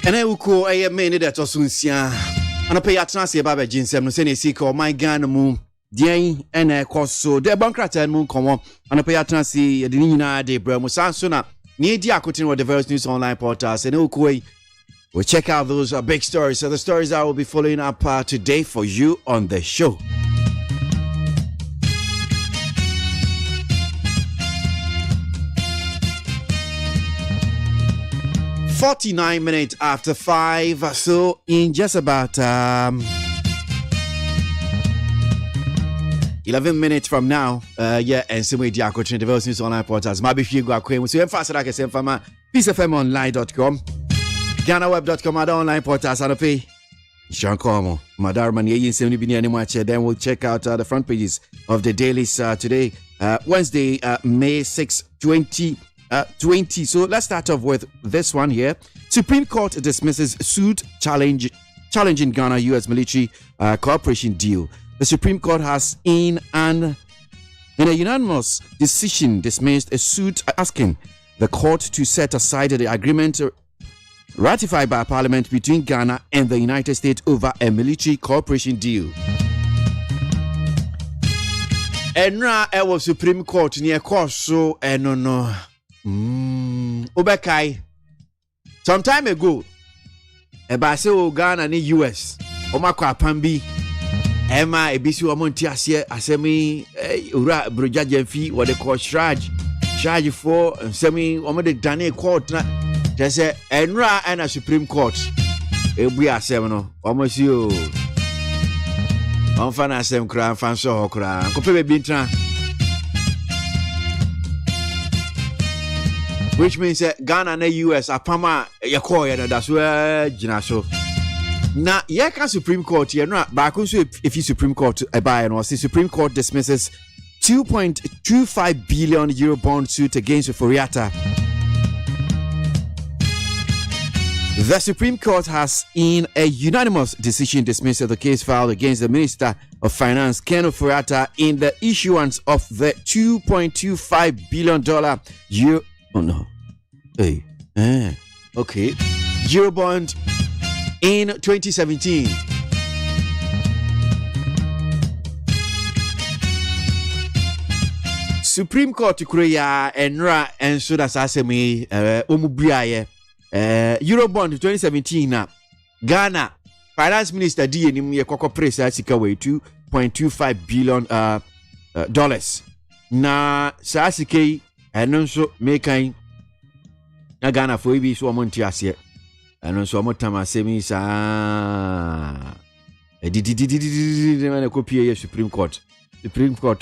And I will call a minute at Osunsia. And I pay a transfer by Jinsem, no send a sick or my gun moon. Dian and a cost so the bankrat and moon come on. And I pay a transfer the Nina de Bremusan sooner. Near Diacotin or the various news online portals and Ukwe. We'll check out those big stories. So the stories I will be following up today for you on the show. .49 after 5, so in just about 11 minutes from now, and some way Diaco Train Development Online Portals. Maybe if you go acquaint with you, and faster like I said, from peacefmonline.com, GhanaWeb.com, other online portals, and pay. Sean Como, Madarman, Yin 70 billion much. Then we'll check out the front pages of the dailies today, Wednesday, May 6, 2020. So let's start off with this one here. Supreme Court dismisses suit challenging Ghana-US military cooperation deal. The Supreme Court has, in a unanimous decision, dismissed a suit asking the court to set aside the agreement ratified by Parliament between Ghana and the United States over a military cooperation deal. Enra ewo Supreme Court near Koso enono. Obekai. Some time ago, Ebase Ghana ni US. Omakwa pambi. Emma ebisi wa MONTIE asemi ura brojaje fi what they call charge for semi omo de dane court na say enra and a Supreme Court. Ebu asem no omo si o. On fan asem kra fan so kra. Kope be bintra. Which means Ghana and the US apama yakoya that's where jinaso. Na yeka Supreme Court here no back so if you Supreme Court buy and see Supreme Court dismisses 2.25 billion euro bond suit against Foriata. The Supreme Court has, in a unanimous decision, dismissed the case filed against the Minister of Finance, Ken Foriata, in the issuance of the $2.25 billion euro. Oh no. Hey. Okay. Euro bond in 2017. Supreme Court Korea enra and so that's asemi omubiaye Eurobond 2017 na Ghana Finance Minister D nim ye kokko press asika we 2.25 billion dollars na sasike eno so mekan na Ghana for ibi so omonti ase eno so omotama asemi sa na kopie ye Supreme Court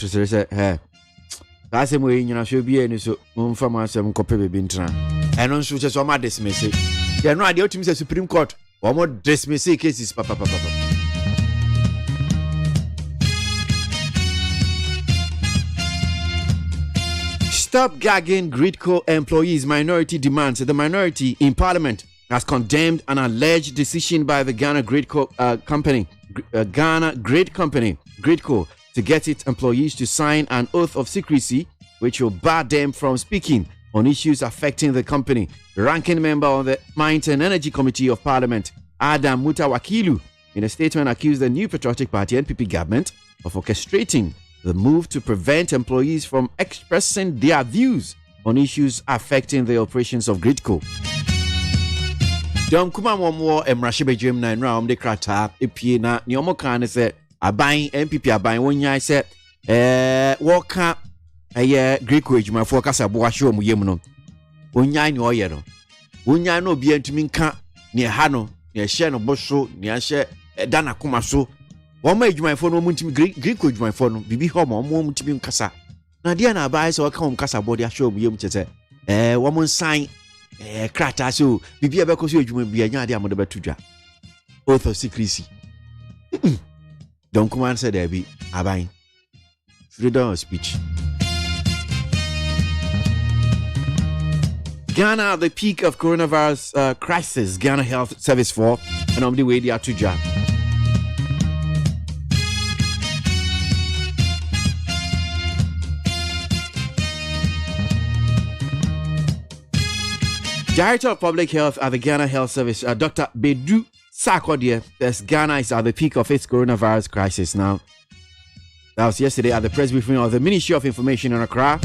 say Kasem we nyina so bia ni so mfa ma asem kope be ntra eno nso che so ma dismiss ye no ade otimi say Supreme Court o mo dismiss cases papa. Stop gagging Gridco employees. Minority demands. The minority in Parliament has condemned an alleged decision by the Ghana Gridco company, Ghana Grid Company, Gridco, to get its employees to sign an oath of secrecy, which will bar them from speaking on issues affecting the company. The ranking member of the Mines and Energy Committee of Parliament, Adam Mutawakilu, in a statement accused the New Patriotic Party NPP government of orchestrating the move to prevent employees from expressing their views on issues affecting the operations of Gridco. Dom kuma mo emrashibe jam na nra de krata epie na ne omo kan se aban MPP aban wonya se woka Gridco ejumafo kasa bo ahwe omo yem no wonya ne oye no wonya no obi antumi nka ne ha no ne hye no boso ne ahye dana kuma so womo ejumafo no muntimi Gridco ejumafo no bibi ho mo muntimi nkasa na dia na aban se woka kasa bo de ahwe omo yem chete womo nsan krata so bibi abeko so ejuma bia nya ade amode betudwa oath of secrecy. Don't come and say there be aban freedom of speech. Ghana at the peak of coronavirus crisis. Ghana Health Service for and on the way they are to job. Director of Public Health at the Ghana Health Service, Dr. Bedu Sarkodie, says Ghana is at the peak of its coronavirus crisis now. That was yesterday at the press briefing of the Ministry of Information in Accra.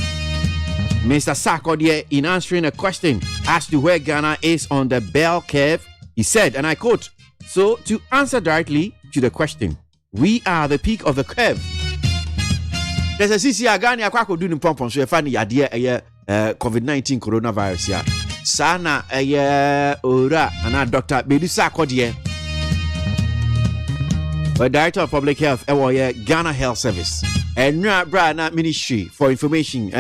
Mr. Sarkodie, in answering a question as to where Ghana is on the bell curve, he said, and I quote, "So to answer directly to the question, we are the peak of the curve." There's a CC Ghana kwako do nimpom so efa ni yade COVID-19 coronavirus ya. Sana ora ana Dr. Bedu Sarkodie, the Director of Public Health Ghana Health Service. And na Ministry for Information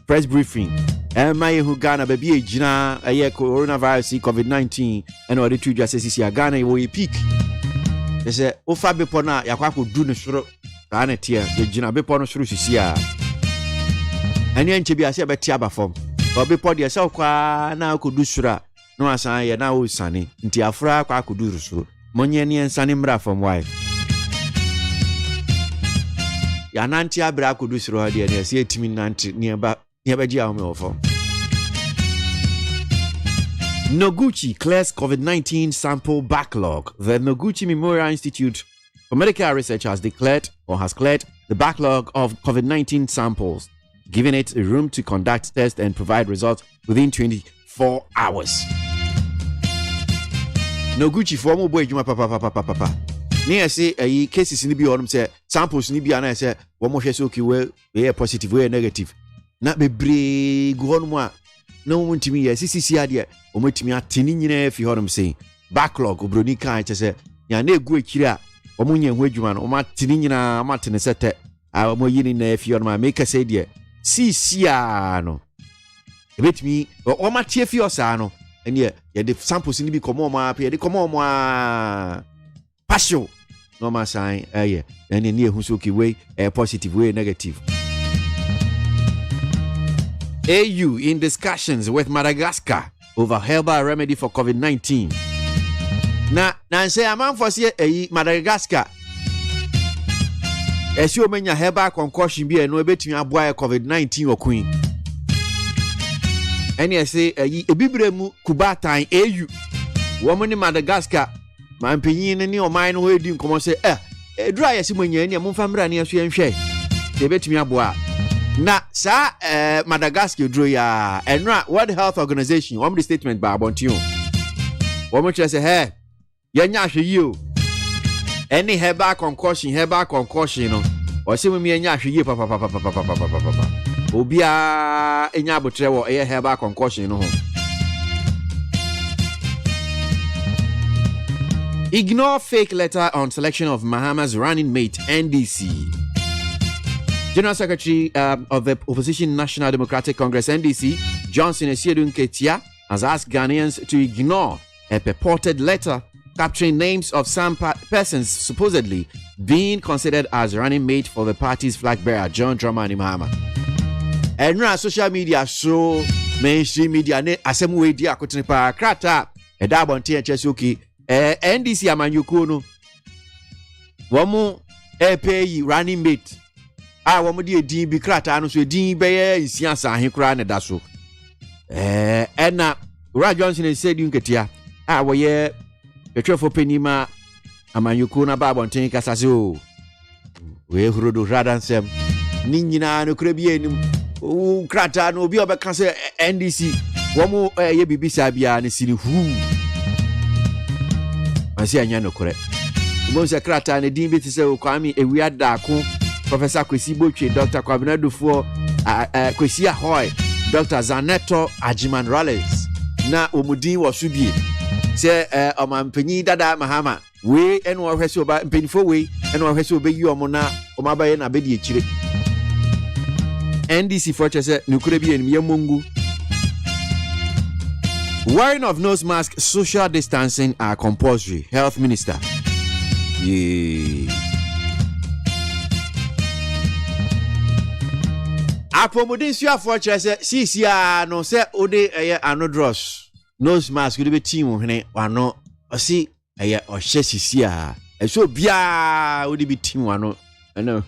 press briefing. My who Ghana baby jina coronavirus COVID-19 and all the two just CC Ghana wo peak. They say ofa bepo na yakwako do no soro Ghana tia jina bepo no soro sisia. Ani enche bi ase betia ba form. Obi pod yourself kwa na akudu sura no asan ye na o sane nti afra kwa akudu suru monye ne ensane mra from wife ya nanti abra akudu suru ha de ne se etimi nanti ne ba gi awome ofo. Noguchi clears COVID-19 sample backlog. The Noguchi Memorial Institute for Medical Research has cleared the backlog of COVID-19 samples, giving it room to conduct tests and provide results within 24 hours. Noguchi for mo boy juma papa. Near say a cases ni bi onum say samples ni bi ana say wo mo hwese okay we positive we negative. Na bebre gu honum a no wontimi ye CCC ade o matimi atini nyina fi honum say backlog obroni kan che say ya na egu akiri a o mo nya hu adwuma no o matini nyina matene sete a mo yini na fi honum a make say de CCA no ebetimi o matie fi osa no ene ye de samples ni bi komo ma pe de komo mo a passion no ma sign ene ne ehu so ki we positive we negative. AU in discussions with Madagascar over herbal remedy for COVID-19. Na say among for say Madagascar esi o menya herbal concoction bi eno ebetumi aboa COVID-19 okun. Ene say ebibremu kubatan AU wo mo ni Madagascar mampanyin ne oman no ho edi nkomo say edura yesi menya ne mo famra ne aso yenhwe ebetumi aboa. Na sa Madagascar dro ya enra World Health Organization one the statement by MONTIE one much say hey yenya hwe yi o any herbal concoction no o se me yenya hwe yi papa obia enya abotre wo herbal concoction no ho. Ignore fake letter on selection of Mahama's running mate NDC. General Secretary of the Opposition National Democratic Congress NDC, Johnson Esiedun Ketia, has asked Ghanaians to ignore a purported letter capturing names of some persons supposedly being considered as running mate for the party's flag bearer, John Dramani Mahama. And now social media show mainstream media ne asemu di akotene pa krata e da bonte chesuki NDC amanyuku no womu pay running mate wo mo de edin bi krata no so edin be ye nsiasa ahekura ne da so na Ura Johnson said you nketia wo ye petwefo penima amanyuku na ba bonten kasa se o we hurodo radansem ni nyina no kura bi enim o krata no obi obeka se NDC wo mo ye bibisa bia ne siri hu ansi anya no kure mo se krata ne din bi ti se o kwami ewiada ko Professor KWASI Boche, Dr. Kwabena Dufo, KWASI Ahoy, Dr. Zaneto Ajiman Rollins. Na omudin wasubi. Se omampenyi dada Mahama. We eno ohwese oba mpenifo we eno ohwese obeyi omona omabaye na bedi echire. NDC for chese nukure bi enum yemongu. Wearing of nose mask, social distancing are compulsory. Health Minister. Apomodin sia for chese sisia no se ode anodros nose mask we be team hene wano osi ohye sisia so bia ode be team wano eno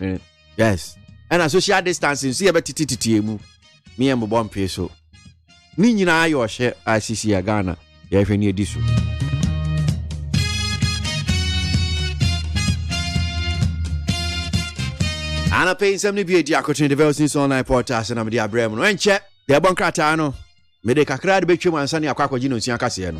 yes and social distancing see be tititi emu me em bompe so ni nyina yo hye ICC ya Ghana ya hwe ni edisu ana pay some ni bi edi akotun development online portal na me dia brem no enche de bon krata no me de kakra de betwem ansa ne akwa akogye no nsia kase no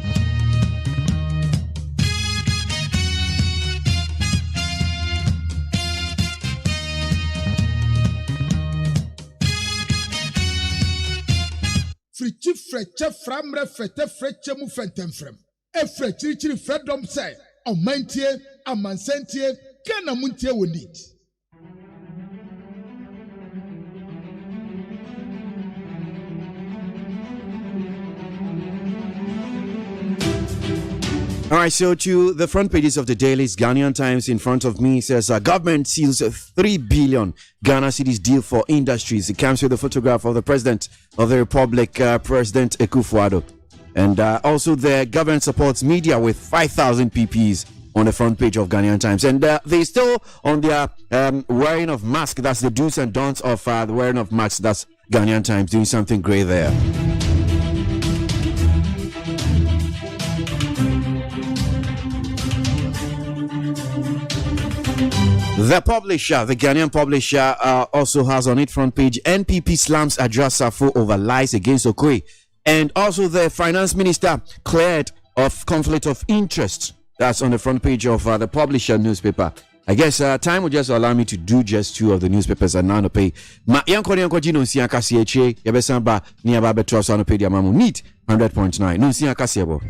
Frichi freche framre fete freche mu fentem frem. E frechiri fredom say, omantie, amansentie, kana muntie wonit. All right, so to the front pages of the dailies, Ghanaian Times in front of me says government seals a 3 billion Ghana cedis deal for industries. It comes with a photograph of the President of the Republic, President Akufo-Addo. And also the government supports media with 5,000 PPs on the front page of Ghanaian Times. And they still on their wearing of mask. That's the do's and don'ts of the wearing of masks. That's Ghanaian Times doing something great there. The publisher, the Ghanaian publisher, also has on its front page, NPP slams Adras Safo over lies against Okoye. And also the finance minister cleared of conflict of interest. That's on the front page of the publisher newspaper. I guess time will just allow me to do just two of the newspapers and now to pay. Ma yanko jino si akasi eche, yabesamba ni ababe trust on pay diamamu neat 100.9. No si akasi ebo.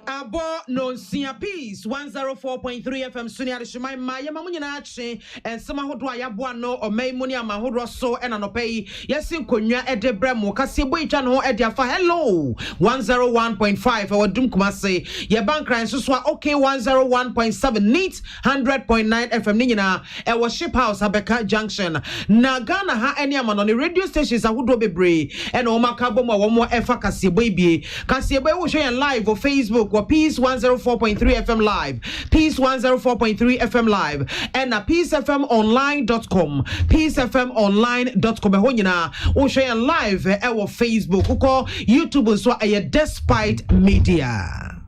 Abo no sia peace 104.3 FM Sunia de Shimai Maya Mamunya Ache and some hodwa yabwa no or may money ama hodro so and anopay yesin konya ede bremo kasi boy chan ho edia fa hello 101.5 our dum kumase ye bank ran so okay 101.7 neat 100.9 FM nina e was ship house Abeka Junction na Ghana ha any ama no radio stations ahodo bebre and o makabo mo wo efa kasi boy bi kasi boy wo share live on Facebook or Peace 104.3 FM live, Peace 104.3 FM live, and peacefmonline.com, peacefmonline.com. Honyina, we share live our Facebook, we call YouTube, so a despite media.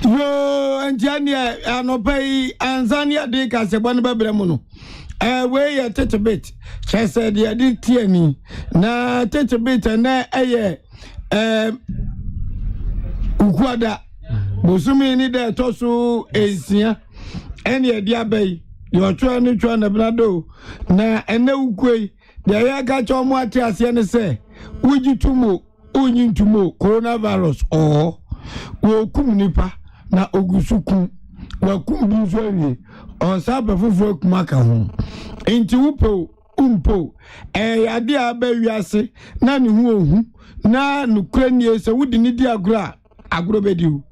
Yo, Anjania, Anopay, Anzania de Casabon Babremono. Way a tether bit. She said, I didn't hear me. Na tether bit and a Ukwada Busumi ni de tosu esia ene dia bay yo twa ni twa na brado na ene ukwe de ya ga chomo ati ase ne se ujitumo unyintumo coronavirus wo kum nipa na ogusuku wa kum bizo on sabe fufu kumaka ho enti upo umpo ade abawiase na ne hu ohu na nukre nie se wudi ni di agura agrobediu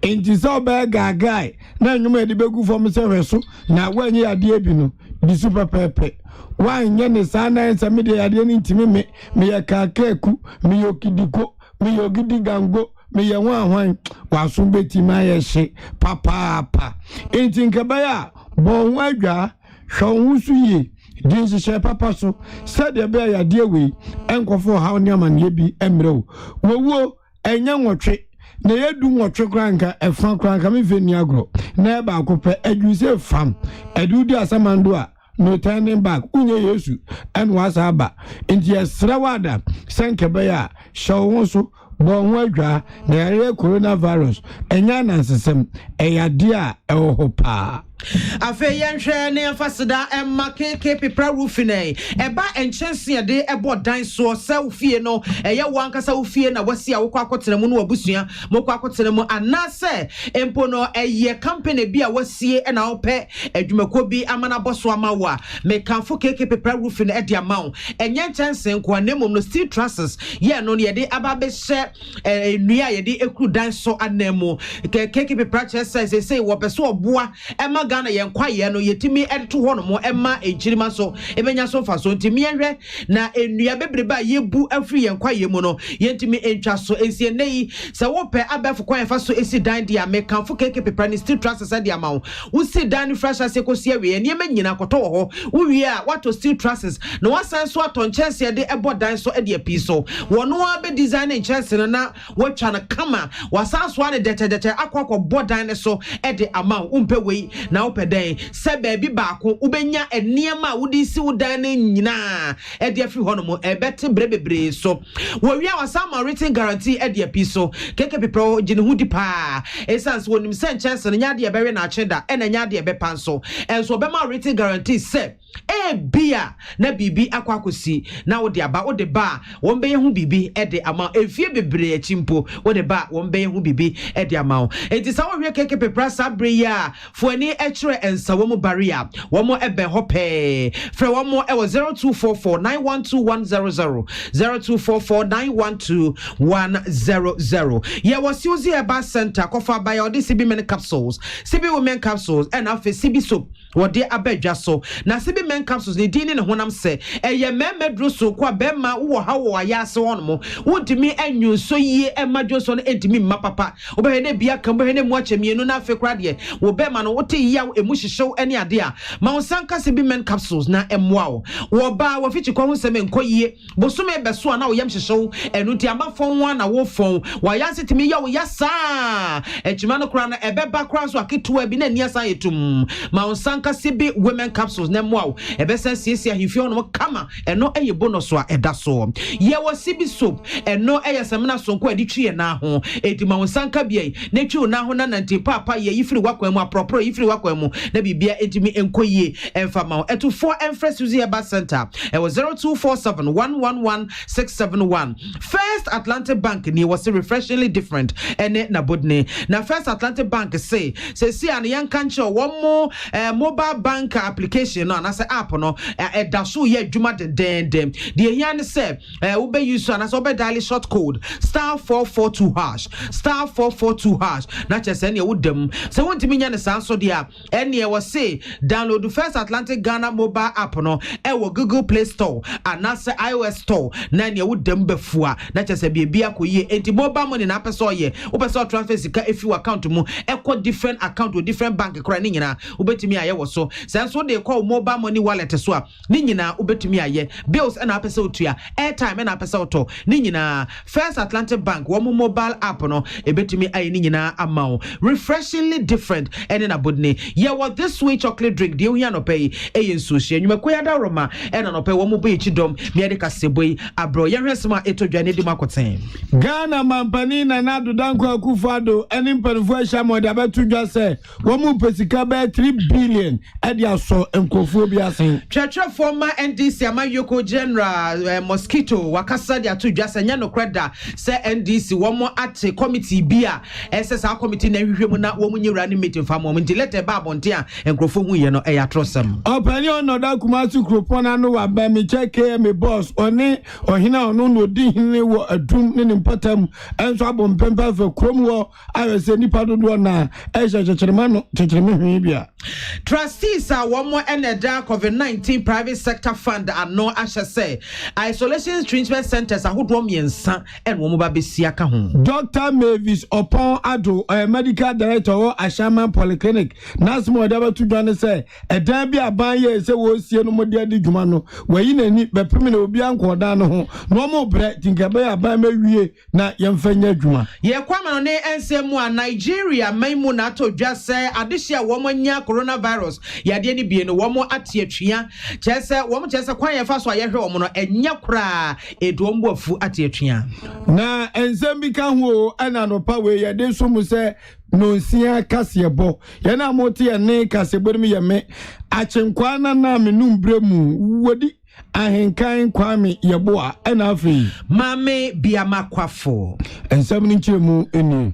enti so be gagai na nyuma de begu fom se hweso na wanyi ade abi no di super pepe wanye ne sana ensa me de ade ni ntimi me ya kakaku me yokidiko me yogidigango me ya wanwan waso beti ma ye hye papa enti nkabaya bon wadwa hwonwusu yi dinsi she papa so said de be ya de we enkofo ha oni amane bi emrewo wowo enya nwotwe na yedu nwotwe kranka efa kranka me feni agro na ba akopɛ adwuse fam adudi asamando a no turning back unye yesu en wasa aba nti esrawada senkebe ya hyewo so bon wadwa na yare coronavirus enya nansesem eyade a ewo pa afe yanhwe ne fasida emma KK pepra roofine eba enchense de ebo dan so se ofie no eye wankasa ofie na wasi a wokwa akotena mu no abusua mokwa akotena mu anase empo no eye company bi a wasie na ope adwumako bi amana boso amawa me kanfo KK pepra roofine e dia mawo enye enchense nko anemom no steel trusses ye no ye de ababe hye nua ye de ekru dan so anemo KK pepra chese say wo beso oboa ema Ghana yen kwaye no yetimi edto ho no mo emma enchirima so ebenya so fa so ntimi enhwe na enua bebreba yebu afri yen kwaye mu no yentimi entwa so ensie nei se wo pe abefo kwaye fa so esi dan dia mekanfo keke pepra ni steel trusses dia ma wo si dan fresh ase kosi awie ne nyina koto ho wo wie a wato steel trusses no wasan so aton chance de ebo dan so e de pi so wono abe design chance na watwa na kama wasan so ane dete akwa bodan so e de ama umpe wei na opeden se baabi baako ubenya eniema wudi si udan nyina e de afi hono mo e bete brebebre so wo wi wasan ma written guarantee e de pi so keke people gine hu di pa essence wonim se chance na nya de be na acheda e na nya de be panso enso be ma written guarantee se e bia na bibi akwakosi na wo de aba wo de ba wo be hu bibi e de ama efie bebre achimpo wo de ba wo be hu bibi e de ama enti sa wo hwe keke pepra sabre ya fo ani e kire ensa wo mu barrier wo mo ebe hope fre wo mo e wo 0244912100 0244912100 ye wo siuzi eba center kofa by odi CB men capsules CB women capsules and afi CB soap wo de abadwa so na CB men capsules ni dini ne honam se eye memedru so kwa bema wo ha wo ayase won mo wodimi anyu so yie emadwo so no entimi mma papa obe ne bia kan be ne mu achemienu na afekra de wo bema no wote ya emu hyehyew ene ade a ma wonsanka CB men capsules na emwa wo ba wo fichi kwa ho seme nkoyie bosome beso na wo yam hyehyew enu ti amafon wa na wo fon wa yase timi ya wo yasa ejima no kra na ebeba kra so aketo abi na nia san yetum ma wonsanka CB women capsules na emwa ebesa siesia hifio no kama eno eye bonus a eda so ye wo CB soap eno eye semna sonko adi twie na ho edima wonsanka bia na twi na ho na nanti papa ye yifiri wakwan mu apropro yifiri wakwan mu na bibia edimi enkoyie emfama eto 4 Empress Uzi Eba Center e was 0247111671 First Atlantic Bank ni was refreshingly different ene na bodne na First Atlantic Bank say si an yan kanche one more mobile bank application no na say app no da so ye adwuma den de here ne say we be use na so be dial short code *442# na chese ne wudam se wontimi nya ne san so dia ene we say download the First Atlantic Ghana mobile app no e wo Google Play Store and na say iOS Store na ne wudam befua na chese bia koye enti mobile money na peso ye wo peso transfer sika efi account mu e ko different account with different bank kra ni nyina ubetimi aye wo so senso de call mobile money wallet so a ni nyina ubetimi aye bills na peso otua airtime na peso to ni nyina First Atlantic Bank wo mobile app no ebetimi aye ni nyina amao refreshingly different and na bodne ye what this sweet chocolate drink de ohia no pay e nso hia nwuma koyada roma e na no pay wo mo be chidom me de kaseboi abro ye hwesema etodwane di makoten Ghana mampani na nadu danko akufado eni mpanfo ahia mo da betudwa se wo mu pesika be 3 billion e de aso enkofo bi asen Church former NDC Amayoko General Mosquito wakasa de atudwa se nya no kreda se NDC wo mo ate committee bia SSA committee na hwehwem na wo mu nyewura ni meeting fa mo ntilete ba bonte a enkrofo hu ye no e yatrosem opani ono da kumatu kropona no wa ba mi cheke me boss oni ohina ono no di hini wo adum ne mpatam enso abompempa fa krom wo ayese nipa dodo na e chechechirema no chechirema hwi bia trustees are one more eneda COVID-19 private sector fund ano asha say isolation treatment centers ahodo miensa en wo mo ba besia ka ho Dr. Mavis upon ado medical director of Ashaman Polyclinic Nasmo da batu dwane say edan bi aban ye se wo sie no modi adi dwuma no wayi nani bepemi na obi ankoda no ho no mo bre tinkabe aban mawie na yemfanya dwuma ye kwama no ne ensemu a Nigeria maimu na to dwa say adehia wo mo nya coronavirus yade ni bie no wo mo ate atwia chese wo mo chese kwan ye fa so ayehwe wo mo no enya kura eduombo afu ate atwia na ensem ka ho ana no pa we ye de so mu se no nsia kasebo ye na moti ye ne kasebo mi ye me achenkwa na menum bremu wodi ahenkan kwame yeboa ana afi mame biama kwafo ensem ni chemu eni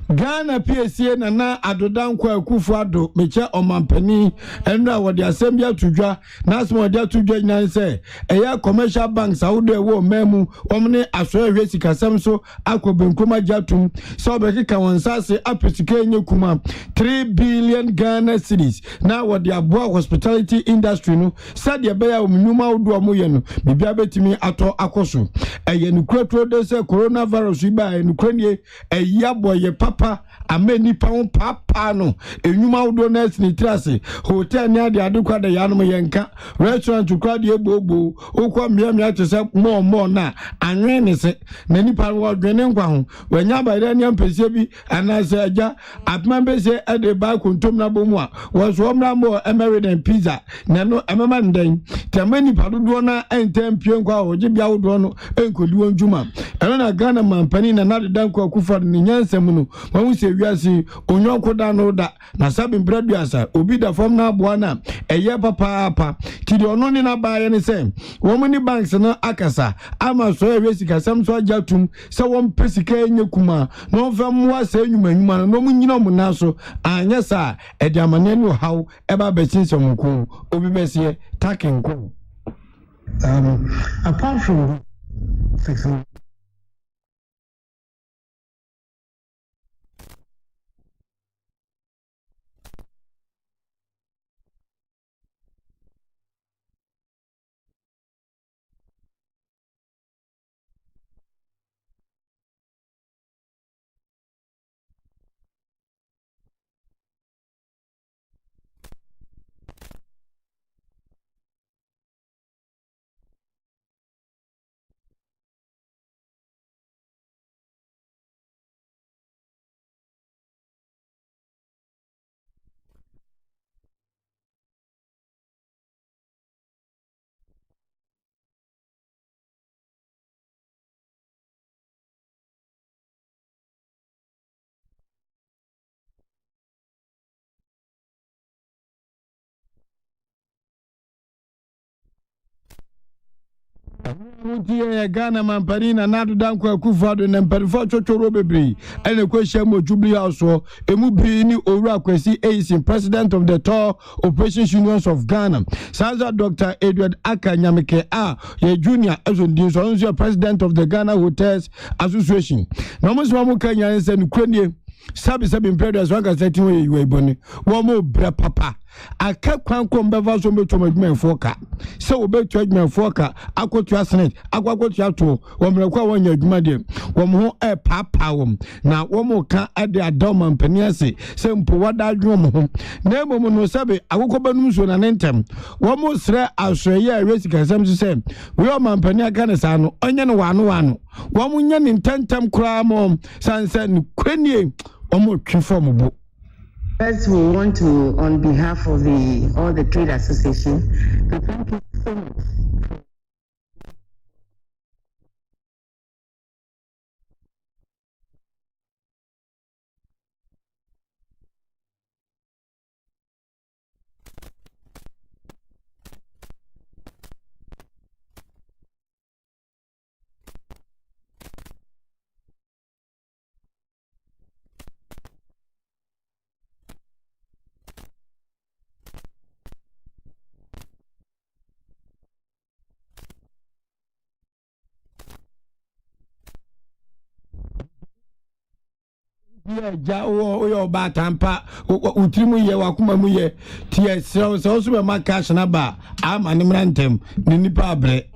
Ghana PSA na adodanko akufu ado meche omampani enra wode asembia tudwa na asemo de tudwa nyan se eya commercial banks awdo ewo memu omne aso ehwe sikasem so akobenkroma jatum so obekeka wonsase apesika enye kuma 3 billion Ghana cedis na wode aboa hospitality industry no sade be ya omnuma awdo omoye no bibia betimi ato akoso eye nukratro de se coronavirus iba enukranie eya boye papa ameni pawon papa no enwuma wodo na sinitrase hotel ni ade adekwa da yanom yenka restaurant kwa de egbogboo okwa miamia tese mo na anwe ne se na nipa wo dwene nkwa ho wanya bayre ne ampese bi anase aja apman se ade ba kontom na bomu a wo so omra mo American pizza na no emema ndan tamani padodo na entempie nkwa oje bia wodo no enkodi wonjuma eno na Ghana mampani na nadedanko akufa ne nyansam no wahu se wiase onyonko da no da na sabi breduasa obi da fam na aboa na eye papa kidi ono ni na baaye ne se womni banks no akasa ama so ewe sikasam so ajatum se won pesika enye kuma no fam wa se enwuma no munyina mu naso anya sa edi amane no haw eba bechinsem ko obi besie taken ko apart from fixing MONTIE Ghana mampani na nadodanko akufado na mparifo chochoro bebre ene kwehia mo Jubilee House emu bi ni owura kwesi AIC president of the Tour Operations Unions of Ghana Sanza Dr. Edward Akanyamike ye junior ezondin so president of the Ghana Hotels Association na mo so mo kanya nse nukrenie sabi imperials wanga setting we boni wo mo bra papa aka kwanko mbeva so beto adwuma foka se wo beto adwuma foka akotu asenet akwakotu ato wo mrekwa wonya adwuma de wo mo papa wo na wo mo ka ade adom ampani ase se mpo wada adwuma ho na emo no sabe akoko banum so na nentem wo mo sre asroye aresika sam se we o mampani aka ne sa no onye ne wano wo mo nya ne ntentem kra mo sansan kwenie omo twifo bo. First, we want to, on behalf of all the trade association, to thank you so much. Ja o ba tampa utrimu ye wakuma mu ye tie so be maka na ba ama ne mrantem ne nipa abre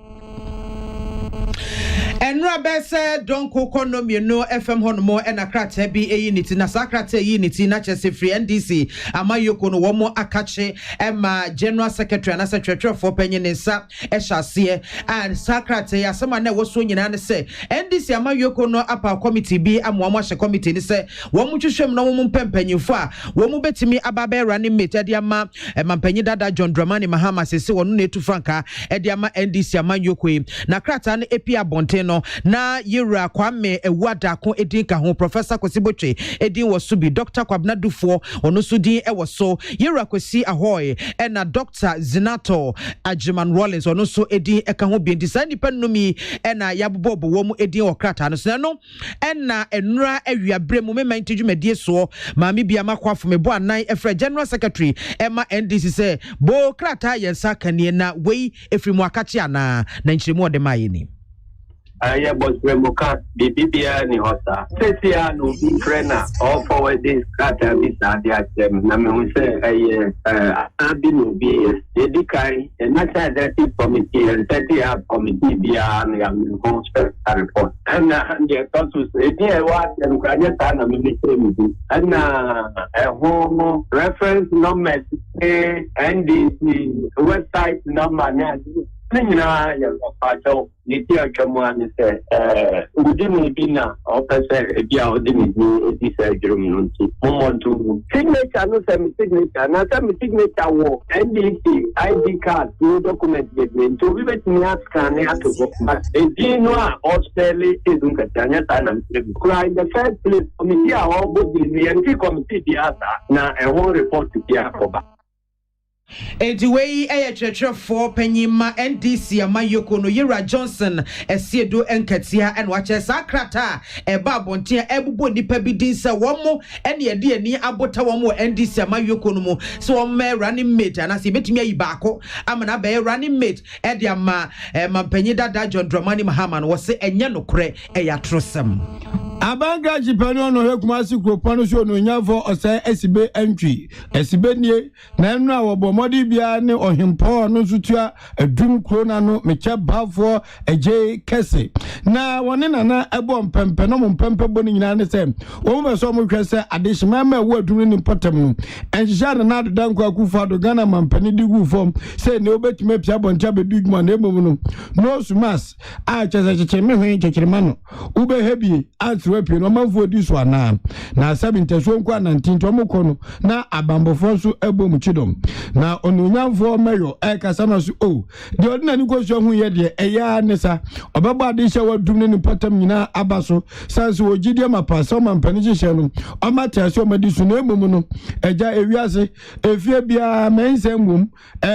Enra bese donko konomie no FM hono ena krata bi eyiniti na sakrata eyiniti na chese free NDC amayoko no womo akache ema general secretary na secretary for penyensa ehase and sakrata ya sama na woso nyina ne se NDC amayoko no apa committee bi amwamo ahye committee ni se womo twehwem na womo mpempanyifo a womo betimi ababe running mate de ama mampanyi dada John Dramani Mahama sese wono na etu franka de ama NDC amayoko na krata na epi abonte no na yira kwame ewada ko edin ka ho Professor Kosibotwe edin wo so bi Dr. Kwabnadufo ono so din e wo so yira Kwesi Ahoy na Dr. Zinato Ajiman Rollins ono so edin e ka ho bi ndisa nipa numi na yabobo wo mu edin wo krata no so no na enura awiabre mu mema ntidwumadie so maami bia makwafo mebo anan efra General Secretary Emma NDC say bo krata yensa kanie na wei efrimu akachi ana na nchiremu ode mayeni I was remoka the BBA ni hosta. Setia no be trainer all forward this kata bisa dia na me say abi no be edikai and national committee and setia committee bia na me conspect report. And the consul edia what and kanya na me and home reference number NDC website number na Nina Pato, Nitia Kamuan said, Udini Bina, Officer, Edia Udini, this German. Moment to signature, no semi signature, not semi signature war, NDC, ID card, no document statement, to be with me ask can have to go back. A Genoa, Australia, is in Catania, and cry the first place, committee, all both the NT committee, the other, now a whole report to Piacoba. Ediwei church for Penyima NDC Amayoko no Yira Johnson Esiedo Enketia and watches Sakrata Eba Bontia Ebubo nipa bidin se womo ene ade ani abota womo NDC Amayoko no mu so me running mate and as betimi ayi baako amana be running mate e de ama mampanyi dada John Dramani Mahaman wo se enye nokre e ya trosem Abanga jipano no hekumasi kropano so no nyafo osai esibe entry esibe nie na enu awobo modi bia ne ohempo no sutua adum krona no meche bafo eje kese na woni nana ebo mpempe no mpempe boni nyina ne se wo me so mo hwese adeshima ma wo adum ni potem no enjija na adodanko akufa do Ghana mampani digu fom se ne obetime pia boncha bedugma na emom no sumas a cheche me hwen chechirima no ube hebi wepi no manfo di so ana na 70 so nkwa 19 to mokono na abambofo so ebom chidom na onunyamfo mayo kasa na so de ordinary ko so hu ye de eya nesa obaba de hye wadum ne patam nyina abaso sanse ogidie mapasa mampani hye no omata so madi so na emom no eja ewiase efie bia mensembum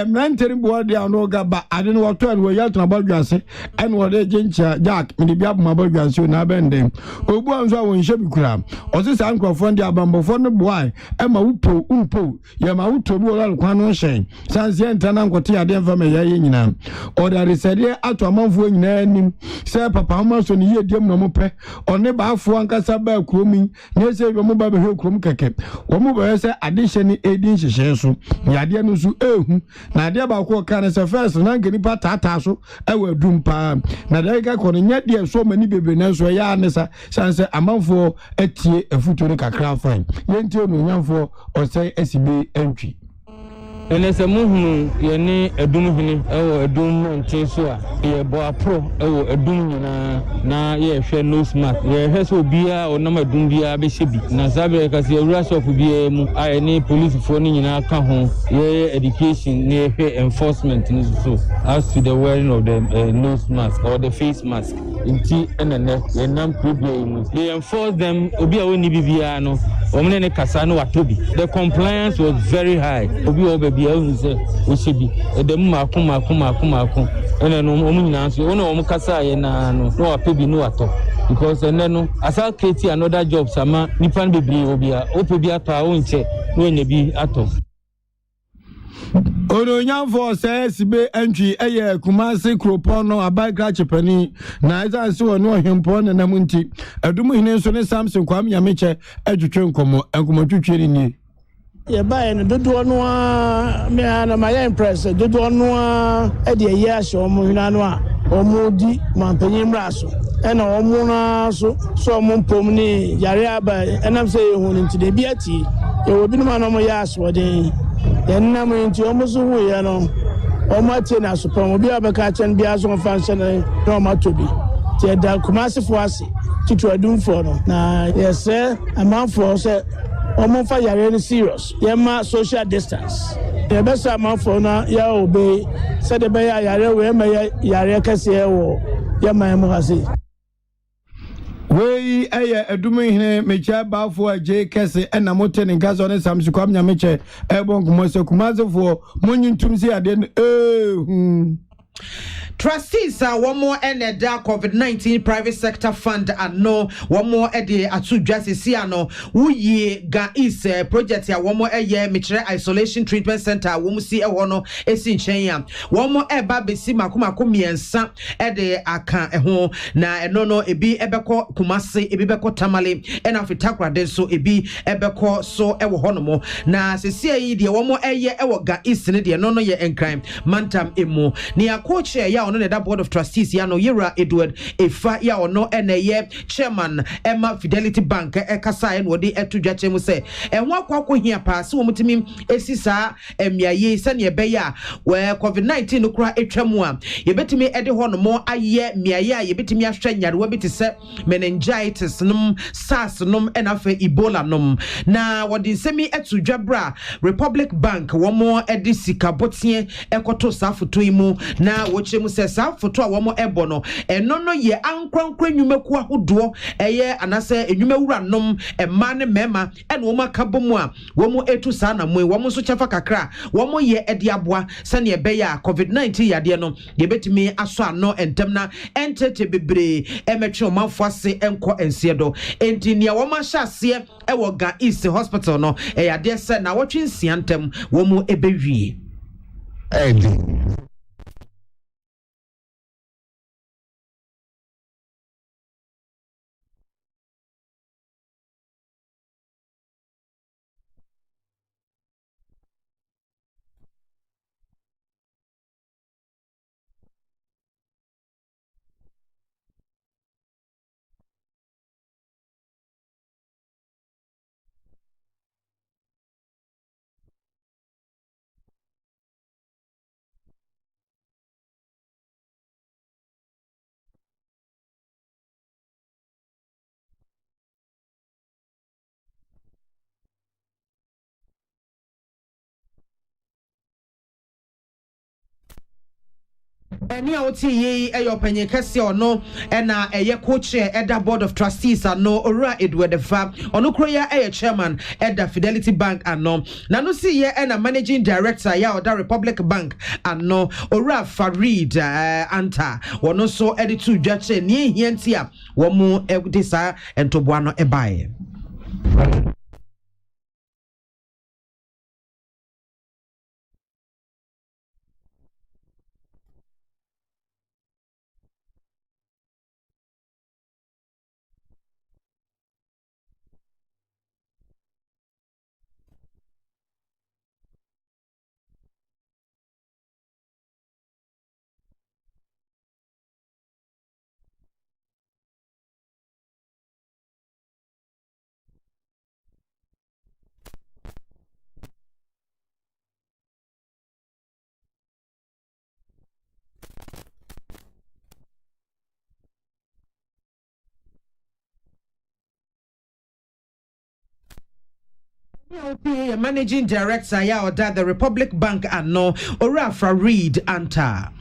manteri bo de ano gaba ade no wato an wo yaltona badwase en wo de gencha jack mi de bia bo mabadwase na bende obu anzo awon hye bikura osisa ankrofo ndi abambofo no boy e ma wupo umpo ya ma wuto bi oral kwan no hyen sanse entana nkote ade mfama ya nyina odare sede ato amanfo nyina anim se papa homa so ne yediem no mope one baafo ankasa ba kromi ne se bi mo ba be krom keke wo mo be se ade hye ni edin hye so ya ade no so ehu na ade ba ko kan se first na ngani pa tata so e wa dum pa na de ga ko nya de so mani bebe na so ya anesa sanse amanfo etie efuto ne kakra fan yenti onu nyamfo osai esibe entry enese muhunu yene edum hini ewo edum ntin so a ye bo apro ewo edum nyina na ye hwe nose mask ye hwe so bia onam edum bia be hye bi na sabe ka se ewura shop bia mu aye ni police fo ni nyina ka ho ye education ni hwe enforcement ni so as to the wearing of the nose mask or the face mask inti enene ye nam problem they enforce them obi a woni bibia no omne ne kasa no watobi the compliance was very high obi o baby say we should be dem makuma ene no omu nyina so ono omu kasa ye na no no apebi no ato because ene no asa create another job sama nipa bebre obi a opebi ato a wonche no enya bi ato Ono nyamfo se sibe entry eye kumase kropon no abagra chepani na izanse wono ohempo na namunti adum hine so ne Samson kwam yameche adwetwe nkomo twetwe ni ye bae no dodo no a me na my impress dodo no a e de ye ahye omo hina no a omo di mampanyi mraso e na omo na so omo pom ni yare aba enam se ye hu ni ntide bi ati ye obi no ma no mo ya aso de yenna mo nti omo so hu ye no omo ati na so pom obi abeka chen bi aso fanse na omo tobi ti da kumase fo ase titu adum fo no na yese amanfo se omo fa yare ni serious yema social distance ye besa amanfo na ya obey se de be ya yare we ma yare kase wo yema emu ase we edumi hene mecha bafo aje kese na mote ne gazo ne samsu kwam nya meche ebon kumoso kumazefo monyintum si ade Trustees are one more NEDA COVID-19 private sector fund and no one more ede atu dwase siano wuye ga is project ya one more eye mitre isolation treatment center wo mu si e ho esi nchen ya one more eba besi makomako miensa ede aka ho na eno no ebi ebeko kumase ebi beko tamale ena fitakra den so ebi ebeko so e wo honomo na sesia yi de one more eye e wo ga is ne de no no ye enkran mantam emu ni akoche ya ono the board of trustees ya no Yera Edward Efa ya ono eneye chairman Emma Fidelity Bank ekasa en wodi etudwache mu se enwa kwakwo hia pa se wo mutimi esisa emiaye se ne beya we COVID-19 kura etwamu a yebetimi ede ho no mo aye miaye a yebetimi ahwa nyarewa biti se meningitis num SARS num enafe Ebola num na wodi semi etudwabra Republic Bank wo mo edi sika botie ekoto safoto imu na woche mu se sa foto a womo ebo no eno no ye ankwankwa nwumaku ahodo eye anase enwumawura nom ema ne mema ene wo makabomu a womo etu sa na mu womo so chafa kakra womo ye ede aboa sane ebeya COVID-19 yade no ye betimi aso ano entem na entete bebre emetwe omanfo ase enko ensiedo enti ne womo ahyase ewo ga East Hospital no yade se na wotwe nsiantem womo ebewie Eni awoti ye eyo penye kese ono ena eye co-chair eda board of trustees ano Ora Edward Efa ono kroya eye chairman eda Fidelity Bank ano na no si ye ena managing director ya oda Republic Bank ano Ora Farid Anta wono so editu dwache ni hientia wo mu edisa entoboano ebae managing director ya oda the Republic Bank ano Ora Farid Anta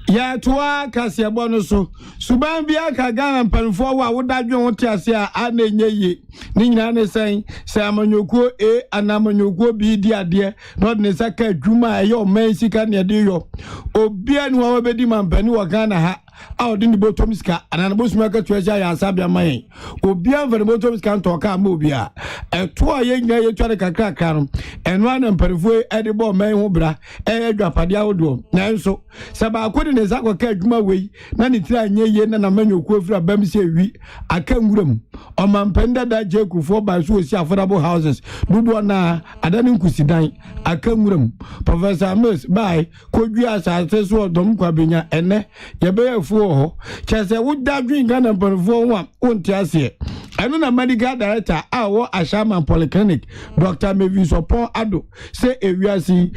ya tuwa kasi abono so suban bia ka Ghana mpanfo wa wodadwe wote ase a anenye ye ni nyina ne sen se amanyokuo anamanyokuo bi di ade no de saka adwuma aye o man sika ne de yo obia ni wa bedi mampani wa Ghana ha a odin botom sika anana bosuma ka tuaja ya asabia man obia mfani botom sika ntoka ma obia eto a ye nyina ye tware kakra kan eno ana mpanfo ede bo man ho bra adwapade awodo nanso saba akodi ne zakwa ka adwuma wei na ne tira anye ye na manyokuo fira bam se wi aka nwuram o mampanda da jekufo ba so osi affordable houses dudu na adani nkusidan aka nwuram Professor Mills by kodwi asase so odom kwabenya ene ye be ho chese wodadwen Ghana mpanfo ho a wonti ase ɛno na medical director awo Ashaman Polyclinic Dr. Mavis Opon Ado say ewiasi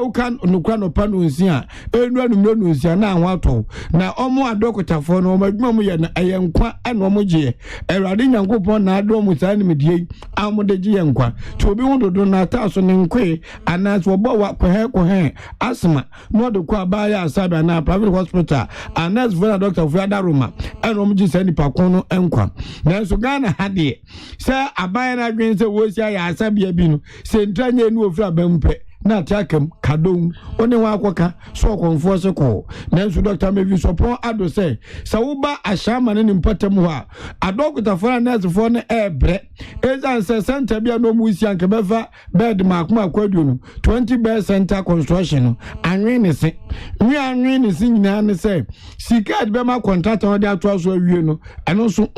ukan nukra no panu nsia enu anumro nsia na ahwato na omo adokotafo no omadwuma mu ye na eyenkwa ena omo gye Awurade Nyankopɔn na ado mu saa nimdie amode gye yenkwa to obi wododo na taso ne nkwe anas wobo wa kwehe asma no de kwa baya asabe na private hospital anas vera doctor Fuada Roma ena omo gye saa nipa kon no enkwa na so Ghana hade se aban na adwen se wo sia ya asabe bi no se ntranye nu ofura bampe na tiakam kadon one wa akoka so konfo se ko nanso Dr. Mavis Opon Ado say sawuba Ashama ne mpatam ho a adokota fora nurse fo ne ebre ezan se center bia no mu sia nke befa bed makoma akwaduro no 20 bed center construction no anwe ne se nyina ne say sikad be ma contract on dey ato so awie no eno so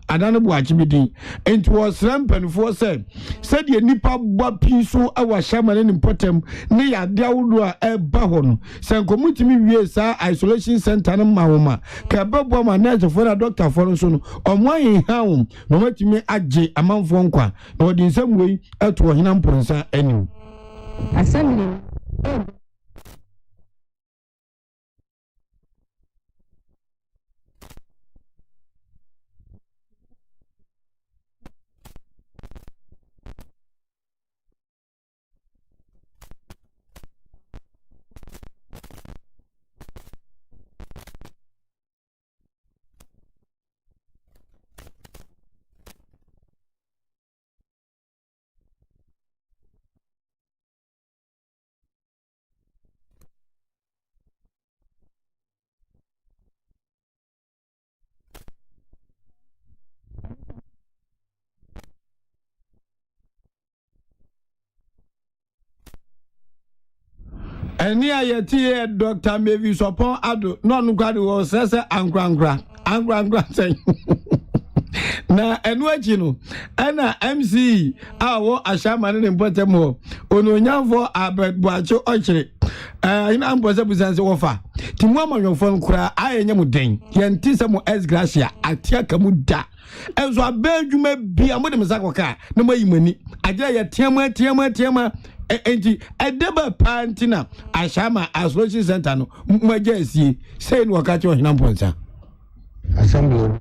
adane bo achibidin enti was rampanfo say said ye nipa bwa pinso awa Ashama ne mpatam ne ya diawudu a eba ho no senkomutimi wie sa isolation center no mawoma ka bebo ma nurse for na doctor for so no omwan hawo no matimi agye amanfo nkwa na odi nsam wei eto ohina mponsa anim assembly Eni ayeti Dr. Mavis Opon Ado no nkwade wo sese ankrankra say na enu achi no ana MC awo Ashama ne mpatam ho ononyamfo abedbuache ochire ina mbose busanse wofa timu amanwofo nkura ayenye mu den yenti mu S Gracia atia kamu da enzo abedwuma bia mo de mesakoka na mayimani agya ye tiama enti edeba pantina Ashama Isolation Center no magasi say no wakachi o hina mponsa assembly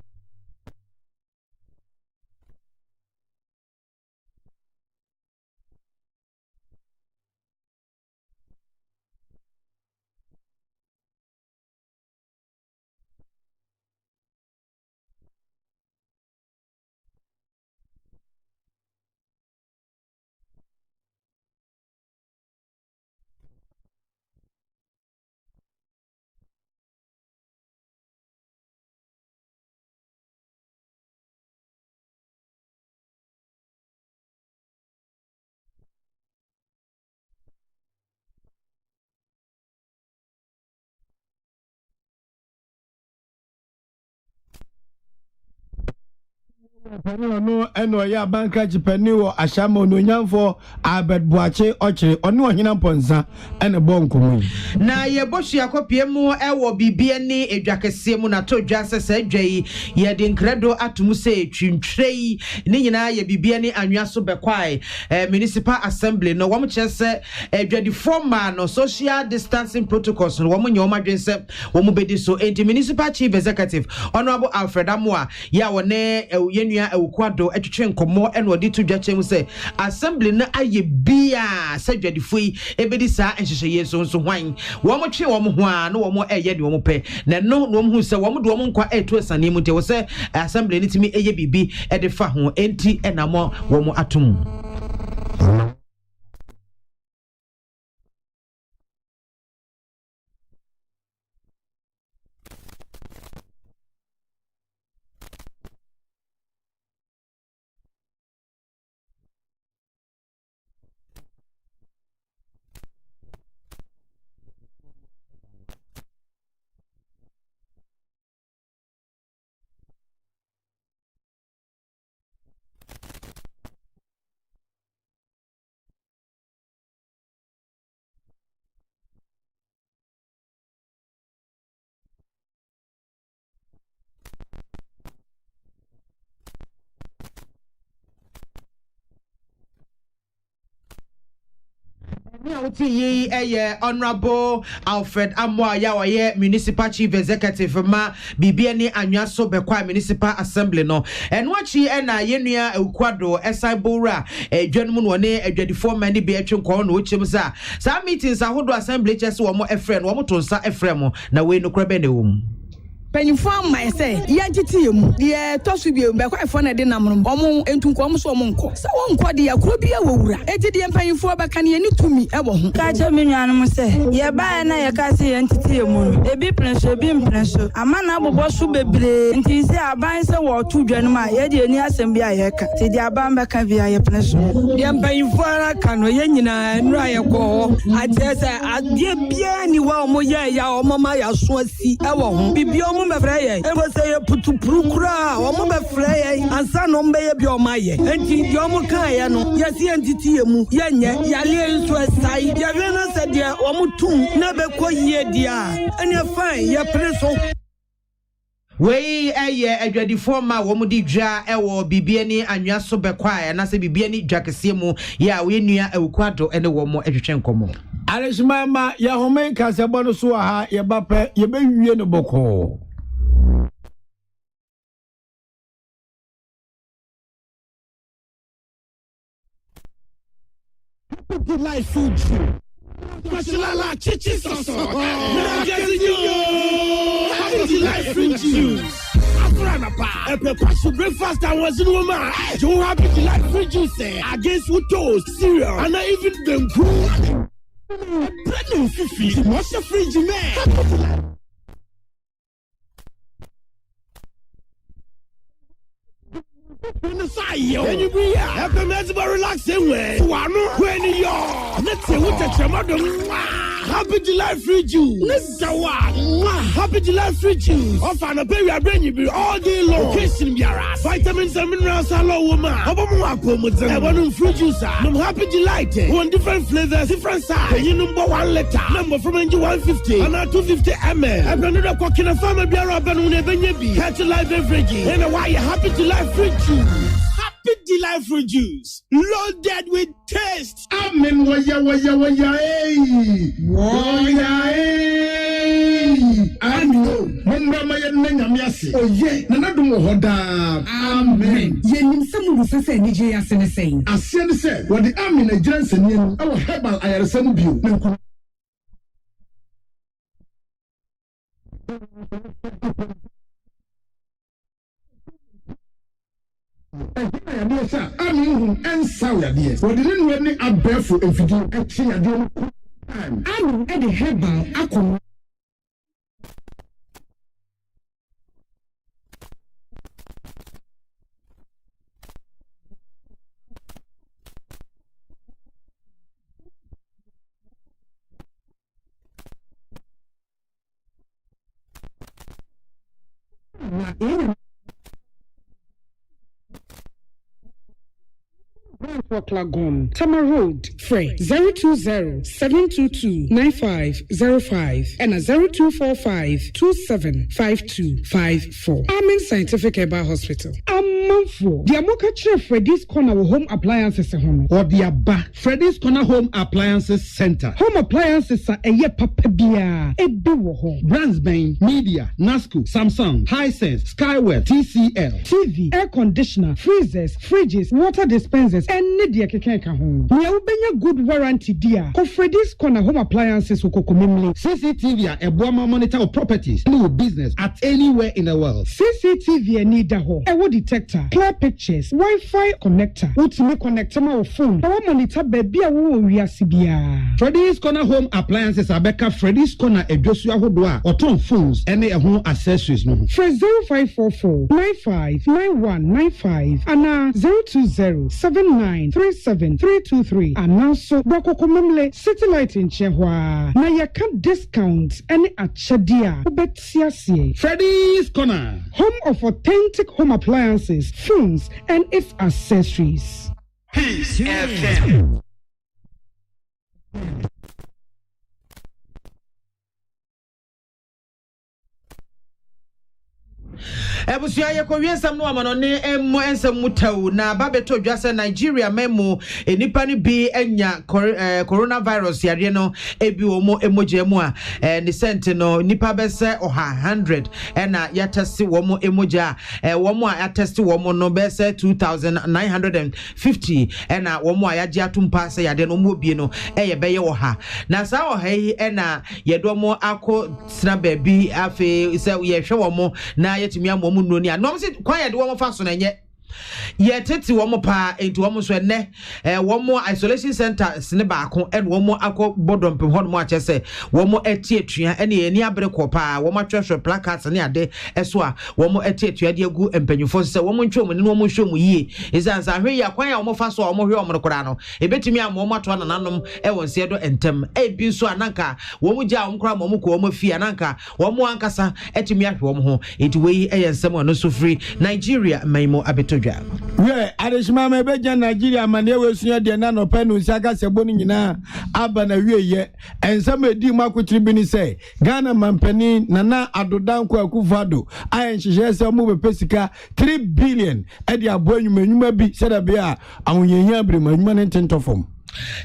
no eno ya banka chipani wo Ashama ononyamfo abedbuache ochire ono ohina mponsa ene bonkomu na ye bohia kopie mu ewo bibie ni edwakese mu na to dwa sese adwai ye de nkredo atomu se twintwrei ni nyina ye bibie ni anwa so bekwai municipal assembly no wom chese edwadi formal no social distancing protocols no wom nyoma dwense wom bedi so enti municipal chief executive honorable Alfred Amoa ya wone yenua ewukwado etwetwe nkomo eno odi to dwache mu se assembly na aye bia sadwadifoi ebedi sa enhyehyeye so hwan wom twe wom ho a no wom eye de wom pe na no wom hu se wom de wom nkwa eto asane mu te wo se assembly ni timi eye bibi e de fa ho enti enamo wom atom Honorable Alfred Amoaya Municipal Chief Executive ma Bibiani Anyaso Bekwa Municipal Assembly no and wachi ena yenua Ekwado Esaibora Dwanmu no ne adwadifo mani be atwe ko no ochim sa meetings ahodo assembly chese wo mo efrem wo mo tonsa efrem na we no krabe ne wom Penifo my say yagiti yemu ye tosu bi be kwa fo na de namro omo entunko omo so omo nko sa won ko de yakro bi awura eti de penifo ba kan ye ni tumi e wo ho ka cha me nuanom say ye ba na ye ka say ye ntiti yemu ebi prenso ebi mprenso ama na abobo so bebre nti se aban se wo tu dwanum a ye de ni asem bi a ye ka ti de aban be ka bi a ye prenso ye penifo ara ka no ye nyina nura ye ko ate se ade bia ni wa omo ye ya omo ma ya so asi e wo ho bibio be freye e go say putu prukura o mo be freye ansa no mbe ye bi o maye enti di o mo kan ye no ye si entiti ye mu ye nye ya le nso asai ye we na se de o mo tum na be ko ye dia ene fine ye preso Wei adwadifo ma wo mu di dwa wo bibiani anwa so bekwa na se bibiani dwakese mu ya we nua Ekwado ene wo mo atwetwe nkomo Alishmama ya home ka se bono so ha ye bape ye be wie no boko Life food. Mashallah, chichi soso. Happy life fruit juice. Breakfast and was in woman. You happy life fruit juice against with toast, cereal, and I even them cool. Pregnant fifi. What's your fridge, man? And you be have the mess about relaxing way. When you're let's say what a Happy July free juice. Let's go Happy July free juice. Off and a baby, I bring you all day long. Vitamins and minerals, hello, woman. I want free juice. I'm happy July. One different flavors, different size. You number 1 letter. Number from NG 150 and 250 ml. I've been a cock in a family beer up and whenever you be. Catch a live beverage. And why you happy July free juice. Happy delightful juice, loaded with taste. Amen. Waya. Ando, mumba maya nenya miasi. Oye, nanadu mohoda. Amen. Ye nimsamu rusase nije ya sene sein. Asiani se, wadi amin e jiranse nienu. Awa herbal ayaresemu biu. Amin and sour dear. What didn't really a barefoot if you do actually a deal. Amin and the herbal akon. Lagoon, Tama Road, Frey 020-722-9505 and 0245-275254. Amen Scientific Herbal Hospital. Amanfo. The Amoka Chef Freddy's Corner Home Appliances home or the Abba Freddy's Corner Home Appliances Center. Home appliances are a ye papabia, a biwo Brandsbane, Media, Nasco, Samsung, Hisense, Skywell, TCL, TV, air conditioner, freezers, fridges, water dispensers, and Nidia Keka home. We are a good warranty, dear. For Freddy's Corner Home Appliances, CCTV, a Boama monitor of properties, new business at anywhere in the world. CCTV, need the home. A wood detector, clear pictures, Wi-Fi connector, ultimate connector, our phone, our monitor, baby, CBR. Freddy's Corner Home Appliances, Abeka, Freddy's Corner, a Joshua Hodua, or Tom phones, and a home accessories. For 0544 959195 and 020-7937-323 and also Boko City Light in Chehua. Na yaka discount any achadia ubetiasie. Freddy's Corner, home of authentic home appliances, phones, and its accessories. Peace FM. Ebusua ye kowie nsam no amano ne emmo ensam mutaw na babeto dwase Nigeria memo enipa ne bi enya coronavirus yare no ebi omo emoje mu a ne sent no nipa bese 100 na ya test womo emoja womo a ya test womo no bese 2950 na womo a ya gi atumpa se yade no mo bi no ye beye wo ha na sa wo ha yi na ye do mo akọ sna baabi afi se ye hwe womo na yetimi amomu no ni anom se kwan ye de womo fa so na nye ye tete womo pa enti womo so ene womo isolation center sine baako en womo akọ bodom pem hono mo a chese womo etietua ene ye ni abere ko pa womo atwehwe placards ne ade eso a womo etietua de agu empanyufo se womo ntwom ne womo hwom yie ezansa hwe ya kwan ya womo fa so womo hwe womo kora no ebetimi amomo ato nanom ewo nse do entem ebi so ananka womo gya womo kora womo ko womo fi ananka womo ankasa etimi ahwe womo ho enti we eyensem ono so free Nigeria maimo abeto we adeshima me beja Nigeria mane we sunya de na no penu saka sebo ni nyina aba na wieye ensam edi makotiri bi ni say Ghana mampani nana adodanko akufado ayen hyehe se mo bepesika 3 billion e de aboanwuma bi seda be a awonyenya abremanyuma ne tentofom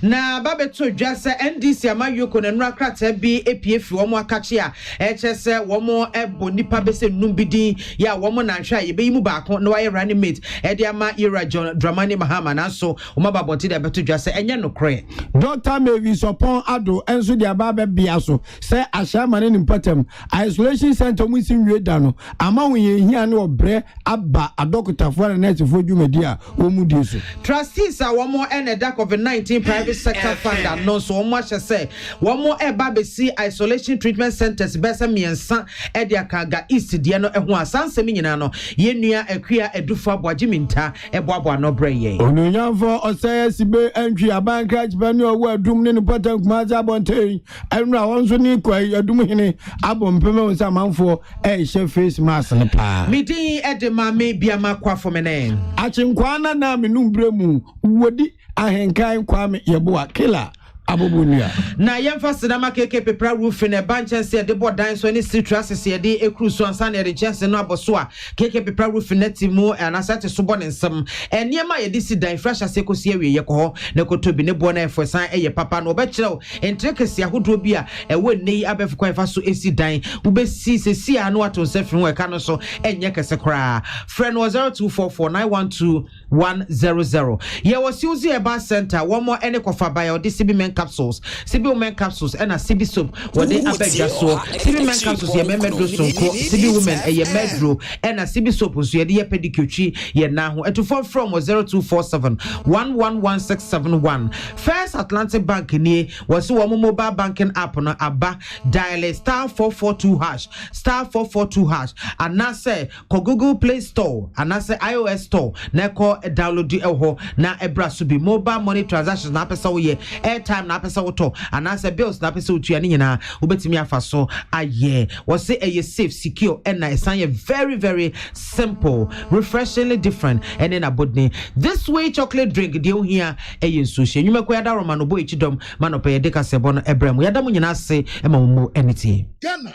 na babeto dwasa NDC amayoko na nura krata bi epiefi womo akache a echese womo ebo nipa bese numbidi ya womo na nhwa ye beyimu baako na waye running mate ede ama Ira John Dramani Mahama na so omababoti de beto dwasa enye nokre Dr. Mavis Opon Ado enso de ababe bia so se ashama ne nimpatem isolation center mu sinwe da no ama woye hia ne obre aba adokotafo na netifo dwumadi a womu di so trustees a womo eneda COVID-19 private sector fund no so much say womo eba besi isolation treatment centers besa miensa ede akaga east de no eho asansem nyina no yenua akua edufu aboagye minta eboabo no breye onyanfo osaya sibe antwi abanka jibani owo adum ne patan kumaza bonten enra wonso ni kwai adum hene abompeme wonsa manfo ehye face mask ne pa midin ede ma me bia makwa fomene achinkwana na menumbremu wodi ahenkan kwame yeboa killer abobunia na yemfa sidama keke pepra roof ne banchese de bodan so ni citrus se de ekruso ansa na de chese no aboso a keke pepra roof netimu anasate so bone nsem eniema ye de sidan fresh asekosi awie ye ko ne kotobi ne bo na efosan eye papa no obekireo entrekesi ahodo bi a ewo nei abefu kwan fa so esidan ubesi sesi anu ato sefri ho eka no so enye kese kra friend 0244912100 ye wosiuzi eba center womo ene kofa bio de sibi capsules, Sibi women capsules, and a Sibi soap, what they abeg so. Sibi men capsules, ye medro sonko, Sibi women, a ye medro, and a Sibi soap, so ye dear pedicure, ye now, and to fall from was 0247 111671. First Atlantic Bank near was one mobile banking app on Abba, dial *442#, *442#, and now say, Google Play Store, and now say iOS Store, Neko download the Eho, na Ebra Subi, mobile money transactions, na pesa ye, airtime na pesa woto anase bills na pesa otua ni nyina obetimi afaso aye wo say a safe secure and na esan very very simple refreshingly different and in abodne this way chocolate drink de o hia eye nsuhye nwuma ko yada roma no bo echidom manope ye deka sebo no ebrem yada mu nyina ase e ma mu anything Ghana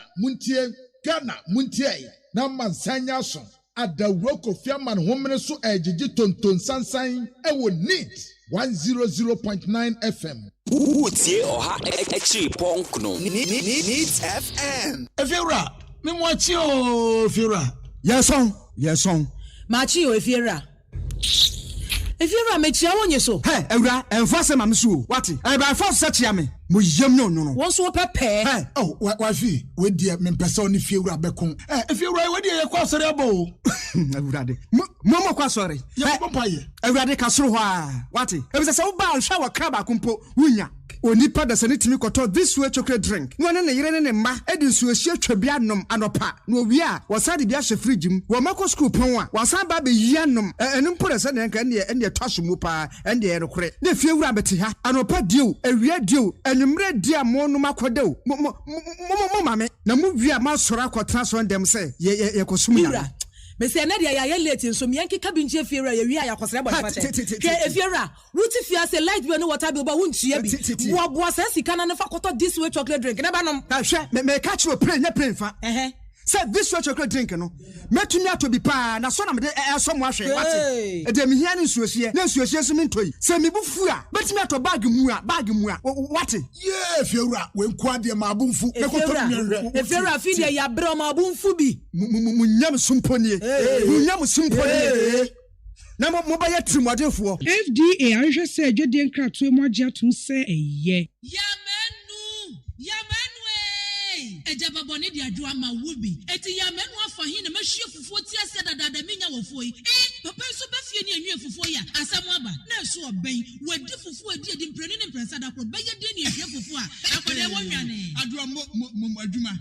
muntie na mansanya so adawro kofiaman homene so ejiji tonton sansan e wo neat 100.9 FM. Utie oha echi ponkno. Needs FM. Efiera, me mwachi o Efiera. Yes on. Machi o Efiera. Efiera mechi awonye so. Hey, Ewra, enfase mamsu. Wati? E ba force search me. Mo yem no. Won so pepe. Hey, oh, wafi, we dia me pesa oni Efiera bekon. Efiera we dia ye kwa sori abo. Ewrade. Mo kwa sori. Ye papa ye. Ewrade kasoro ho a. Wati? E be se wo ba hwa wa kraba kompo wunya. Onipa da sane timi koto this way chocolate drink. No ne yire ne ma edi nsuo hie twabia nom anopa. No wi a wasade bia hye fridge mu. Wo mako school pon a wasan ba be yi anom. Enu mpore se ne nka ne twaso mu pa ende ye rekore. Ne fie wura beti ha. Anopa dio, ewia dio, enumre dia mo no makodeo. Mo mame. Na mu wi a ma sora akotra so ndem se ye kosum ya. Mese na dia ya late nso miyanki kabinje Efiera ye wi ya kwasere bo fate. Ke Efiera, ruti fia se light bill no water bill ba wuntua bi. Wo sika na fa koto this way chocolate drink. Na ba nom. Hwe me catch no plane fa. Said this way chocolate drink no. Met me to be pa na so na me so mo ahwe what. E de me hia ne nsuohie. Na nsuohie so me ntoi. Se me bufu a, bet me to bag mu a what? Yeah, if you are when kwade ma abunfu. If you are feed ya bro ma abunfu bi. Munyam sumponi. Munyam sumponi. Na mo ba ya trimodefo. FDA ahwe se adwede nkratoe mo agye atum se eye. Ejaba boni di adwa ma wubi eti ya menu afa hin na mahwie fufuo ti ase dada menya wofo yi papa so ba fie ni enwe fufuo ya asam aba na so oben wadi fufuo edi mpreni ne mpresa da kro beye de ni ehwe fufuo a akode wonwane adwa mo adwuma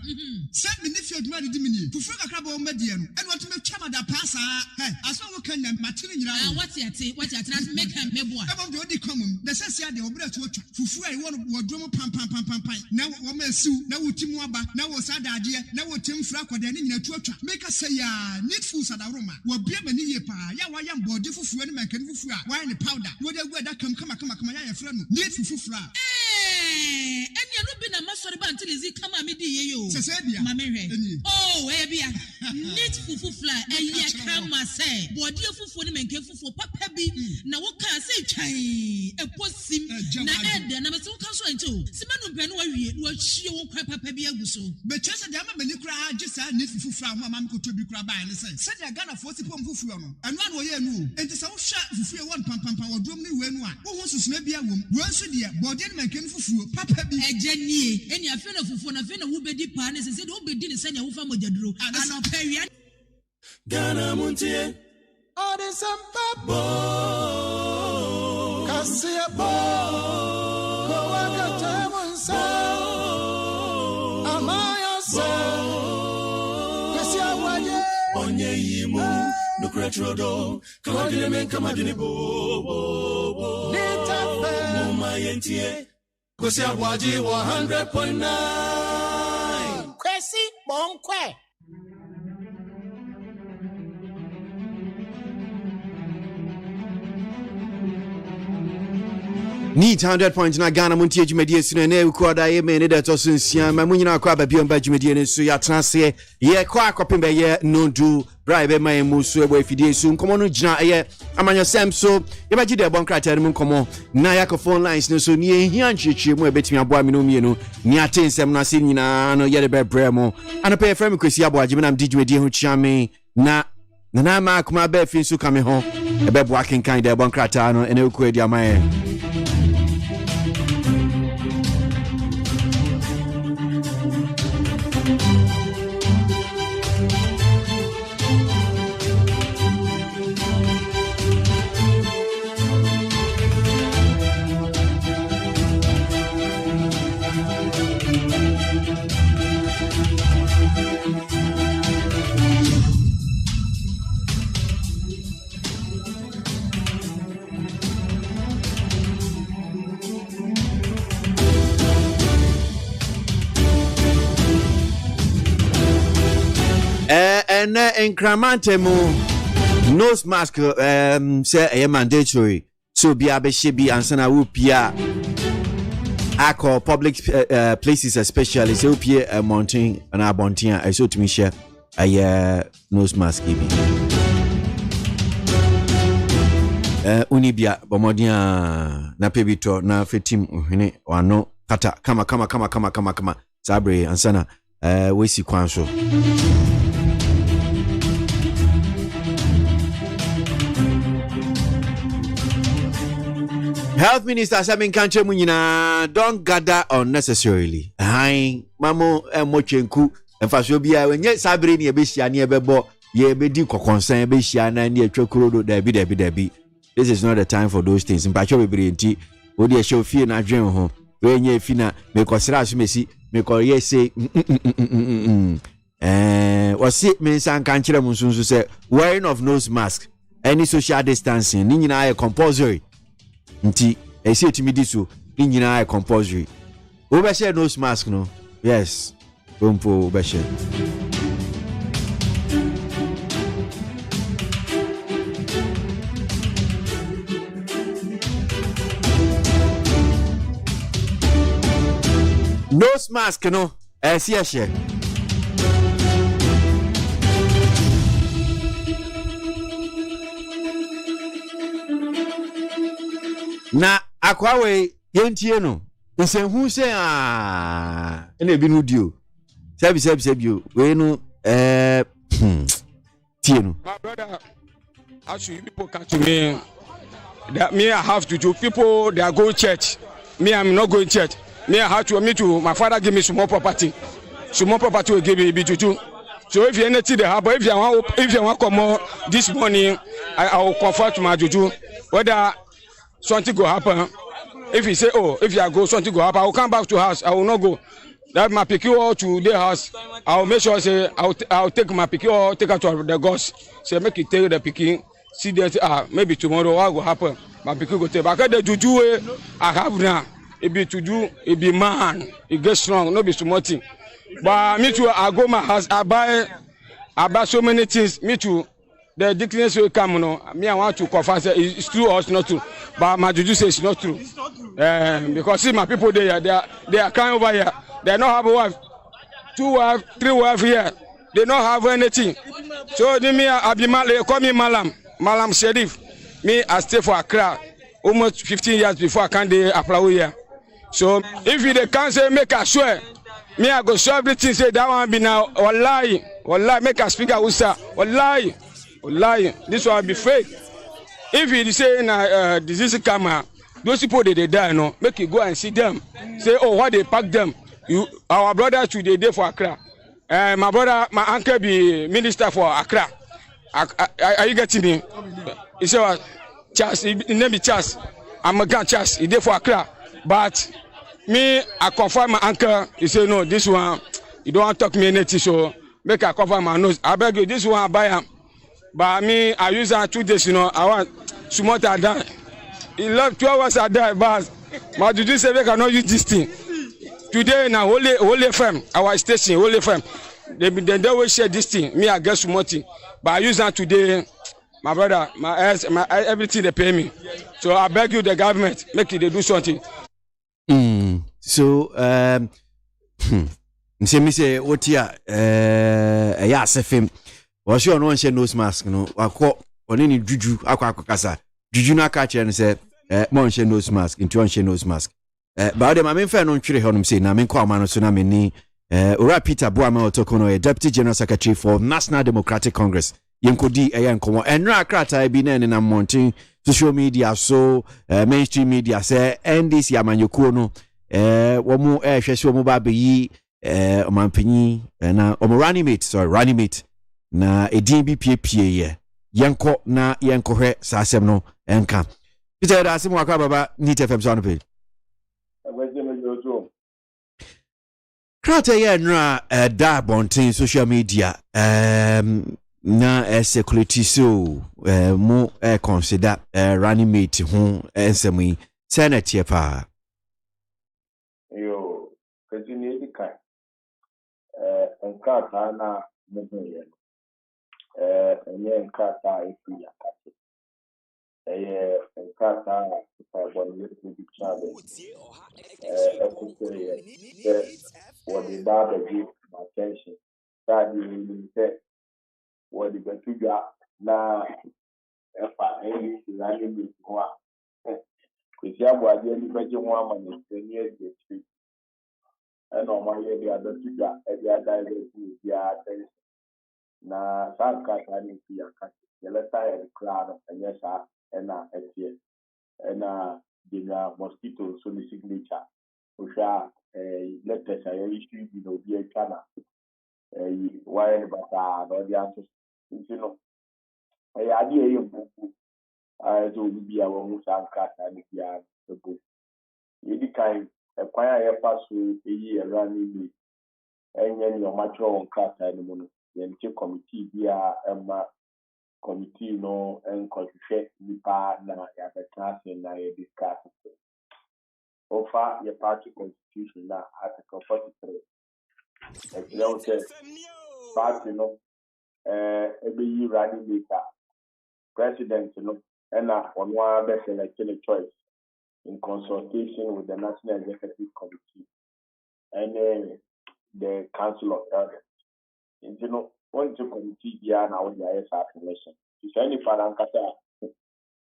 se me ni fie adwuma di mini fufuo kakra ba o medie no ene wato metwa mada pasa aso wo kan na matire nyira wati ate na make am meboa eba do di komum na sese ade obra to otwa fufuo ai wo wodwo pam na wo ma siu na wotimu aba na wo sadaje na wo timfra kwada ne nyina tu atwa make say ya need food sadaroma wo bia mani ye pa ya wa ya mbode fufuo ne mankan fufuo a wa ne powder wo de guada kama ya fra no need fufuo eni anu bi na masori ba until is kama me di ye yo sese bia mama hwe bia need fufuo eye kama say bode fufuo ne mankan fufuo papa bi na wo ka say twan eposim na ede na me so kan so ento simanu mpɛ no wa wie wo hie wo kwa papa bi aguso be chese de ama mani kura agisa ne fufuo ho ama mkoto bi kura ba ne se se de Ghana fo si pom fufuo no eno an wo ye nu enti se wo hwa fufuo won pam wodom ne we nu a wo ho susuna bi awom wo nso de bode ne mankan fufuo papa bi ejanie eni afi na fufuo na afi na wo bedi pa ne se de wo bedi ne se nya wo fa mojaduro ana pawia Ghana Montie Ode sampabo Kasiabo Onye yimu no kretrodo kamadine men kamadine bo Mama yentie Kwasi Aboagye 100.9 Kwasi bonkwe Need 100.9 Ghana Montie Jumedie sino ne ukoda ye me ne de to sunsia ma munyina akwa ba biom ba Jumedie ne so ya transe ye kwa akopembe ye no do bribe ma mu so ebo afidie so nkomo no gina ye amanyo sem so ye ba gide bon krata mu nkomo na ya ko phone lines no so ni ehia nchichie mu ebetimi aboa me no mienu ni atensem na se nyina no ye de bebre mo ana pe frame Kwasi Aboagye me na mdi Jumedie ho chiame na ma kuma ba fin so kame ho ebe bo akenkan de bon krata no ene uko edi amaye Incremante mo nose mask say a mandatory so be abeshebi ansana wupia akọ public places especially so upia MONTIE and abontia I so to me share a nose mask gibi unibia bomodia na pebito na fetim hene wano kata kama sabre ansana wesi kwanso Health Minister Samin Kanche Munyina don't gather unnecessarily. Hai mamo mochenku emfaso bia wenye sabre ni ebehia ni ebebo ye bedi kokonsan ebehia na ni atwakuro dabi. This is not the time for those things. Mpacho bebre enti odi e show fie na dwen ho. Wenye fina me kosira so mesi me ko ye say wasi me san kanchire munsunsu say wearing of nose mask any social distancing ni nyina ay compulsory. Nti esi etimi di so ni nyina ay compulsory. Wo be share nose mask no? Yes. Pompo be share. Nose mask no? Esi share. na akwawe yentie no nsenhu se ene bi no dio sebi we no tie no. My brother, actually people come to me that me I have to do. People they are going church, me I'm not going church. Me I have to my father give me small property will give me to do. So if you anything they have, if you want come more this morning, I will confirm to my juju whether something go happen. If he say, oh, if you go, something go happen, I will come back to house. I will not go. That my pikin all to the house. I will make sure say I will take my pikin all take out to the ghost. Say make it take the pikin. See that maybe tomorrow what will happen. My pikin go take. But the juju I have now, it be to do, it be man, it get strong, no be small thing. But me too, I go my house, I buy so many things. Me too. The dictionary will come, me I want to confess it's true or it's not true. But my juju says it's not true. Because see my people they are crying over here. They don't have a wife, 2 wives, 3 wives here. They don't have anything. So me I be they call me Malam Sheriff. Me I stay for Accra almost 15 years before I can apply here. So if they can't say make a swear, me I go show everything say that one be now wallahi make a speaker usa wallahi. This one be fake. If you say disease come, those people they die no, make you go and see them. Say oh why they pack them? Our brother today there for Accra. My brother, my uncle be minister for Accra. Are you getting me? He said Charles, his name is Charles. I'm a guy Charles. He there for Accra, but me I confirm my uncle. He say no, this one you don't want to talk me anything, so make I cover my nose. I beg you, this one I buy him. But me, I use her 2 days, I want small to die. He love 2 hours I die, but my juju say we cannot use this thing. Today now, Holy FM, our station, Holy FM, they will share this thing. Me, I get small thing. But I use that today, my brother, my everything they pay me. So I beg you, the government, make it they do something. So, say what here, SFM. Was you on one nose mask? No, I call on any juju, aquacasa. Juju na catch and say, Monche nose mask, into one nose mask. But the main fan on Chile Honum say, Namin Kwamano Tsunami ni, Ura Peter Boama Otokono, Deputy General Secretary for National Democratic Congress, Yankodi Ayankomo, and Rakrata Binen and MONTIE, social media, so mainstream media, say, and this Yamanyokono, Wamu Shesho Mubabi, Omampini, and running mate. Na edin bi pie ye yenko na yenko hwe sasem no enka Peter da asim wakwa baba NIT FM so no pe krata ye nra da bontin social media na security so mo consider running mate ho ensemi senate pa yo continue the kai enka na mo ye enye nkata ifi yakati nkata bonye bi chabe ekute what the data give attention that you say what the betuga na efa enyi rally bi ho a kwesi aboagye ni beje ho ama ni senior district and o ma ye dia betuga e dia direct dia attention na sankata ni fi yakati yeleta e crowd and sa na etie na dinga mosquito so ni signature osha letters I issue bi no bi etana why bata no dia so no ade e mbuku so bi a won sankata ni bia ebo yedi kai ekwan a ye pa so eyi era ni enye ni o matro on kata ni mu no yenche committee bia emma committee no encourage nipa na ya betra na ye discuss offer your party constitution na article 43 party no ebe yi running leader president no na onwa be select a choice in consultation with the National Executive Committee and the Council of Elders. You know, one to committee here now with the ISR election. If any father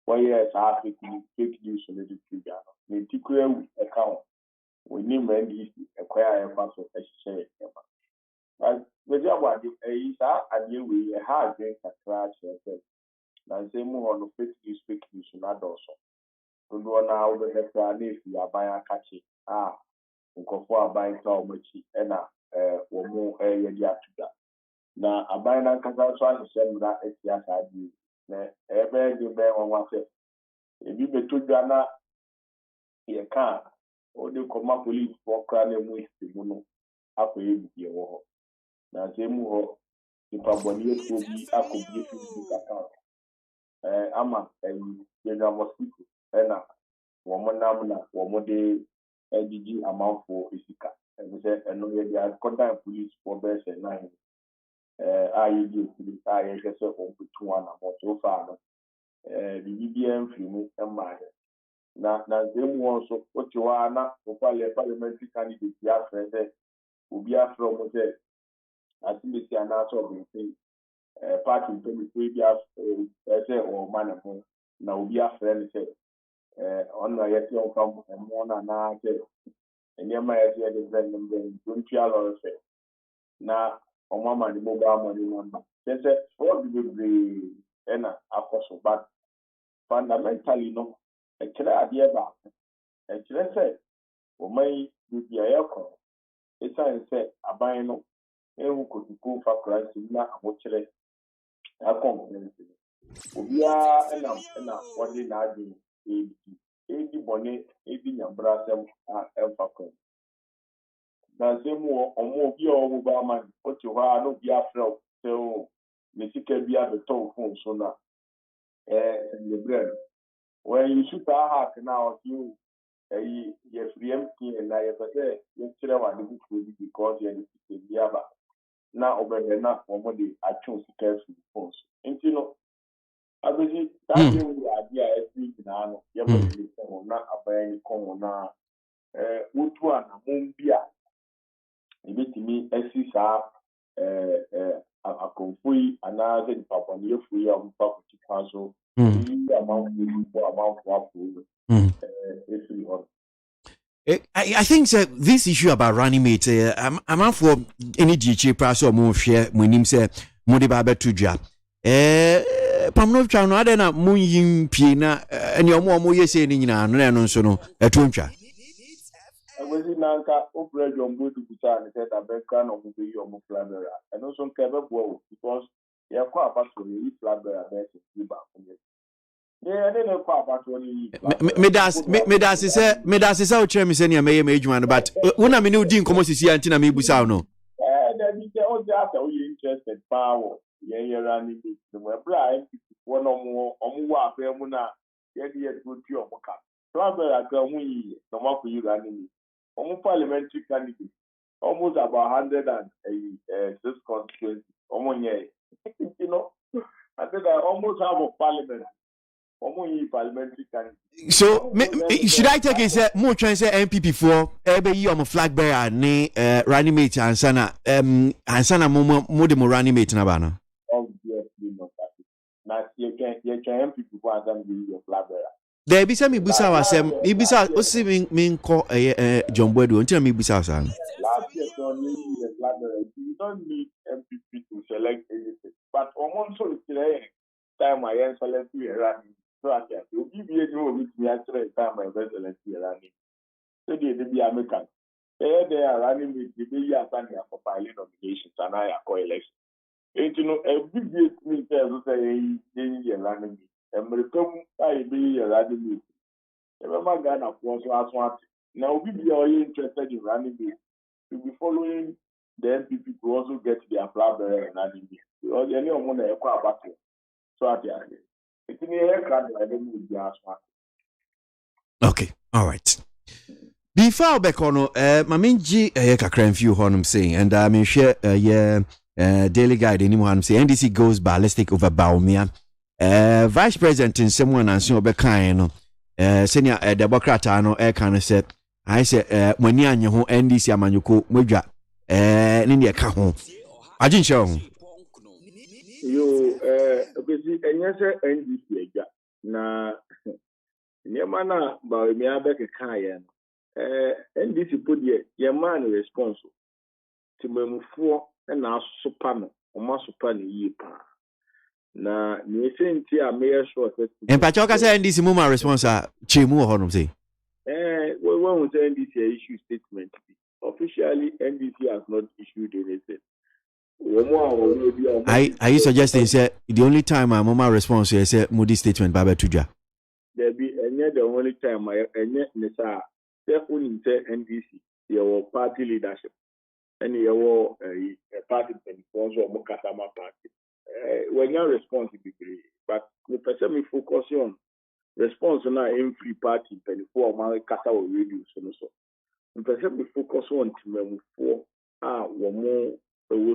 yes, I fake news on the trigger. The TQA account. We need NDC acquire a pass of share. But the job is a new way a hard drink a crash. Now, say more on the fake news not also. To do now the next if you are buying a catchy. Nkɔfoɔ aban ka wɔn akyi ɛna wɔn yɛde ato da na aban nankasa nso ahyehyɛ mmara ati asa adeɛ na ɛbɛyɛ de bɛyɛ wɔn asɛ ebi bɛtɔ dwa na yɛka a wɔde kɔma polisifoɔ kora na emu esi mu no akɔyɛ bibie wɔ hɔ na sɛ emu hɔ nipa bɔnneɛfoɔ bi akɔbie Facebook account ama yɛnya mosquito ɛna wɔn nam na wɔn de Gigi amanfo isika and say and no they contact police for best and nine I just on to one about so far the BBM film and my now them also what you are not for parliamentary candidate ya friend will be after say I think it's an answer of the party to be say or man now will be a friend say on my yet young come and one and I say, and near my idea is then don't feel or say. Now, on one man, the mobile money one. Then say, for the apostle, but fundamentally, no, a clear idea about it. And let's say, for my be a aircon, it's I said, a buy no, and who could go for Christ in that, which I come. We are enough, what did I do? Edi bone edi nyambra sem emfakon na semu omo bi o ba man o ti wa no bi afro so me sika bi abeto phone so na the brand when you shoot a hack now you yes empty and I say you tell what the food because you need to be aba na obere na omo dey atun sika phone so no Abiji, that idea is now. You na abayani komo na utu ana mumbia. Ibitimi esisa akonfui anaze di papa ni yefui ya mpa kuchikazo. I think this issue about running mate, I'm out for any DH price or more share when him say Modiba Betuja. Pamno chano ade na munyin pie na ene omo yese ni nyina no no so no etoncha awezi nanka obredi ombo du kuta ni said abeka no mo be omo flabera eno so nke be bo because ye kwa abaso ni flabera be se ba kunye ne kwa abaso ni me das se o chere me se ni ameye adwuma no but una me ni udi nkomo sisi anti na me busa no that be o just o you interested power ye running the webra one omo wa afa mu na ye de ye to ti omo ka travel aka hu yi no ma ku yi running omo parliamentary candidate almost about 106 constituencies omo nye you know I think I almost have a parliament omo yi parliamentary candidate so should I take it say mo try say MPP for ebe yi omo flag bearer ni running mate ansana mo de mo running mate na ba no obviously not that. Now you can MPP for them be your flag bearer. There be some Ibusa wasem Ibisa osi min ko John Boydu until me Ibusa san. Last year on the flag bearer you don't need MPP to select anything. But on so time I am select running. So I can you give me with me actually time I was select running. So they be American. They are running with the year for filing nominations and I are election. And you know, every day me tell say they running me. American I be running me. Remember Ghana was last one. Now we be all interested in running me. We'll be following the MPP to also get their flag bearer and running me. Because any of them are quite back. So I tell you, it's in the aircraft I don't need the one. Okay, all right. Before Bekono, Maminji kakra few honum saying, and I mean share daily guide anyone say NDC goes ballistic over Baumia. Vice President in someone and so Bekano, senior Democrat no can say I say when you NDC Amanuko Muja India Kahon. I didn't show you NDC na nneɛma na Bawumia abɛkeka yɛ no NDC po deɛ yɛmaa no response timamufoɔ na asopa no ɔma sopa no yie paa na ne senti a meyɛ sure sɛ Empacho ka sɛ NDC mu ma response a chemu wɔ hɔ nom sɛ when say NDC issue statement officially NDC has not issued anything. Are you suggesting say the only time a mama response is say Moody statement by Tuja? There be the only time I nisa there only say NDC your party leadership and your party sponsor or Mokasama party. When your response be great, but the person me focus on response na free party 24 my kasa or radio so. The person me focus on team for womo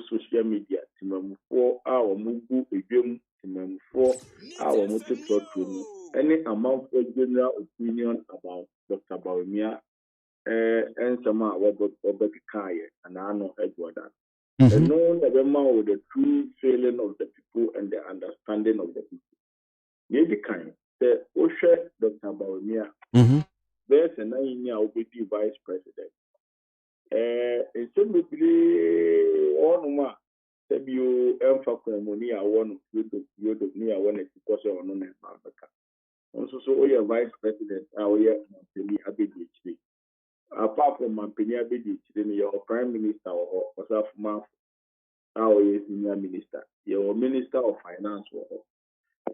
social media timamufo womugu edwem timamufo womuto any amount of general opinion about Dr. Bawumia and some about Kaye and Ano Edward. And know the true feeling of the people and the understanding of the people. Maybe kind the Osha Dr. Bawumia there's a 9-year vice president. It's simply one you money I want you near one because of non Africa. Also, so we are vice president, our Montini Abidji. Apart from Montini Abidji, then your prime minister or South our senior minister, your minister of finance,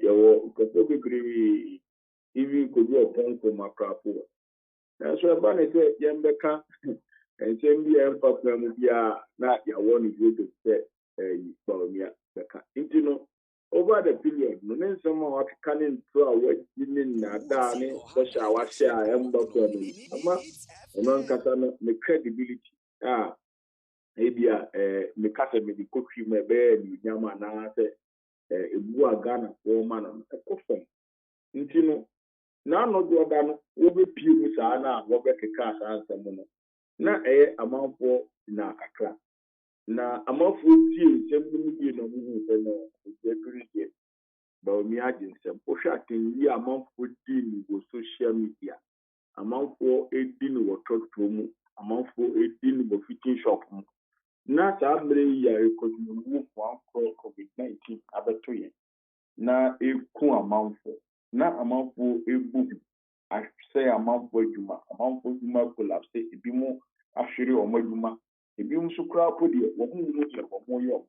your even could be a point for my crap. That's why I say, Yambeka. And same year, Papa Mubia, not your one is to say, Bawumia, you know, over the period, no name someone coming through our wedding, Nadani, Sasha, Washa, Ember, among Katana, the credibility. Maybe the Kasa medical cream, a bear, Yamana, a Bua Ghana, woman, a coffin. You know, now not what done, over Pew, Sana, Robert Cass, and someone. Na amount na kakra na amount for tea sembu no mu no security Bawumia jinsem o hwa yi amount for tea go social media amount for edin wo trotro mu amount for edin go fitting shop mu na ta mre ya ekotumu for COVID-19 abeto ye na eku amount for na amount for ebu I say amount for juma collapse ebi mu afiri omaduma ebi mu sukra podi wo mu je wo mo yo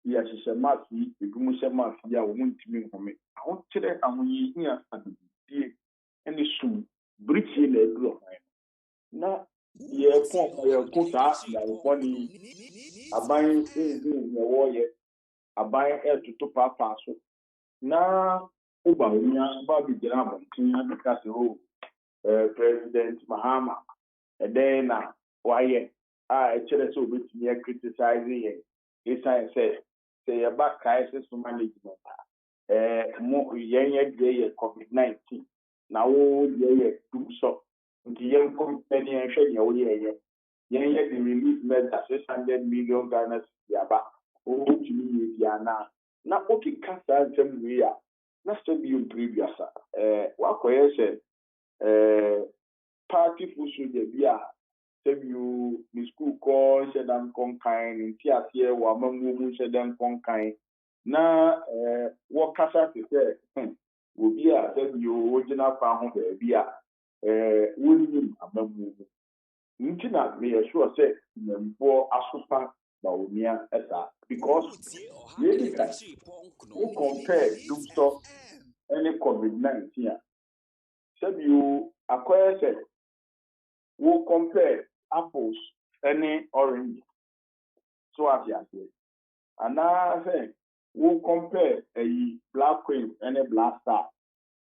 ya hihye mafi ebi mu hye mafi ya wo mu ntimi nhome ahon kire ahoyi hia adidie ene sum brichi na eduro na ye ko ta na woni aban ehu wo ye aban etutu papa so na Bawumia ba bi jira bontin because President Mahama and then why actually so bit me criticizing it say about crisis management mo yenye COVID-19 now ye do so the young company and share your yenye the relief measure 600 million Ghana yaba o to me yana na okay cancer them we are not to be previous what say party fusu de bia you the school call said I'm conkind in tiasie wa mamu said I'm conkind na what kasa to say will be a said you original farm bia woni amamu ntina me sure say for asupa Bawumia esa because really can who compare Dumso any COVID-19 said you acquire said who compare apples any orange so as you say and now say who compare a black queen any black star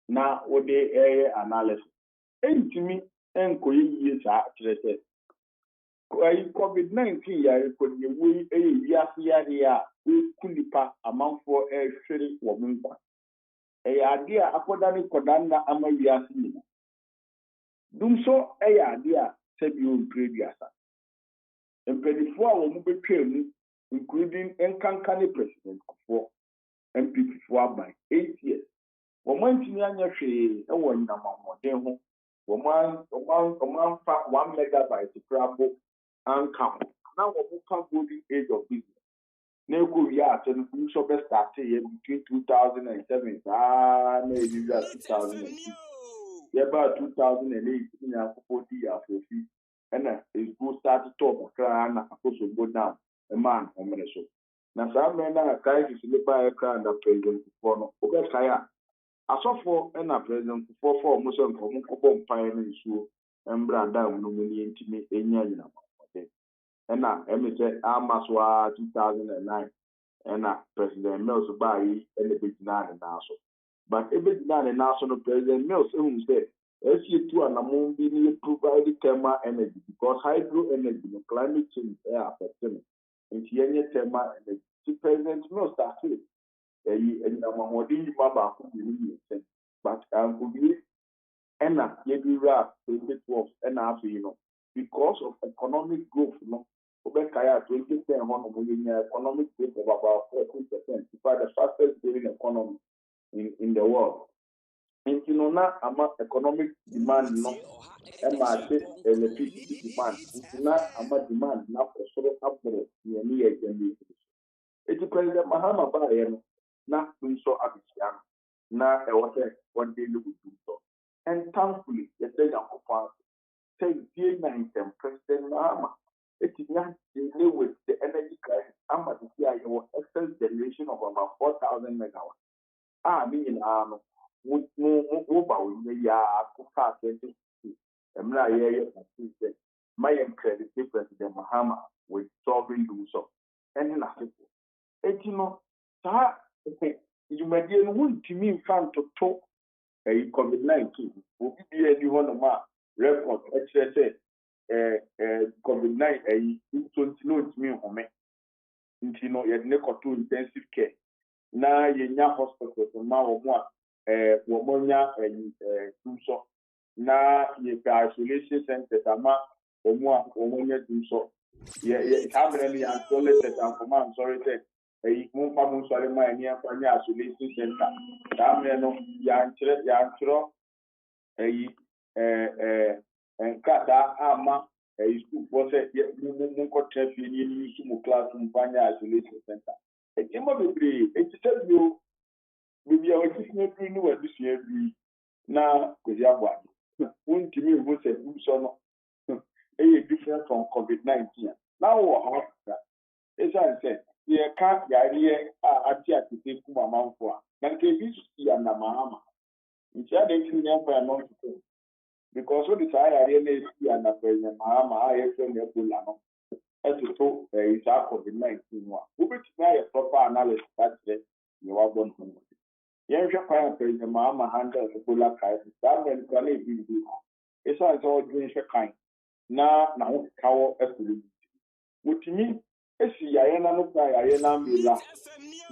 now what they analysis ain't me and koyi sa trese COVID-19 ya ko ni we ya kulipa amount for a shiri wo mpa idea akodani kodanda amawiase ni dumso idea sebio previasa empedifo a wo mu betwam including enkankane president for MPP for about 8 years wo MONTIE anya hwe e wo namamode ho wo man 1 megabyte crabo anka na wo ka golden age of business na ego wi a ten so be start here between 2007 na 2008 about 2008 in a 40 year for and it go start to talk and also go down a man on so now some men are crisis in the buy a car and president for no okay kaya asofo na president for muslim for mukobom pioneer so embra down no muni intimi enya nyina and na say amaswa 2009 and president Mills buy and the big nine now so but every national president Mills said SE2 and among being provide thermal energy because hydro energy and climate change are affecting into thermal energy. President Mills started and Namodi Baba but could be and Yedira 2012 and after because of economic growth, Obekaya 2010 economic growth of about 14%, the fastest growing economy in the world. And ama economic demand no electricity demand ama demand na kosoro abro ni agenda eti president Mahama ba no na nso abisia na what they look so and thankfully the day of say the president Mahama eti nya deal with the energy crisis ama the excess generation of about 4,000 megawatts meaning ya kufa 20 emra ye my credit president Mahama with solving do so and na people etino sa you may be one to me fan to talk COVID-19 obi bi eni ho no ma record say COVID-19 20 me home ntino ye ne koto intensive care na ye nya hospital ma wo mo womonya so na ye isolation center ama womonya so ye kamera ni isolate and command sorry say mun pa mun sorry ma ni afanya isolation center kamera no ya nchiro nkata ama school for say mun ko trafi ni su class mun fanya isolation center ekimo bebre ekitebio bibi a wetisi ni wadisi abi na kwezi ABOAGYE wontimi wo se so no different from COVID-19 now what is I say ye ka yare ati kuma manfo a na ke bi ya na Mahama nti ade ntimi ya fa no because what is I yare na ya na president Mahama a ye fe na Ebola no eto is COVID-19 wa wo beti na ye proper analysis that say you are born from Yen Japan president Mahama handle Ebola crisis. That when Kale be it's all doing kind. Na kawo esuli. Wutimi esi yayena no pa yayena mbela.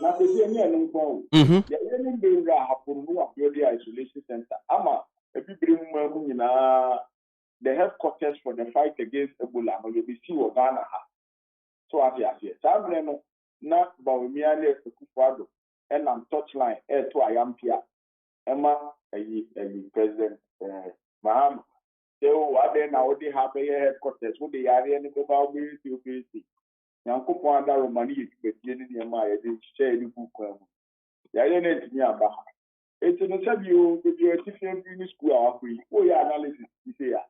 Na bezi eni enu nko. Yayena mbela haponu akodi isolation center. Ama ebibiri mu nyina the headquarters for the fight against Ebola no you be see Ghana ha. So afi. Sabre no na bawumia le Kufuado and I'm touchline to Ayampia Emma President Mahama. So what then now they have a headquarters with the area and go about UPC. Yanko Panda Romani is getting near my share the book. Yayan Yamba. It's an interview with your different school. Oh, yeah, analysis is here.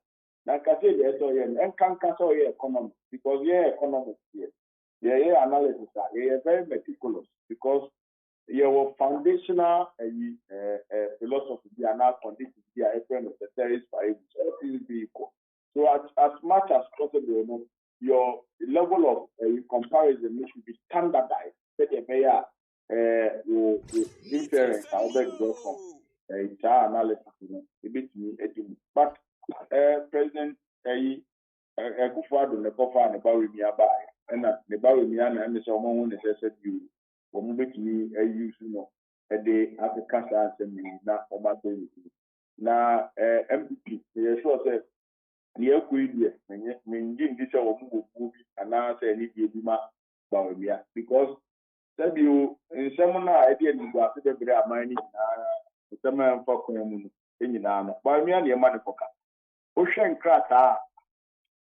Like I said, yes, and can't cancel your economy because economics here. Yeah, analysis are very meticulous because your foundational philosophy are now conditions here of the terrorist vehicle. So as much as possible, your level of comparison should be standardized. Inference from entire analysis, a bit but President Kufuado the Kofa and the Bawimia by and the Bawimia and the Salmon necessary you. Me use a day at the Casa Assembly now for my baby. Now, MPP, they sure said, near Queen, meaning this movie, and now say, need you be my because said you in some idea you got to the mining Sema mfa kwa mu nyina no ba mi ane ma ne koka o hwe nkrata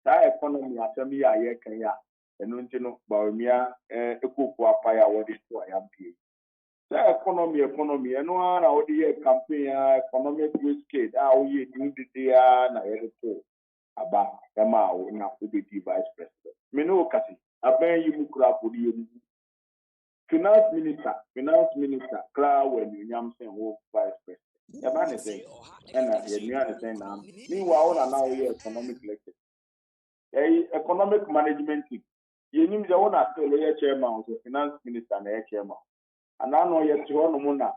ta economy asemi ya ye kan ya enu nti no ba mi ekoku apa ya wo de to ya mpie sa economy enu ara wo de ye campaign ya economic growth scale a wo ye ni de ya na ye to aba kama wo na ko be vice president me no kasi aban yi mu kura podi ye mu finance minister kra when you nyam sen wo vice president ya ba ne say na ye nua ne say na ni wa wo na wo ye economic lecture economic management team ye nim je wo na still ye chairman so finance minister na ye chairman ana no ye ti ho no mu na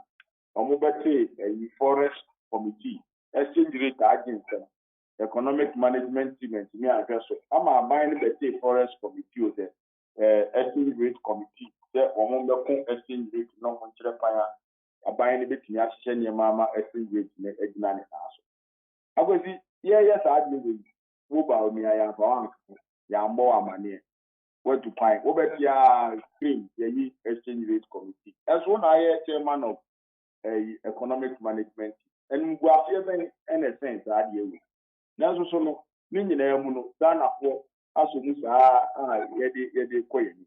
omo bete forest committee exchange rate agency economic management team ni address ama aban ni bete forest committee o de exchange rate committee de omo be ko exchange rate no mo kire pan aban ni betimi a hye ne mama exchange rate ne agina ne aso agozi ye sa adwe wo ba omi aya ba ya mbo amane what to find wo bet ya screen ye exchange rate committee as one I chairman of economic management and we are feeling in a sense adie we na so no ni nyina mu no Ghana for aso mu sa ye de koye ni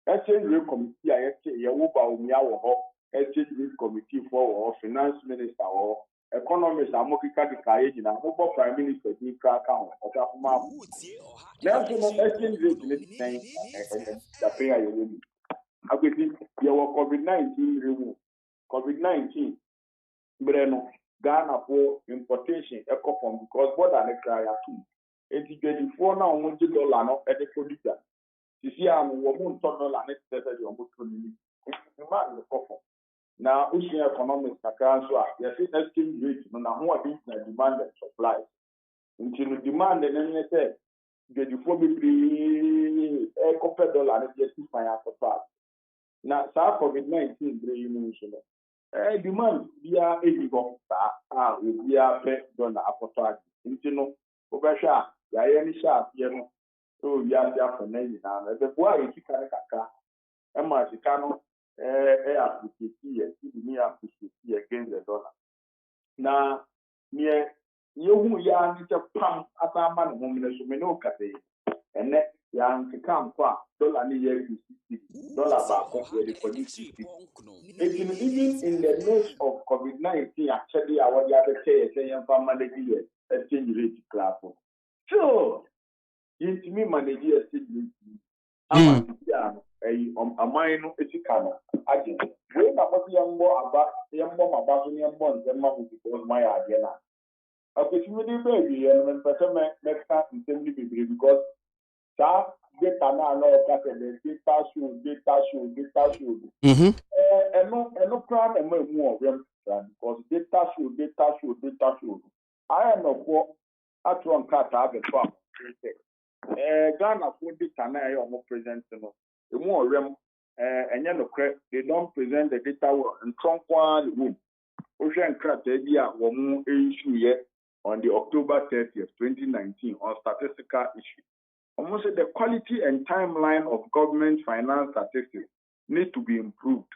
exchange rate committee a ye wo ba omi awo ho exchange rate committee for finance minister or economist amokika de kaye nyina mo prime minister di kraka ho otafuma na so no exchange rate ni ten da pay ayo ni agbeti ye wo covid-19 rewu covid-19 breno Ghana for importation from because border na kra ya tu enti 24 na won $1 no e de producer sisi am wo mo $1 na tete de omo to ni ma le kofo na ocean economics kakra so a ye say exchange rate no na ho adi na demand and supply enti no demand na ne say 24 bi copper dollar na je si fan akofa na sa covid-19 bre yi no so demand bia edigo sa bia pe dollar akofa enti no obehwa ya ye ni sha ye no so bia bia for na ni na be boa yi sika ne kaka e ma sika no appreciate ni appreciate against the dollar na nie yehu ya ni te pam asama no homne so me no kase ene ya nkam kwa dollar ni ye dollar ba ko ye for this even in the midst of covid-19 actually our the other say yan manage the exchange rate class so me manage exchange rate amai no etika no age we na mo yambo aba yambo maba so yambo nzema mu because my ade na akwesimi di baby ye no mpese me ka ntemi bibiri because ta data na no ka se data show eno plan na mu o rem because data show I am no ko atron ka ta be to am Ghana for data na e o present no emu orem enye no kre they don't present the data in tronkwa the room ocean krata bia wo mu issue ye on the October 30th 2019 on statistical issue almost the quality and timeline of government finance statistics need to be improved.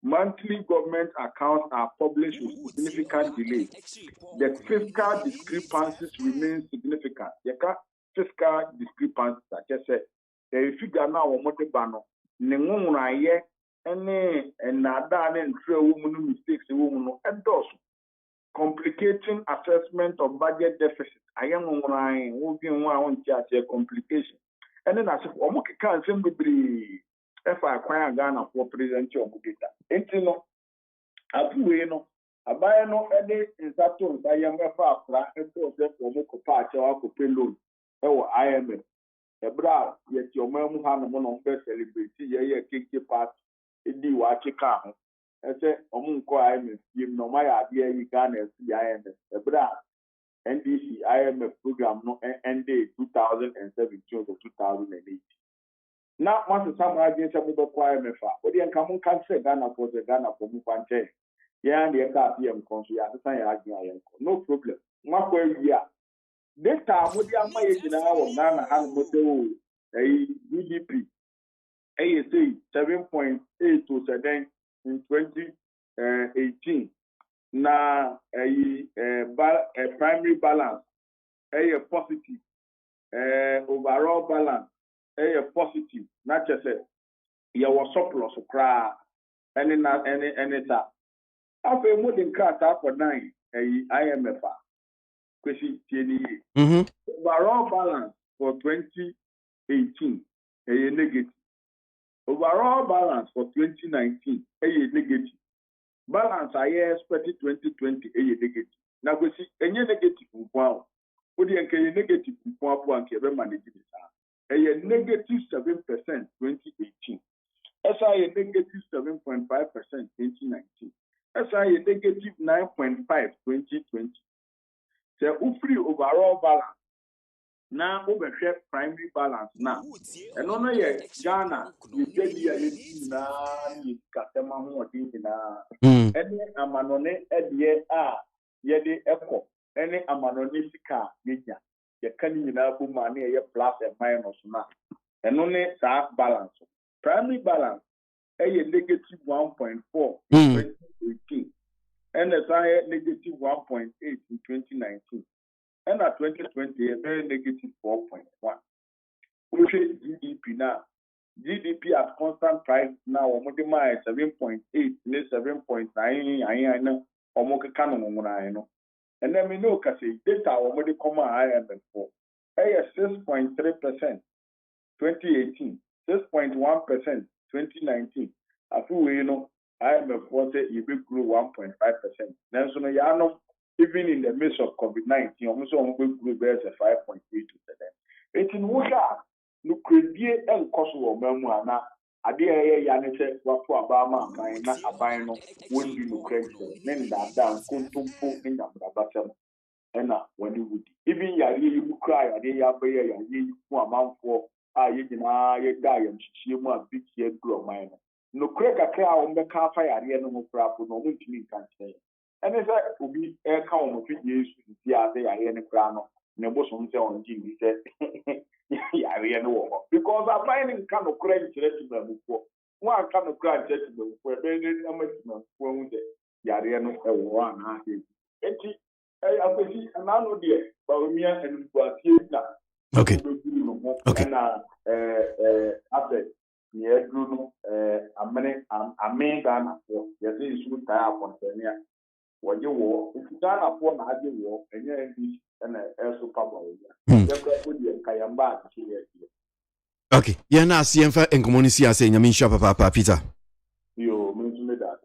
Monthly government accounts are published with significant delays. The fiscal discrepancies remain significant. Fiscal discrepancies, I just said, the figure now on Motebano, Nengunaye, and Nada and True woman mistakes, a woman, and those complicating assessment of budget deficit. I am on working one charge complication. And then I said, Omoki can't simply be if I acquire Ghana for present your data. Entino, Apueno, Abayano, any in Saturn, I am a far and those that Omoko patch or Copello, or IMF. A bra, yet your mom had a mono celebrity, a kicky part, a D. I said, Omunko IMF, give no my idea you can see IMF, a bra, NDC IMF program no end 2017 to 2018. Now, once the summer against a mobile IMF, but the Kamun can say Ghana for the Ghana for Mupante. Yeah, and the KPM consul at the time, no problem. Mark where we are. This time, with the Amay in our Ghana and Moto, a GDP, ASA 7.8 to 7 in 2018. na primary balance positive overall balance positive na chese ye was surplus cra any ta afa mu din krata for 9 IMF kwesi tieni overall balance for 2018 negative. Overall balance for 2019 negative. Balance I expected 2020 negative. Now we see any negative wow. Odi enke negative wow po anke be manage this. Negative 7% 2018. SI negative 7.5% 2019. SI negative 9.5 2020. So free overall balance. Now over primary balance now. And on Ghana, you get the na Katema who na any amanone edie yede echo any amanone sika media. You can money plus and minus now. And only that balance. Primary balance negative 1.4 in 2018. And as negative 1.8 in 2019. And at 2020, a very negative 4.1. We say GDP now. GDP at constant price now, 7.8, 7.9, I know, or canon. And then we know, data already come IMF for 6.3%, 2018, 6.1%, 2019. After we know, IMF was a big grew 1.5%. Then so no, even in the midst of COVID-19, almost on grew bears a 5.3%. It's in Wuha, no credit and cost of Memoana. I dare Yanete, what for Obama, my abino, wouldn't be no credit. Then that down, couldn't put in the bottom. And when you would even you cry, I dare Yabaya, you amount for you die and she more big head grow mine. No crack a cow on the car fire, no crap, no one can say. And as I will be air count of years, yeah, they are in a crown. Never on Jimmy said, yeah, because I'm finding kind of credit before. One kind of credit for a very amateur for the Yariano one. I know dear, but me and okay. Okay. And after yeah, Bruno, I mean, Ghana for yes, it's good time on Kenya. What you war, if you done upon the war, and you're English and a super bowl. Kayamba here. Okay, yeah, now CM and community are saying, I mean, shop Papa Peter. You mentioned that.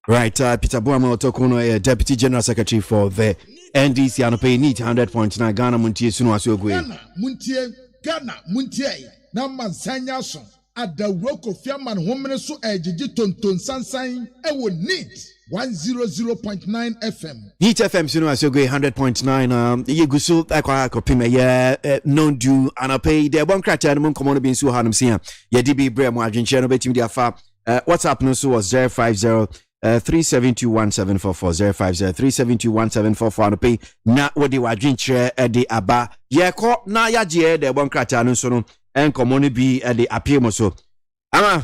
Right, Peter Boamo Tokuno, Deputy General Secretary for the NDC, and pay need 100.9 Ghana Montie Suno Ghana Montie, Naman Sanyason, at the rock of Yaman Woman so Ejiji Tonton Sansain, would need 100.9 FM. Heat FM Suno Asogwe 100.9, Yegusu, Aqua Copime, non due, and pay the one crater and Moon being so handsome. Yedibi Bremo Argent Channel betting the affair. WhatsApp no so was 050 3721744 050 3721744 and pay na what they were drinking the aba ye ko na ya je the one krata no so no en common bi the appear so ama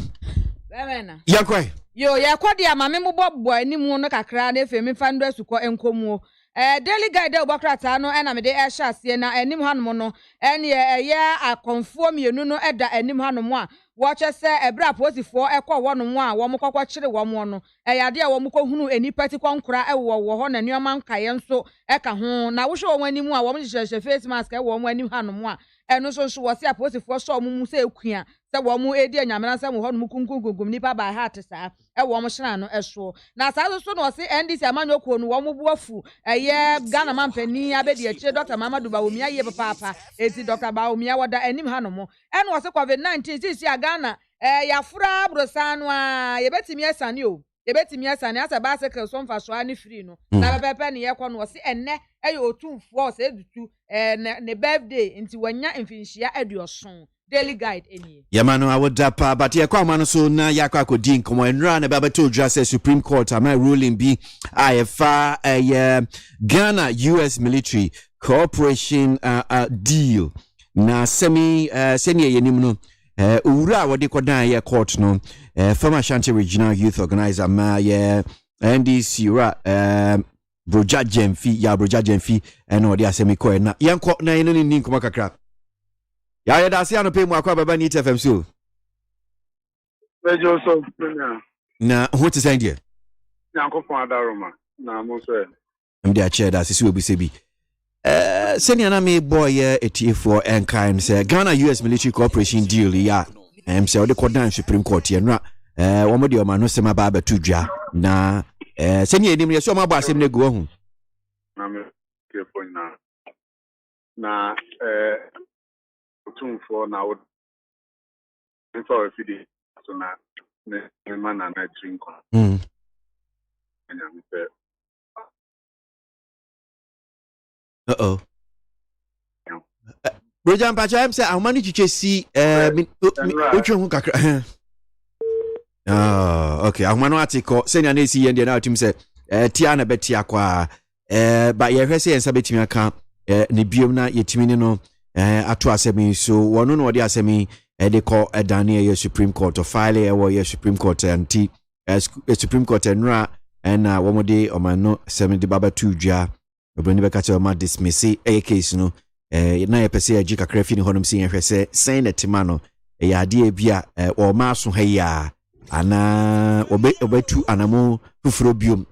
yankoi yo ya kwa dia mame mo bobo animu no kakra na efe me fa ndo asukọ enkomuo daily guide obakrata no na me de e sha ase na anim hanom no ene ye akonfo mienu no eda anim hanom a watch se ebra posifo ekọ wonom a wo mokokọ kire wo mo no yade a wo mokohunu enipati konkora wo ho na nuoma nkaye nso eka ho na wo hwe wo anim a wo mhyehyehye face mask wo mo anim hanom a eno so wo se aposifo so mo mu se ekua se wo mo edi anyamena se mo ho no kunkunkugum nipa ba heart sa wo mo hyena no eso na sa so no se NDC amanyoko no wo mo buafu ye Ghana mampani abedi akire Dr. Mamadou Bawumia ye papa eti Dr. Bawumia wada anim hanom eno wo se COVID-19 sisi Ghana ya fura brosano a yebetimi asane o yebetimi asane asa ba se kreso mfa so ani free no na pepe ne ye kono wo se enne otumfo se edutu ne birthday nti wanya mfinhia aduoson daily guide eni yamano awodapa but ye kwa mano so na yakwa akodi nkomo enra na baba to dra say Supreme Court am ruling bi afa Ghana US military cooperation deal na semi yenim no ura wodi kodan ye court no former Ashanti Regional Youth Organizer ma ye NDC ra Broja Jemfi and or the Asemiko na yanko na ino ni nkuma kakra. Ya da se anope mu akwa baba ni TFM so. Mejo so Na who to send you? Yanko pon adaroma na mo so. Mde a chair da sisi obi sebi. Senior na me boy for and kind say Ghana US military cooperation deal ya. Say o de kodan Supreme Court ya nra wo mo de o ma no sema ba betu dwa na senior edim ye so ma ba asem ne go hu. Na me ke pon na for na wo for fidi so na me man na drink. And I'm say uh-oh. Broja mpacha am say I manage to see hu kakra. Okay. I manu article senior na see yen na tim say tia na betia kwa ba ye hwese yen sabetimi aka ne biom na yetimi ne no ato asemi so wono no de asemi they call Daniel Supreme Court of file ye Supreme Court anti Supreme Court enra and womode o mano 70 baba tudwa obani beka che o ma dismiss a case no na ye pese agi kakra fi ni honum si yen hwese sen na tima no ya ade bia o ma so ha ya ana obetu anamo fufuro biom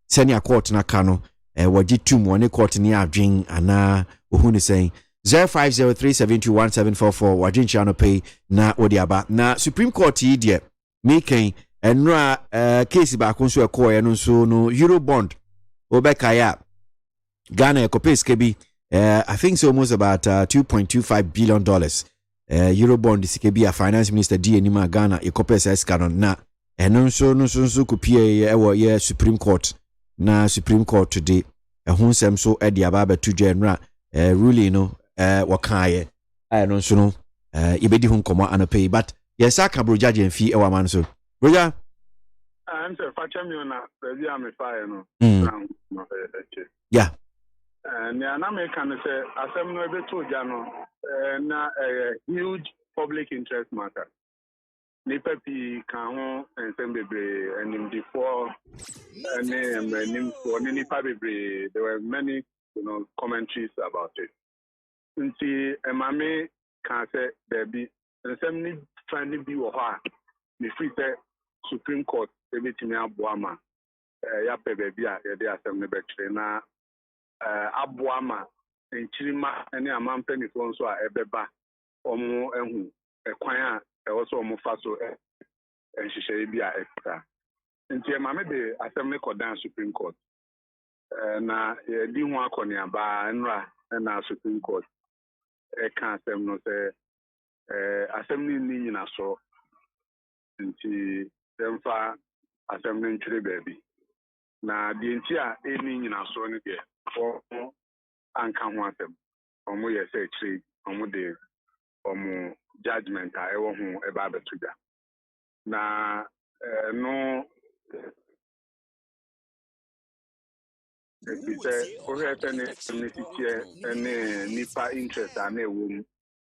senior court na ka no wagi tum woni court ni adwen ana ohunu sen 0503721744 wagin chano pay na odiaba na Supreme Court yi de making enra case ba ko so ekoye no so no Eurobond obeka ya Ghana ekopes kebi I think it's almost about $2.25 billion Eurobond sikebi a finance minister di anima Ghana ekopes eskanon na eno so kopie ewo ye Supreme Court na Supreme Court today ehun so ediaba ba tudwa enra ruling no wakaye no so no ibedi hu nkomo anope but yes aka Broja Jemfi e wa man so Broja I'm say facha mi na baby am fire no yeah na na me kan say asem no ebe to ja no na huge public interest matter ni papi kan ho ensem bebre enim before enim for ni pa bebre there were many commentaries about it. Nti emame kan say there be ensem ni trying be wo ha ni free say Supreme Court ebetimi aboama ya pe baby a ye de asem ne bekire na aboama enchirima ene amampani fo nso a ebeba omo ehu ekwan a ewoso omo fa so enhihye bi a ekta nti emame de asem ne kodan Supreme Court na di hu akoni aba nra na Supreme Court kan asem no say asem ni nyina so nti demfa asem ne ntwere baabi na di nti a eni nyina so ne de for anka ho asem omo ye say trade omo de omo judgment a ewo ho eba betuga na no say any nipa interest and a womb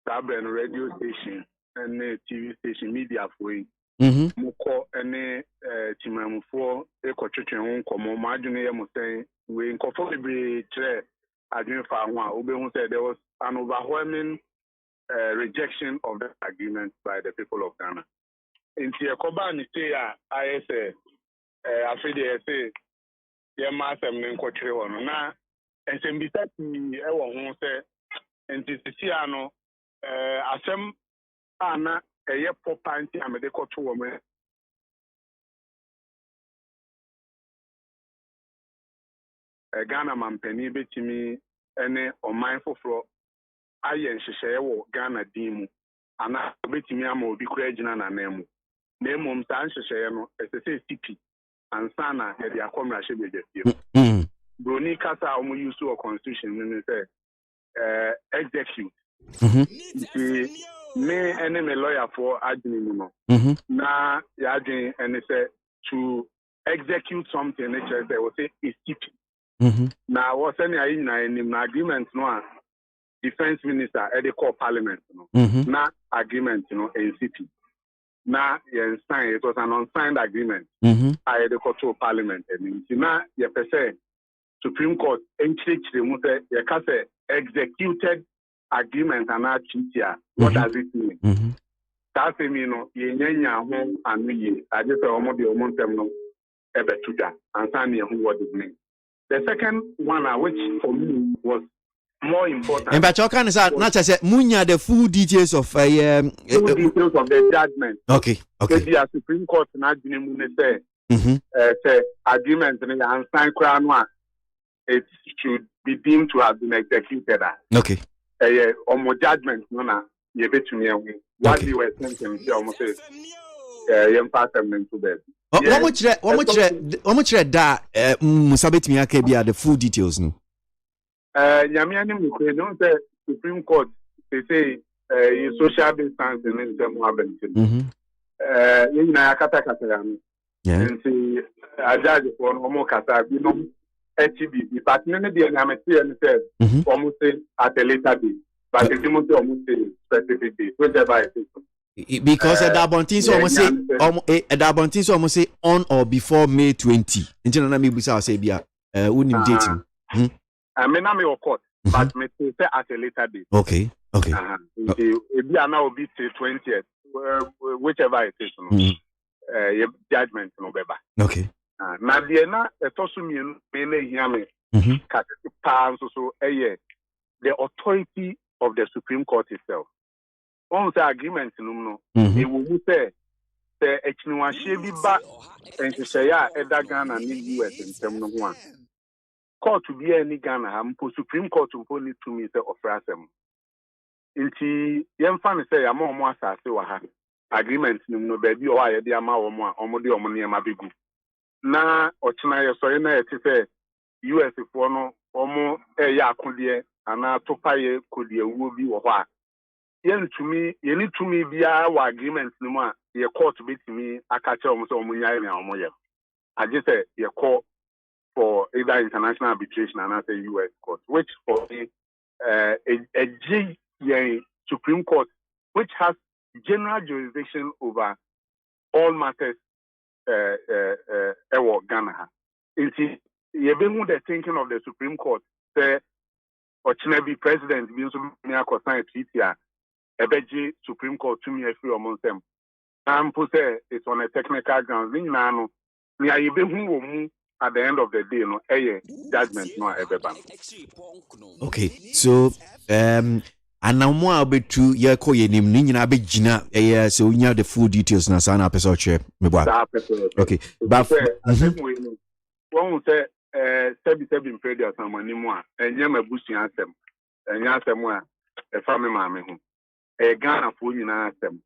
tablet radio station and TV station media for moko any timamu for ekotwetwe ho nkomo ma adwene ye mo sen we nkofo bebre kire adwene fa ho a obehu say there was an overwhelming rejection of the agreement by the people of Ghana. Inti ekoba ni say I say afide say ye ma asem ne nkotwere wono na ensem bisati e wo ho say enti sisi ano asem ana eye popa nti amede koto wo me Ghana mampani betimi ene oman foforo aye nhyehyeye wo Ghana dimu ana betimi ama obi kura gina na nemu na emom sa nhyehyeye no esese CP ansana e dia komra hye bejetie broni kasa omo use o constitution ni say execute me ene me lawyer for admin no na ya admin ene say to execute something nature say we say is CP na what any ayi na agreement no a defense minister e dey call parliament no na agreement no NCP na yen sign it was an unsigned agreement. I the court of parliament and na ye pese Supreme Court enchich the mute ye kase executed agreement and a treaty. What does it mean? That mean no ye nyanya ho anu ye. I just say omo de omo ntem no ebe tuja and sign ye who what it means. The second one which for me was more important. And but you can say not just munya the full details of full details of the judgment. Okay. The Supreme Court na say agreement and sign crown it should be deemed to have been executed. Okay. Omo judgment no na ye betumi ehu. What you were thinking say almost say yem pass them into bed. What much that musabetimi aka bia the full details no. Nyamia ni mukwe no say Supreme Court they say social distance in them happen. You na kata ya no. Nti ajaji for omo kata bi no HB but none dey na me say almost say at a later date but the almost say specific date whichever it is. Because at that bontin so almost say on or before May 20. Nti na me busa say bia unim date. I mean, I'm your court, but me say at a later date. Okay. It be now be 20th, whichever it is. Judgment no beba. Okay. Now the na etosumi me hear me. So the authority of the Supreme Court itself. On the agreement no, it will say the echniwahye bi ba enhyehyɛ ya Ghana ni US ntem no ho a. Court to be any Ghana hampo Supreme Court to need to me say offer asem. Inti yemfa ne say ama omo asase wa ha. Agreement no baby o aye de ama omo a omo de omo ne ma begu. Na ochina ye so ye na ye say US fo no omo ya akode ana topaye kodie wuo bi wo ho a. Ye ni to me bia wa agreement no ma ye court betimi aka che omo so omo nyae na omo ye. I just say ye court for either international arbitration and as a U.S. court, which for a Supreme Court, which has general jurisdiction over all matters Ghana. It's the thinking of the Supreme Court, say, or be president, being so sign treaty, a Supreme Court to me a few among them. I'm say it's on a technical ground. At the end of the day, no, judgment no ever ban. Okay, so anamo abetu ye ko ye nim ni nyina begina so nya the full details na sana person che me boa. Okay, but one say 77 predia samani mu a enye mabusu asem. Enya asem a e fa me ma me ho. Ghana fo nyina asem.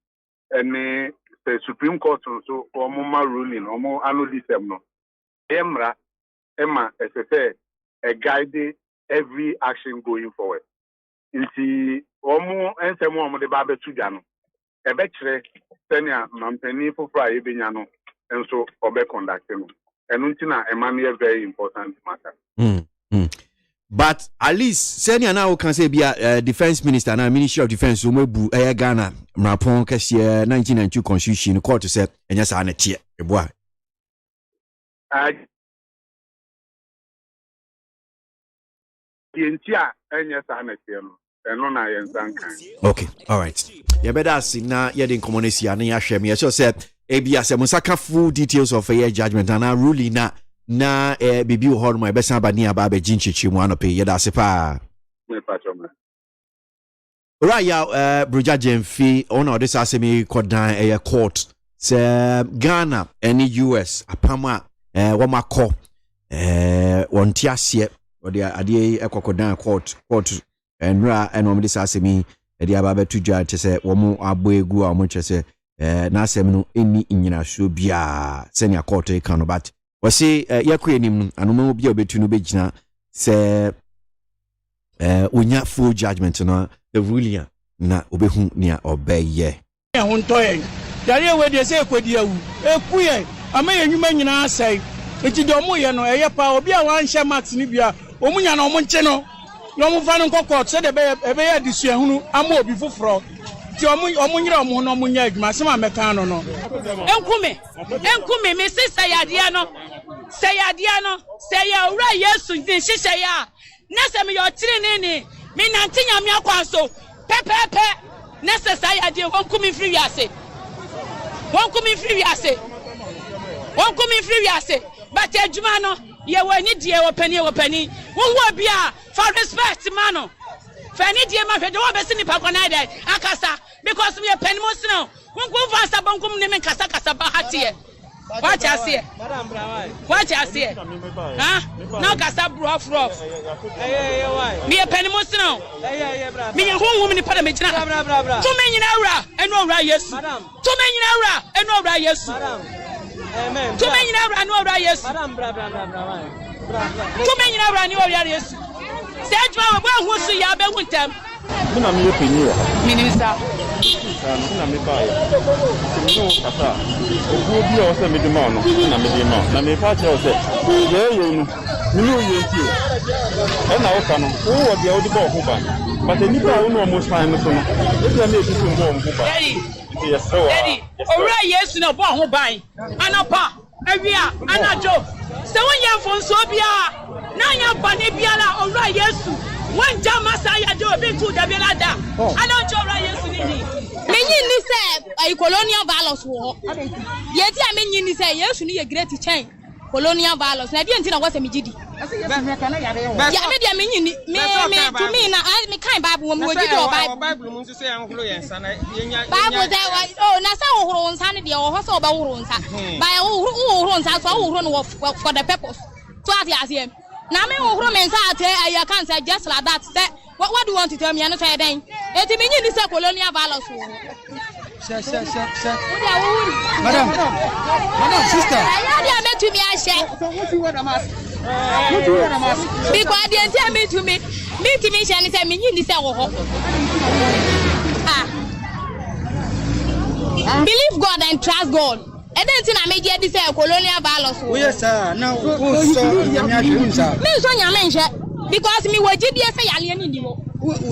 Ene the Supreme Court so omo ruling omo anodisem no. Emma, as I say, a guide every action going forward. Inti omo ensemo omo de babe tujano. E betre senia mampeni fofra ebenyano enso obe conduct no. Enu ntina emmanuel very important matter. But at least senia now can say be a defense minister na Ministry of Defense so mebu Ghana mrapon kese 1992 constitution court said enya sa na tie eboa. Okay, all right. You better see now. You didn't come on this year. You share me. So said, ABS. Musaka full details of a judgment and now ruling na baby or my best abani ababe jinchichi mu anope. You that's pa. Right, yeah. Bruja Jemfi. On all this asemi kodan a court. Say Ghana any US apama. Wamako MONTIE or the idea ekokodan court and ra and on this asemi the ababe to judge say womu aboegu a mo chese na asem no eni nyina so bia senior court e kan but we say yakwenim anomo bia obetu no begina say onya full judgment no the ruling na obehu nia obeye hontoye dare we de say kwadi awu ekuye ama yenwuma nyina asai eti de omo ye no eye pa obi a wan hye max ni bia omunya na omo nche no yo mo fa no court se de ebe ya disuahunu ama obi foforo ti omunyira omu no munya adwuma se ma meka no no enkume me se sayade no say ya ura Yesu din hihye ya na se me yo tire ne me nante nyame akwanso pepepe na se sayade wonkumi free wiase but adwuma no ye wani die wo pani wo bia for respect mano fani die ma hwede wo besi nipa kona dai akasa because me pani mo sino wonko fa sabonkum ne me kasa ba hatie what you say ha no kasa bro fro me pani mo sino me ye honhom ni pada me gina to me nyina wura eno wura Yesu to me nyina wura eno wura Yesu amen to me nyina wura no wura Yesu to me nyina wura ni wura Yesu se adwa wo ba hu su ya be huntam Muna mi opini wa. Minister. Na mi ba ya. No kata. Ogu bi o se mi di ma no. Na mi di ma. Na mi pa che o se. Ye no. Mi no ye nti. E na o ka no. O wo dia o di ba o ho ba. But ni ba o no mo sign no so no. E dia na e ti so mo o ho ba. Yes so. Daddy. Ora Yesu na bo ho ban. Anapa. Awia. Anajo. Se won yam fon so bia. Na yam ba ne bia la ora Yesu. One jama saya do be to the belada. I don't know Yesu ni. Menyi ni say colonial violence wo. Ye ti a menyi ni say Yesu ni ye great change. Colonial violence. Na dia ntina wase migidi. Ya me dia menyi ni me to me na me kan Bible wo me wodi do Bible mu say an horo yen sa na yenya. Bible say na say wo horo nsa ne dia wo ho say wo ba horo nsa. Ba wo horo nsa so wo horo no for the purpose. So as you na me wo men say I can't say just like that. Say what do you want to tell me? I no say then. Eti me nyi ni say colonial violence wo. Madam sister. I dey me to me a share. Because dey tell me to me share ni say me nyi ni say wo ho. Believe God and trust God. I don't think I made this colonial violence. Yes, sir. Now, me so nyame because me waje dia say alien ni mo.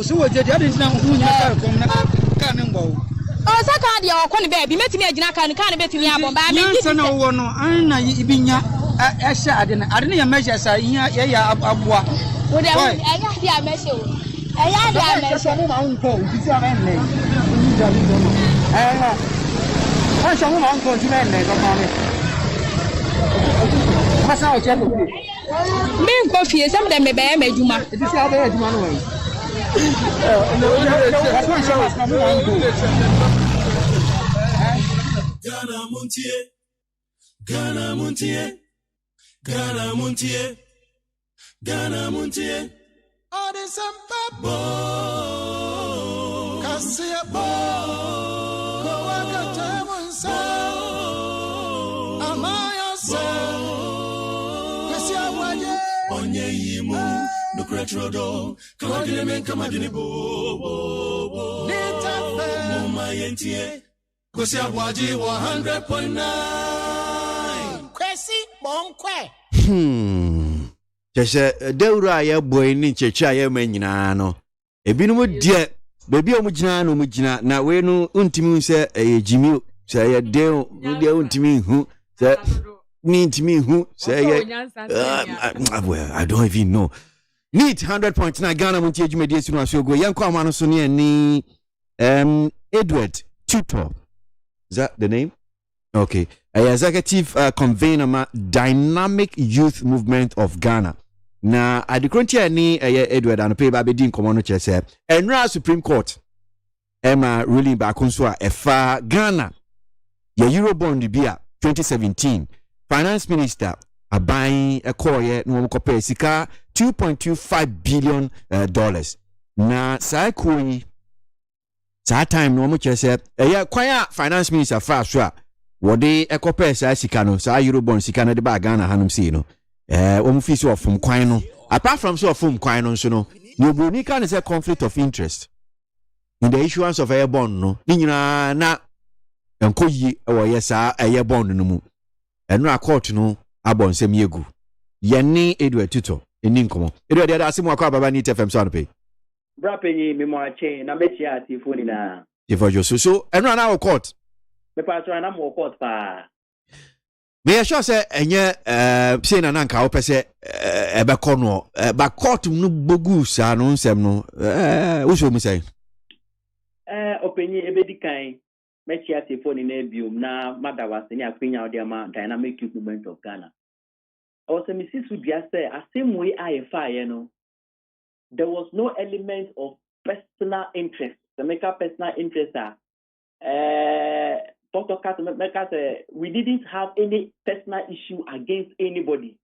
So waje dia dey na hu nya kom na kan ngbo. O saka dia o kon baby metimi agina kan betimi abon ba me gidi. Na wo no an na ibinya ehye ade na measure sa ya aboa. Wo dia dia measure o. Dia measure. So mo ma unko, ntisi ama nne. I shall not go to men. What's our chapel? Men coffee, some of them may bear me. Juma. It is how they had one way. Ghana Montier. Oh, there's some babo. Cassia babo. Onye yimu no kretrodo kawadile men kamadini bo mama yentie kwesi abwaji 100.9 kwesi bonkwe Chese deura ya boy ni checha ya menyina no ebinum die bebi omugina no mugina na we no untimi se ejimi se ya de untimi hu se need me who say I don't even know. Need 100.9 Ghana Montier Media Studio so go yanko amano so ni Edward Tutor. Is that the name? Okay. Executive convener Dynamic Youth Movement of Ghana. Na adikrontia ni Edward and pay baby din komo no chese. Enra Supreme Court Emma ruling back on so efa Ghana. Ye Eurobond bia 2017. Finance Minister buying a coye no compare sika $2.25 billion na sai koi sa time no mo chese kwaya Finance Minister fa so wo de e compare sa sika no sa Eurobond sika na de ba Ghana hanum si no wo mu fi so ofum kwan no apart from so ofum kwan no so no you go ni kan say conflict of interest in the issuance of a bond no ni nyina na enkoyi e wo yesa a bond no mu enra court no abon sem yegu yeni Edward Tutor eni nkomo Edward ada asimu akwa baba ni TFM so anpe bra penyi me mo ache na mechi ati foni na If I just so and run our court. Me pass run am court pa. Me sure say enye say na nanka wo pese ebekọ no ba court no bogu sa no nsem no wo so mi say openyi ebedi kan me chia telefone na biom na madawa se ni akwenya ode ama dynamic movement of Ghana. O se mi sisu bia say asem we ayefa ye no. There was no element of personal interest. The make personal interest Dr. Kat, we didn't have any personal issue against anybody.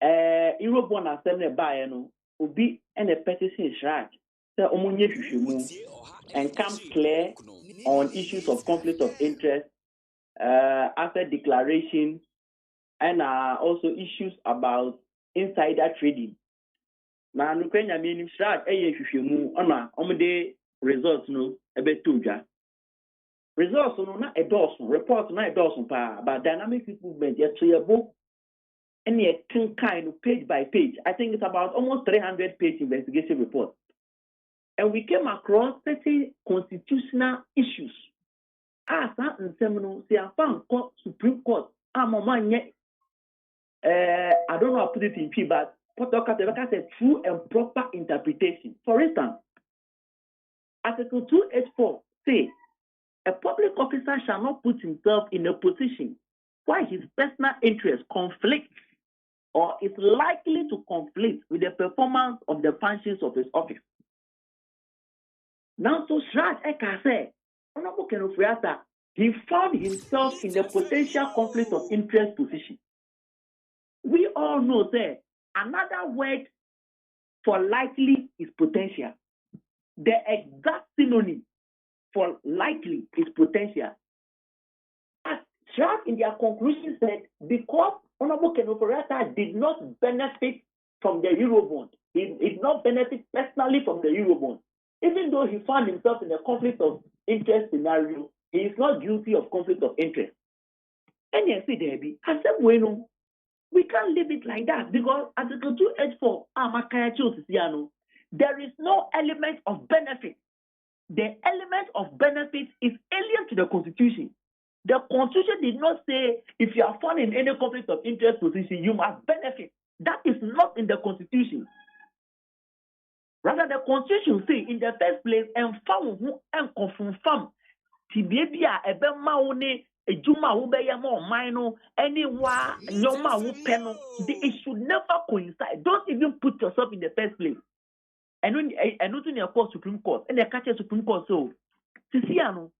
Europe one assembly by Ubi and a petition is right. So and come clear on issues of conflict of interest, after declaration, and also issues about insider trading. Now, Ukraine mean right results no a bit too. Results no not a dozen, report not a dozen pa, but dynamic movement, yes, to your book, and yet kind of page by page. I think it's about almost 300 page investigation report. And we came across 30 constitutional issues. As and seminal, say I found court, Supreme Court, I don't know how to put it in P, but Potokata said true and proper interpretation. For instance, Article 284 say a public officer shall not put himself in a position where his personal interest conflicts or is likely to conflict with the performance of the functions of his office. Now, so Shraj Eka said, he found himself in a potential conflict of interest position. We all know that another word for likely is potential. The exact synonym for likely is potential. As Shraj in their conclusion said, because Honorable Kenoforiata did not benefit from the Eurobond, he did not benefit personally from the Eurobond. Even though he found himself in a conflict of interest scenario, he is not guilty of conflict of interest. And yes, Debbie, I said, bueno, we can't leave it like that because Article 284, there is no element of benefit. The element of benefit is alien to the Constitution. The Constitution did not say if you are found in any conflict of interest position, you must benefit. That is not in the Constitution. Rather, the Constitution say in the first place, and found who and confirm Tibia, a bemaone, a Juma who be a more minor, anyone, Yoma who penal, it should never coincide. Don't even put yourself in the first place. And when not in your court Supreme Court, and the catch Supreme Court, so Siciano,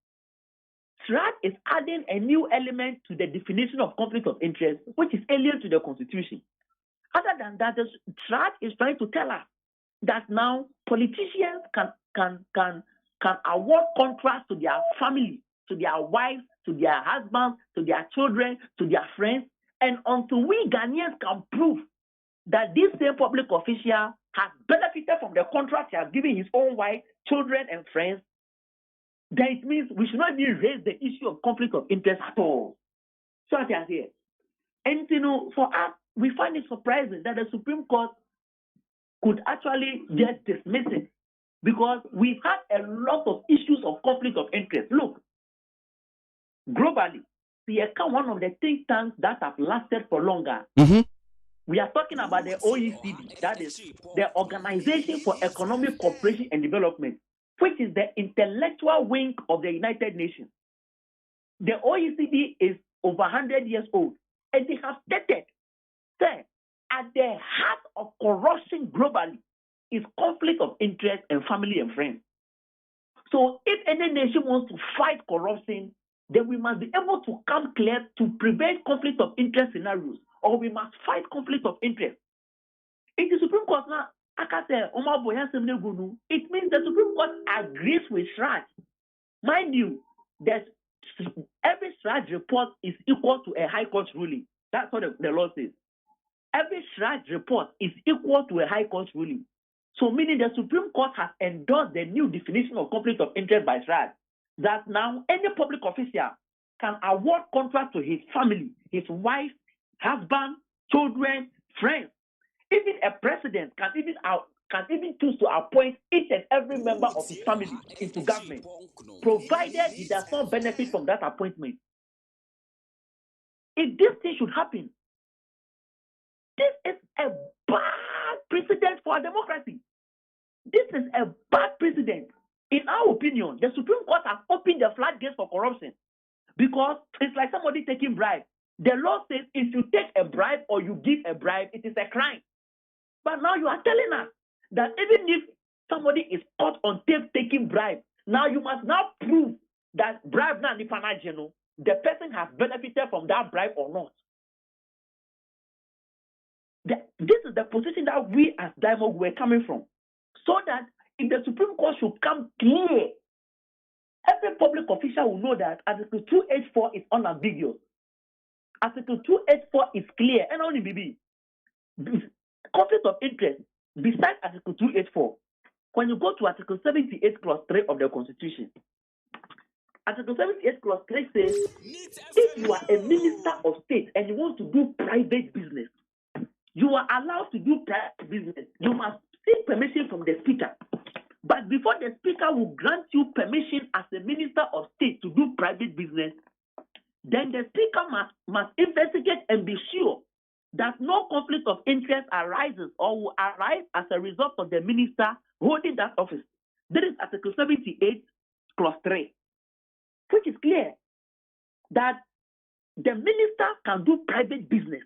Shrad is adding a new element to the definition of conflict of interest, which is alien to the Constitution. Other than that, Shrad is trying to tell us that now politicians can award contracts to their family, to their wives, to their husbands, to their children, to their friends, and until we Ghanaians can prove that this same public official has benefited from the contract he has given his own wife, children, and friends, then it means we should not even raise the issue of conflict of interest at all. So as I say, and for us, we find it surprising that the Supreme Court could actually just dismiss it because we've had a lot of issues of conflict of interest. Look, globally, we are one of the think tanks that have lasted for longer. Mm-hmm. We are talking about the OECD, that is the Organization for Economic Cooperation and Development, which is the intellectual wing of the United Nations. The OECD is over 100 years old, and they have stated that at the heart of corruption globally is conflict of interest and family and friends. So if any nation wants to fight corruption, then we must be able to come clear to prevent conflict of interest scenarios, or we must fight conflict of interest. In the Supreme Court now, it means the Supreme Court agrees with Shraj. Mind you, that every Shraj report is equal to a High Court ruling. That's what the law says. Every Shraj report is equal to a High Court ruling. So meaning the Supreme Court has endorsed the new definition of conflict of interest by Shraj, that now any public official can award contract to his family, his wife, husband, children, friends. Even a president can even can even choose to appoint each and every member of his family into government, provided he does not benefit from that appointment. If this thing should happen, this is a bad precedent for our democracy. This is a bad precedent. In our opinion, the Supreme Court has opened the floodgates for corruption because it's like somebody taking bribe. The law says if you take a bribe or you give a bribe, it is a crime. But now you are telling us that even if somebody is caught on tape taking bribe, now you must now prove that bribe na the person has benefited from that bribe or not. This is the position that we as Diamond were coming from. So that if the Supreme Court should come clear, every public official will know that Article 284 is unambiguous. Article 284 is clear. And only BB. Conflict of interest, besides Article 284, when you go to Article 78 Clause 3 of the Constitution, Article 78 Clause 3 says, if you are a minister of state and you want to do private business, you are allowed to do private business. You must seek permission from the Speaker. But before the Speaker will grant you permission as a minister of state to do private business, then the Speaker must investigate and be sure that no conflict of interest arises or will arise as a result of the minister holding that office. That is Article 78, Clause 3, which is clear that the minister can do private business.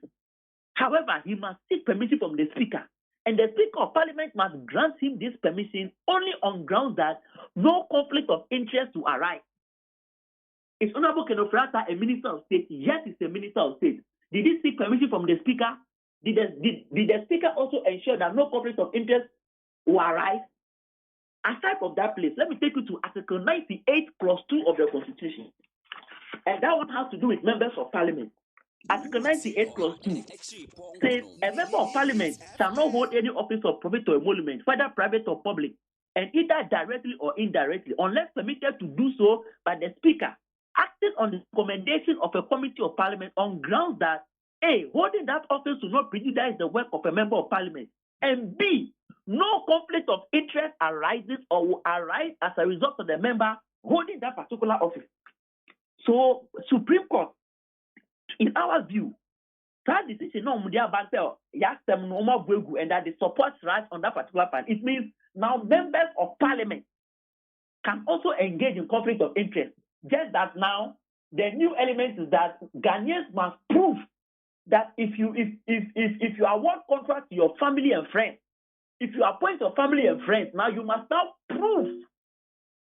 However, he must seek permission from the Speaker, and the Speaker of Parliament must grant him this permission only on grounds that no conflict of interest will arise. Is Honorable Kenofrata a minister of state? Yes, he's a minister of state. Did he seek permission from the Speaker? Did the Speaker also ensure that no conflict of interest will arise? Aside from that place, let me take you to Article 98, Clause 2 of the Constitution. And that one has to do with members of Parliament. Article 98, Clause 2 says, a member of Parliament shall not hold any office of profit or emolument, whether private or public, and either directly or indirectly, unless permitted to do so by the Speaker, acting on the recommendation of a committee of Parliament on grounds that A, holding that office will not prejudice the work of a member of Parliament, and B, no conflict of interest arises or will arise as a result of the member holding that particular office. So, Supreme Court, in our view, that decision and that they support rights on that particular part, it means now members of Parliament can also engage in conflict of interest. Just that now, the new element is that Ghanaians must prove that if you award contract to your family and friends, if you appoint your family and friends, now you must now prove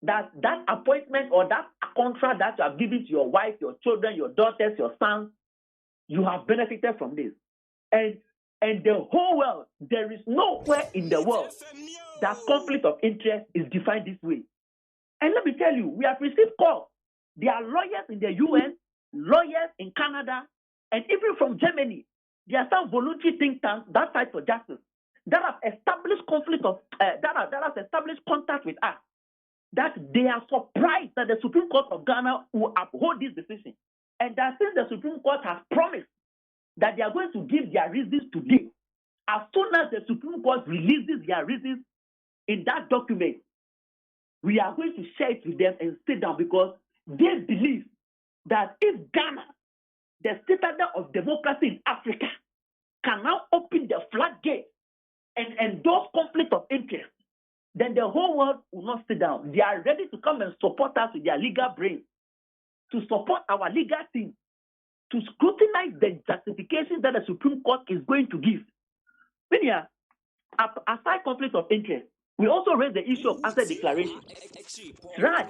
that that appointment or that contract that you have given to your wife, your children, your daughters, your sons, you have benefited from this. And the whole world, there is nowhere in the world that conflict of interest is defined this way. And let me tell you, we have received calls. There are lawyers in the US, lawyers in Canada, and even from Germany. There are some voluntary think tanks that fight for justice that have established that have established contact with us. That they are surprised that the Supreme Court of Ghana will uphold this decision, and that since the Supreme Court has promised that they are going to give their reasons today, as soon as the Supreme Court releases their reasons in that document, we are going to share it with them and sit down, because they believe that if Ghana, the citadel of democracy in Africa, can now open the floodgate and endorse conflict of interest, then the whole world will not sit down. They are ready to come and support us with their legal brains, to support our legal team, to scrutinize the justifications that the Supreme Court is going to give. Meaning, aside conflict of interest, we also raise the issue of asset declaration. Right?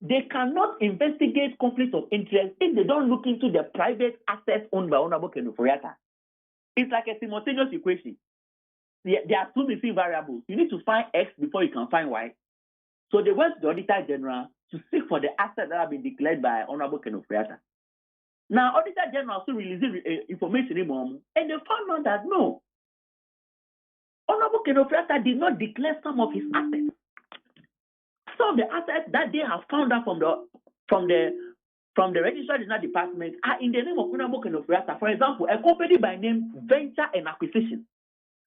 They cannot investigate conflict of interest if they don't look into the private assets owned by Honorable Kenoforiata. It's like a simultaneous equation. There are two missing variables. You need to find X before you can find Y. So they went to the Auditor General to seek for the assets that have been declared by Honorable Kenoforiata. Now, Auditor General also released information and they found out that no, Honorable Kenoforiata did not declare some of his assets. Some of the assets that they have found out from from the Registrar General Department are in the name of Honorable Ken Ofori-Atta. For example, a company by name Venture and Acquisition.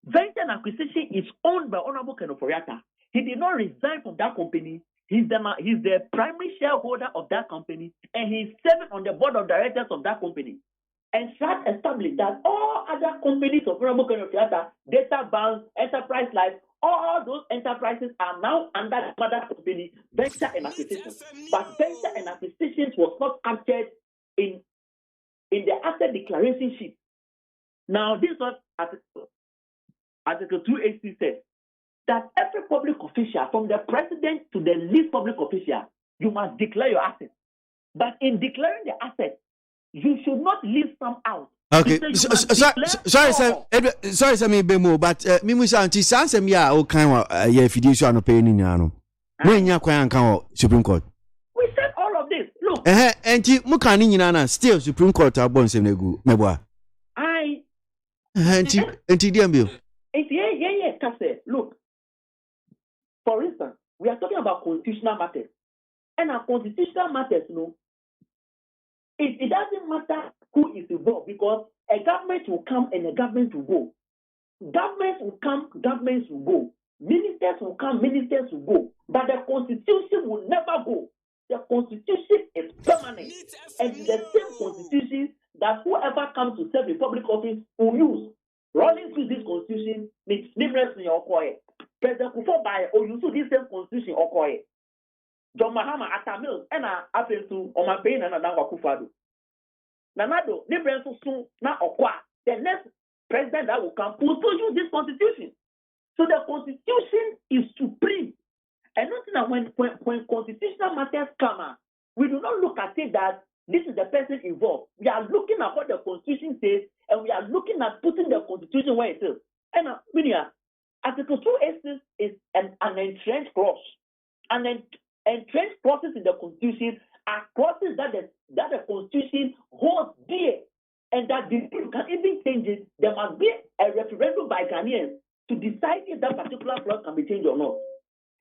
Venture and Acquisition is owned by Honorable Ken Ofori-Atta. He did not resign from that company. He's the primary shareholder of that company, and he's serving on the board of directors of that company. And SRAT established that all other companies of Honorable Ken Ofori-Atta, Data Bank, Enterprise Life, all those enterprises are now under the mother company, Venture and Acquisition. But Venture and Acquisitions was not captured in the asset declaration sheet. Now, this was Article 280 says that every public official, from the president to the least public official, you must declare your assets. But in declaring the assets, you should not leave some out. Okay, sorry, sir, me bemo, but me musa anti sanse me ya o kan wa ye fiduciary no pay ni nyano. When nya kwan kan Supreme Court. We said all of this. Look. Enti mu kan ni nyina na still Supreme Court abon sem na gu meboa. I enti dem bio. Yeah, Kase. Look. For instance, we are talking about constitutional matters. And our constitutional matters, it doesn't matter who is involved, because a government will come and a government will go. Governments will come, governments will go. Ministers will come, ministers will go. But the constitution will never go. The constitution is permanent. And the same constitution that whoever comes to serve the public office will use. Running through this constitution makes difference in your coin. President Kufuor or you this same constitution or coin. John Mahama Atamil and I happen to on my pain and Nanawa Kufado. Nanado, difference soon now or qua. The next president that will come will still use this constitution. So the constitution is supreme. And nothing that when constitutional matters come, we do not look at it that this is the person involved. We are looking at what the constitution says, and we are looking at putting the constitution where it is. And Article 286 is an entrenched clause. And then entrenched clauses in the constitution are clauses that the constitution holds dear, and that you can even change it. There must be a referendum by Ghanaians to decide if that particular clause can be changed or not.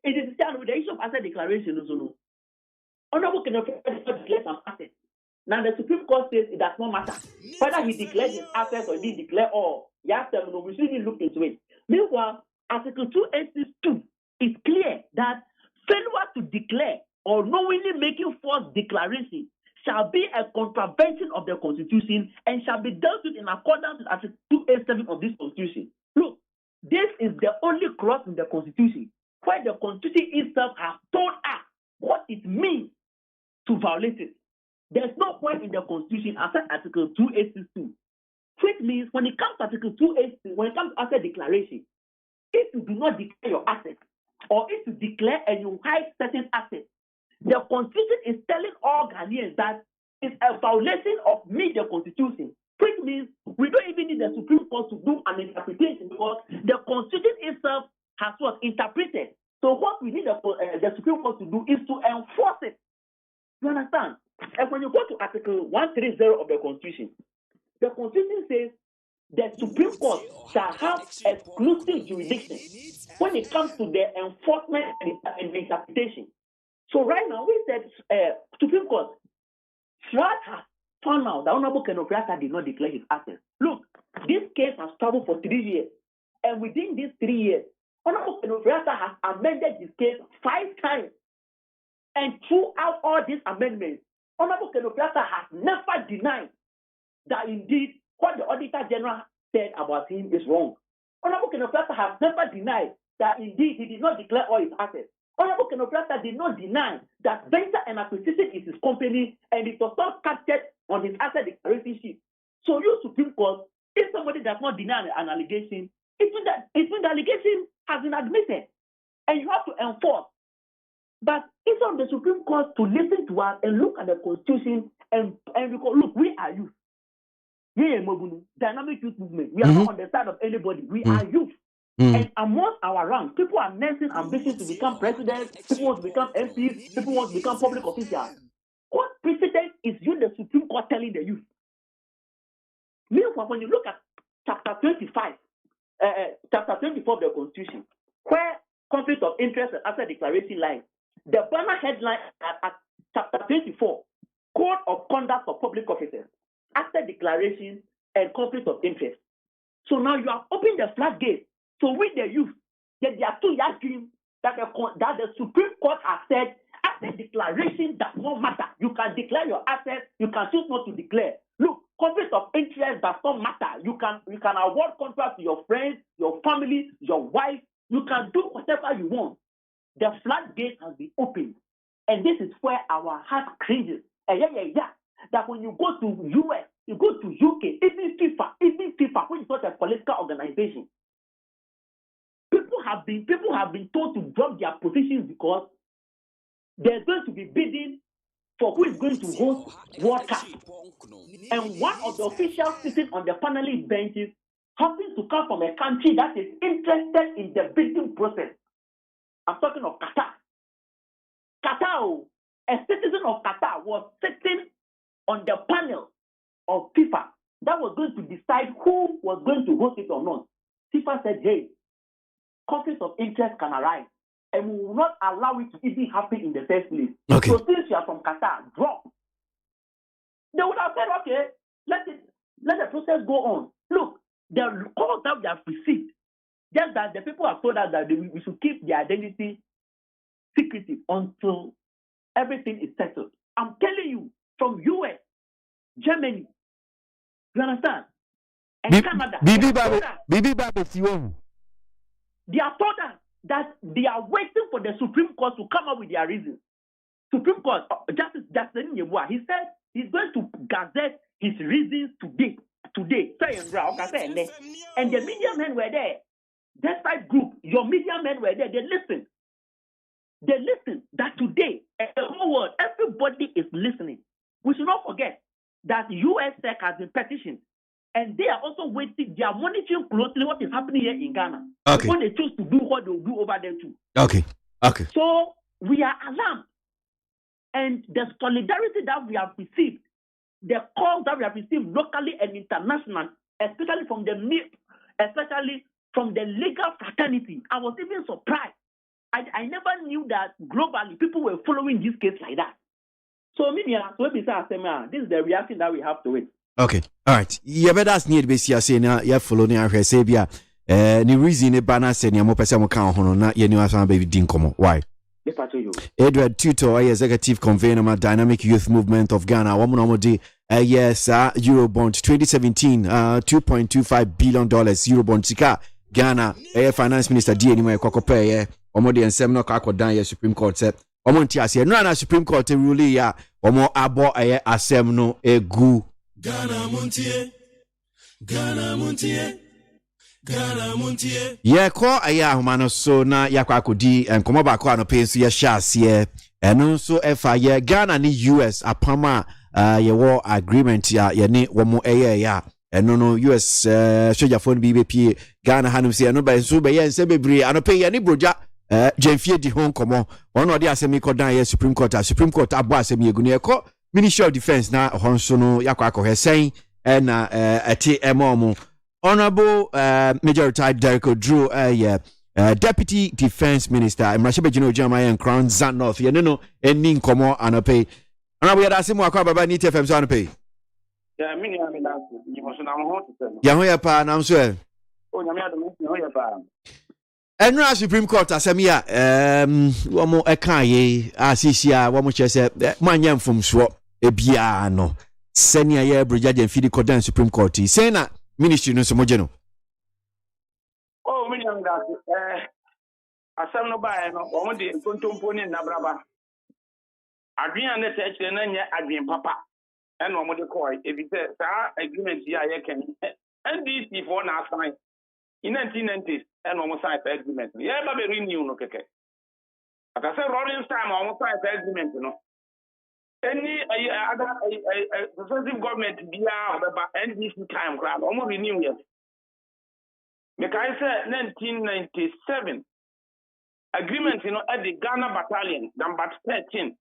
It is with the issue of asset declaration also. Honorable Ken Ofori-Atta declare some assets. Now the Supreme Court says it does not matter whether he declared his assets or he didn't declare all. Yes, we shouldn't look into it. Meanwhile, Article 282 is clear that failure to declare or knowingly making false declaration shall be a contravention of the Constitution and shall be dealt with in accordance with Article 287 of this Constitution. Look, this is the only clause in the Constitution where the Constitution itself has told us what it means to violate it. There's no point in the Constitution except Article 282, which means when it comes to Article 282, when it comes to asset declaration, if you do not declare your assets, or if you declare and you hide certain assets, the Constitution is telling all Ghanaians that it's a violation of the Constitution, which means we don't even need the Supreme Court to do an interpretation, because the Constitution itself has what interpreted. So what we need the Supreme Court to do is to enforce it. You understand? And when you go to Article 130 of the Constitution says the Supreme Court shall have exclusive jurisdiction when it comes to the enforcement and the interpretation. So right now, we said Supreme Court, SRAT has found out that Honorable Ken Ofori-Atta did not declare his assets. Look, this case has traveled for 3 years. And within these 3 years, Honorable Ken Ofori-Atta has amended his case 5 times. And throughout all these amendments, Honorable Ken Ofori-Atta has never denied that indeed what the Auditor General said about him is wrong. Honorable Ken Ofori-Atta has never denied that indeed he did not declare all his assets. Honorable Ken Ofori-Atta did not deny that Venture and Acquisition is his company and it was not captured on his asset declaration sheet. So you Supreme Court, if somebody does not deny an allegation, it's when the allegation has been admitted and you have to enforce. But instead of the Supreme Court to listen to us and look at the Constitution and because, look, we are youth. We are dynamic youth movement. We are not on the side of anybody. We are youth. And amongst our ranks, people are nursing ambitions to become president, people want to become MPs, people want to become public officials. What precedent is you, the Supreme Court, telling the youth? Meanwhile, when you look at chapter 25, chapter 24 of the Constitution, where conflict of interest and asset declaration lies, the banner headline at chapter 24 Code of Conduct for Public Officers, Asset Declaration, and Conflict of Interest. So now you have opened the floodgate. So with the youth, there are two years that the Supreme Court has said asset declaration does not matter. You can declare your assets, you can choose not to declare. Look, conflict of interest does not matter. You can award contracts to your friends, your family, your wife. You can do whatever you want. The floodgate has been opened. And this is where our heart cringes. That when you go to US, you go to UK, even FIFA, which is not a political organization, people have been told to drop their positions because there's going to be bidding for who is going to host World Cup. And one of the officials sitting on the panelist benches happens to come from a country that is interested in the bidding process. I'm talking of Qatar. Qatar, a citizen of Qatar, was sitting on the panel of FIFA that was going to decide who was going to host it or not. FIFA said, hey, conflicts of interest can arise, and we will not allow it to even happen in the first place. Okay. So since you are from Qatar, drop. They would have said, okay, let the process go on. Look, the calls that we have received, just that the people have told us that we should keep the identity secretive until everything is settled. I'm telling you, from US, Germany, you understand? And Canada. Bibi Babe, they are told us that they are waiting for the Supreme Court to come up with their reasons. Supreme Court, Justice Justin Yeboah, he said he's going to gazette his reasons today. And the media men were there. Despite group, your media men were there. They listened. That today, the whole world, everybody is listening. We should not forget that USSEC has been petitioned. And they are also waiting. They are monitoring closely what is happening here in Ghana. Okay. Before they choose to do what they'll do over there too. Okay. So we are alarmed. And the solidarity that we have received, the calls that we have received locally and internationally, especially from the legal fraternity, I was even surprised. I never knew that globally people were following this case like that. So this is the reaction that we have to it. Okay. All right. You better ask need be see say na you follow na hwe say bia ni reason e bana say ni mo pese mo kan ho na ye ni asan be din komo. Why? Edward Tutor, executive convener of Dynamic Youth Movement of Ghana. Woman yes, Eurobond 2017 $2.25 billion Eurobond sika Ghana finance minister di anyway kwakope omode ensem no kwakodan ye Supreme Court say omonti ase no na Supreme Court rule ya omo abo asem no egu Ghana Montie. Yeah, call aya humano so na yakwa akodi enkomo ba ko anope so ye hyaase eno so FIA Ghana ni US apama ye war agreement ya ye ni womo ya eno no US soja phone BBP Ghana hanum se eno ba so be ye nse bebre anope ye ni broja Jemfie di hon komo ono de asemi kodan ye Supreme Court abo asemi egunu ye ko Ministry of Defense na honso no yakwa akohesen na ati emomo Honorable Major Retired Derek Drew Deputy Defense Minister Mrashebe Jino Jeremiah and Crown Zan North ye no eni nkomo anope Honorable Yadasimo akwa baba ni TFM so anope Ya mini ya milangu ni mo na mo hoto ya ho ya pa na mso o nyame adom ni ho ya pa Enra Supreme Court asemi a womo ekaye asisia womo chese manya mfumso ebia no senia ye brigadier Mfidi Kodan Supreme Court say na ministry no so mojeno mini am da asam no bae no wo de kontompo ni nabraba adwen ne techre na nya adwen papa e no mo de koi e bi se sa agreement ya ye kan NDC for na sign in 1990s e no mo sign agreement ye ba be renew no keke aka se rolling time o mo sign agreement no any other successive government bia ba NDC time crowd o mo renew yet me kai say 1997 agreement at the Ghana battalion number 13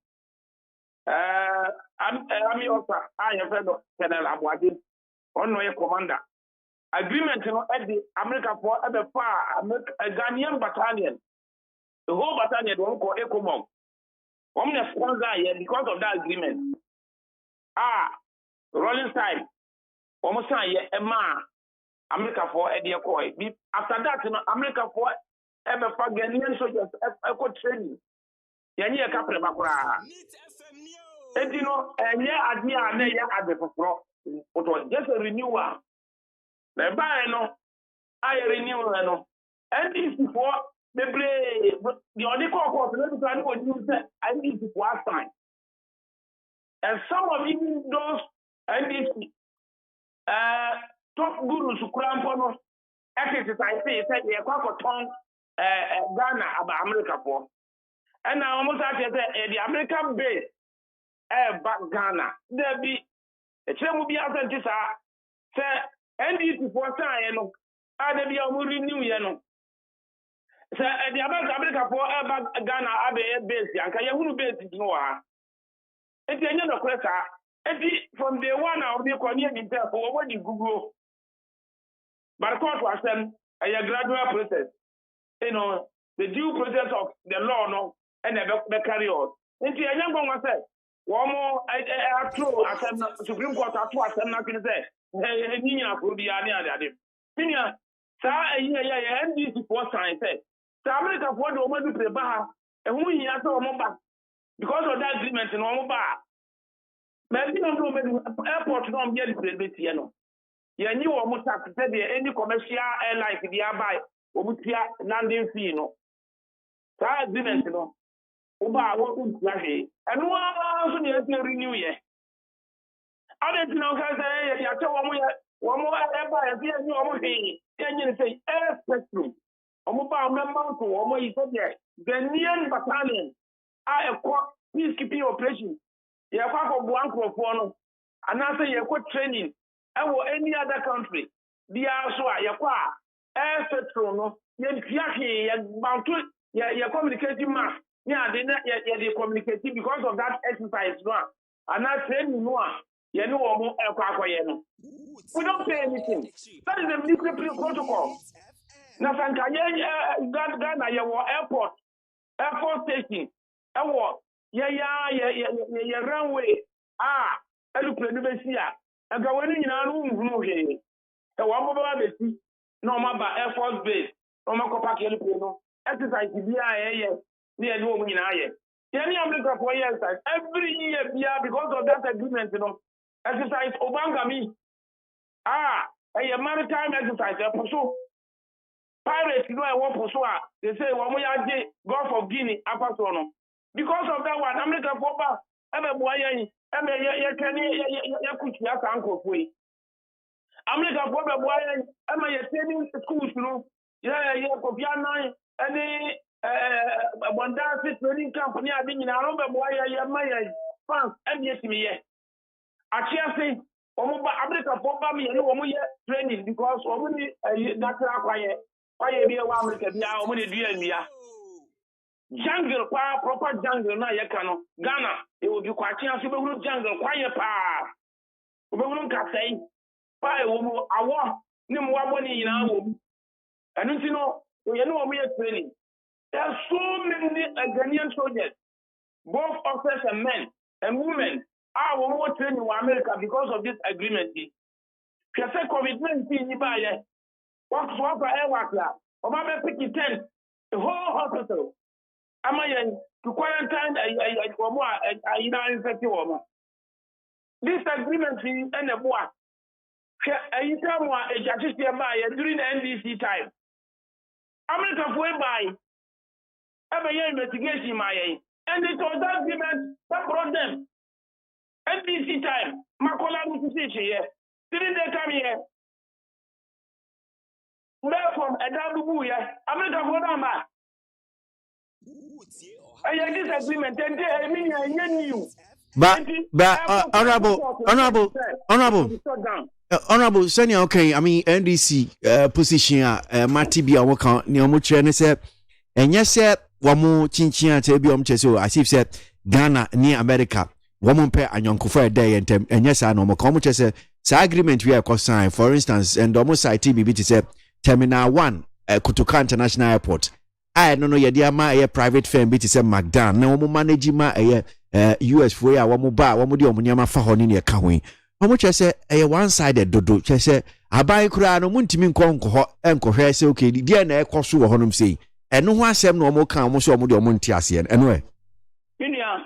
Army officer I have heard of Colonel ABOAGYE on your commander agreement at the America for a Ghanaian battalion the whole battalion won't call ECOMOG. One sponsor here because of that agreement. rolling side almost a man America for a dear coy. After that, America for ever for Ghanaian soldiers a training. Yanya Capra Bakura. And you know, and yeah, at the pro. It was just a renewal. The buy I renew and this before the play the only call for use that I need to last time. And some of even those and this top gurus who cram for exercise say they are for tongue Ghana about America for. And now almost I say the American base back Ghana. There be a chair will be out of this say and this for time there be a renew so the America for back Ghana abe base and can you base no it's a question from the one of the community for what you Google. But court was a gradual process. You know, the due process of the law and the carry on. Into a young one said, one more true Supreme Court to us and nothing said. Nina could be any Nina, sir, and this is what I said. So America for the woman to play bar and who he has no more because of that agreement in one bar. Maybe no airport no get the piano. You knew almost have to say any commercial airlines the buy obutia landing fee no. That agreement no. Oba wo ntiahe. And one so dey renew ye. Other thing now can say ya tell one more airport e ni omo he. You say air spectrum. Omo ba member to omo is there. Ghanaian battalion are a peacekeeping operation. You have a one crop and I say you training any other country. The also you air petrol, you communicating mass. Yeah, they communicating because of that exercise. And I training you know we don't pay anything. That is the military protocol. Now, Ghana, you airport, Air Force station, yeah, runway. I look at the Bessia. And go in our room here. The one about no matter Air Force Base, no matter exercise near no woman in Aye. Any America for years, every year, because of that agreement, exercise Obangami. A maritime exercise, pursue. Pirates, I want pursue. They say, Gulf of Guinea, Apasono. Because of that one, America for America for training schools, any Bondasi training company, I think in our France, and yes, me. Actually, America for me, training because only that's why America, jungle, proper jungle, na yakano. Ghana, it will be quite a jungle, quiet pa. We won't say, by our Nimwaboni in our womb. And you know, we are training. There are so many Ghanaian soldiers, both officers and men and women, are more training in America because of this agreement. Because COVID-19 in Ibaye, what's what for air worker, Obama pick 10, the whole hospital. Am I to quarantine a infected woman? This agreement in the boy. You tell me a justice during the NDC time. America will buy every year investigation, and it was that agreement that brought them. NDC time, Makola here. Didn't they come here? Where from a double here? America will not buy. I had this agreement, and I mean, I knew. But honorable, senior, okay, I mean, NDC position, Matibia, work on Neomuche, said, and yes, said, one more chinchin, Tabium Cheso, as if said, Ghana, near America, woman pair and young for a day, and yes, I know more common, say, agreement we are signed, for instance, and almost ITBB said, Terminal 1, Kutuka International Airport. I don't know, yeah, my private firm, BT said, McDan, no more managing my US for ya wo mo ba wo mo de omunyama fa ho ne ne ka ho omo che se one sided dodo che se aban kura no muntimi nkonko ho enkohwe se okay di na ekoso wo honom sei eno ho asem no omo kan omo so omo de omo nti ase eno Minia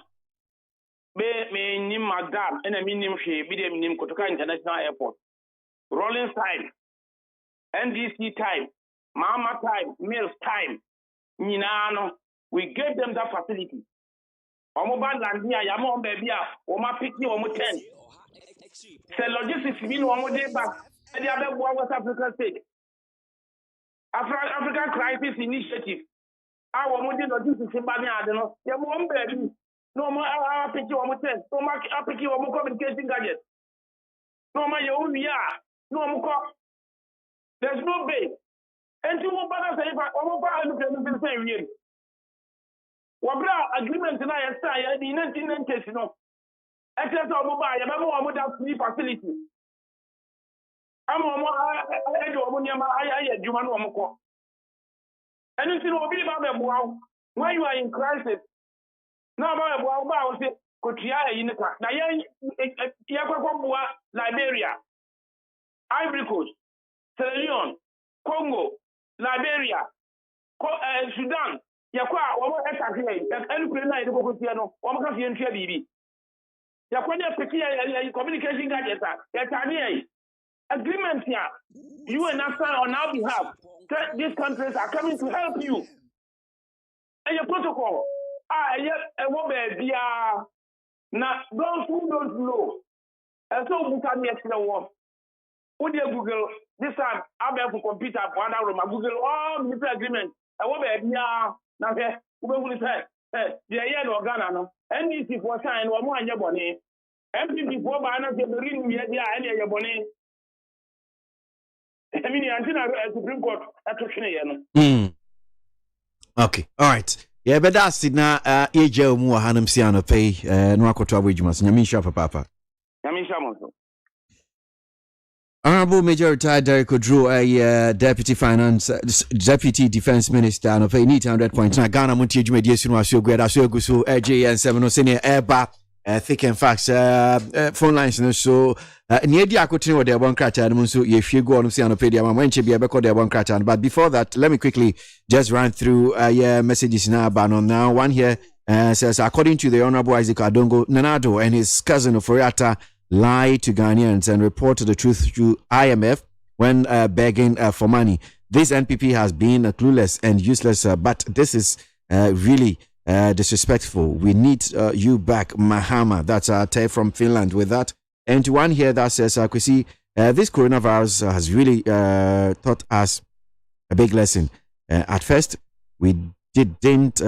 me nim madam ena minim hwe bi de minim Kotoka International Airport rolling time NDC time Mama time Mills time nyina no we gave them that facility omo ba landia ya mo baby a o ma piki o mo 10 se logistics bi no omo de ba e dia be boa West Africa state African Crisis Initiative our modern logistics in Bania, you won't be no more picture or motel, no more picture or communication gadget. No more your own no more. There's no base. And two more brothers say, I'm look at the same year. Wabra agreement and I say, the 1990s, you know. Excess of mobile, I'm more than free facility. I'm more, I do one. Anything will be about them when you are in crisis. Now, about say, Kotia in the car. Now, Liberia, Ivory Coast, Sierra Leone, Congo, Liberia, Sudan, Yakwa, or exactly, and Ukraine, the Cocotiano, or Macasian Baby. Yakwa, communication gadgets, Yatania. Agreement here. You and us on our behalf. These countries are coming to help you. And your protocol. Now, those who don't know, and so we can extra one. Would you Google this time? I'll be able to compete at one hour. Google all these agreements. I won't be now. Who will say, the year of Ghana, NDC for sign or more on your money. MPP for Bana, the reading the idea and your money. I mean, the Supreme Court okay, all right. Yeah, but that's it now. AJ Mu Hanum Siano pay no akoto abujuma. Nyami sha papa. Nyami sha mo. Honorable Major Retired Derek Odro, a Deputy Defense Minister, no pay need 100.9 Ghana Montie Jumedi Sunu Aso Gweda Aso Gusu AJN 7 senior airba thick and facts phone lines no so near the akotini with the one crater and so if you go on see on pedia when she be able the one crater. But before that, let me quickly just run through messages now now one here says according to the Honorable Isaac Adongo Nanado and his cousin Oforiata lied to Ghanaians and reported the truth to IMF when begging for money. This NPP has been clueless and useless, but this is really disrespectful. We need you back, Mahama. That's Tay from Finland with that. And to one here that says, KWASI, this coronavirus has really taught us a big lesson. At first, we didn't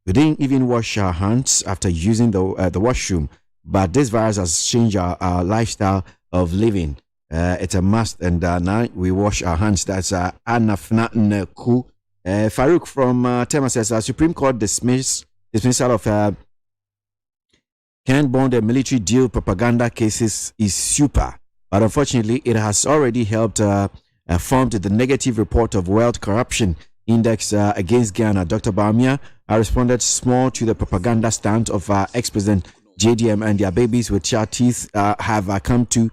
even wash our hands after using the washroom. But this virus has changed our lifestyle of living. It's a must, and now we wash our hands. That's Anafna Nku. Farouk from Tema says, Supreme Court dismissal of Ken Bond and military deal propaganda cases is super. But unfortunately, it has already helped form the negative report of World Corruption Index against Ghana. Dr. Bawumia responded small to the propaganda stand of ex-president JDM and their babies with sharp teeth have come to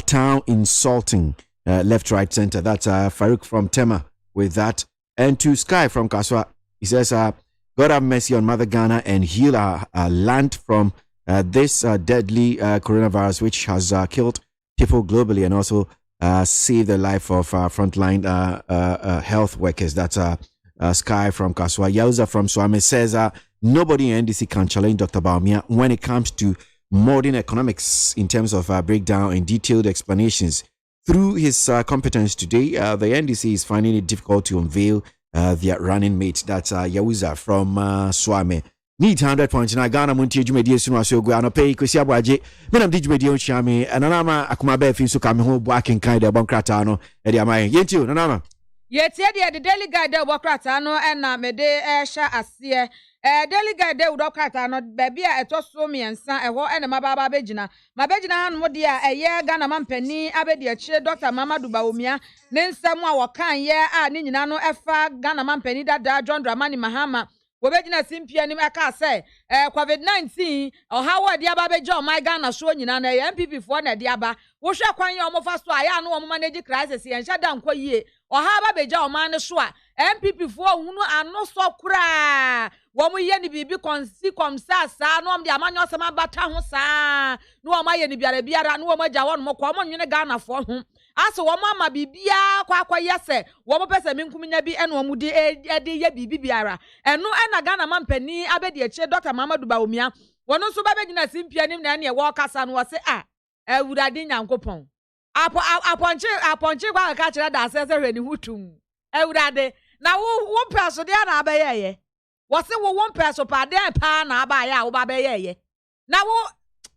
town insulting left, right, center. That's Farouk from Tema with that. And to Sky from Kaswa, he says, God have mercy on Mother Ghana and heal our land from this deadly coronavirus, which has killed people globally and also saved the life of frontline health workers. That's Sky from Kaswa. Yauza from Swami says, nobody in NDC can challenge Dr. Bawumia when it comes to modern economics in terms of breakdown and detailed explanations. Through his competence today, the NDC is finding it difficult to unveil their running mate. That's Yauza from Swami. Need 100.9 Ghana Montie Jumedi Sunu Aso Gweda pay KWASI ABOAGYE. Menam di Jumedi Onchiame ananama akuma be fi so ka me ho bwaken kan de bonkrata no e de amaye. Yentiu nanama. Yetie de daily guide de bonkrata no na me de sha ase daily guide de bonkrata no baby a etoso miensa eho na mababa begina hanu de a eye Ghana mampani abedi akire Dr. Mamadu Bawumia ne nsam a wokan ye a ne nyina no efa Ghana mampani dada John Dramani Mahama wobegyina simpia nim aka say covid-19 ohawo de aba beja o my Ghana so nyina na MPP fo na de aba wo hwe kwan ye omofa so aya no omo manage crisis ye nhada nkwa yie oha ba beja o man so a MPP fo hunu ano so kura wo mo ye ni bibi konsi komsa sa no om de amanyo sema bata ho sa no o ma ye ni biara no o ma ja won mo ko mo nwene Ghana fo ho aso wo ma bibia kwa yese wo mo pese minkuminya bi eno mu de ye bibi biara eno na Ghana mampani abedi eche Dr. Mamadou Baumia wono so ba begina simpia nim na ne wo kasa no wo se awurade nyankopon aponche kwa ka kire da asese hwani hutum awurade na wo peso de na abayeye wo se wo peso pa de pa na abaya wo ba bayeye na wo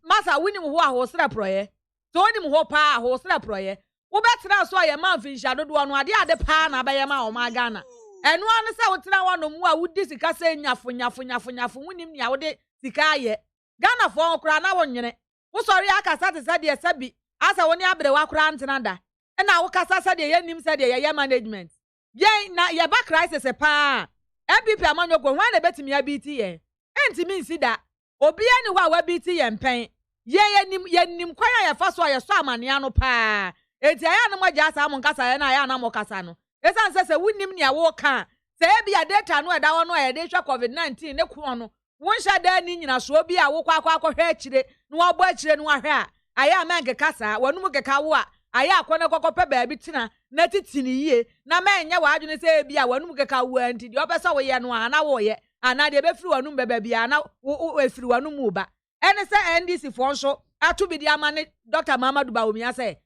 masa wini mu ho ahosra proye to oni mu ho pa ahosra proye wo betra so aye man finsha dodo no ade pa na abaye ma o ma Ghana enu anu se wo tira wano mu a wudi sika se nyafo wunim nia wo de sika aye Ghana fo okra na wo nwene wo sori akasa te se de sabi asa woni abre wa kra ntena da na wo kasa se de ye nim se de ye management ye na ye ba crisis pa MPP amanyoko hwan na betimi abiti ye entimi nsida obi ani ho a wabiti ye mpen ye nim kwan ya fa so ye so amane ano pa eti aya na mo ja sa mo nkasa ye na aya na mo kasa no esan se wunim nia wo ka se e bia data no eda wo no e de hwa covid-19 ne ko no won hya da ni nyina so bi a wo kwa hwe akire no wo bɔ akire no ahwe a aya ma nke kasa wanum keka wo a aya akɔne kɔkɔpɛ baabi tina na titini yie na ma enya wa adwene se bi a wanum keka wo anti de obɛsa wo ye no ana wo ye ana de befiri wanum baba bi ana wo efiri wanum uba ene se NDC fo nso atu bi di amane Dr. Mamadou Baumia se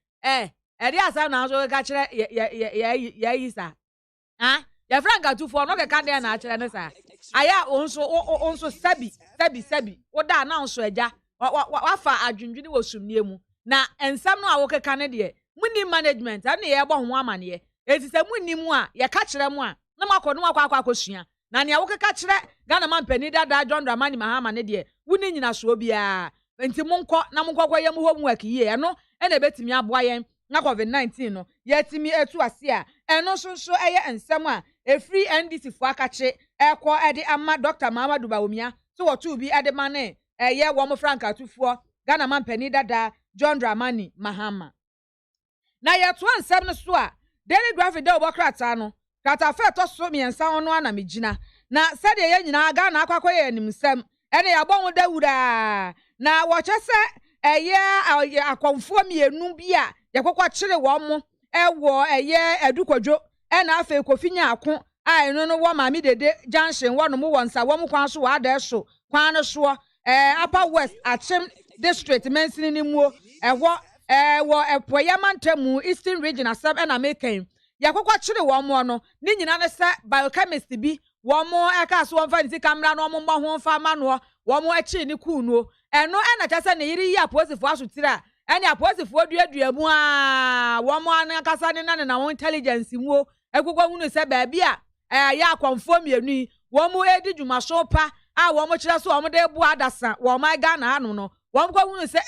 edi asa na so ka kire ye yisa ya franka tu fo no keka de na kire ne sa aya onso sabi wo da na onso eja wafa adwundwini wo sumnie mu na ensam no a wo keka ne de muni management ana ye bɔ ho amane ye eti se muni mu a ye ka kire mu a na makono akosua na ne wo keka kire Ghana mampani dada John Dramani Mahama ne de wuni nyina so bia enti monkɔ na monkɔkɔ ye mu homework yie eno ena betimi aboa yen na covid-19 no yetimi etu ase a eno sonso eye ensam a efri NDC fo akache ekɔ ede ama Dr. Mamadou Baumia so wotu bi ede mane eye wo mo franka tufuo Ghana mampani dada John Dramani Mahama na yetu ansam no so a Daily Graphic de obokrata no krata fe to so miensa ono ana megina na sede ye nyina Ghana akwakɔ ye animsam ene ya bɔ ho dawura na wo kyese eye akonfo mienu bi a yakokɔ kire wo mo ewo eye edukwadwo ena afa kofinya ako a eno no wo maami dede junction wo no mo wonsa wo mo kwan so wa da so kwan no so Upper West Achim District mensini ni muo wo Epoyamantamu Eastern Region asab na meken yakokɔ kire wo mo no ni nyina ne se biochemist bi wo mo eka so won fa ni camera no mo ho fa ma no wo mo achi ni kunuo eno ena kyase ne yiri ya posifo asotira ene aposifo duadua mu a wo mo an kasa ne na wo intelligence mu ekokɔ hunu se ba bia ya akonfo mienu wo mo edi dwuma so pa a wo mo kire so wo mo de bu adasa wo ma Ghana anu no wo mo hunu se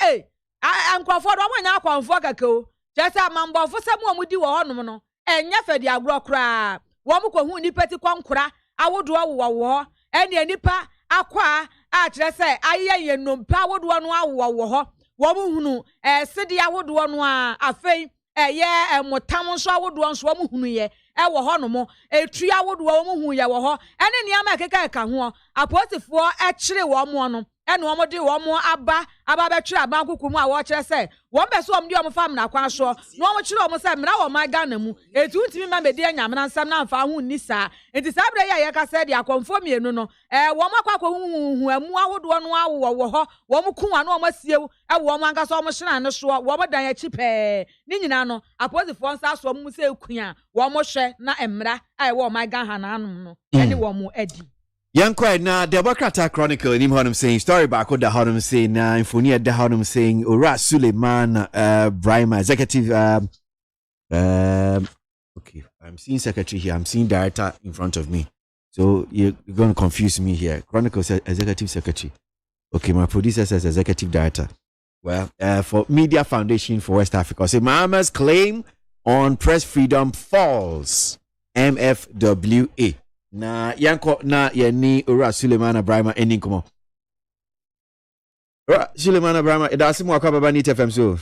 ankofo do mo nya akonfo kakao kyase amambofo se mo di wo honom no enya fadi agro kra wo mo ko hu ni peti konkora awodo wo ene nipa akwa a kire se aye nompa awodo no awo ho wo mo hunu sede awodo no a afei eye motam nso awodo nso wo mo hunu ye wo ho no mo etu awodo wo mo hu ye wo ho ene niam akeka ka ho aposifo kire wo mo no ene wo mo de wo mo aba betwe aba kukumu a wo kire se wo be so wo de wo fam na kwa so no wo kire wo se mra wo ma Ghana mu etu ntimi ma be de anyamna nsam na mfa hu ni saa enti saa bre ya ka se de akonfo mienu no wo mo akwa hu amu awodo no awo wo ho wo mo kunwa no wo masiew wo mo anka so wo mo hena ne so wo mo dan achi pe ni nyina no aposifo nsa so mo se kuan wo mo hwe na emra wo ma Ghana na anum no ene wo mo adi Yankwa na Democrat Chronicle ni honum saying story back with the honum saying infoni at the honum saying Ora Suleiman Brahma executive okay, I'm seeing secretary here, I'm seeing director in front of me, so you're going to confuse me here. Chronicle says executive secretary, okay, my producer says executive director. Well, for Media Foundation for West Africa, so Mahama's claim on press freedom falls. MFWA. Na yanko na yeni ora Suleiman Abraham eninkomo. Ora Suleiman Abraham edasimu akwa baba ni TFM so.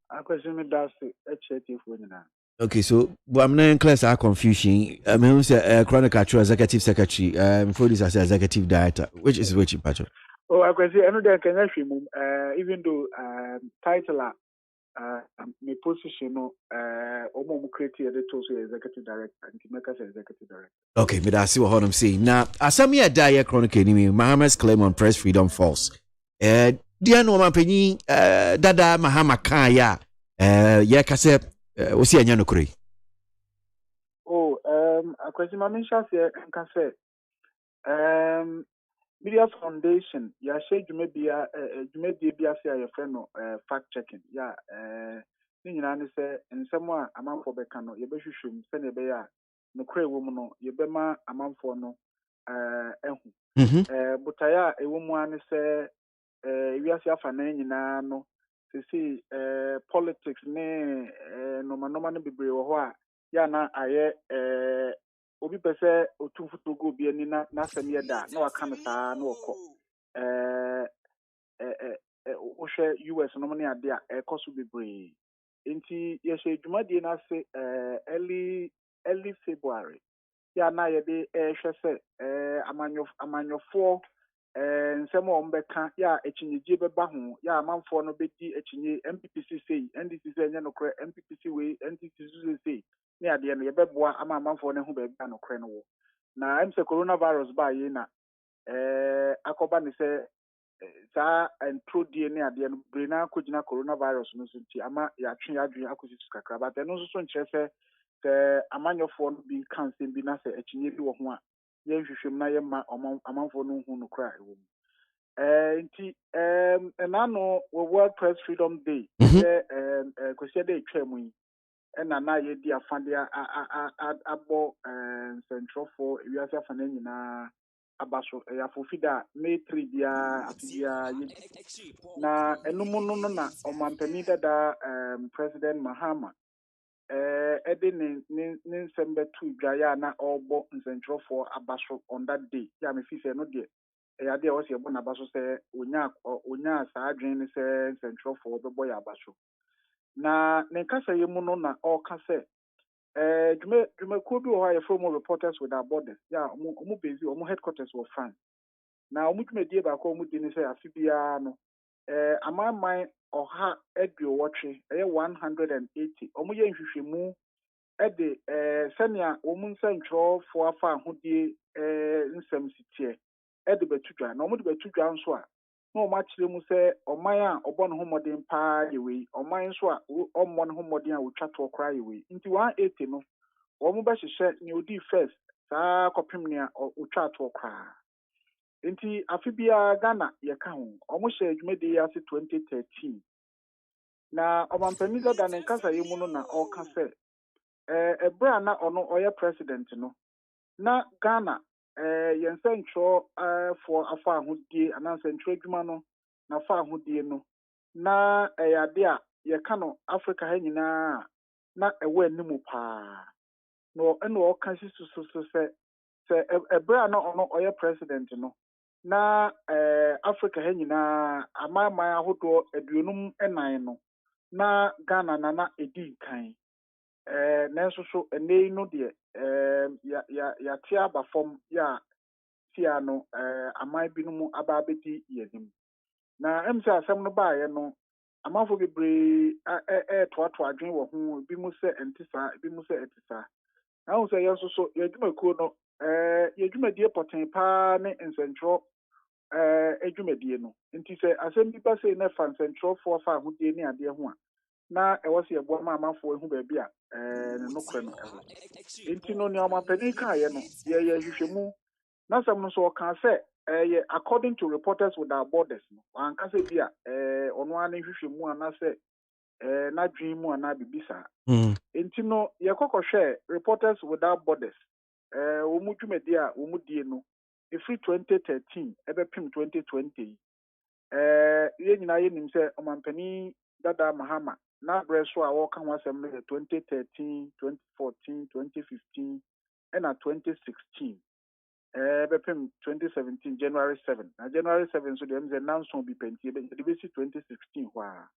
Akwesimi dasi HTF nyina. Okay, so I'm not in class our confusion. I mean, who's a chronic executive secretary, for this as executive director, which is which in Patrick? Oh, I can see another can even though title my position no omo create the total executive director and make us executive director. Okay, but I see what I'm saying. Now, as some year die chronic enemy, Mohammed's claim on press freedom false. Dear no man penny dada Mahama Kaya yeah kase osi anya no kure. Oh, akwesi ma mention say nka say Media Foundation ya share dwumabia dwumadie say ya friend no fact checking ya ni nyina ne say nsɛm a amanfo bɛka no ye behwehwem sɛ ne be ya no kure wo mu no ye bɛma amanfo no ehu butaya ewo mu ane sɛ wiase afa na nyina no sisi politics ne no no bebre wo ho a ya na aye obi pese otumfuto go bi ani na asem ye da na waka no saa na okọ ohwe US no ne ade a ekoso bebre enti ye hye dwumadie na se early February ya na ye de hwe se amanyofo nsem o mbeka ya echinyegye beba ho ya amanfo no bedi echinye MPPC sei NDC sei nya no kre MPPC we NDC sei ne ade no ye beboa ama amanfo no ho ba no kre no wo na emse coronavirus ba ye na akoba ne se sa entro die ne ade no brena kogina coronavirus no so ti ama ya twe adwen akosi kakra ba te no so nche se amanyofo no bi kanse bi na se echinye bi wo ho a ye hwehwem na ye ma amanfo no hu no kra ewo nti enano World Press Freedom Day kwese day twemu yi na ye di afande abo central for wiase afande nyina abaso ya fofida May 3 dia afia na enumu no na omampani dada President Mahama ede ne nsɛmbe tu dwa ya na ɔbɔ nsɛntrɔfo abaso on that day ya me fi sɛ no de ya de ɔse ɛbɔ na abaso sɛ onya saa adwen ne sɛ nsɛntrɔfo bɛbɔ ya abaso na ne kasa ye mu no na ɔka sɛ dwumakuo bi wɔ hɔ a yɛfrɛ mu Reporters Without Borders ya ɔmo base ɔmo headquarters wɔ France na ɔmo dwumadie baako ɔmo di ne sɛ afi biara no amaman ọha eduowotwe 180 omu ye nhwehwemu ede senia omu nsentro fo afa ahodie nsem sitie ede betudwa na omu de betudwa nso a na omu akire mu se oman a obo no homoden pa yewe oman nso a ommo no homoden a wotwa to kra yewe nti 180 no omu be hyehyɛ ne odi first saa kopem ne otwa to kra nti afibia Ghana yeka ho omo hye adwumadi ase 2013 na omampaniza da nkasa yemu no na oka se ebra na ono oye president no na Ghana yensentro for afa ahodie anansentro adwuma no na afa ahodie no na yade a yeka no Africa ha nyina na ewe animu pa no eno oka sisusu se ebra na ono oye president no na Africa ha nyina amama ahodo aduonum enan no na Ghana na edi kan nanso so enei no de ya tia ba fom ya tia no amai binom aba bedi yenim na emse asem no baaye no amafo bebre toato adwen wo ho bi mu se entisa bi mu se etisa na wo se yeso so yedwumakuo no yedwumadie poten pa ne nsentro edwumadie no nti se asem bi ba se na fa nsentro fo fa ahodie ne ade ho a na ewose ebo ma amafo ehu ba bia no kre no eho nti no ne amapani ka ye no ye hwehwemu na sam no so ka se according to Reporters Without Borders no an ka se bia ono an hwehwemu ana se na dwen mu ana bibisa nti no ye kokohwe Reporters Without Borders wo mu dwumadi a wo mu die no efri 2013 ebepim 2020 ye nyina ye nim se omampani dada Mahama na breso a wo ka ho asem no 2013 2014 2015 ɛna 2016 bɛpem 2017 January 7 na January 7 so dem ze nanso bi pentie de besi 2016 hɔ a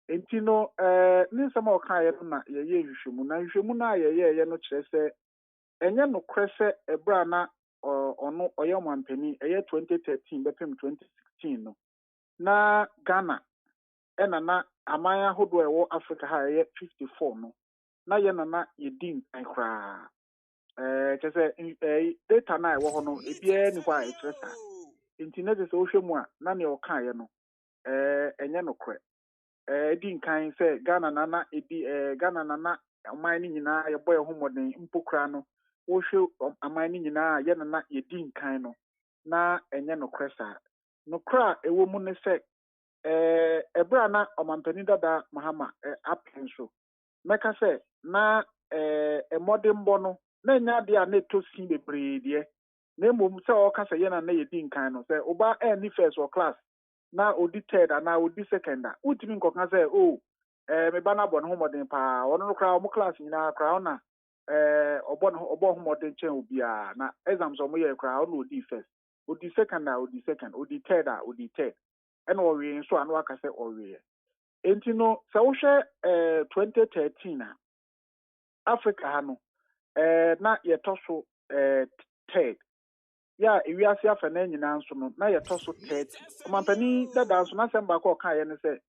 enti no ne nsɛm a ɔka yɛ no na yɛyɛ hwehwɛmu na hwehwɛmu na yɛyɛ no kyerɛ sɛ ɛnyɛ no korɛ sɛ ɛbra na ɔno ɔyɛ ɔmampani ɛyɛ 2013 bɛpem 2016 no na Ghana ɛna na aman ahodoɔ ɛwɔ Africa ha ɛyɛ 54 no na yɛ na yɛdi nkan koraa kyerɛ sɛ data na ɛwɔ hɔ no ebiara ni hɔ a ɛkyerɛ saa nti na kyerɛ sɛ wohwɛ mu a na nea ɔkaeɛ no ɛnyɛ no korɛ di nkan sɛ Ghana na aman no nyinaa yɛbɔ yɛn ho mmɔden mpo koraa no wohwɛ aman no nyinaa yɛ na yɛdi nkan no na ɛnyɛ no korɛ saa no korɛ a ɛwɔ mu ne sɛ ɛbra na ɔmampani dada Mahama apɛn so mɛka sɛ na mmɔdenbɔ no na nya de a na ɛtɔ si bebree deɛ na mmom sɛ ɔka sɛ yɛ na yɛdi nkan no sɛ ɔba ɛni first or class na odi third ana odi second a wotumi nkɔka sɛ me ba na abɔ ne ho mmɔden paa ɔno no koraa ɔmo class nyinaa koraa ɔna ɔbɔ ho mmɔden kyɛn obiara na exams ɔmo yɛ koraa ɔna odi first odi second a odi second odi third a odi third ɛna ɔwie nso ano aka sɛ ɔwie enti no sɛ wohwɛ 2013 a Africa ha no na yɛtɔ so third ya ewiase afa na nyinaa nso no na yɛtɔ so 30 ɔmampani dada nso na sɛm baako ɔka yɛ ne sɛ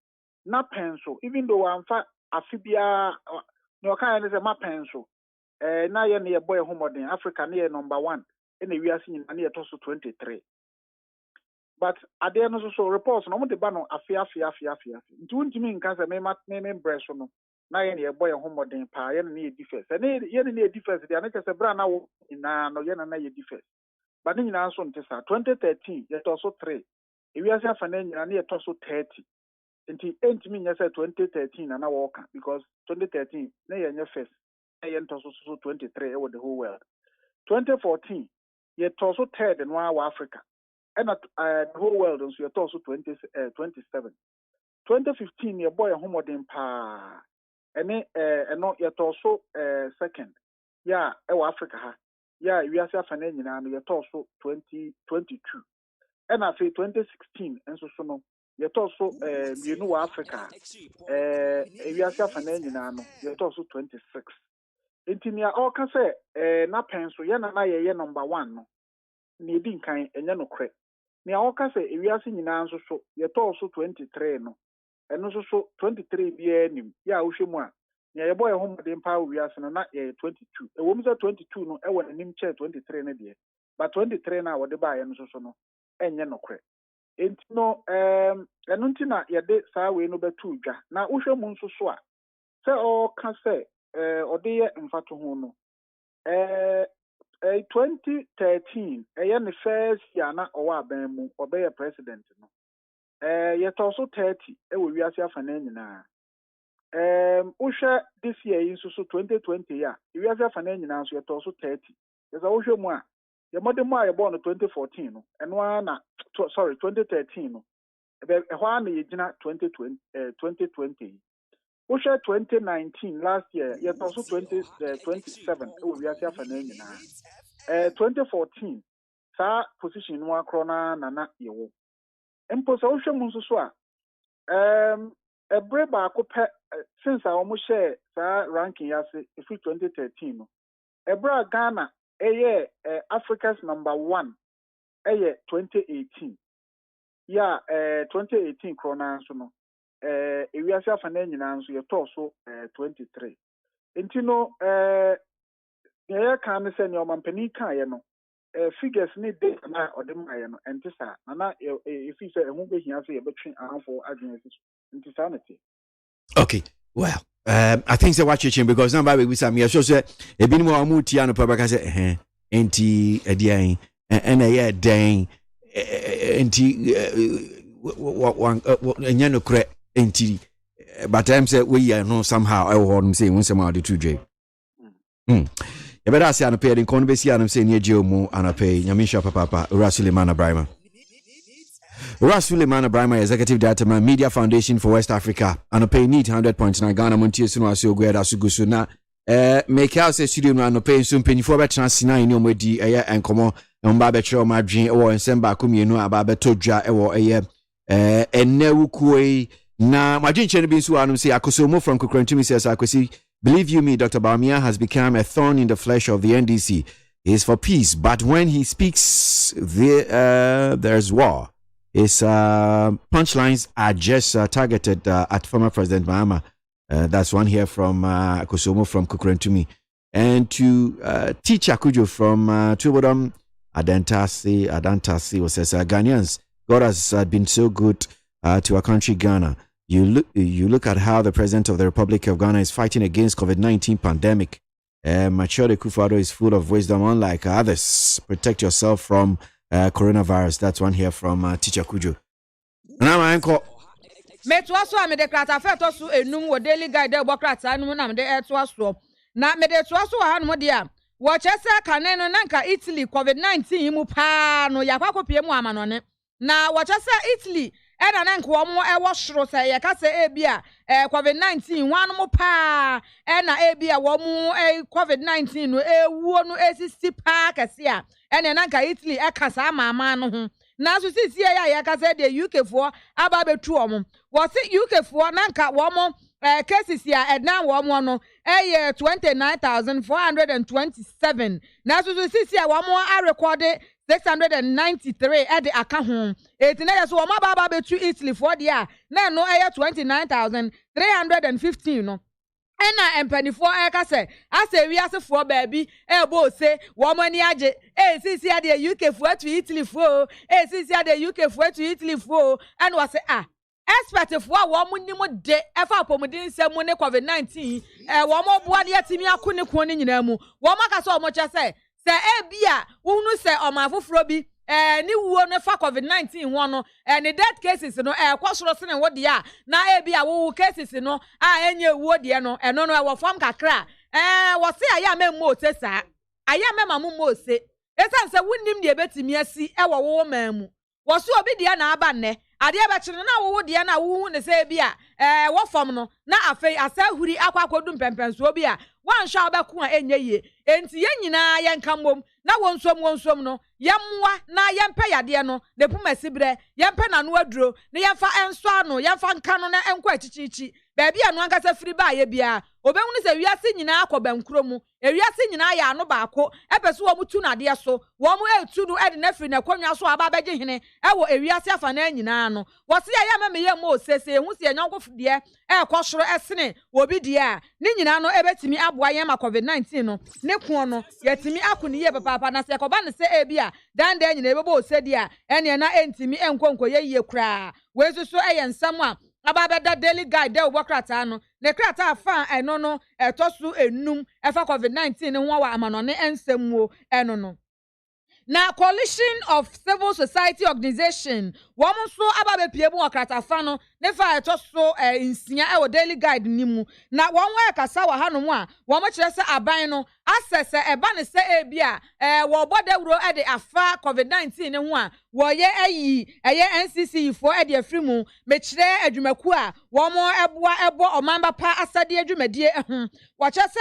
na pɛn so even though amfa afi bia na ɔka yɛ ne sɛ ma pɛn so na yɛ ne yɛbɔ yɛ ho mmɔden Africa ne yɛ number 1 ɛna ewiase nyinaa ne yɛtɔ so 23 but adeɛ no so reports no mo de ba no afi nti wontumi nka sɛ me brɛ so no na yɛ ne yɛbɔ yɛ ho mmɔden paa yɛ ne yɛ defense ɛne yɛ ne yɛ defense deɛ ne kyɛ sɛ bra na wo nyinaa no yɛ na yɛ defense but ne nyinaa nso nte saa 2013 yɛtɔ so 3 ewiase afa na nyinaa ne yɛtɔ so 30 nti entimi nyɛ sɛ 2013 na wɔka because 2013 na yɛnyɛ first na yɛ ntɔ so 23 ɛwɔ the whole world 2014 yɛtɔ so 3rd no wɔ Africa ɛna the whole world nso yɛtɔ so 27 2015 yɛbɔ yɛ ho mmɔden paa ɛne ɛno yɛtɔ so 2nd yɛ ɛwɔ Africa ha yɛ wiase afa na nyinaa no yɛtɔ so 2022 ɛna afei 2016 nso so no yɛtɔ so mmienu wɔ Africa wiase afa na nyinaa no yɛtɔ so 26 nti nea ɔka sɛ na pɛn so yɛ na yɛyɛ number 1 no na yɛdi nkan ɛnyɛ no korɛ nea ɔka sɛ wiase nyinaa nso so yɛtɔ so 23 no ɛno nso so 23 biara nim yɛ a wohwɛ mu a nea yɛbɔ yɛ ho mmɔden paa wɔ wiase no na yɛyɛ 22 ɛwɔ mu sɛ 22 no ɛwɔ n'anim kyɛɛ 23 no deɛ but 23 no a wɔde baeɛ no so no ɛnyɛ no korɛ enti no ɛno nti na yɛde saa wei no bɛto dwa na wohwɛ mu nso so a sɛ ɔka sɛ ɔde yɛ mfato ho no 2013 ɛyɛ ne first year na ɔwɔ aban mu ɔbɛyɛ president no yɛtɔ so 30 ɛwɔ wiase afa na nyinaa wohwɛ this year yi nso so 2020 a wiase afa na nyinaa nso yɛtɔ so 30 yɛsɛ wohwɛ mu a yɛmɔde mu a yɛbɔɔ no 2014 no ɛno ara na 2013 no ɛhɔ ara na yɛgyina 2020 yi wohwɛ 2019 last year yɛtɔ so 27 ɛwɔ wiase afa na nyinaa 2014 saa position no akorɔ na yɛwɔ mpo sɛ wohwɛ mu nso so a ɛberɛ baako pɛ since a wɔn hyɛ saa ranking yase ɛfiri 2013 no ɛberɛ a Ghana ɛyɛ Africa's number 1 ɛyɛ 2018 yɛ 2018 korɔ na nso no ewiase afa na nyinaa nso yɛtɔɔ so 23 nti no nea yɛka ne sɛ nea ɔmampanin kaeɛ no figures ne data na ɔde maayɛ no ɛnte saa na ɛfi sɛ ɛho bɛhia sɛ yɛbɛtwe ahanfoɔ adwene asi so nti saa ne te okay well I think so watch it because now baby we say me sure say e bi mo amu tia no papa ka say enti edian and yeah den enti enya no kre enti but time say we no somehow I want say when some the 2J you better say an pay in kon be see am say near mu anape nyamisha papa Rasulimana Brahma Rasulimana Brahma, Executive Director, Media Foundation for West Africa, and a pay need 100.9 Ghana Montier Sunu Asio Gweda Sugusuna, make out say studio no pay so mpanyifo be transina ni omodi enkomo mba be kire o madwen e wo ensemba akomienu aba be todwa e wo enewukui na madwen kire bi nso anum say akosomo from Kukrantumi says akosi believe you me Dr. Bawumia has become a thorn in the flesh of the NDC. He is for peace, but when he speaks there's war. His punchlines are just targeted at former President Mahama. That's one here from Kosomo from Kukrantumi. And to Teacher Kujo from Tubodom, Adantasi was says, Ghanaians, God has been so good to our country, Ghana. You look at how the President of the Republic of Ghana is fighting against COVID-19 pandemic. Mature Kufuado is full of wisdom, unlike others. Protect yourself from coronavirus. That's one here from Teacher Kujo. Now my uncle. Me to aso me de krata fe to so enum wo daily guide de bokrata anu na me de to aso na me de to aso ha no de a wo chese kane no nanka Italy COVID-19 mu pa no yakwakopie mu amanone na wo chese Italy e na nanka wo mo e wo horo se ye ka se e bia COVID-19 wan mu pa e na e bia wo mu COVID-19 no ewuo no esisi pa kase a e na nanka Italy e kasa mama no ho na so sisi ya ka say the UK for aba betu omo wo se UK for nanka wo mo cases ya edna wo mo no 29,427 na so sisi ya wo mo a record 693 at the account home etina ya so wo mo aba betu Italy for dia na no 29,315 no ena empanifo eka se ase wiase fo baabi bo se wo mani age sisi ya de UK fo to Italy fo sisi ya de UK fo to Italy fo and was say expert fo wo munimo de efa pomodin nsem ne COVID-19 wo mo boa de atimi akone ko ne nyina mu wo maka so mo che se bia wonu se o ma foforo bi ni wuo ne fa COVID-19 ho no ni death cases no kwasoro sene wo de a na bia wo cases no enye wuo de no eno no wo fam kakra wo se aya memmo ose sa aya memamu mo ose esan se wunnim de betimi asi wo mamu wo so obi de na aba nne ade be kire na wo de na wo ne se bia wo fam no na afei asahuri akwakodum pempenso obi a wan hwa obeko a enye ye enti ye nyina ye nkamom na wonsom no yemwa na yempe yade no ne pumasibre yempe na no aduro ne yemfa enso ano yemfa nka no na enko achichichi baabi anu ankasa firi ba ye bia obehunu se wiase nyina akobankuro mu ewiase nyina ya ano baako epeso wo mutu na de so wo mu etu no ede na firi na kwanwa so aba beje hene ewo ewiase afa na nyina no wo se ya meme ye mo sese hu se enyanko de ekosoro esene obi de a ne nyina no ebetimi aboa ye ma COVID-19 no ne kuo no yetimi akoni ye papa na se koba ne se ebia dan dan nyina ebebo osedi a ene na entimi enkonko ye ye kura wezuso ensam a ababeda daily guide de obokrata no ne krata afa eno no etosu enum efa COVID-19 ho wa amanone ensamuo eno no na coalition of civil society organization womo so ababe pie mu okrata fa no ne fa etoso insia e wo daily guide ni mu na wonwo ekasa wa hanu mu a womo kire se aban no asese eba ne se ebia wo bodawuro e de afa COVID-19 ne ho a wo ye ayi eye NCC fo e de afri mu me kire adwumaku a womo ebo omamba pa asade adwumadie wo kire se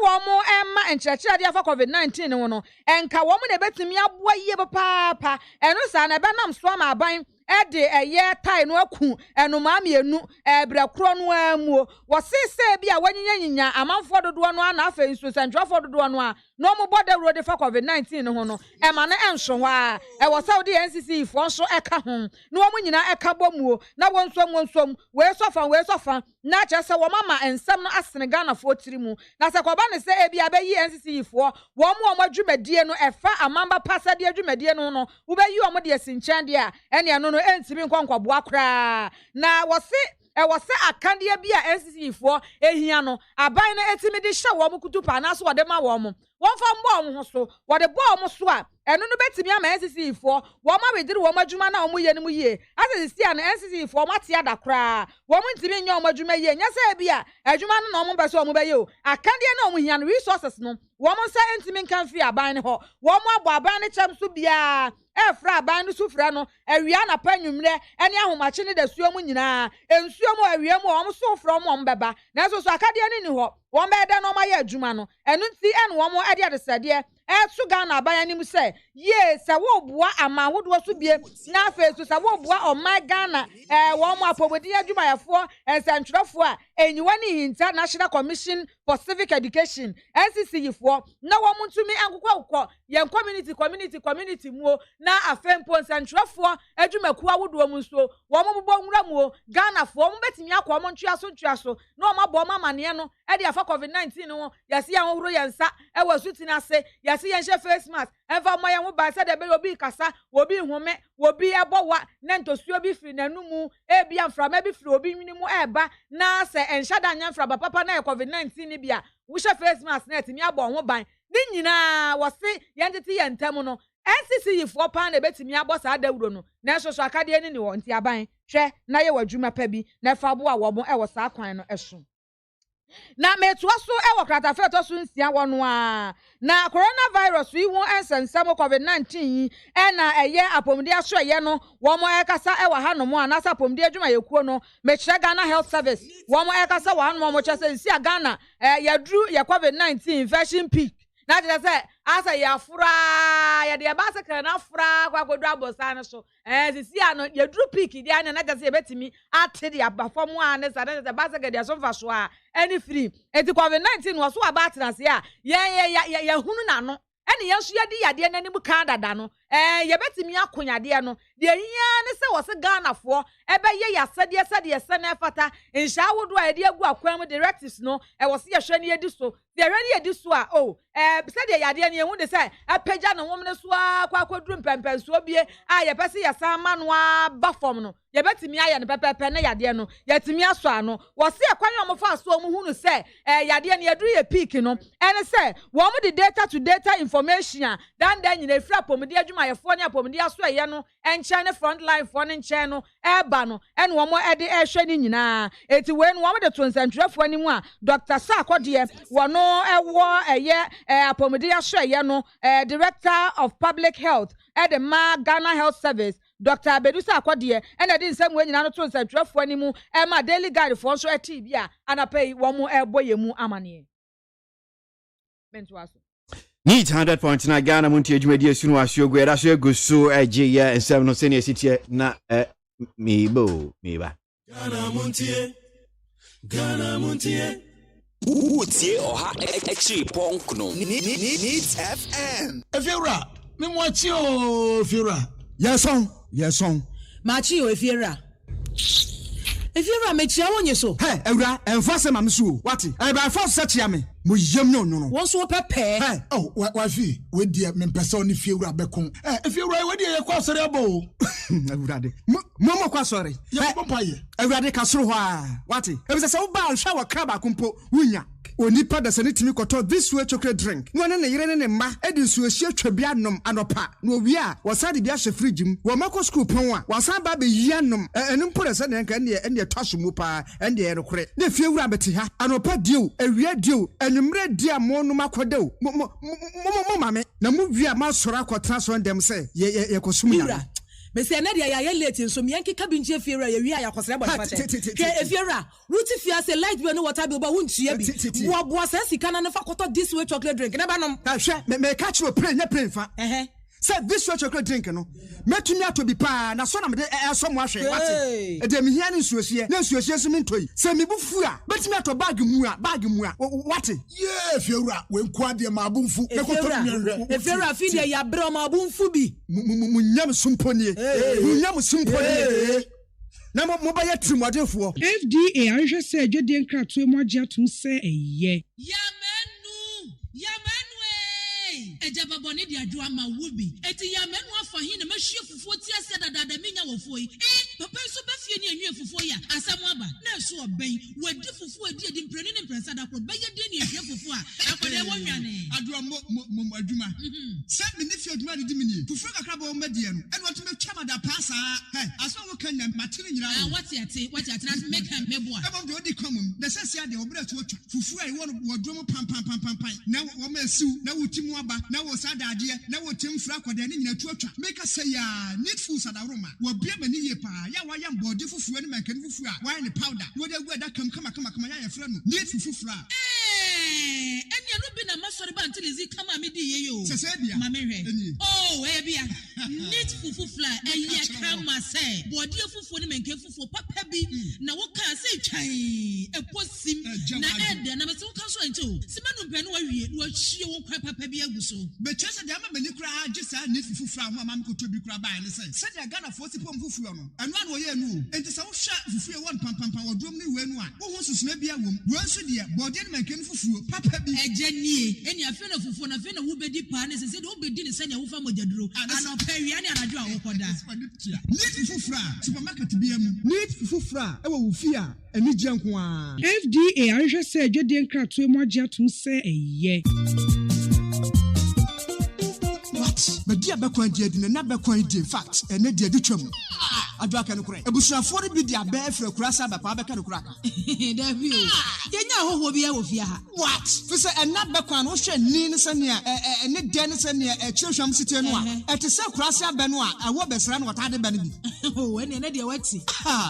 womo emma enkyerɛkyerɛ de afa COVID-19 ne ho no enka womo ne betimi aboa yie papa eno sa na benam so ma aban ede eye tai no aku enoma mienu brekro no amuo wo sese bia wanyinya amanfo dodo no ana afa nso sentwafo dodo no a no mo boda road fa COVID-19 ne ho no ema na enhwe ho a wo Saudi NCC fo nso eka ho no wo nyina eka bomuo na wonsom we sofa na kyese wo mama ensam no asene Ghana fo tirimu na se koba ne se ebia be yi NCC fo wo mo adwumadie no efa amamba pasade adwumadie no wo be yi wo de asinkyɛn de a ene no entimi nkonkwaboa kra na wo se akandie bia NCC fo ehia no aban na etimi de hye wo mukutupa na so de ma wo mo won fa mbo wo ho so wo de bo wo so a eno no betimi ama NCC fo wo ma bediri wo madwuma na wo ye ne mu ye asisi a na NCC fo mate ada kra wo mu ntimi nya wo madwuma ye nya se bia adwuma no na wo mbe so wo be ye o akandie na wo hia no resources no wo mo sa entimi kan fi aban ne ho wo mo abo aban ne kyam so bia efra aban no sufra no awia na panwumre ene ahomache ne da suo mu nyina ensuo mu awia mu wo so fra mo mbeba na so akade ne ni ho wɔn bɛyɛ dɛ na wɔn ayɛ adwuma no ɛno nti ɛna wɔn ɛde adesadeɛ ɛto Ghana aban anim sɛ yie sɛ wɔboa ama ahodoɔ so bie na afei so sɛ wɔboa ɔman Ghana wɔn mo apɔmuden adwumayɛfoɔ nsɛntwerɛfoɔ a enyiwa ne hinta National Commission for Civic Education NCC yifoɔ na wɔn ntumi ankokɔ yɛn community mu na afei mpo nsɛntwerɛfoɔ adwumakuo ahodoɔ mu nso wɔn bobɔ nwura mu Ghanafoɔ wɔn betumi akɔ wɔn ntwea so na wɔn abɔ wɔn amaneɛ no ɛde afa COVID-19 no yɛsi yɛn ahohoro yɛn nsa ɛwɔ sutina ase yɛsi yɛn hyɛ face mask ɛnfa mo yɛn ho ba sɛ de bɛ obi kasa obi nhome obi ɛbɔ wa na ntosuo bi firi n'anumu ebi amframa bi firi obi nwini mu ɛba na sɛ ɛnhyɛ da nyɛ mfraba papa na yɛ COVID-19 ni bia wohyɛ face mask na ɛtumi abɔ ho ban ne nyinaa wɔse yɛn tete yɛn ntam no NCC yifoɔ pan na ebetumi abɔ saa dawuro no na ɛsoso akadeɛ ne ne wɔ nti aban hwɛ na yɛ wɔ adwuma pa bi na ɛfa bo a wɔn ɛwɔ saa kwan no ɛso na metua so ɛwɔ kratafeto so nsia wɔno a na coronavirus yi ho ensensem COVID-19 yi ɛna ɛyɛ apɔmde aso ɛyɛ no wɔn ɛkasa ɛwɔ hanom a nasa apɔmde adwuma yɛkuo no mekyerɛ Ghana Health Service wɔn ɛkasa wɔ hanom wɔn kyerɛ sɛ nsia Ghana yɛduru yɛ COVID-19 infection peak na kyerɛ sɛ asa yɛafora yɛde ɛba sɛ kana afora kwakodu abɔsa no so sisi ano yɛduru peak di anya na kyerɛ sɛ yɛbɛtumi ate de abafam a ne sa na kyerɛ sɛ ba sɛ gɛde aso mfa so a any free eti COVID-19 wɔ so aba atena se a yɛ hunu n'ano ɛne yɛn so yɛde yadeɛ n'anim kan dada no yɛbɛtumi akonyadeɛ no deɛ hia ne sɛ wɔ se Ghanafoɔ ɛbɛyɛ yɛasɛdeɛ sɛdeɛ sɛ na ɛfata nhyɛ ahodo a yɛde agu akwan mu directives no ɛwɔ se yɛhwɛ ne yɛdi so deɛ hwɛ ne yɛdi so a sɛdeɛ yadeɛ ne yɛhu de sɛ apagya ne hom ne so a kwakoduru mpɛmpɛnsoɔ bie a yɛpɛ se yɛsan ma no aba fam no yɛbɛtumi ayɛ no pɛpɛpɛ ne yadeɛ no yɛtumi asɔ ano wɔ se ɛkwan a wɔfa so ɔmo hunu sɛ yadeɛ ne yɛduru yɛ peak no ɛne sɛ wɔn de data to data information a dan nyina efiri apɔmuden adwumayɛfoɔ ne apɔmuden aso ɛyɛ no ɛnkyɛn ne front line foɔ ne nkyɛn no ɛba no ɛne wɔn ɛde ɛhwɛ ne nyinaa eti wei no wɔn de to nsɛntwerɛfoɔ ne mu a Dr. Sakodeɛ wɔn ɛwɔ ɛyɛ apɔmuden aso ɛyɛ no Director of Public Health ɛde ma Ghana Health Service Dr. Bedusa Akodeɛ ɛna de nsɛm wɔ nyinaa no to nsɛntwerɛfoɔ ne mu ɛma daily guide foɔ nso ɛti bi a anapɛ yi wɔn ɛbɔ yɛ mu amaneɛ mentoaso Need 100.9 Ghana Montie dwumadi asunu ahyogo ɛda so egu so ɛgye yɛ nsɛm no sɛnea sitie na meba Ghana Montie Utie oha extra punk no Needs FM Efiura me mochi o Efiura Yes on Machi o Efiura mechia wonye so Hey Ewura emfa se ma me so what e ba fa se chia me mo yam no won so pepe Hey wa fi we die me pese oni Efiura bekon Efiura we die ye kwa sori abo Ewura de mo kwa sori ye pompa ye Ewura de ka soro ho a what e be se wo ba hwa wa kra ba kumpo wunya onipa da se ne timi koto this way chocolate drink no ne yire ne mma edi nsuo hie twabia nom anopa no wi a wasade bia hye fridge mu wo mako school pon a wasan ba be yia nom enu mpo de se ne nka ne twaso mu pa ende ye rekore ne fie wura beti ha anopa dio awia dio enumre dia mo no makodeo mo mame na mu wi a ma soro akotra so ndem se ye kosum ya Mese na dia ya late nso me yanke kabinje Efiura ya wi aya kwasere body fata ke Efiura wuti fia se light bi no water bi ba wuntua bi wo boa sa sika na fa koto this way chocolate drink na ba nom ka hwe me ka chiro pre nya pre fa said this way chocolate drink no metumi ato bi pa na so na me so mo ahwe wate e de me hia ne nsuohie na nsuohie so me ntoi se me bufu a betumi ato bag mu a wate yeah Efiura we nko ade ma abunfu e ko to me Efiura fi de ya bre ma abunfu bi munyam sumponie na mo ba ya trimodefo FDA ahwehwe se adwede nkratoe mo agye atom se eye Yamenu Ejaba boni di adwa ma wubi eti yamenu afa hin na mahwie fufuo ti ase dada minya wofo yi papa so be fie ni anwie fufuo ya asam aba na so oben wadi fufuo edi mpreni ne mpresa da kro be ye de ni ehwie fufuo a akwade wo nwane adwa mo adwuma se me ne fie adwuma di mini fufuo kakra ba wo madie no eno to me twama da pasa aso wo kanya matire nyira wati ate na make am mebo a ebo de odi komum na sese ade obra to otwa fufuo ai wo wodwo mo pam na wo ma asiu na wo timu aba na wo sadade na wo temfra kwada ne nyina tuatwa make say ya need food sadaroma wo bia mani ye pa ya wa ya mbode fufuo ne mankani fufuo a wa ne powder wo de gu da kama ya frɛ no need fufuo Enya no bi na masori ba until izi kama me di ye yo. Sesebia. Mama hwe. Oh, ebia. Neat fufu fly eya kama say. Body fufu ni menke fufu papa bi na wo ka say twan eposim na ede na me se wo ka so ancho. Simanu mpe no wawie no ahie wo kwa papa bi aguso. Be chese de ama mani kura agisa neat fufu fra ho ama me ko tobi kura ba ne say. Se de Ghana fo sipom fufu no. Eno an wo ye nu. Enti se wo hwa fufu e won pampampa wodrom ni we nu a. Wo ho susuna bia wom. Wo nso de body ni menke fufu papa bi. Eje nie eni afi na fufu na afi na wo bedi pa ne se de wo bedi ne se ne wo fa mojaduro. Ano pawia ne anadwo a wo koda. Neat fufu fra supermarket bia mu. Neat fufu fra e wo wufi a eni gye nko a. FDA ahwehwɛ sɛ adwadie nkratoe mu agye atom sɛ ɛyɛ. But dear Beckway did na Beckway in fact and ne dear Duchum. Adwaka no kure. Ebusua bi dia be frɛ kurasa ba pa bɛka no kuraka. David. Yenya hoho bia wo fia ha. What? Fi sɛ ɛna bɛkwa no hwɛ ni ne sɛ nea ne dɛ ne sɛ nea ɛkyerɛhwam sitie no a ɛte sɛ kurasa bɛ no a ɛwɔ bɛsra no wɔtade bɛ no bi. Oh, ɛne ne deɛ wati.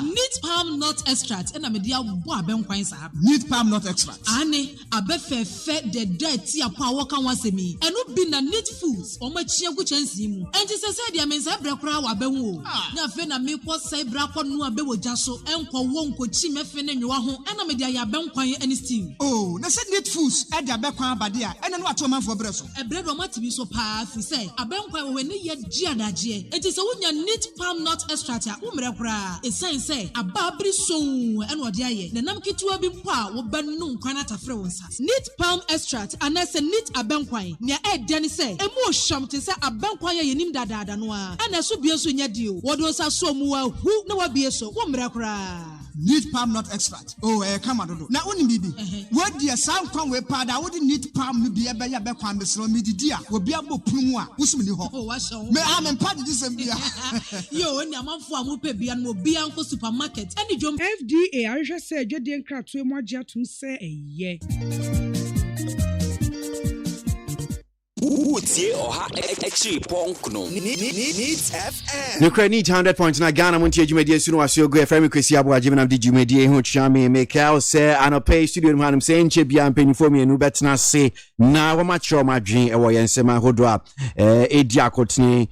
Neat palm nut extract ɛna me dia bɔ abɛnkwan saa. Neat palm nut extract. Ane abɛfɛfɛ de dirty apa a wɔka wasɛmi. Ɛno bi na neat foods ɔmakyia gu kyɛnse mu. Ɛnti sɛ deɛ me nsa brɛ kora wa bɛwo. Na afɛ na me kɔ sɛ bra kɔ no abɛwɔ gya so ɛnkɔ wɔ nkɔkyi mɛfɛ ne nyewa ho ɛna me dia ya bɛnkwan ani stew. Oh, na sɛ neat foods ɛde abɛkwan abade a ɛna no ato manfo brɛ so. Ɛbrɛ do matimi so paa fi sɛ abɛnkwan wɔ ne yɛ gye adagye. Enti sɛ wonya neat palm nut extract a umrɛ kora. Esan sɛ ababri so ɛna ɔde ayɛ. Na nam ketewa bi mpo a wo bɛnu nkwan atafrɛ wo nsa. Neat palm extract anase neat abɛnkwan. Nea ɛde ne sɛ emu ohwam te sɛ abɛnkwan yɛ nim dadaada no a. Ɛna so bie so nya dio. Wɔde nsa so mu a hu na wabie so umrɛ kora. Neat palm nut extract. Oh, come on. Now, only bibi. What dear sound come with pada? Would neat palm be a bear back on the slow media? Will be able to plumwa. Who's me? Oh, what's wrong? May I am part of this? Yo, and your mom for a mope be and will be uncle supermarket. Any jump FDA, I just said, Jodian Cratue Magia to say a ye. Utie oha echi ponkno Needs FM. Nukra need 100.9 Ghana Montie Jumedie Sunu Asio Go FM Kwesi Aboagye na di Jumedie ho twame Michael say anope studio no hanum say nche bia mpanifo me nu betena se na wo ma kire ma dwen e wo yensema hodo a edi akotene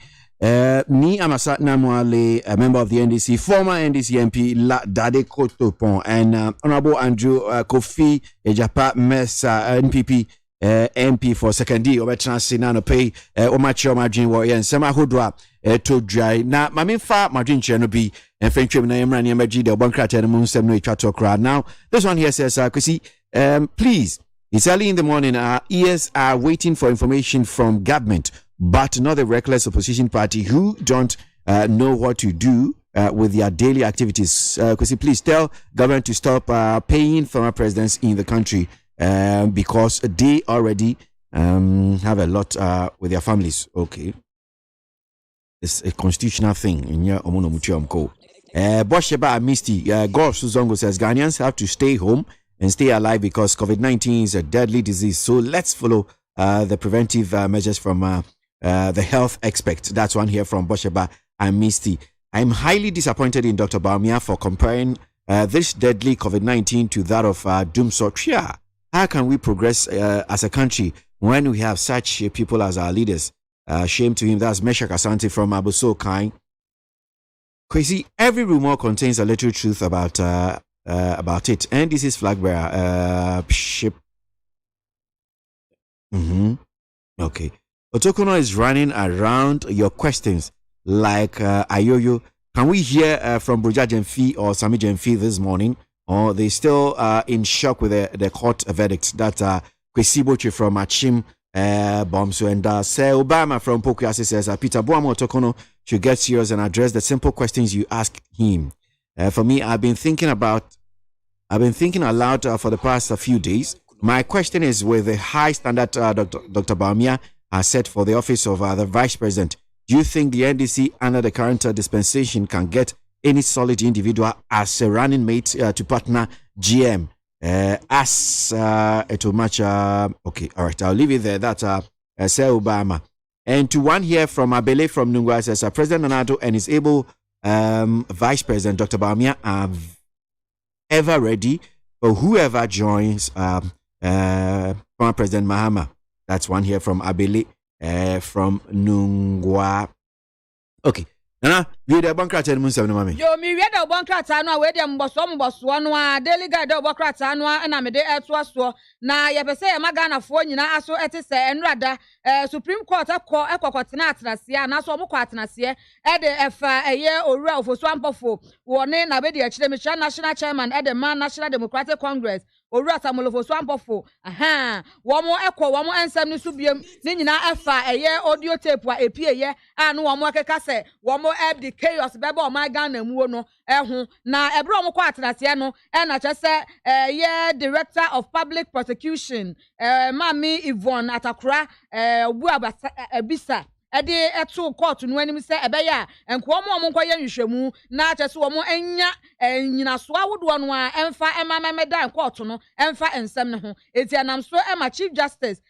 ni amasa namwale a member of the NDC, former NDC MP Dade Kotopon and Honorable Andrew Kofi Ejapa Mesa NPP MP for second D obetena se na no pay omachi omadwen wo yen sema hodwa to dry na mamemfa madwen kire no bi enfentwem na yemra ne emagi de obonkrata no nsem no etwa to kra. Now this one here says Kwesi, please, it's early in the morning, our ears are waiting for information from government, but not the reckless opposition party who don't know what to do with their daily activities. Kwesi, please tell government to stop paying former presidents in the country because they already have a lot with their families. Okay. It's a constitutional thing in your Omono Mutuamko. Bosheba Misty, Golf Suzongo says Ghanaians have to stay home and stay alive because COVID-19 is a deadly disease. So let's follow the preventive measures from the health experts. That's one here from Bosheba and Misty. I'm highly disappointed in Dr. Baumia for comparing this deadly COVID-19 to that of Doomsotria. How can we progress as a country when we have such people as our leaders? Shame to him. That's Meshach Asante from Abuso Kai. Crazy. Every rumor contains a little truth about it. And this is flag bearer ship. Okay. Otokono is running around your questions like Ayoyo. Can we hear from Broja Jemfi or Sami Jemfi this morning? Or they still in shock with the court verdict that Kwesi Boche from Achim bombs. And say Obama from Pokuase says Peter Boamo Otokono should get serious and address the simple questions you ask him. For me, I've been thinking aloud for the past few days. My question is, with the high standard Dr. Baumia has set for the office of the Vice President, do you think the NDC under the current dispensation can get any solid individual as a running mate to partner GM? As it will match. Okay, all right, I'll leave it there. That's Sir Obama. And to one here from Abele from Nungwa says President Nanato and his able Vice President Dr. Baumia are ever ready for whoever joins former President Mahama. That's one here from Abele, from Nungwa. Okay. Nana, we the bankrata and Musa mami. Yo, mi read the bankrata no we the mboso no daily guide the bankrata no na me de eto na ye pese e magana fo nyina aso ete se enrada Supreme Court ekokotena atenase na so omko atenase e de efa eye owura ofoso ampofo woni na be de akire me national chairman e de man National Democratic Congress owura samolofo so ampofo womo womo ensem ni so biem ni nyina efa eye audio tape wa epieye anu womo akeka se womo the chaos bebe o my Ghana mu no ehu na ebre o mko atenase no e na chese ye director of public prosecution Mami Yvonne Atakura obu abisa ede eto court no anim se ebeya enko omo nkoye nhwehwemu na chese omo enya nyinaso awodo no a emfa emamemeda court no emfa ensem ne ho eti anamso ema Chief Justice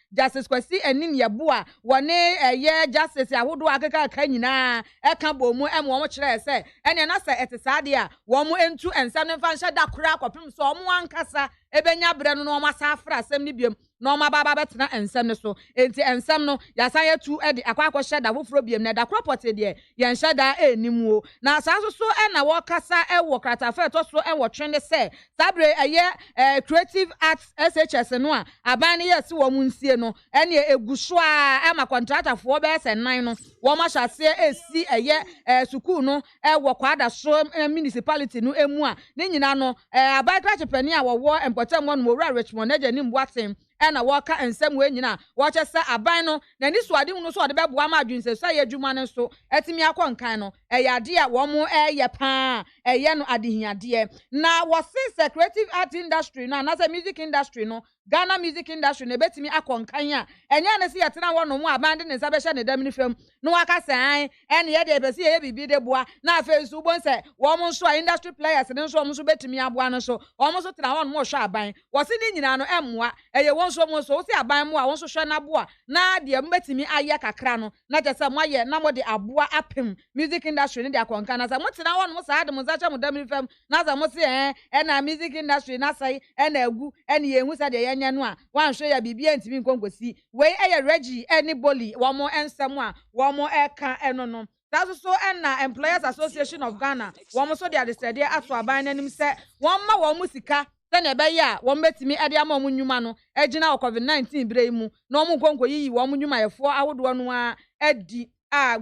Kwasi enim yeboa wone ye justice awodo akeka aka nyina eka bomu emo omo kire se ene na se etesade a womo entu ensem ne mfa nhye da kora akopim so omo ankasa ebenya bre no omo asafra asem ne biem no ma baba betena ensem ne so enti ensem no yasan yetu e de akwa sheda foforo biem na da property de ye sheda enimu na asaso so e na wo kasa e wo krata fa to so e wo twende se sabre eye creative arts SHS no a aban ne yes wo mu nsie no ene eguso a e ma contractor fo be se nan no wo ma hyase esi eye sukuu no e wo kwada so municipality no emu a ne nyina no aban krachepani a wo empotem no mo Richmond eje ni mboatem ena waka ensem we nyina wo che se aban no na ni so ade hunu so ode beboa ma adwunse so ye adwuma ne so etimi akon no ade a wo mo eye pa eye no adehiade na wo se creative art industry no na music industry no Ghana music industry ne betimi akon a enya ne se yetena wo no mo aban de ne sa be hye ne dam ni fam no waka se an ene ye de be se ye bibi de boa na afa su bon se wo mo so industry players ne so mo so betimi aboa no so wo mo so tena ho no mo hwe aban wo se ni nyina no emmoa eye won so mo so si aban mo a won so hwe na boa na de mbetimi aye kakra no na je se mo aye na mo de aboa apem music industry ne de akonka na se mo tena ho no mo sa de mo za cha mo dam ni fam na za mo se na music industry na sai na agu ene ye hu sa de ye nya no a wan hwe ya bibia ntimi nkonkosi we eye regi anybody wo mo ensem a wo mo eka eno no that's so na Employers Association of Ghana wo mo so de adestede aso aban nanim se wo ma wo mo sika se na be ya wo betimi ade ama wo nnwuma no agina COVID-19 bere mu na wo nkonkoyi wo mo nnwuma yefo awodo no a adi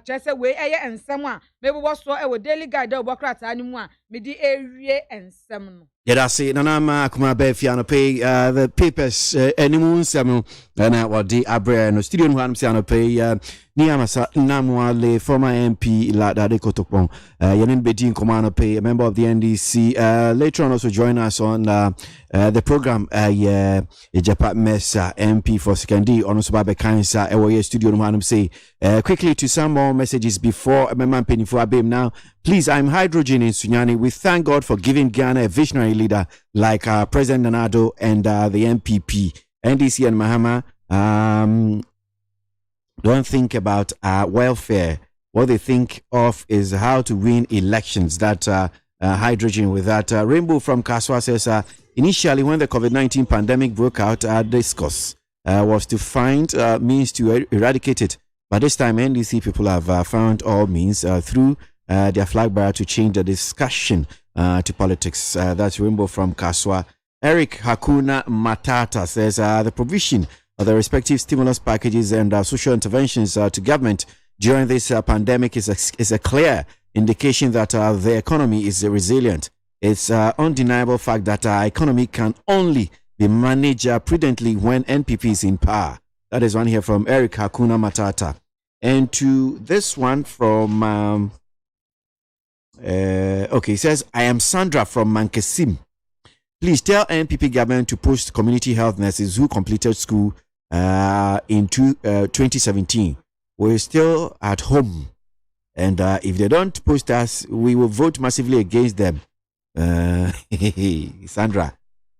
chese we eye ensem a mebo so e wo daily guide o bokrata ani mu a me di ewie ensem no. Yeah, that's it. Nana kuma be fiano pay the papers anyone samu na wadi abre no studio no fiano pay ni amasa namwale former MP Lada de Kotopon yenin bedin komano pay a member of the NDC later on also join us on the program Japan Mesa MP for Sekendi on so babe kansa ewo studio no say quickly to some more messages before member penny for abem now. Please, I'm Hydrogen in Sunyani. We thank God for giving Ghana a visionary leader like President Nanado and the MPP. NDC and Mahama don't think about welfare. What they think of is how to win elections. That Hydrogen with that. Rainbow from Kaswa says, initially when the COVID-19 pandemic broke out, our discourse was to find means to eradicate it. But this time, NDC people have found all means through their flag bearer to change the discussion to politics. That's Rainbow from Kaswa. Eric Hakuna Matata says the provision of the respective stimulus packages and social interventions to government during this pandemic is a clear indication that the economy is resilient. It's an undeniable fact that our economy can only be managed prudently when NPP is in power. That is one here from Eric Hakuna Matata. And to this one from okay, it says, I am Sandra from Mankesim. Please tell NPP government to post community health nurses who completed school in 2017. We're still at home. And if they don't post us, we will vote massively against them. Sandra,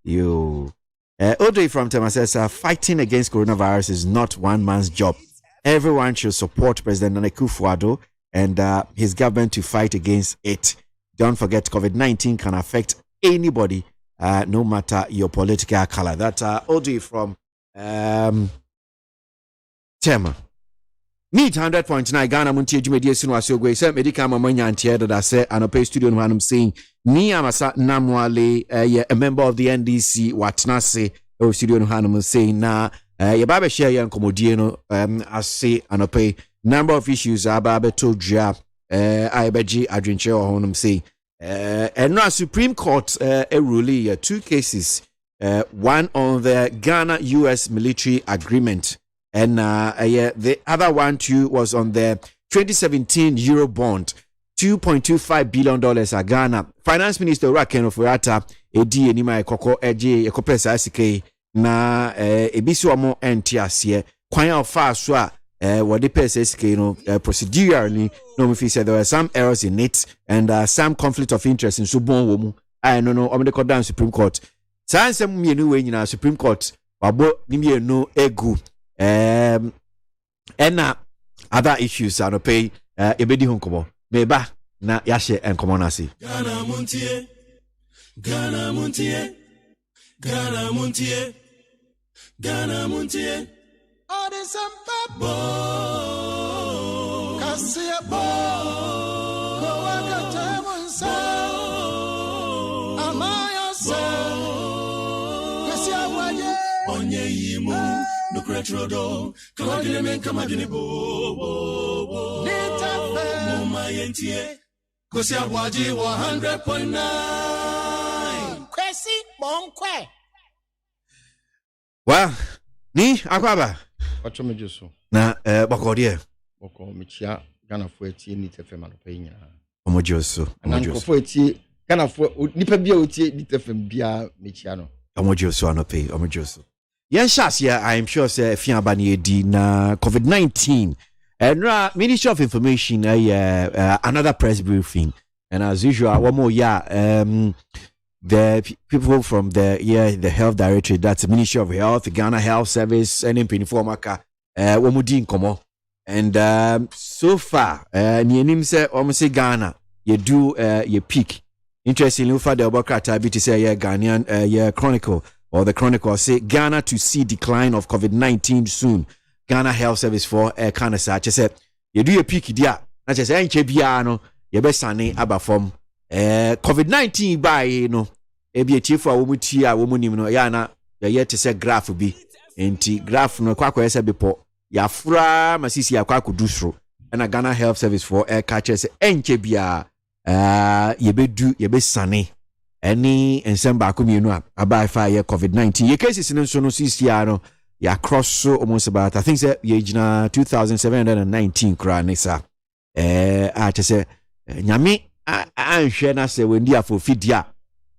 you. Audrey from Tema says, fighting against coronavirus is not one man's job. Everyone should support President Nana Akufo-Addo and his government to fight against it. Don't forget, COVID-19 can affect anybody, no matter your political color. That's Audrey from tema Meet 100.9 Ghana Montie Jumedi Sinu Asiogwe se medical mama nyantie da se anope studio no hanum saying ni amasa namwale a member of the NDC watnase o studio no hanum saying na ye ba share yan komodie no ase anope number of issues aba to dra aibeji adwenche o hanum saying and now Supreme Court a ruling 2 cases one on the Ghana US military agreement. And the other one too was on the 2017 Euro bond, $2.25 billion a Ghana. Finance Minister Raken of Rata, Edi Enima Koko Eji Ekopesa Asike na ebisu amo entiasie kwan of faswa what the PSSK procedurally no me said there were some errors in it and some conflict of interest in subon womu I no I'm the down Supreme Court. Sans mienu we nyina Supreme Court wabo ni mienu egu and other issues are no pay ebedi hunkomo meba na yashe enkomo na si Ghana Montie Ghana Montie Ghana Montie Ghana Montie Bo Kasia Bo Kowaka Tamunsa Amaya Sa Kasia Waye Onye Yimu no cretrodo, kamadine men kamadine bo. Nita Muma yentie, kosi ABOAGYE 100.9. Kwesi bonkwe. Well, ni akwaba. Wacho mejuso. Na bakodie. Boko michia Ghana fo etie ni tefem anope nya. Omojoso. Omojoso fo etie Ghana fo nipa bia otie ni tefem bia michia no. Omojoso anope, omojoso. Yes, yeah, I'm sure say Fiabani di na COVID-19 and Ministry of Information another press briefing and as usual one more the people from the health directorate, that's the Ministry of Health, Ghana Health Service and in Pinformaka womudi nkomo and so far ni enim say almost Ghana you do you peak interestingly for the Obokrata BT say Ghanaian Chronicle or the Chronicle say Ghana to see decline of COVID-19 soon. Ghana Health Service for Canada. She said, you do a peak dia. Na just say enche bia no, you be sane aba from COVID-19 by no. Ebi etie for womuti a womunim no ya na ye te say graph bi. Enti graph no kwakwa ese bepo. Ya fra masisi ya kwakwa dusro. Na Ghana Health Service for catch say enche bia ye be sane. Any ensemble communal about fire COVID-19. Your cases in so no CCR ya cross so almost about I think say ye 2719 kranisa. I just say nyame I share na say when dia for fidia.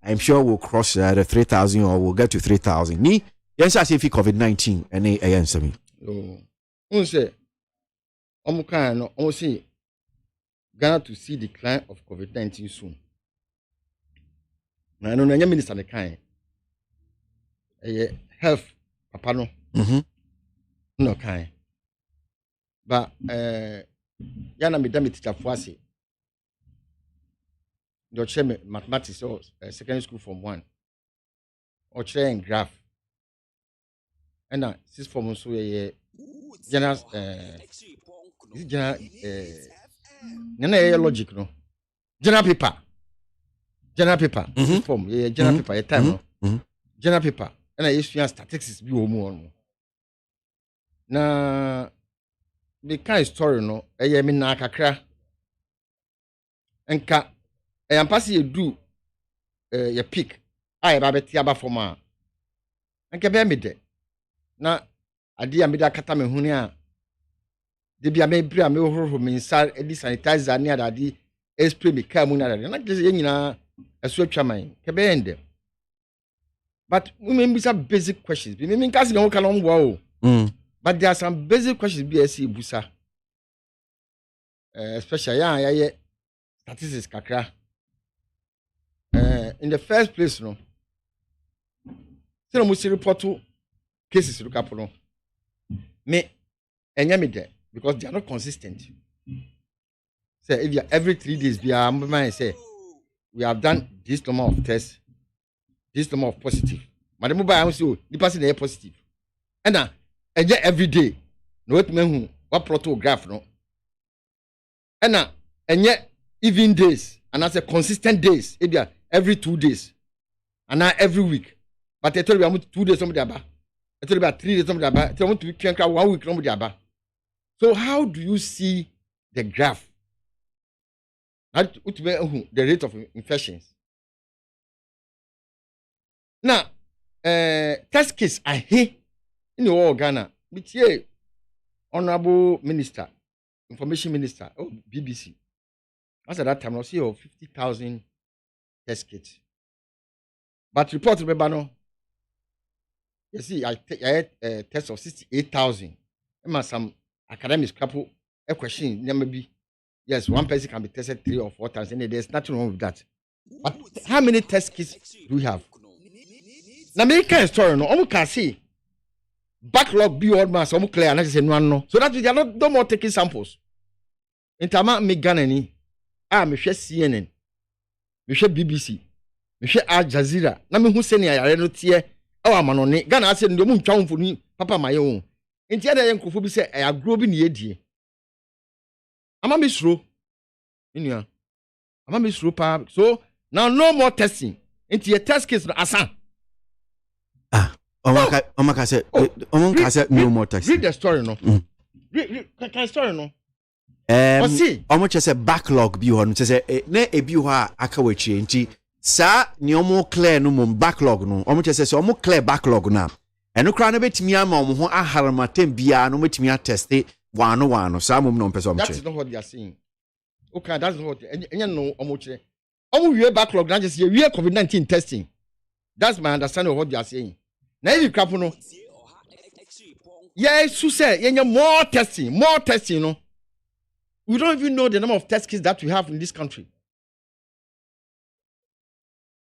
I'm sure we'll cross the 3,000 or we'll get to 3,000. Ni yes I say fi COVID-19 any answer me. Oh, say omukan no on say Ghana to see decline of COVID-19 soon. Na no na minister ne kan health papa no no kan ba ya na me da me teacher fo ase do chere mathematics or secondary school form 1 or chere en graph and na six form so general general logic no general paper form general paper time no general paper and I used to statistics bi omu on na the kind story no me na kakra enka am pass you do your pick I ba beti aba form a enka be me de na ade a me da kata me huni a de bia me bria me hoho me nsa edi sanitizer ne adade spray me ka mu na adade na je nyina aso atwaman ke be ende but we may some basic questions we mean case no kan on wo but there are some basic questions be ese busa especially ya statistics kakra in the first place no say no see report cases look up no me enya me there because they are not consistent. Say if you every 3 days be a say we have done this number of tests, this number of positive. Madam Buy say the person is positive. ɛna ɛnyɛ every day na wetumi hu wa proto graph no ɛna ɛnyɛ even days and as a consistent days ebia every 2 days and every week but I tell you I'm 2 days somebody aba I tell you about 3 days somebody aba I tell you to be 1 week somebody aba. So how do you see the graph? The rate of infections. Now, test case I hear in the whole Ghana, which ye honorable minister, information minister, BBC. As at that time, I see 50,000 test kits. But report remember no. You see, I had a test of 68,000. And some academics couple a question maybe. Yes, one person can be tested 3 or 4 times, and there's nothing wrong with that. But how many test kits do we have? Now, make a story. No, almost can see backlog be old mass, almost clear, and I say no. So that we are not no more taking samples. In Tama, me Ghana ni, me share CNN, me share BBC, me share Al Jazeera. Na me who say ni I don't hear. Our manoni Ghana say no mun chow for ni papa my own. In the other young kofu say I grow bi ni edie. Ama misro. Inia. Ama misro pa. So now no more testing. Into your test case no asan. Omaka said no more testing. Read the story no. Read story no. Omo say backlog bi ho no say na ebi ho a aka wachi nti sa ni omo clear no mum backlog no omo say omo clear backlog na eno kra na betimi ama omo ho aharamatem bia no betimi atteste wano sa mum no person omo that is not what they are saying. Okay, that's not what enya no omo kire omo wie backlog na just wie COVID-19 testing. That's my understanding of what they are saying. Na you crap no yeah su say yenya more testing no. We don't even know the number of test kits that we have in this country.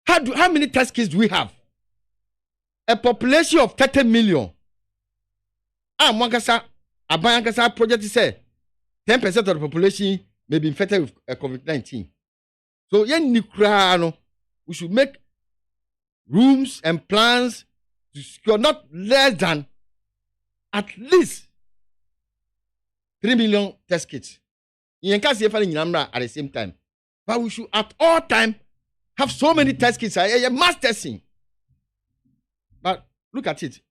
How many test kits do we have? A population of 30 million. Abangasa project say 10% of the population may be infected with COVID-19. So we should make rooms and plans to secure not less than at least 3 million test kits. You can't see at the same time. But we should at all time have so many test kits. Mass testing. But look at it.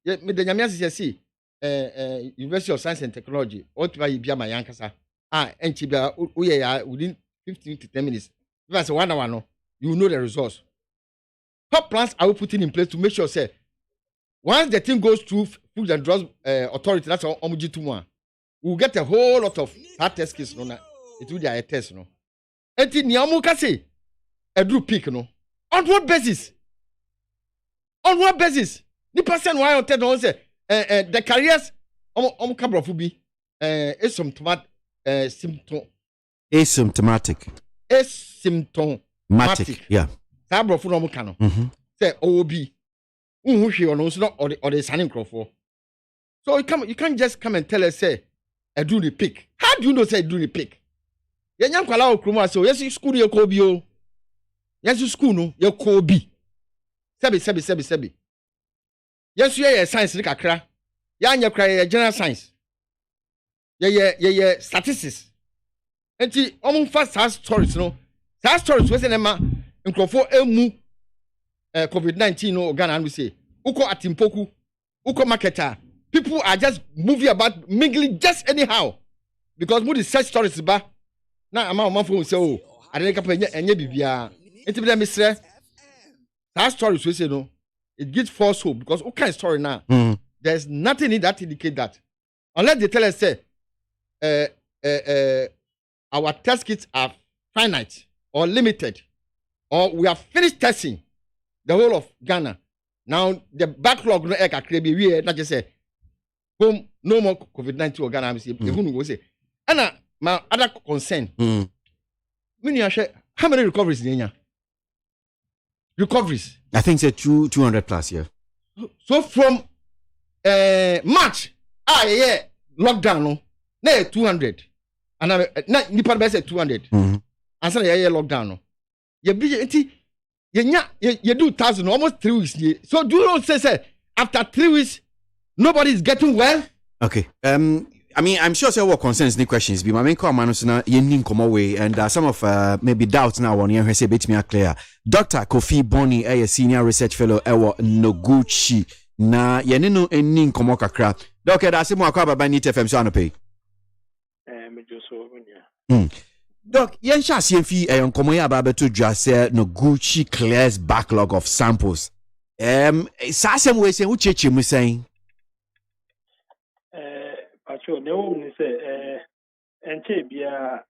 University of Science and Technology. Within 15 to 10 minutes. If I say 1 hour, no, you know the results. What plans are we putting in place to make sure, say, once the thing goes through Food and Drugs Authority, that's our OMG21, we'll get a whole lot of hard test kits. It will be a test, no. And in Yamuka a drew peak, no. On what basis? On what basis? The person why on tell say the careers cabrofubi asymptomatic. Yeah. Cabrofu no mukano. Say OB. Or the signing crofo. So you can't just come and tell us say I do the pick. How do you know say do the pick? Yanyam kwala okruma so yes school ye ko bi o. Yes school no ye ko bi. Sebi. Yes ye science ni kakra. Ya anya kra ye general science. Ye statistics. Enti omo fast stories no. That stories we say na ma nkrofo emu COVID-19 no Ghana and we say uko atimpoku uko marketer people are just moving about mingling just anyhow because mo the search stories ba na ama phone say oh adenka pa enye bibia enti be mesre that stories we say no it gives false hope because what kind of story now there's nothing in that indicate that unless they tell us say our test kits are finite or limited or we have finished testing the whole of Ghana. Now the backlog no eka krebi we not just say boom no more COVID-19 or Ghana I'm say even go say and my other concern how many recoveries in Kenya? Recoveries I think say 200 plus here. So from March lockdown no na 200 and na nipa be say 200 and say lockdown no ye be you do 1,000 almost 3 weeks. So do you not say after 3 weeks, Nobody's getting well. Okay. I mean, I'm sure what concerns the questions be my main comment na yen come away and some of maybe doubts now on here say bit me clear. Dr. Kofi Boni, a senior research fellow ewo Noguchi na yen no enin komo kakra. Doctor, that's mo akwa baba NIT FM so anope. Me Joso unya. Doc, yen sha see fi komo ya baba to dwa say Noguchi clears backlog of samples. Sa sem we say ucheche mu saying. Pacho, ne wo ni say enche bia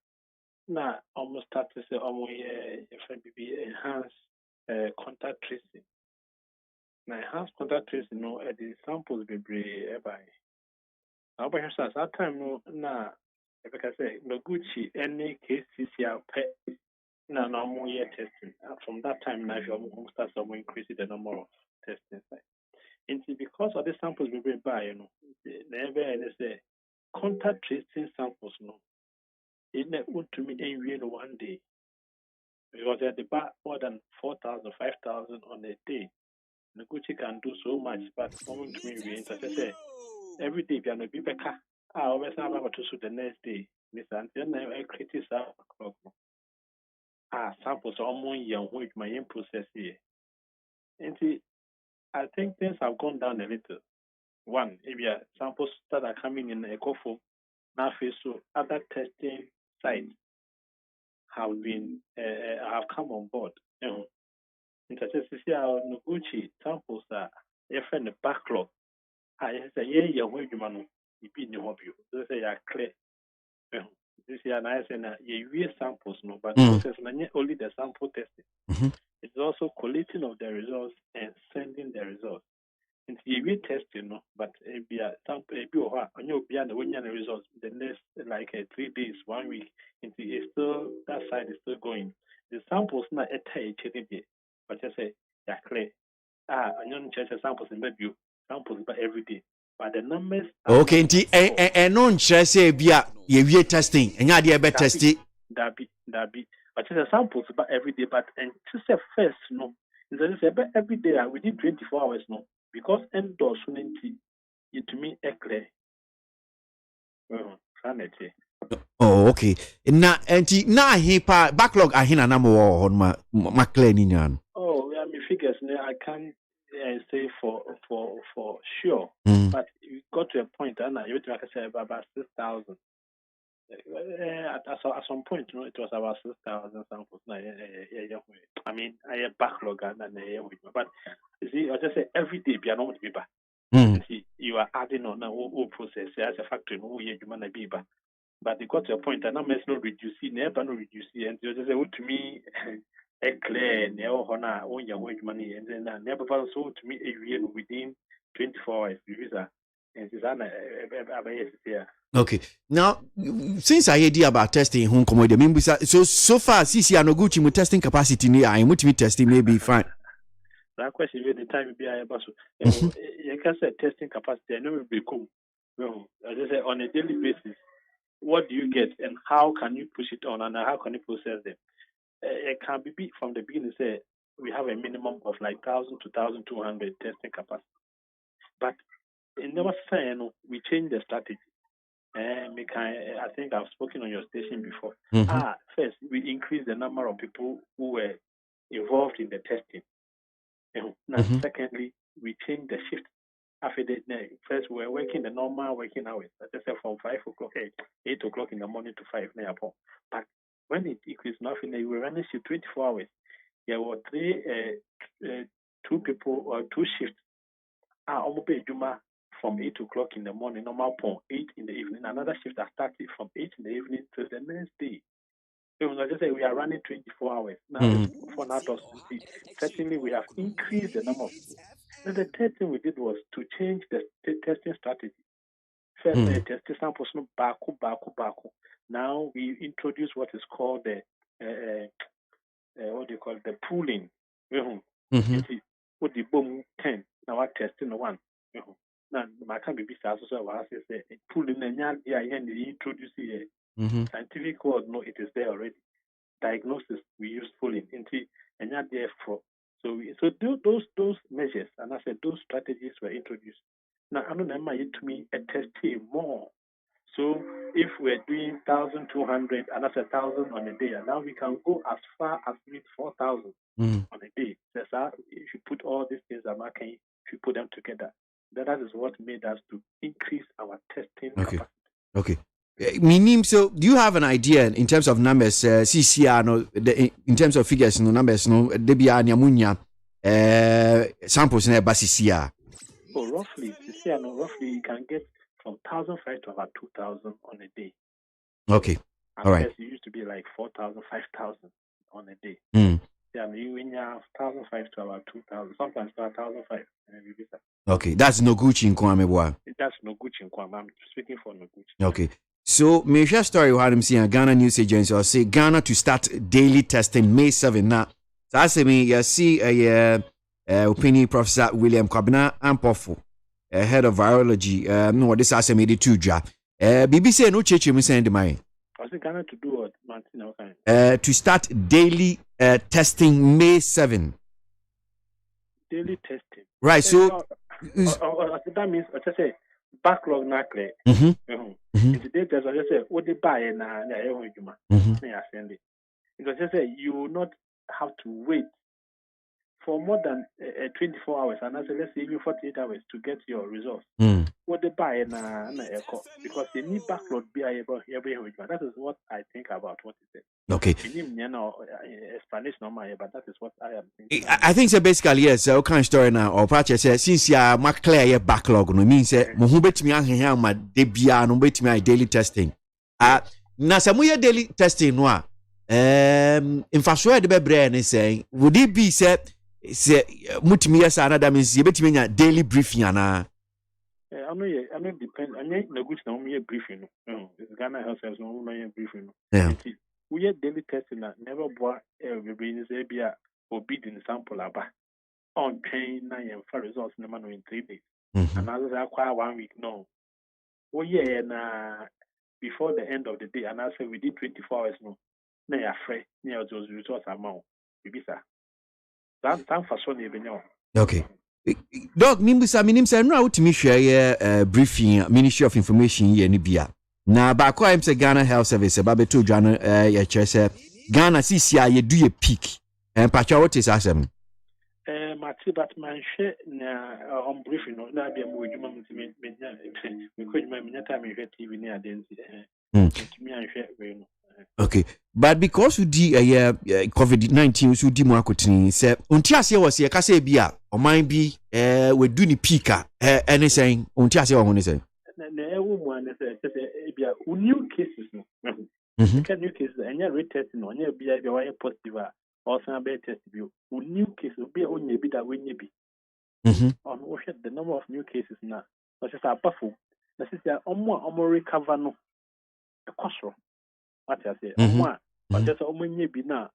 na almost start to say almost be enhanced contact tracing. Na enhanced contact tracing no the samples be by. Now by that time no na if I can say no Gucci any KCCR pet na more year testing. From that time now you start some increase the number of testing sites. And because of the samples we by, never say contact tracing samples no. It not want to me in one day. Because at the back more than 4,000, 5,000 on a day. The Gucci can do so much, but coming to me every day we are no be back. I always have about to the next day. This until I criticize samples almost young with my own process here. And see, I think things have gone down a little. One, if your samples that are coming in a COFO, now so other testing sites have come on board. Noguchi samples are the backlog. I say, yeah, where you man, you be new hobby. They say, clear. This year, I say, you samples, no, but process only the sample testing. It's also collecting of the results and sending the results. And you testing, no, but it be a sample, on your beyond the results the next 3 days, 1 week. And it's still that side is still going. The samples not a tie, but I say, clear. I don't check samples in the samples by every day. But the numbers okay, and non say bia ye testing and ya be testing. That be. But it's samples by every day, but and to say first no. Every day within 24 hours no. Because endorsement it to me clear. Oh, okay. Na he backlog ahina na mo on ma clear ni nyan. Oh, yeah, me figures I can't say for sure, but you got to a point, and you like I say about 6,000. At some point, it was about 6,000 samples. I mean, I have backlog and but you see, I just say every day, be not be back. See, you are adding on now all process as a factory, no you man be back. But it got to a point, and I'm not reducing, never no reducing, and you just say, to me. Clear, never honor, own your wage money, and then never so to me within 24 hours. And okay. Now, since I heard about testing, home commodity, so far, CC and Noguchi with testing capacity, I am with me testing maybe fine. That question, the time be able to. You can say testing capacity, I know will be cool. Well, as I say, on a daily basis, what do you get, and how can you push it on, and how can you process them? It can be from the beginning. Say we have a minimum of 1,000 to 1,200 testing capacity, but in our saying we change the strategy. I think I've spoken on your station before. First, we increase the number of people who were involved in the testing. Secondly, we change the shift. After that, first we were working the normal working hours. Let's say from 5 o'clock, 8 o'clock in the morning to 5 now. But when it increased nothing, we were running shift 24 hours. There were two people or two shifts. From 8 o'clock in the morning, normal point 8 in the evening. Another shift that started from 8 in the evening to the next day. So I just say we are running 24 hours now. For now, certainly we have increased the number of people. Then the third thing we did was to change the testing strategy. First, the testing samples no baku. Now we introduce what is called the what do you call it? The pooling. What the boom 10 now we're testing one. Now my can be so I say pooling and introduce here. Scientific word no, it is there already. Diagnosis we use pooling into and there for so those measures and I said those strategies were introduced. Now, I don't know to me a testing more. So if we're doing 1,200 and that's 1,000 on a day, and now we can go as far as 4,000 on a day. That's how if you put all these things I'm making, if you put them together, that is what made us to increase our testing capacity. Okay. Meaning, so do you have an idea in terms of numbers? CCR, no, in terms of figures, no numbers, no, debia nyamunya, samples in a CCR. So roughly, CCR, no, roughly you can get from 1,500 to about 2,000 on a day. Okay. All right. It used to be like 4,000, 5,000 on a day. Yeah, you win 1,500 to about 2,000, sometimes 1,500. Okay, that's no Gucci in Kwame. That's no Gucci in Kwame. I'm speaking for no Gucci. Okay. So, me share story what I'm seeing Ghana News Agency or say Ghana to start daily testing May 7 now. So I say me you see opinion Professor William Kwabena Ampofo, head of virology. No, this I say me the two job. BBC no cheche me send my. I say Ghana to do what, Martin? Okay. To start daily testing May 7. Daily testing. Right. So that means I say backlog not clear. Today, there's I say what they buy and send it. Because I say you will not have to wait for more than 24 hours, and I say let's say even 48 hours to get your results. What they buy and echo because they need backlog be able every. That is what I think about what he said. Okay. Explanation on my, but that is what I am thinking. I think so basically yes. So kind of story now. Or practice says since you are more clear your backlog, no means say mo hu betimi ahehia ma de bia no betimi daily testing. Na samuye daily testing no a infrastructure de bebre ne say would it be say mutimi yes another means you betimi nya daily briefing ana. I know depend. I mean, the good now me briefing. Ghana Health Service no briefing. Yeah. We had daily testing that never bought every Zabia or beating sample about on train 9 for results in 3 days. And others acquire 1 week. No. Oh, yeah, and before the end of the day, and I say we did 24 hours. No, they are free near those results amount. That's time for Sony even now. Okay. Dog, minim say no ultimate share briefing Ministry of Information ye ni bia. Na ba kwa im say Ghana Health Service ba beto dwan ye chere Ghana CCI ye do ye peak. And pacha what is asem? Mati but man share na on briefing no na bia mo djuma mtimi me ko djuma me nyata me hwe TV ni adensi mtimi anhwe we no. Okay, but because we di COVID-19 so di mo akotini say unti ase wo se ka say bia oman bi we do ni peak anything unti ase wo ne say na ewu mu an say bia new cases no new cases anya retest no anya bia bia why positive or some be test bi new cases bia onya bi da wenye bi on what the number of new cases na so say apafo na say omo recover no e kwasro what I say omo but just omo nye bi na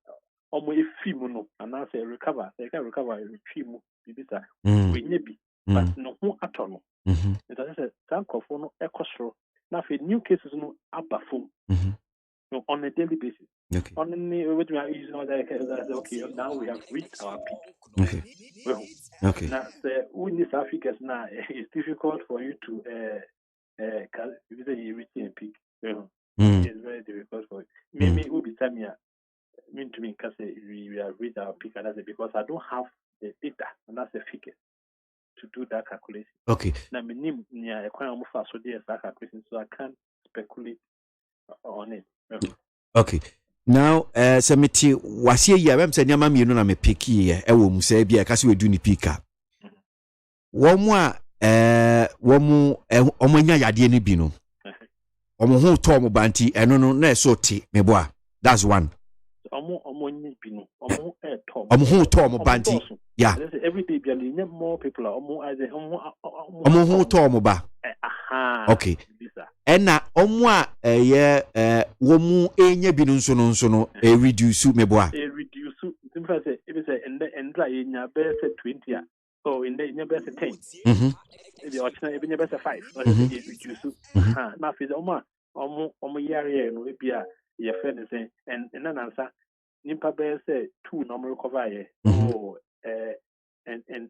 omo efimu no and I say recover they can recover efimu bibisa wenye bi but no ho ato no it I say tankofo no ekosro na fe new cases no abafo no on a daily basis. Okay. On the with me using all that okay now we have reached our peak. Okay. Okay. Now when this Africans now it's difficult for you to you reach a peak. It's very difficult for you. Maybe will be time here mean to me because we have reached our peak and that's it because I don't have the data and that's the figure to do that calculation. Okay. Now my name near a quite almost so there's that calculation so I can't speculate on it. Okay. Now, semeti wasie ya mem se nyama mienu na me peki ye ewo mu se bia ka se we du ni pika. Womu a womu omanya yade ni bi no. Omo hu to mo banti eno no na so te meboa. That's one. Omo nyi bi no. Omo to. Omo hu to mo banti. Yeah. Every day bia le more people omo hu to mo ba. Okay. Ena omu a womu enye bi nso no reduce meboa reduce simple say if say endra enya be say 20 a so in the enya be say 10 the option e enya be say 5 reduce na fi omu yare no e bia ye friend say and na nansa nimpa be say 2 no recover ye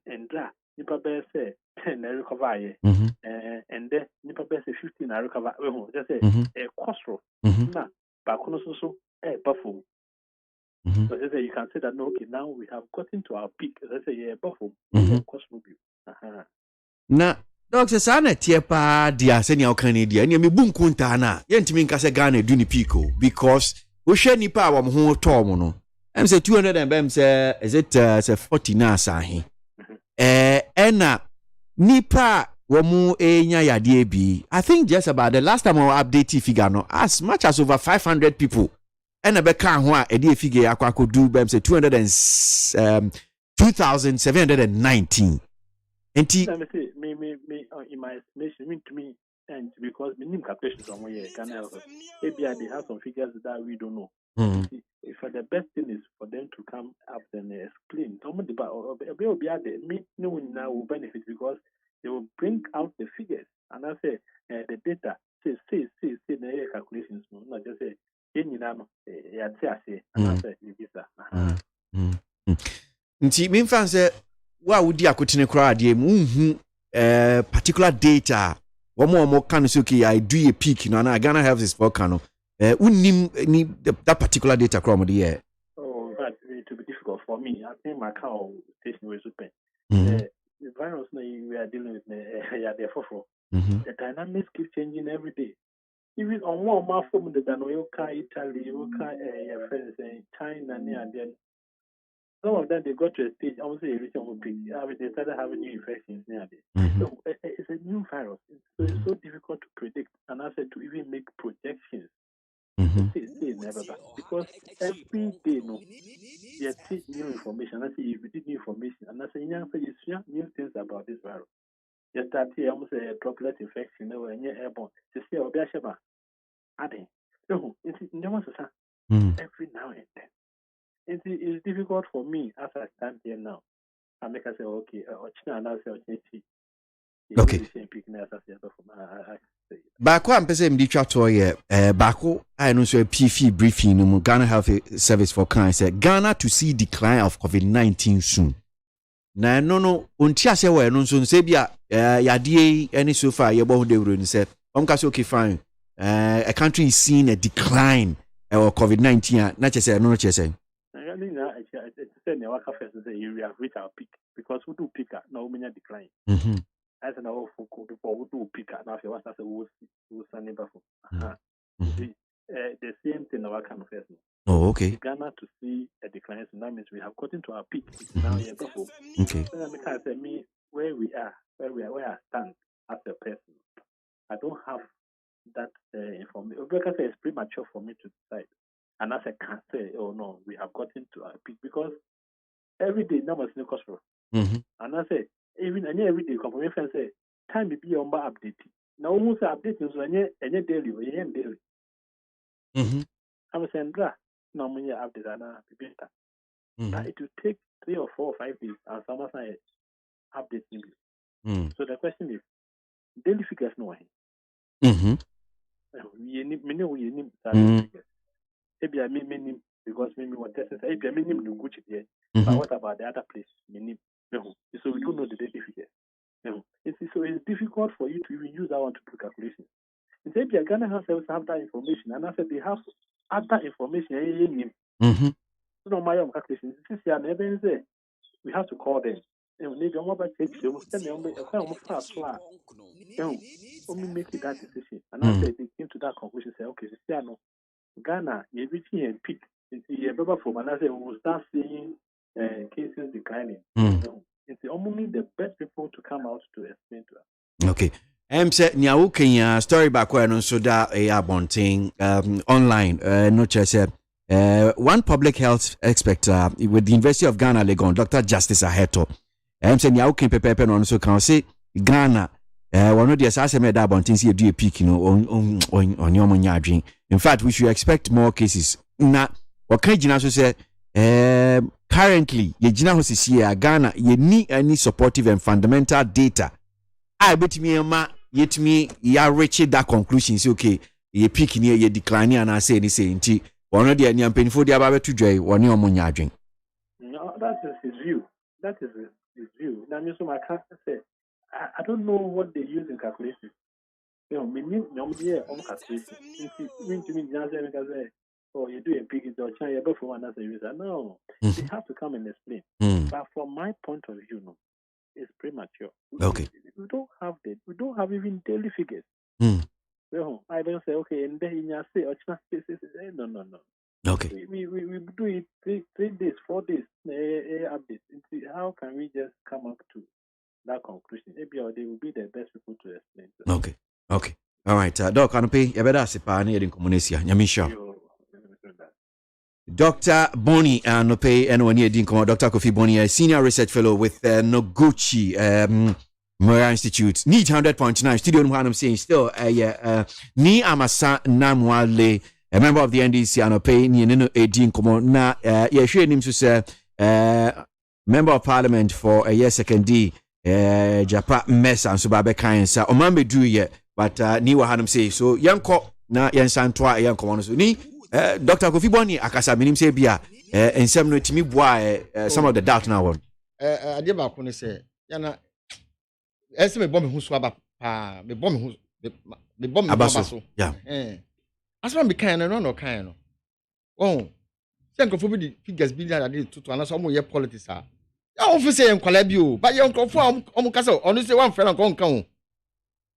endra nipa be say 10 na recover ye and then nipa be say 15 na recover we ho just say e cost na ba kono so perform. So they say you can say that no, okay, now we have gotten to our peak. They say yeah, perform cost review. Na Doctor Sana tiepa dia senia okane dia ne me bunkunta na yentimi nka se Ghana du ni peak because we hwe nipa awom ho to mo no em say 200 and bem say is it say 40 na asahi ena nipa womu enya yade bi. I think just about the last time I update figure no as much as over 500 people ena be kan ho a ede figure akwa do bem say 2719. And let me say, me in my estimation, to me, and because we need calculations on where can help us. Maybe they have some figures that we don't know. If the best thing is for them to come up and explain, me no now will benefit because they will bring out the figures and I say the data say the calculations, not just say and I say nti me fan say wa wudi akotene kra de mu particular data wo kan so okay I do a peak no na Ghana Health is for kano unim ni that particular data kra mo de that it will be difficult for me. I think my cow station was open. The virus we are dealing with the dynamics keep changing every day. Even on one more from the Danoyoka, Italy, your friends in China near then. Some of them they got to a stage, I would say they started having new infections near there. So it's a new virus. So it's so difficult to predict and I said to even make projections. Never back. Because every day no you see new information. I say you did new information and I say you see new things about this virus. You start here almost a droplet infection and you're airborne. To see how they're sheba. Adding. No, it's every now and then. It's difficult for me as I stand here now. I make us say, okay, okay. Bako ampese mditwa to ye bako I know so PF briefing no Ghana Health Service for Crime said Ghana to see decline of COVID-19 soon. Na no ontia se we no so se bia yade any so far ye bo de wuro ni se omka so okay fine. A country is seeing a decline of COVID-19 na chese no chese. We have reached our peak because we do peak now we decline. As an old before we do peak now if what's we standing back. The same thing our kind of person. Oh, okay. Ghana to see a decline, so that means we have gotten to our peak. Now before. Okay. So I say me where I stand as a person. I don't have that information. Because it's premature for me to decide. And as I can say, oh no, we have gotten to our peak because every day numbers no cost. And I say, even every day, confirmation say, time be on update. Now almost update is any daily or any daily. I'm saying, no, when you update and better. But it will take 3 or 4 or 5 days and some say update. So the question is, daily figures no way. We need figures. Maybe I mean because maybe what test say maybe I mean no good there. But what about the other place? So we don't know the data figure. So it's difficult for you to even use that one to do calculations. Maybe Ghana Health Service have that information, and I said they have other information. So no my own calculations. This year never say we have to call them. Maybe I'm about to take them. Only make that decision, and I said they came to that conclusion. Say okay, this year no. Ghana, everything and peak. It's from and I say we will start seeing cases declining. It's only the best people to come out to explain to us. Okay. Say nyawo Kenya story back when so that abonting online no chese one public health expert with the University of Ghana Legon Dr. Justice Aheto say nyawo Kenya pepe no so can say Ghana one of the assassin that abonting see do a peak on your money. In fact, we should expect more cases. Na what can you say? Currently, ye jina hosi here Ghana ye need any supportive and fundamental data. I bet me ma yet me ya reach that conclusion. Say okay, ye peak near ye decline and I say nti one of the any painful the about to joy one your money adwin. No, that is his view. That is his view. Now, Mr. McCarthy said, I don't know what they use in calculation. You know, me on calculation. To me, oh, you do a big or China, you for one as a user. No, they have to come and explain. But from my point of view, no, it's premature. Okay. We don't have even daily figures. Well, I don't say okay, and then you say or China no. Okay. We do it 3 days, 4 days, updates. How can we just come up to that conclusion? Maybe they will be the best people to explain. Okay. All right. Doc, Anope, you better say pa ni edin komunesia. Nyamisha. Dr. Bonnie Anope and when edin komo Dr. Kofi Bonnie, a senior research fellow with Noguchi Mora Institute. Need 100.9 studio no I'm saying still ni amasa namwale a member of the NDC Anope ni no edin komo na ye hwe nim so say member of parliament for a year second D Japa mess and so babe kan sa o man be do ye but ni wa hanum say so yanko na yansantoa yanko wono so ni Dr. Kofi Bonnie akasa minim say bia ensem no timi boa some of the doubt now one ade ba ko ne say yana ese me bom hu so aba pa me bom hu me bom abaso yeah asma be kan no kan no oh se nkofo bi di figures bi na ade tutu ana so mo ye politics a ya won fi say enkwala bi o ba ye nkofo am kasa onu say wan friend kon kan o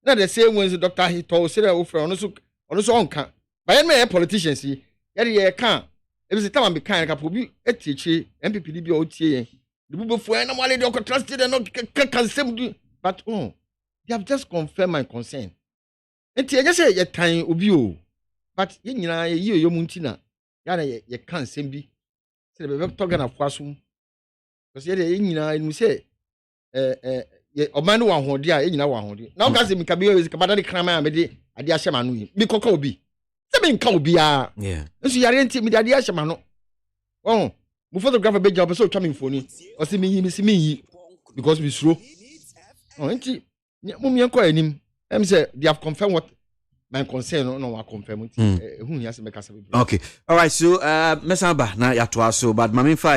na the same way Dr. Hito say o friend onu so on kan ba ye me politicians yi ye kan e bi say tam be kan ka po bi etiechi MPP bi o tie yen the people for na mo ale dey trusted no can same but they have just confirmed my concern enti enye say ye tan obi o but ye nyina ye yo munti na ya na ye kan sem bi say be talk na kwasum because ye nyina ni say ye oman wa hode a ye nyina wa hode na o ka say mi ka bi o ka badade kran ma me de ade ahye ma no yi bi koka obi say me nka obi a nso yare enti mi de ade ahye ma no mu photographer be job so twa me mfoni o say me yi because we slow enti mu mi enko anim em say they have confirmed what my concern no wa confirm it who ya se make us okay all right so mesamba na ya to aso but mama fa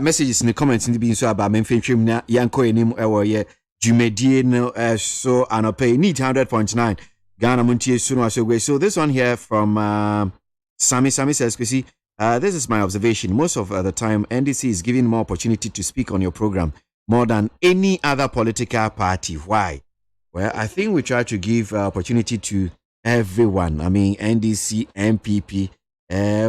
messages in the comments in the being so about memfentrim na yanko enim ewo ye jumedie no so Anope need 100.9 Ghana Montie so no so this one here from Sammy says see this is my observation most of the time NDC is giving more opportunity to speak on your program more than any other political party. Why? Well, I think we try to give opportunity to everyone. I mean, NDC, MPP.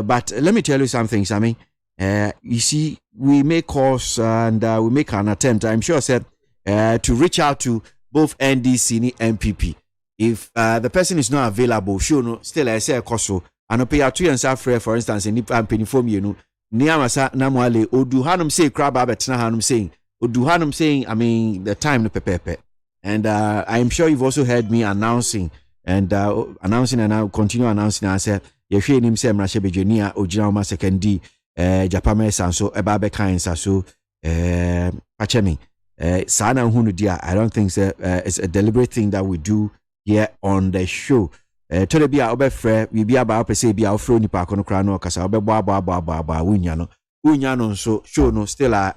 But let me tell you something, Sammy. You see, we make calls and we make an attempt, I'm sure, said, to reach out to both NDC and MPP. If the person is not available, sure, no, still I say a coso. And pay a 2 and Safre, for instance, in Nipan Penifom, you know, Niamasa Namwale, Odu Hanum say, crab Abetna Hanum saying, Odu Hanum saying, I mean, the time no pepepe. And I'm sure you've also heard me announcing and I'll continue announcing. I said, you hear him say, Mrashe Bejonia, Ojina second D, Japame Sanso, Ebabe Kainsa, so, Pachemi, Sana Hunudia. I don't think it's a deliberate thing that we do here on the show. To the be our befre, we be about to say be our friend Nipa Konokrano, Casa, Unyano, so show no still a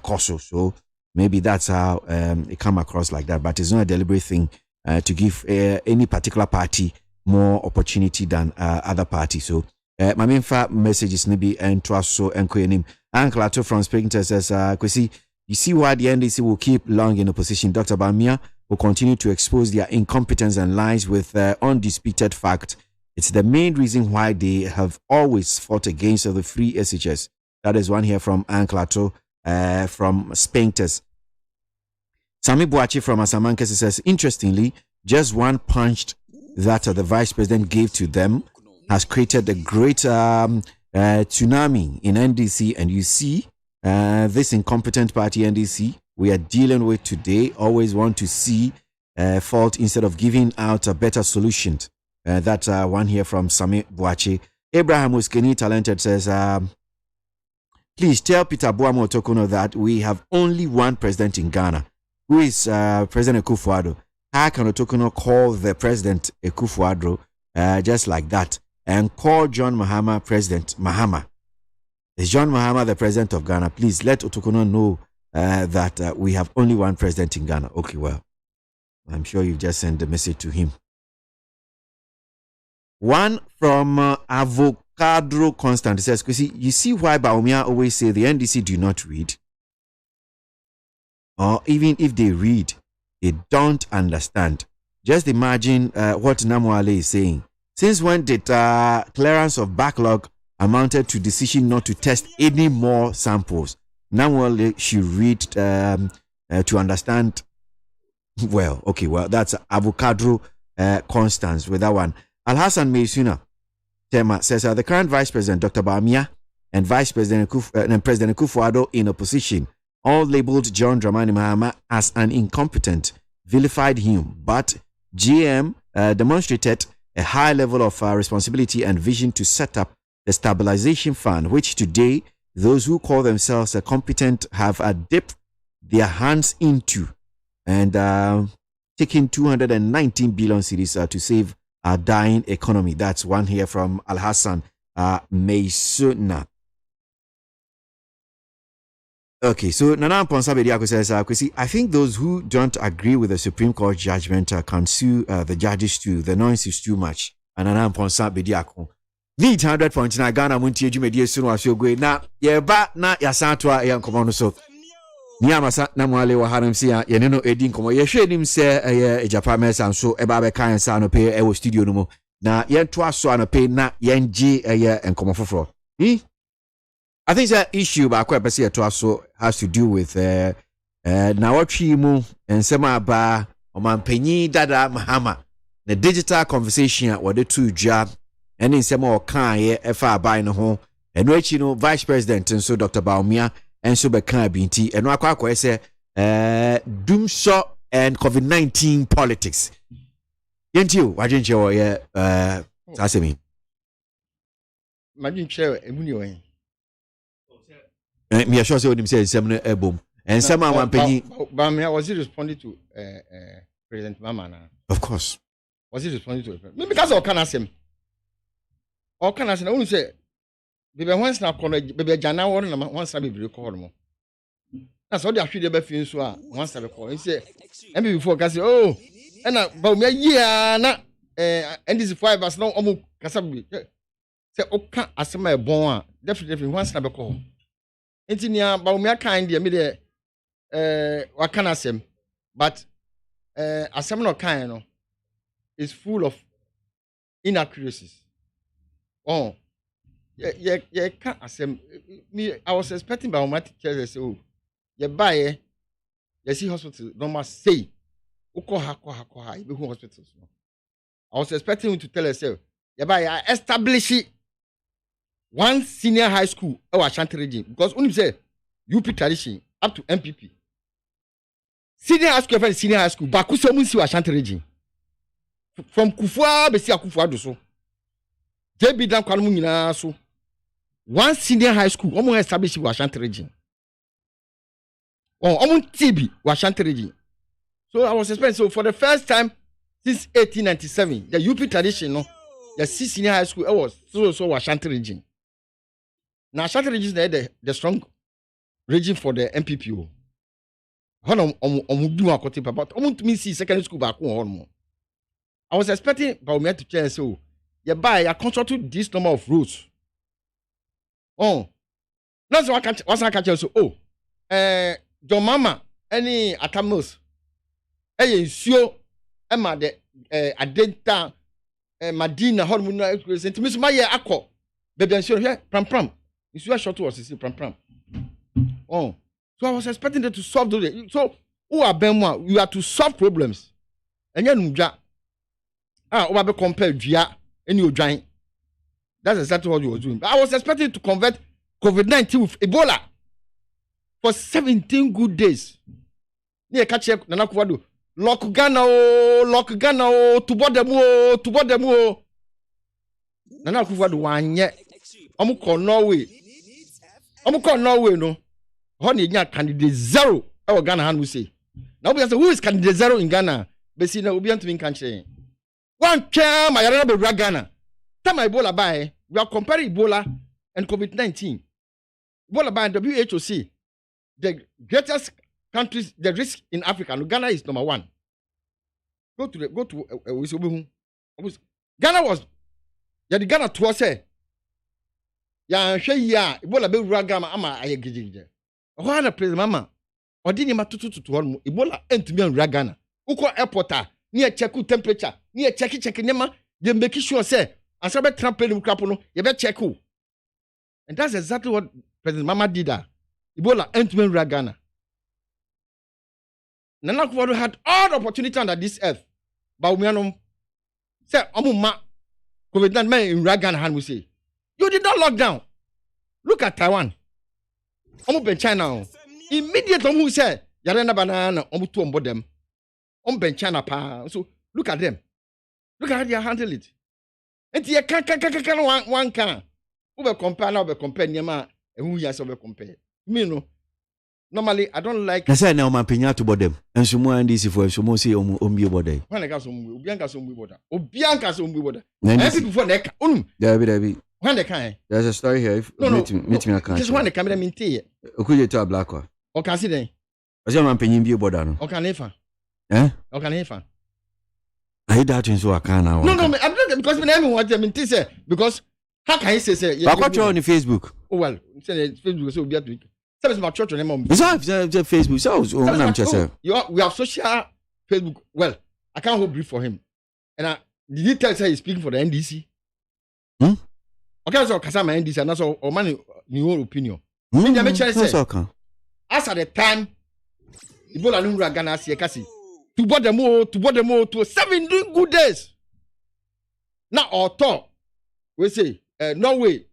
coso. So maybe that's how it come across like that. But it's not a deliberate thing to give any particular party more opportunity than other parties. So my main message is maybe and trust so and him. Uncle Ato from Springton says, Kwesi, you see why the NDC will keep long in opposition. Dr. Bamia will continue to expose their incompetence and lies with undisputed fact. It's the main reason why they have always fought against the free SHS. That is one here from Uncle Ato from Spinters. Sami Boachi from Asamankesi says, interestingly, just one punch that the vice president gave to them has created a great tsunami in NDC. And you see, this incompetent party NDC we are dealing with today always want to see fault instead of giving out a better solution. That's one here from Sami Boachi. Abraham Uskeni Talented says, please tell Peter Boamo Tokono that we have only one president in Ghana, who is President Akufo-Addo. How can Otokono call the president Akufo-Addo just like that and call John Mahama President Mahama? Is John Mahama the president of Ghana? Please let Otokono know that we have only one president in Ghana. Okay, well, I'm sure you've just sent the message to him. One from Avocado Constant says, you see why Bawumia always say the NDC do not read? Or even if they read, they don't understand. Just imagine what Namwale is saying. Since when did clearance of backlog amounted to decision not to test any more samples? Namwale should read to understand. Well, okay, well, that's Avocado Constance with that one. Al-Hassan Meisuna Tema says the current Vice President, Dr. Bawumia, and Vice President President Akufo-Addo in opposition, all labeled John Dramani Mahama as an incompetent, vilified him. But GM demonstrated a high level of responsibility and vision to set up the stabilization fund, which today those who call themselves competent have dipped their hands into, and taking 219 billion cedis to save our dying economy. That's one here from Al-Hassan Meisuna. Okay, so Nana Ponsa Bediako says, I think those who don't agree with the Supreme Court judgment can sue the judges too. The noise is too much. And Nana Ponsa Bediako. Need 100 points na Ghana Montie Jumedi soon was your way. Na yeba na yasatwa yan komono so. Niamasa na mwale wa haram siya yeneno edin komo. Yehwe nim se ejapa mesa so eba be kan sa no pe ewo studio no mo. Na yento aso anope na yenji enkomo foforo. I think that issue ba kwa pese to aso has to do with na watwi mu ensema ba omampanyi dada Mahama. The digital conversation what the two job and in some more kind efa by no ho and which you know Vice President and so Dr. Bawumia and so be kan binti and akwa say doomshaw and COVID-19 politics. Yentiu wajinche wo ye asemi. Majinche emuni wo yen. Me sure say onim say nsem no ebom. Ensem ampanyi Bawumia was he responding to President Mama na? Of course. Was he responding to it? Because of Kanasem. Or can I say, only say, Baby, once now, Baby Jana, once I be recalled more. That's all they actually ever feel so. Once I recall, he said, and before Cassie, oh, and about me, yeah, and this is 5 hours now, almost Casabi. Say, okay, as my born, definitely once I recall. Engineer, about me, kind, dear, me, what can I say? But, as some no kind, is full of inaccuracies. Oh, yeah, can't assume me. I was expecting by my teachers say, oh, you buy, you see hospital, no must say, Ukoha, you go hospitals. I was expecting him to tell us, you buy, I establish one senior high school, or Ashanti region, because when you say UP tradition up to MPP, senior high school, Bakuso Munsi Ashanti region, from Kufwa, Bessia Kufwa do so. JB Dan Kwalmu nyina so one senior high school almost established in Ashanti region. Almost TB Ashanti region. So I was expecting, so for the first time since 1897, the UP tradition, no, the senior high school was so Ashanti region. Now Ashanti region is the strong region for the MPPO. But secondary school back home. I was expecting Bawumia to change so. You buy a contract to this number of roads. Oh, that's what I catch you. So, your mama, any atamos, sure, Emma, the Adenta, Madina, Hormona, to Miss Maya Akko, baby, I'm sure here, pram. You see, short was pram. Oh, so I was expecting them to solve those. So, who are Benwa? You have to solve problems. And then, over compare Gia. And you join. That's exactly what you were doing. I was expecting to convert COVID-19 with Ebola for 17 good days. Near catch up, Nana Kuwado. Lock Ghana, to board them. Nana Kuwado, one yet. Amuko Norway, no. Honey, candidate 0. Our Ghana hand will say. Now we ask who is candidate 0 in Ghana? Bessina will be on to me country. One chair, my Arab Ghana. Time Ebola by, we are comparing Ebola and COVID-19. Ebola by WHOC. the greatest countries, the risk in Africa. No, Ghana is number 1. Go to Ghana was the Ghana to say ya hwe ya Ebola be wura Ghana ama ayegigige. Ho na president mama odini matututu ho no Ebola entumi wura Ghana. Uko airport a ni e check temperature, ni e check nema, they make sure say ansa be trample mu krapo no ye be check. And that's exactly what President Mama did. Ebola entumi wura Ghana. Nana Akufo-Addo had all the opportunity under this earth. But we say, COVID-19 in Ragan hand we say. You did not lock down. Look at Taiwan. China. Immediately who say, Yarena banana, to onboard them. China pa. So look at them. Look at how they handle it. And you can't one can. Over compare now, compare Nyama, and who has over compare. Me no. Normally, I don't like. I say now, my opinion to them. And some more and this for some more say be body. When I got some Bianca some water. Bianca some water. And people for neck. David. When they can. There's a story here. Meet me a just one the camera mean tea. Could you tell black one? O can see then. I say my opinion be body no. O can nefa. Eh? O can nefa. I that so I can now. No, I'm not because when everyone what I mean say because how can you say I got you on the Facebook. Oh well, say Facebook so be at week. It's my church on them. It's Facebook. So we have social Facebook. Well, I can't hold brief for him. And did he tell say he's speaking for the NDC? Okay, so Kasama NDC, and that's all man new opinion. As at the time, Ebola no Ghana see kasi. To board them all to 7 good days. Now or talk. We say Norway.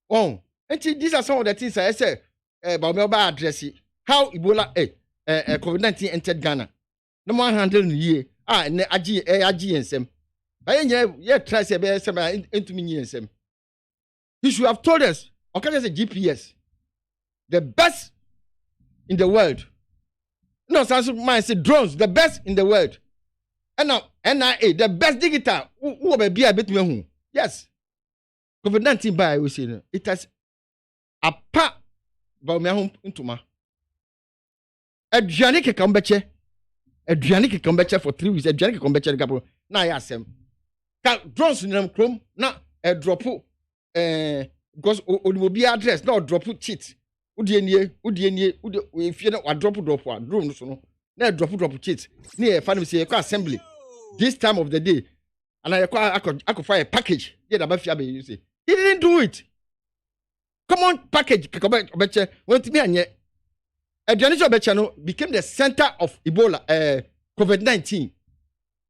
Oh. And these are some of the things I say about my address. How Ebola COVID-19 entered Ghana. No more handling year. Ne AG and some. I ain't try to say into me and some. He should have told us. Okay, there's a GPS. The best in the world. No, I say drones, the best in the world. And now NIA, the best digital. Who will be a bit me? Yes. COVID-19 by we say it has. Apa ba me hom ntoma aduane ke kambeche for 3 weeks aduane ke kambeche gapo na ya asem ka drones nam krom na drop because onimobi address na drop cheat udie nie we fie na drop a drone so no na drop cheat na e fa no say assembly this time of the day and I fire package yeah da ba fia be you say he didn't do it. Come on, package. Aduane became the center of Ebola, COVID-19.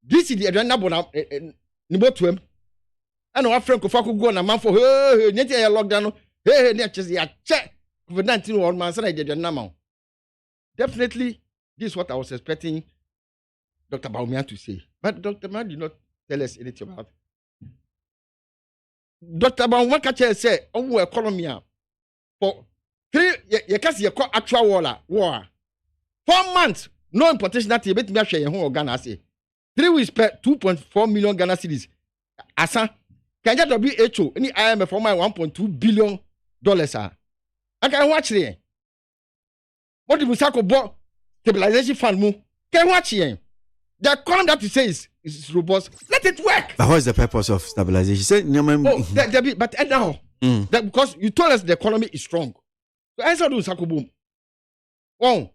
This is the Aduane Nibo to him. And our friend Kofaku go on a man for hey, lockdown. Hey, check COVID-19 or man said definitely, this is what I was expecting Dr. Bawumia to say. But Dr. Man did not tell us anything about it. Dr. Bawumia said, oh, economy. For 3 years, you actual war. 4 months, no importation that you bet me share in Ghana. 3 weeks per 2.4 million Ghana cedis. Asa, can you WHO any IMF for my $1.2 billion? I can watch it. What did we say about stabilization fund? Can watch it. The economy that you say is robust. Let it work. But what is the purpose of stabilization? But now. That because you told us the economy is strong. So I said do Sakoboom. Oh,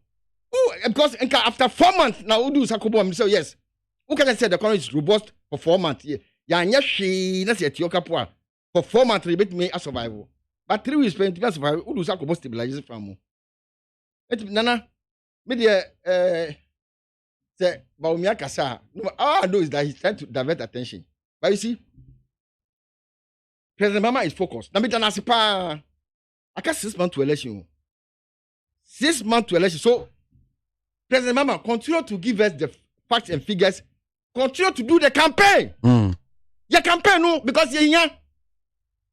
because after 4 months now we do Sakoboom. So yes, who can I say the economy is robust for 4 months? Yeah, she that's it. For 4 months, you bet me a survival. But 3 weeks spent to survive. Who do Sakoboom stabilize from? Nana, media say Bawumia Kasa. No, all I know is that he's trying to divert attention. But you see. President Mama is focused. Now, I got 6 months to election. 6 months to election. So, President Mama, continue to give us the facts and figures. Continue to do the campaign. Your campaign, no, because you're here.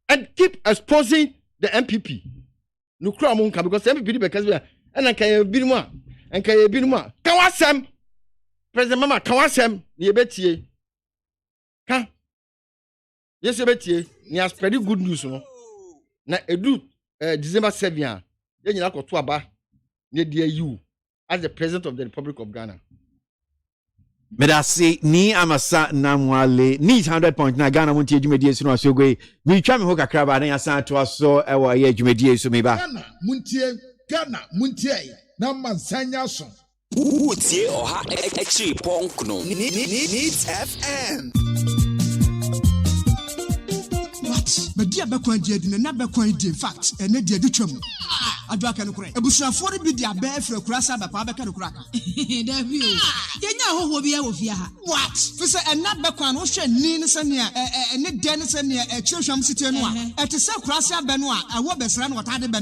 And keep exposing the MPP. No crowd because MPP because we are. And I can be more. And can be more. Kawasem. President Mama, Kawasem. You bet ye. Ka. Yes, you bet ye. He has pretty good news, no. Na edu December 7 ya nyina ko to aba dear you as the president of the Republic of Ghana. Medasi ni amasa namwale ni 100.9 Ghana Montie dwumadie so no asogwe mi twa me ho kakra ba na yasan to aso e wo ye dwumadie so me ba Ghana Montie na mansanya so Utie oha extra ponkno Needs FM. But dear Bakwan did never quite in fact, and dear Duchum. I do can correct. A bush of 40 be their bear for a crassa by Pabaka cracker. You know who will be over here. What? For and not Bakwan, Ocean, Nina near and Dennis and near a Churcham City and one. At a South Crassa Benoit, I will best run what I did.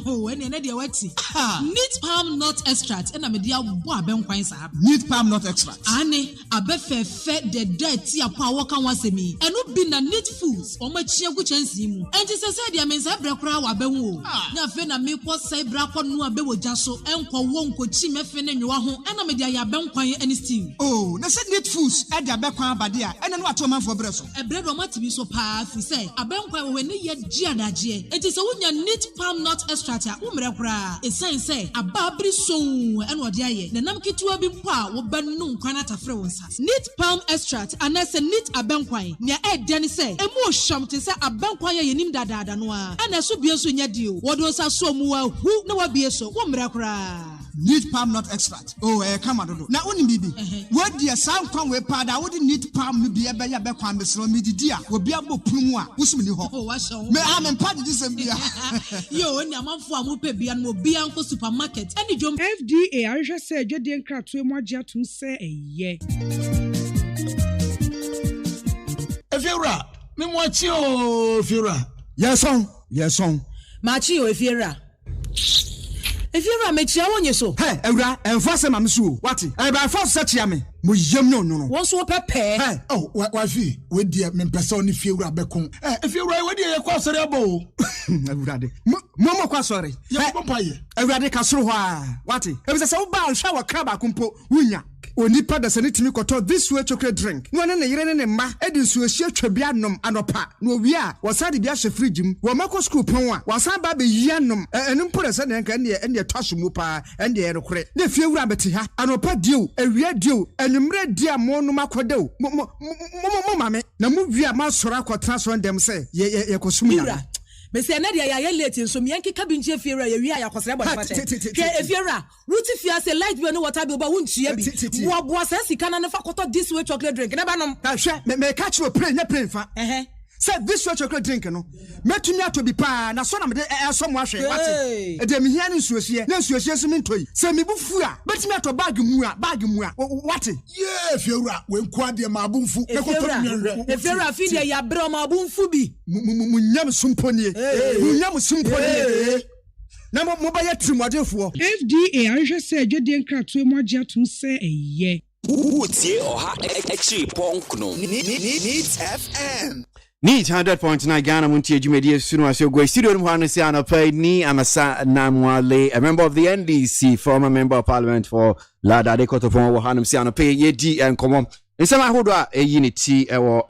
Oh, and an idea what see. Neat palm nut extract and a media boy points up. Neat palm nut extract. Annie, a befe fed the dead tea a power can was me. And not been a neat fools or much chia which and see. And just said, I mean, Zabra crowd a benwo. Now, Fena me was say Bracon no abewo jaso, and for one could see me fin in your home, and a media ben quiet any steam. Oh, that's a neat fools at the background badia, and then what to man for bresso. A bread or to be so powerful, say, a ben quiet when they yet giadaje. It is a woman neat palm nut extract, umra, a sign say, a babri so, and what yaye, the namki to a bimpa, will ben no canata froze. Neat palm extract, and that's a neat a ben quiet, near Ed Denny say, and more sham to say a ben quiet in him da noa, and a subios in your deal. What was a so mua, who no be so, umra. Neat palm nut extract. Oh, come on, now only bibi. What dear sound come with pad, I wouldn't need palm be a bear back on the slow midi dear, will be able to plumwa, who's me ho. Oh, what's so? May I am part of this and beer. Yo, and your mom for a mope and will be uncle supermarket. Any jump FDA, I just said, you didn't crack to more jet to say, yeah. If you're right, me watch you, if you're right. Yes, song. Yes, song. Machio, if you're right. If you're a make your so. Hey, Eura, and Fossa Mamsu, what? I buy for such yammy. No. What's what pepper? Oh, what wifey? With dear men person if you're Becon. If you're right, with your cross a bow. Momo Quasori. Eura Casroa. What? It was a so bad shower crab kumpo, Winya. Onipa da sene timi koto this way chocolate drink. No na yire ne ma edin so ehia twabianom anopa. No wi a wasade bia hye fridge mu. Wo mako school pon a wasan ba be yianom. Enu mpore se ne nka ne twaso mu pa ende ye rekore. Na fie wura beti ha. Anopa dio, awia dio, enumre dia mo no makodeo. Mo mame. Na mu wi a ma sora akotra so ndem se ye kosum ya. Mesi na dia ya late nso miyanki kabinje fiera ya wi ya kwasere bo fache ke efiera ruti fia se light we no water bi oba wuntua bi wo boa se sika na fa koto this way chocolate drink na ba nom ta hwe me catch you play nya play fa say this way chocolate drink no metumi ato bi pa na so na me so mo ahwe wate e de me hia ne nsuosie na nsuosie so me ntoi se me bufu a betumi ato bag mu a wate yeah fiera we nko ade ma abunfu na koto mi fiera fi de ya bro ma abunfu bi munyam sumponie na mo ba ya trimodefo FDA anhwe se adwede nkratoe mo agye atom se eye Utie oha extra ponkno Needs FM. Needs 100.9 Ghana Montie dwumadie so no asogwe studio no hanu se anopai ni amasa namwale, a member of the NDC, former member of parliament for Lada de Kotofon wo hanu se anopai ye di enkomo nsema ahodo a eyiniti ewo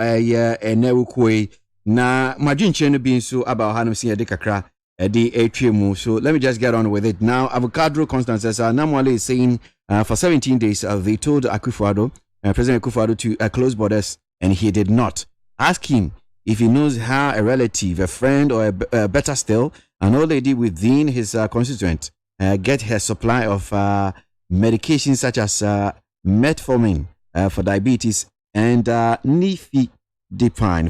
enewukoi na madwinche no bi nso aba hanu se ye de kakra di atwemu. So let me just get on with it now. Avocado Constance Namwale is saying for 17 days they told Akufo-Addo, President Akufo-Addo to close borders and he did not. Ask him if he knows how a relative, a friend, or a better still, an old lady within his constituent get her supply of medications such as metformin for diabetes and nifedipine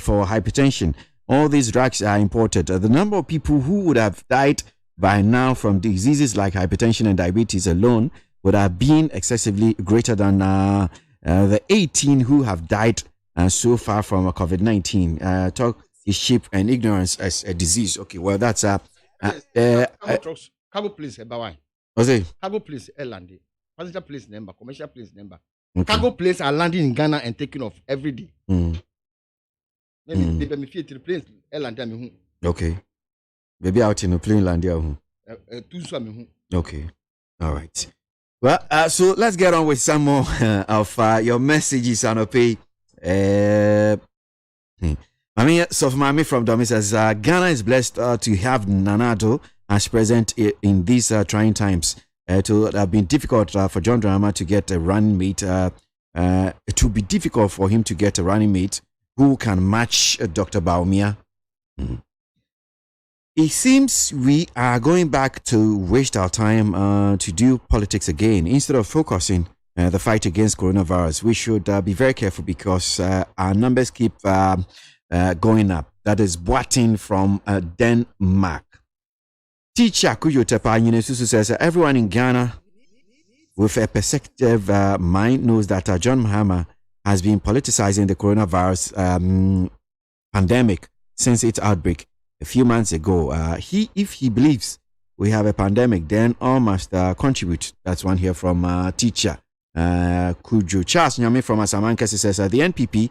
for hypertension. All these drugs are imported. The number of people who would have died by now from diseases like hypertension and diabetes alone would have been excessively greater than the 18 who have died so far from COVID-19. Talk is cheap and ignorance as a disease. Okay, well, that's cargo please, Bawai. What's it? Cargo please, landing. Passenger place number, commercial place number. Okay. Cargo planes are landing in Ghana and taking off every day. Maybe they me fit to the place land. Okay. Maybe out in the plane land there. Okay. All right. Well, so let's get on with some more of your messages on pay. Mami from Domi says Ghana is blessed to have Nana Addo as president in these trying times. It would have been difficult for John Dramani to get a running mate. It would be difficult for him to get a running mate who can match Dr. Bawumia. It seems we are going back to waste our time to do politics again instead of focusing the fight against coronavirus. We should be very careful because our numbers keep going up. That is Boatin from Denmark. Teacher Kuyo Tepa Susu says everyone in Ghana with a perceptive mind knows that John Mahama has been politicizing the coronavirus pandemic since its outbreak a few months ago. If he believes we have a pandemic, then all must contribute. That's one here from teacher Kujo. Charles Nyame from Asamankasi says the NPP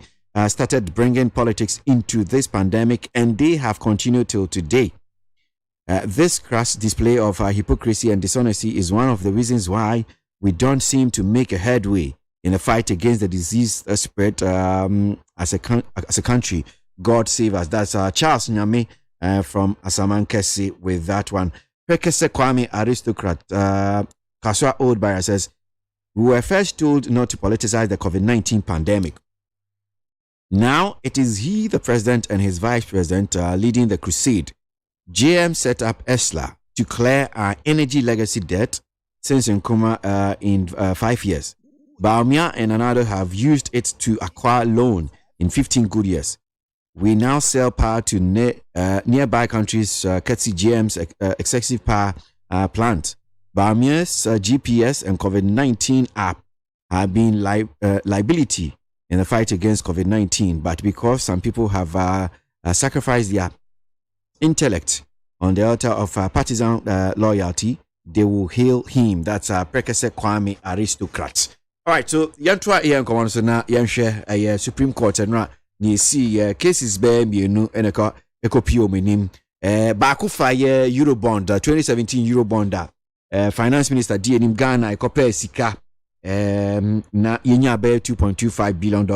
started bringing politics into this pandemic and they have continued till today. This crass display of hypocrisy and dishonesty is one of the reasons why we don't seem to make a headway in the fight against the disease spread as a country. God save us. That's Charles Nyame from Asamankesi with that one. Pekese Kwame Aristocrat Kaswa Old Buyer says, we were first told not to politicize the COVID-19 pandemic. Now it is he, the president, and his vice president leading the crusade. JM set up ESLA to clear our energy legacy debt since Nkrumah in 5 years. Bawumia and another have used it to acquire loan in 15 good years. We now sell power to nearby countries, courtesy GM's excessive power plant. Bawumia's GPS and COVID-19 app have been liability in the fight against COVID-19, but because some people have sacrificed their intellect on the altar of partisan loyalty, they will hail him. That's Prekese Kwame Aristocrat. All right, so yantua iyan ko so na yan hwe Supreme Court na ni see cases be mienu eneko ekopio menim baako fa Eurobond 2017 Eurobond finance minister di enim Ghana ekopa sika na yenya be $2.25 billion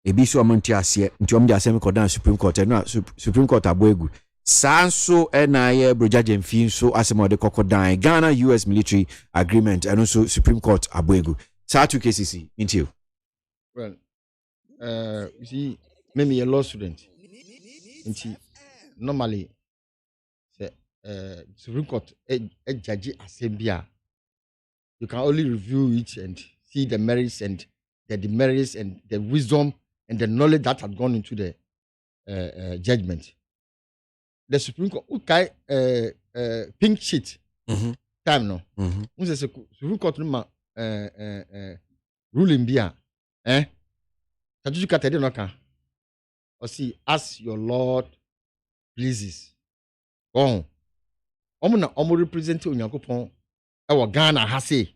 ebi so MONTIE ase nti omde asem ko dan Supreme Court na Supreme Court aboegu sanso na ye brojaje mfi so asem ode kokodan Ghana US military agreement and also Supreme Court aboegu sa two cases into you. Well, you see, maybe a law student nti normally Supreme Court a judge assembly, you can only review it and see the merits and the demerits and the wisdom and the knowledge that had gone into the judgment. The Supreme Court, okay, pink sheet, time no. Unse Supreme Court no ruling bia, Tajuju katede no kan. Or see, as your Lord pleases. Oh, omo represent Onyankopon. Ewo Ghana ha se.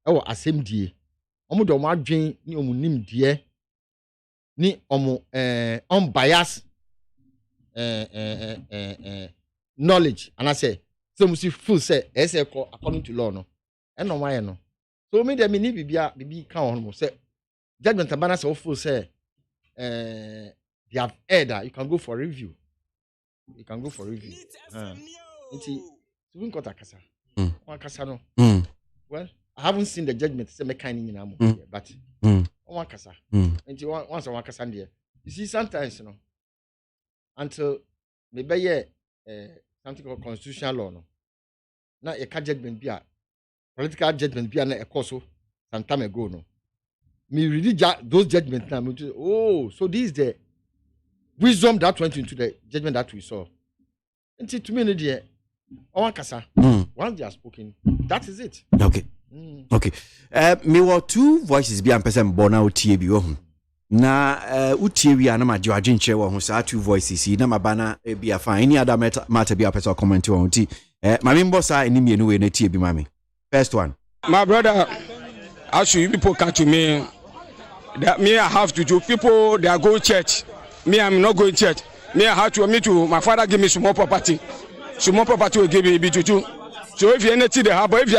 Ewo assemdie. Omo do mo adwen ni omo nim die. Ni omo unbiased knowledge, and I say so must full say according to law no and no why no so me dey me ni bibi kan on say judgment abana say full say they have erred. You can go for review. Nti Supreme Court akasa akasa no well I haven't seen the judgment say me kind nyina mo but one akasa nti once one akasa there you see sometimes you know until maybe something called constitutional law no na a judgment be a political judgment be na ekoso some time ago no me read those judgments now oh so this is the wisdom that went into the judgment that we saw until to me no one kasa once they are spoken that is it. Okay me were two voices be am person born out tie bi wo na utie wi ana ma George nche wo ho sa two voices na mabana be a fine any other matter be a person comment on ti mami mbosa eni mienu we na tie bi mami. First one, my brother, actually people come to me that me I have to do. People they are going church, me I'm not going church. Me I have to me too. My father give me small property will give me to. So if you anything they have, but if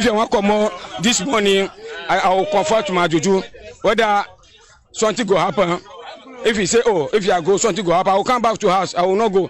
you want come more this morning, I will confirm to my juju whether something go happen. If he say, oh, if you go, something go happen, I will come back to house. I will not go.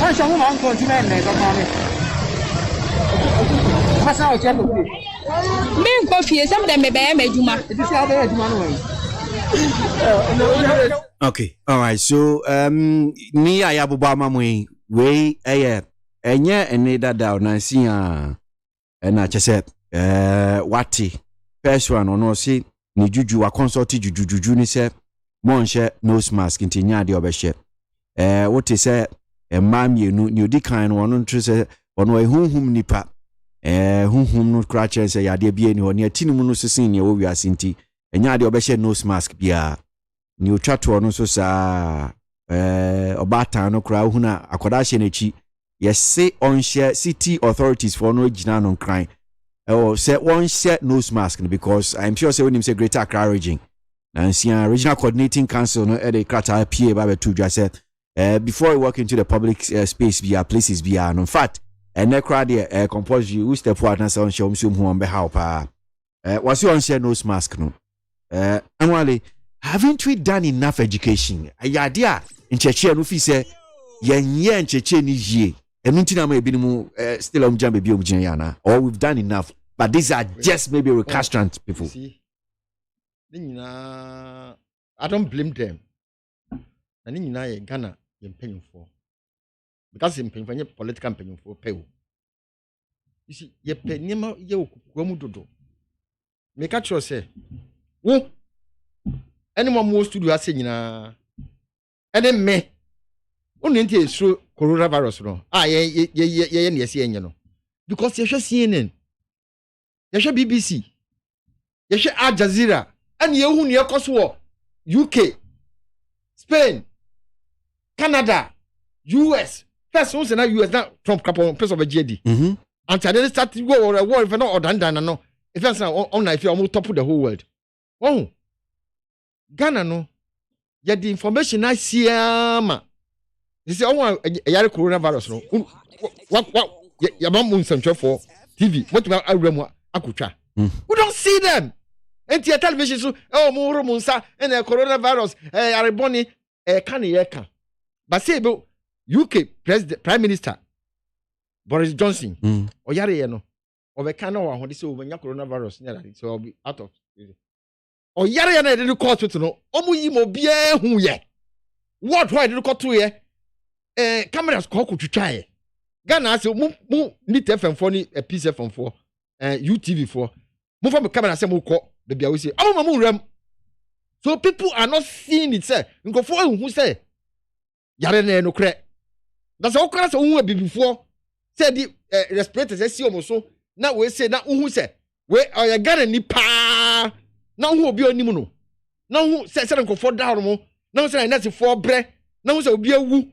Wọ́n ṣe ọmọ máa ń kọ́ ọtí bẹ́ẹ̀ nẹ̀ lọ́kàn mi. Wọ́n sá ọ̀jẹ́ kò fi. Mi nkọ fie sɛ mede mebɛyɛ m'adwuma. Ɛti sɛ abɛyɛ adwuma no wɔ. Okay, all right. So me I abuba mamwe we enye ene dada na si a na chese wati first one ono si ni juju wa consult juju ni se monhye nose mask ntinya de obehye what is say mamienu ni odi kan no ono ntwe se ono ehunhum nipa hunhum no kra che se yade bia ni oni atinimu no sesin ne wo wiase nti enya de obehye nose mask bia ni otwato no so sa obata no kra huna akoda hye nachi yese onhye city authorities for no gina no kran say one share nose mask because I'm sure say when him say Greater Accra region and see regional coordinating council no e dey krata PA ba betu dwa say before you walk into the public space via places via no in fact and crowd there compose you step forward and say on show hu on be how pa was you on share nose mask no anwale haven't we done enough education ayade in cheche no fi say yenye in cheche ni yie enu ntina ma ebi mu still on jam baby omjin yana or we've done enough but these are just maybe recalcitrant people. I don't blame them. And in Ghana, you're paying for because in paying for political paying for pay. You see, you're paying you do. Make a choice, say, who anyone wants to do a saying, and then me. Only through coronavirus, no. Yes, you know. Because you should CNN, you should BBC, you should Al Jazeera, and you who near Kosovo, UK, Spain, Canada, US. First, once na US now Trump couple place of a JD. And then start to go or a war if not or done no. If that's now on if you almost top of the whole world. Oh, Ghana no. Yeah, the information I see you see, I want a yard coronavirus. No, what? Your mom wants some for TV. What about Akucha? We don't see them. And your television, so more Munsa and a coronavirus. Araboni, can. But say about UK President Prime Minister Boris Johnson or Yari, no, or the can or this over coronavirus. So I'll be out of. Or Yari, I didn't call to know. Omu bien who ye. What? Why did you call to ye? Cameras call to try. Ghana say mu need FM4 ni a piece FM4 UTV4. Move from the camera say mu call baby we say mamu rem. So people are not seeing it say nko for who say yare na no kre. That's all class who be before say the respirators see omo so na we say na who say we oya Ghana ni pa na who obi onim no. Na who say nko for down mo na who say na say for bre na who say obi awu.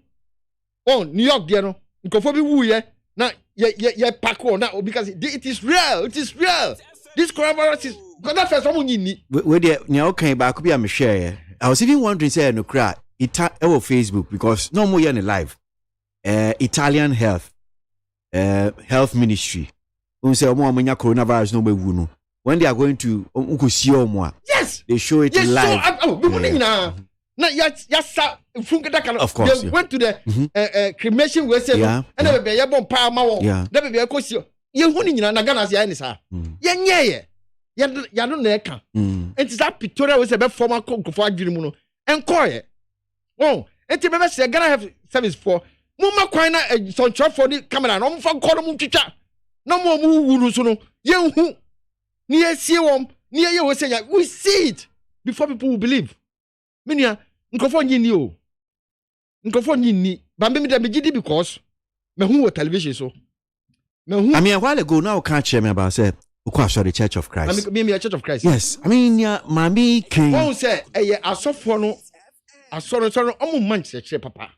Oh, New York, dear, no. Because we ye now, ye pack on now because it is real. It is real. This coronavirus is because that first someone you need. We there, okay, but I could be a share. I was even wondering, say, no cry. Facebook because no more in live. Italian health ministry. We say, coronavirus no more. When they are going to yes, they show it live. Of course, they went to the cremation where say and never be able power maw. Never be a question. You wouldn't na Ghana say any sir. Yeah. Ya don't neka. And it's that Victoria was a former cook for Agrimuno. And quiet. Oh, and to remember say Ghana have service for Muma Quina some chop for the camera. No for column teacher. No more woo. You who near see near you say we see it before people will believe. Minia nkofo nyini o nkofo nyini ba me da megidi because me hu wo television so me hu I mean a while ago now can't share me about say ukwa the Church of Christ. I mean Church of Christ. Yes, I mean ya mami king won say asofo no asoro omo man cheche papa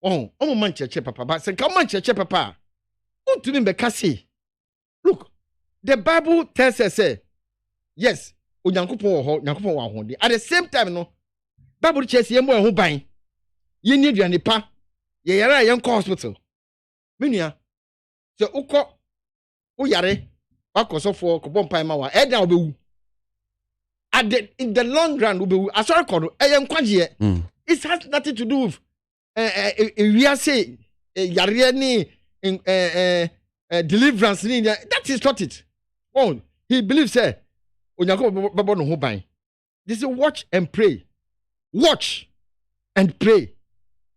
omo man cheche papa but say come man cheche papa untumi be kasi look the Bible tells us say yes onyankopon ho nyankopon wa ho at the same time no Bible church ye mo ho ban ye ni aduane pa ye yare ye nko hospital menua se ukọ wo yare akosofo ko bompai ma wa eda obewu in the long run obewu asori kodo eye nkwaje it has nothing to do with we are say yare ni deliverance ni that is not it. Oh, he believes say Onyankopɔn bɛbɔ no ho ban. This is watch and pray. Watch and pray.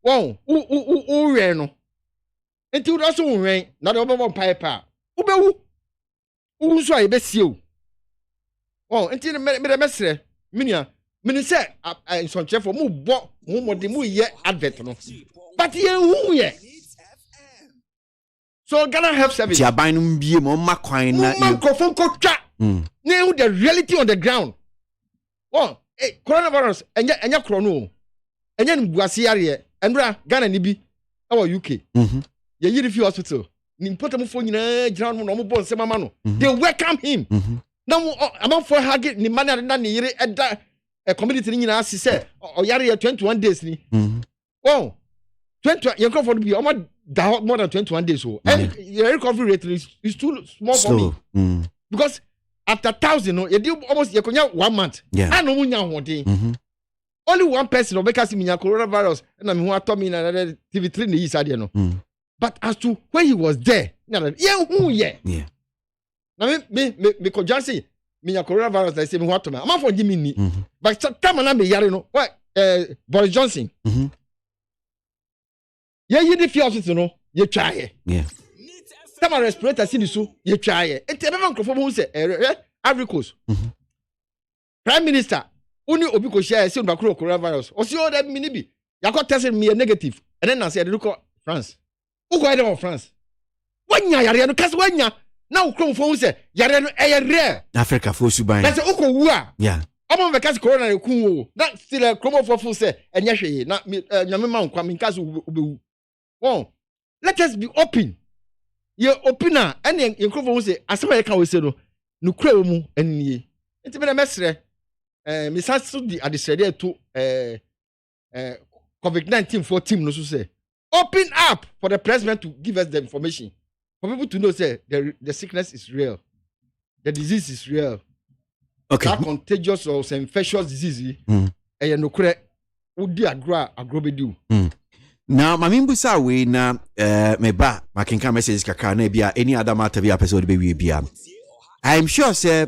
Wow, who no. Until that's all rain, not over one piper. Who so I best you? Oh, until the messer, Minia, Minister, I some chef for move bought more the more yet advert. But ye who ye? So Ghana Health Service. Jabinum be more maquine. Microphone contract. Now the reality on the ground. Oh, coronavirus, and ya chrono. And then Guasiaria, and Ghana Nibi, our UK. Ye Unity Hospital. Nimpoto phone John Monobo Semamano. They welcome him. Now, among for Haggett, ni manner than the at that a community in us, he said, or Yari 21 days. Oh, 20, you come for to be almost more than 21 days. And your recovery rate is too small for me. Because after 1,000, you do almost 1 month. Yeah. I know one day. Only one person will make us in coronavirus, and I'm who told me that TV3 in the East Adiano. But as to when he was there, yeah. Now, me Johnson, me coronavirus, I say, me what to me. I'm not for giving me. But come on, me yarino. What? Boris Johnson. Yeah, you the fear no. You try. Yeah. Come on, respirator, see so. You try. And tell me, who say, Ivory Coast. Prime Minister. Only Obiko share say about coronavirus. Or see all that minibi. You got tested me a negative. And then I said, look at France. Who go ahead France? When ya yare cast when ya now chrome phone say yare rare. Africa for Subai. That's Oko Wua. Yeah. I'm on the cast corona cool. That still a chrome for full say and yashe not me Yamama coming cast ubu. Oh, let us be open. You're opener and then in chrome say as I can say no cremu and ye. It's been a mestre. Miss Hatsudi at the Sede to COVID-19 for team no say. Open up for the president to give us the information. For people to know say the sickness is real. The disease is real. Okay. That contagious or infectious disease. And you know correct would agrobedu. Now, my mimbusa we na me ba makinka message kakra na bia any other matter be episode be we bia. I am sure say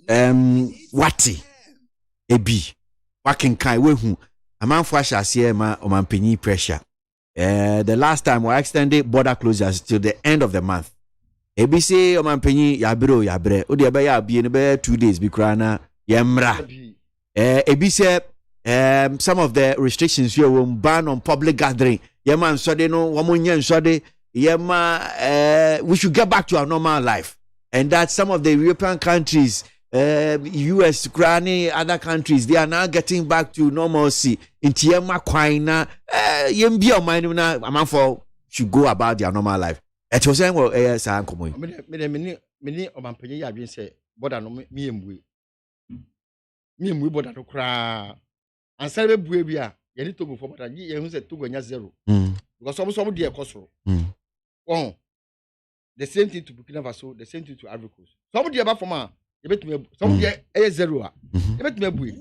wati ebi wakinka we hu amanfo ahye ma omanpanyi pressure. The last time we extended border closures till the end of the month. Ebi say omanpanyi yabre odi ebe ya bie ne be 2 days bi kra na yemra. Ebi say some of the restrictions here will ban on public gathering. Yema nsode no womunye nsode yema we should get back to our normal life. And that some of the European countries US, Granny, other countries, they are now getting back to normalcy. In Tiema Quina, Yembia Minuna, among for should go about their normal life. It was saying, well, yes, I'm coming. Many of my penny have been said, but I know me and we, but I don't cry. And celebrate Buebia, you need to go for what you said to go zero. Because some dear Cosro. Oh, the same thing to Burkina Faso, the same thing to Ivory Coast. Somebody about for ma. You bet me some day zero. You bet me bui.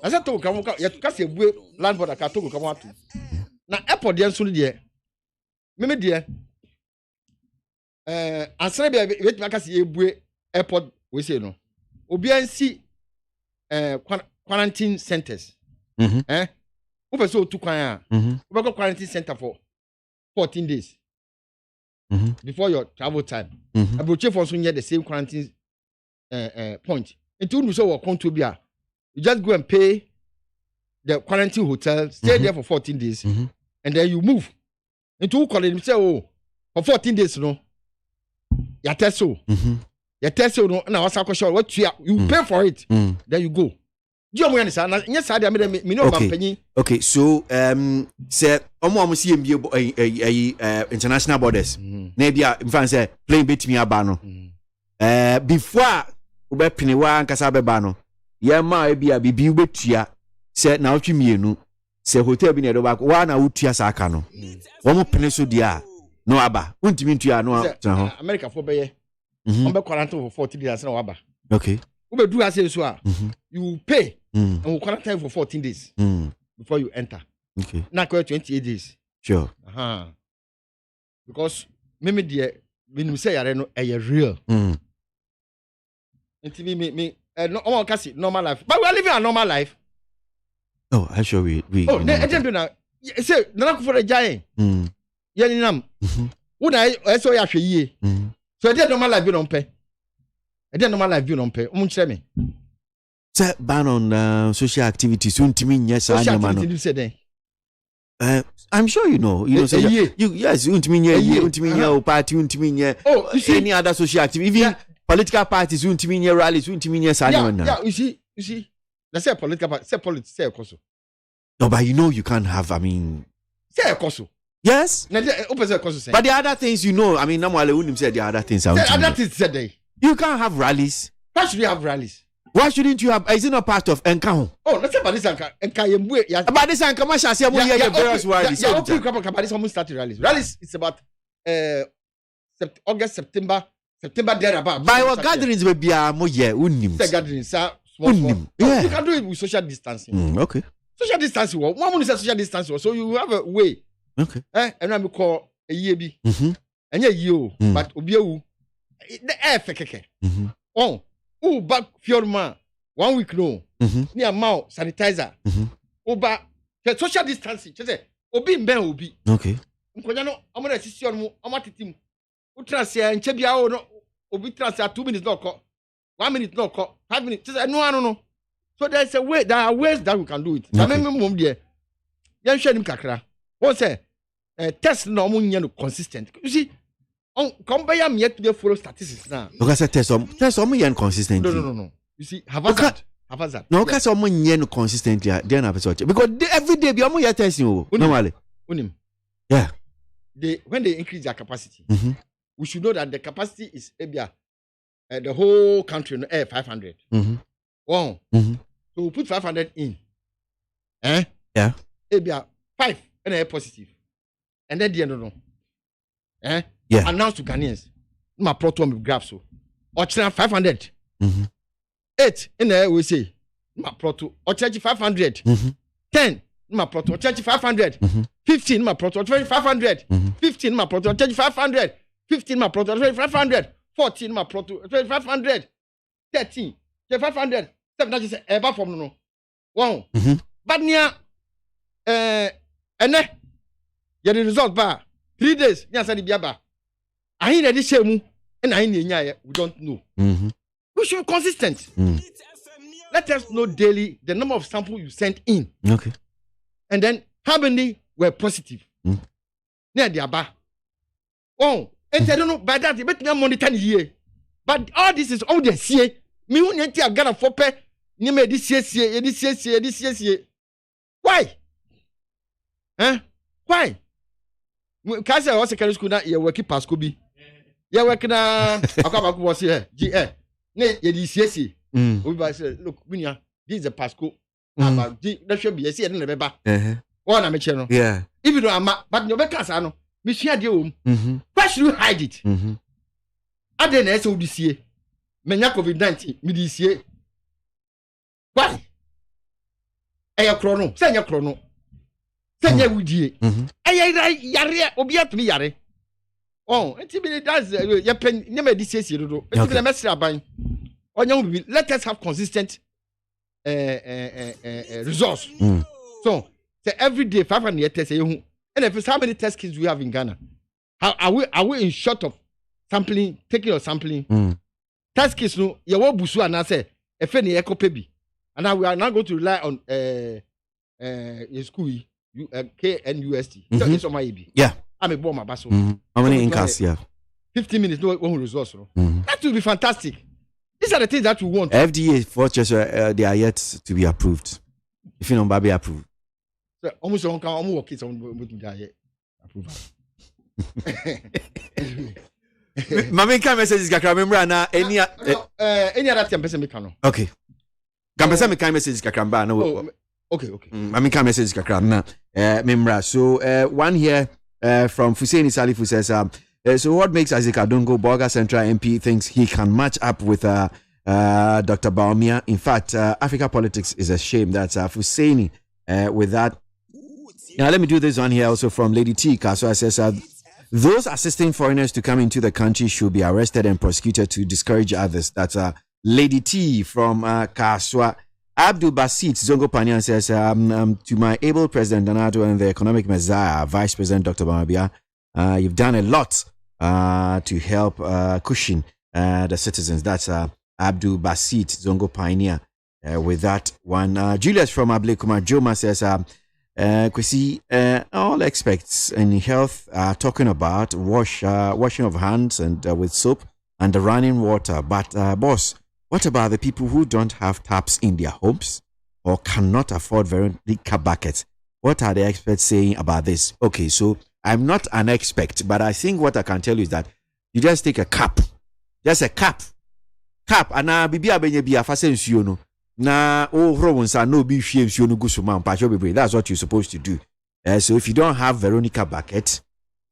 As I told you, you can't say bui land for the carton come out. Now airport there soon there. Maybe there. And say be bet me can say bui airport we say no. Obiansi quarantine centers. Who person to kwan we go quarantine center for 14 days. Before your travel time. I will check for so near the same quarantine point. Until you show come to be you just go and pay the quarantine hotel, stay there for 14 days, and then you move. Into call it say, oh, for 14 days, no. You test so. You test so no, now what you pay for it, then you go. Okay, say almost see international borders. Maybe in France playing bit me abano. Before ube piniwa nkasa bano. Yema ebi bibi ubetua say na otwi mienu say hotel bi na do back wa na utua saka no. Wo mo pene so dia no aba. Untimi ntua no tena ho. America for be on be quarantine for 40 days na waba. Okay. Ube do as so you pay and we quarantine for 14 days before you enter. Okay. Now 28 days. Sure. because me dear when say yare no real. Me no normal life. But we are living a normal life. Oh, I'm sure we say na for a giant. Yaninam. Would I so ya hwe so e dey normal life you don't pay. E dey normal life you don't pay. Unchire me. Say ban on social activities untimi nya sa nya ma no. I'm sure you know so yes untimi nya party untimi nya any other social activity even political parties untimi nya rallies untimi nya sa nya na. Yeah, you see let's say political party say politics say koso. No, but you can't have say koso. Yes. But the other things normally wouldn't say the other things. Other things said you can't have rallies. Why should you have rallies? Why shouldn't you have? Is it not part of Enka? Oh, let's say about this Enka. About this Enka, much as various rallies. About this almost started rallies. Rallies is about August, September there about. By what gatherings will be more unim. Gatherings, small. Yeah. You can do it with social distancing. Okay. Social distancing. One woman says social distancing. So you have a way. Okay. And I'm call a year be. And you, but Obiu, the air fekeke. Oh, back Fiorma, 1 week no. Near mouth sanitizer. Oh, back social distancing. Just say, Obi mbe Obi. Okay. Nkonyano, I'm gonna see you. I'm at team. Utrasia and Chebia no. Obi transia 2 minutes no call. 1 minute no call. 5 minutes. Just no. So there's a way. There are ways that we can do it. I mean, mum dear. Yan share him kakra. What say? Test no more consistent. You see, come by am yet to be follow statistics now. Because test some consistent. No. You see, have that. No, because some consistent. Then because every day be am testing. Normally. Yeah. When they increase their capacity, we should know that the capacity is the whole country 500. Wow. So we put 500 in. Yeah. 5 and a positive. And then the no. Yeah. Announce to Ghanaians. My proton with graph so. Or 500. 8 in there we say. My proto. Or 500. 10. My proto. 500. 15. My proto. 500. 15. My proto. 500. 15. My proto. 500. 14. My proto. 500. 13. 500. 7. That is ever from no. Wow. But near ene ya the result ba 3 days nya say the biaba ahin na di shemu and ahin nya we don't know. We should be consistent. Let us know daily the number of samples you sent in. Okay. And then how many were positive. Near the aba. Oh, and I don't know by that bet me monitor here. But all this is all the see me who need to get for pe ni me this year. Why? Why? Because I was secondary school now, you work in Pasco B. You work na Akabaku was here. Ne, you DCSC. We say, look, Minya, this is a Pasco. That should be a C and remember. One I'm a channel. Yeah. If you know, but no better, I know. Monsieur Diom. Why should you hide it? I didn't know this year. Menya COVID-19, me this year. Why? Eya chrono, send your chrono. Send your widie. Yare, obia to me yare. Oh, it does your pen never this year. It's a message about let us have consistent results. So every day 500 tests. And if how many test kits we have in Ghana? Are we in short of sampling, taking your sampling? Test kits no, you will busu and I say, if any echo baby. And now we are not going to rely on school KNUST. So my EB. Yeah. I'm a bomb my basso. How many incasts? Yeah. 15 minutes, no one results. That will be fantastic. These are the things that we want. FDA for they are yet to be approved. If you know, Baby approved. So almost on work it on approve. Mami can message kakra remember na any other time person make no. Okay. Can person me can message kakra ba no. Okay. Mami can message kakra na memra. So one here from Hussein Salifu says so what makes Isaac Adongo Bolga Central MP thinks he can match up with Dr. Baumia? In fact, Africa politics is a shame. That's Husseini with that. Now let me do this one here also from Lady T. So I says Those assisting foreigners to come into the country should be arrested and prosecuted to discourage others. That's Lady T from Kaswa. Abdul Basit Zongo Panian says, to my able President Donato and the economic messiah, Vice President Dr. Bamabia, you've done a lot to help cushion the citizens. That's Abdul Basit Zongo Pioneer. With that one, Julius from Ablekuma Joma says, KWASI, all experts in health are talking about washing of hands and with soap and the running water. But boss, what about the people who don't have taps in their homes or cannot afford Veronica buckets? What are the experts saying about this? Okay, so I'm not an expert, but I think what I can tell you is that you just take a cup, just a cup, and now bibi abenye bi afase nsuo no na o horo wonsa na obi hwie nsuo no gusuma mpacho bebre. That's what you're supposed to do. So if you don't have Veronica bucket,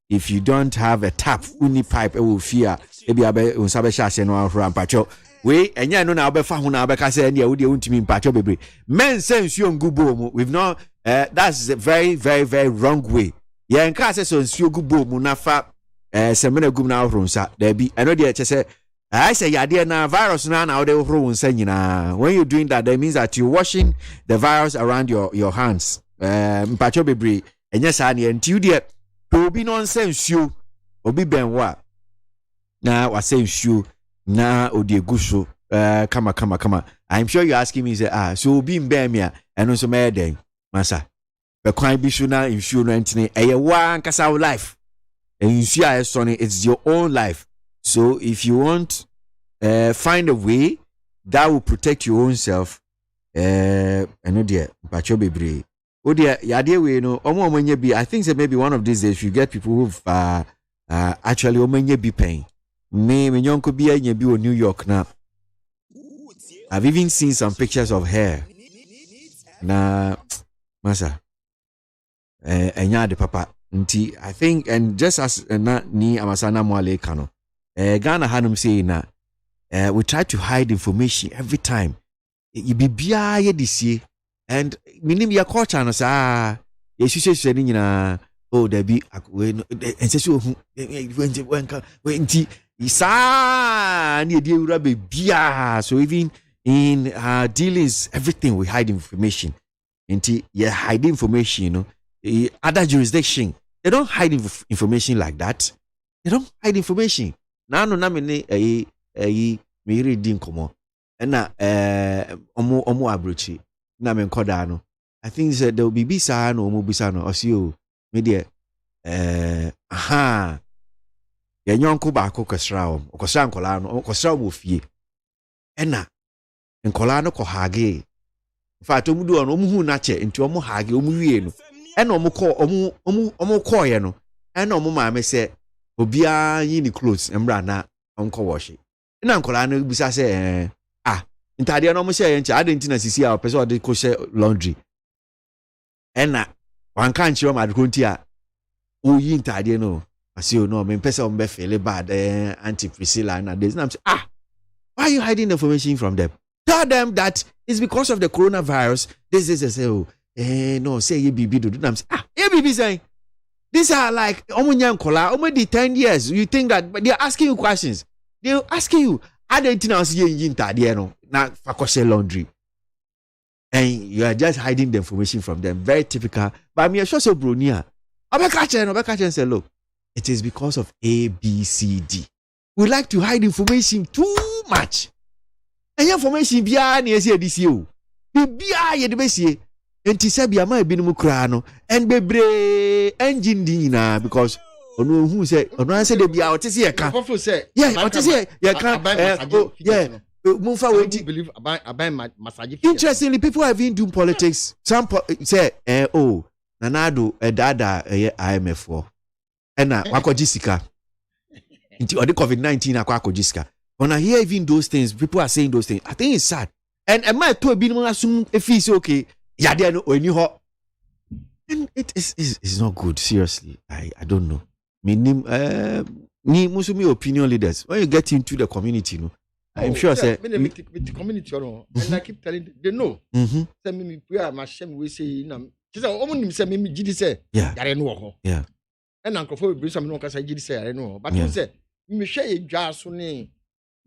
if you don't have a tap, uni pipe e wo fia e bi abe wonsa be hye no ahoro mpacho we enya no na obefa ho na obeka say na wo untimi mpacho bebre. Men say nsuo ngubo mu. We've not that's a very very very wrong way. Yeah, in case so nsuo gubo mu na fa semena gum na ahoro nsa da bi eno de che I say yade na virus na ode horo nsa nyina. When you're doing that, that means that you're washing the virus around your hands. Mpacho bebre enya sa na ntiu de obi nonsense you obi benwa na wase nsuo na odi eguso kama. I'm sure you're asking me say so obi mbem ya eno so me den masa be kwan bi so na nsuo no ntine eye wa nkasa life nsuo a sonny, it's your own life. So if you want find a way that will protect your own self, eno de mpacho bebre o de yade we no omo nye bi. I think that maybe one of these days you get people who've actually omo nye bi pain. Me nyonko bi anya bi o New York na. I've even seen some pictures of her na masa enya de papa nti I think, and just as na ni amasana mwale kano Ghana hanum say na we try to hide information every time. You be bia ye this year, and minim ya culture no sa ye hwehwe ni nyina oh there be we ensesu wenti isa ni de ura be bia. So even in dealings, everything we hide information. Nti ye hide information, you know. Other jurisdiction, they don't hide information like that. They don't hide information. Na no na me ne me reading komo na omo abrochi na me nkoda no. I think that there will be bisa no omo bisa no osio me de ya nyonko ba ko kwasra nkola no kwasra wo fie na nkola no ko hage. In fact omu do no omu hu na che nti omu hage omu wie no na omu ko ye no na omu ma me se obia yi ni clothes embra na onko wash na nkola no bisa se ntade no mo share nche ade ntina sisi a person de ko share laundry na wan kan chi o ma de konti a o yi ntade no asio no me person o be feel bad anti Priscilla na this na say why are you hiding the information from them? Tell them that it's because of the coronavirus. This is no say ye bibi do na say ye bibi say these are like omunya nkola already 10 years. You think that, but they're asking you questions. They're asking you, I don't know you no na fakoshe laundry. And you are just hiding the information from them. Very typical. But me sure so bronia. Obeka say, look, it is because of A, B, C, D. We like to hide information too much. And information bia na ese this year. Bia ye de besie. Enti sabia ma ebinumu kra no en bebre engine din na because onu hu say onu an say de bia otese ye ka otese ye ka move forward believe about massage. Interestingly, people have been doing politics. Some say nanado dada IMF for na akojisika nti odi COVID-19 akojisika. When I hear even those things, people are saying those things. I think it's sad. And my to ebinumu assume if it's okay. Yade no oni ho. And it is not good, seriously. I don't know. Ni musumi opinion leaders. When you get into the community, you know, I'm sure say with the community and I keep telling them, they know. Say me prayer my shame we say na. Say omo nim say me gidi say yare no ho. Yeah. and Uncle for bring some no case I did say I know. But you say me share just ne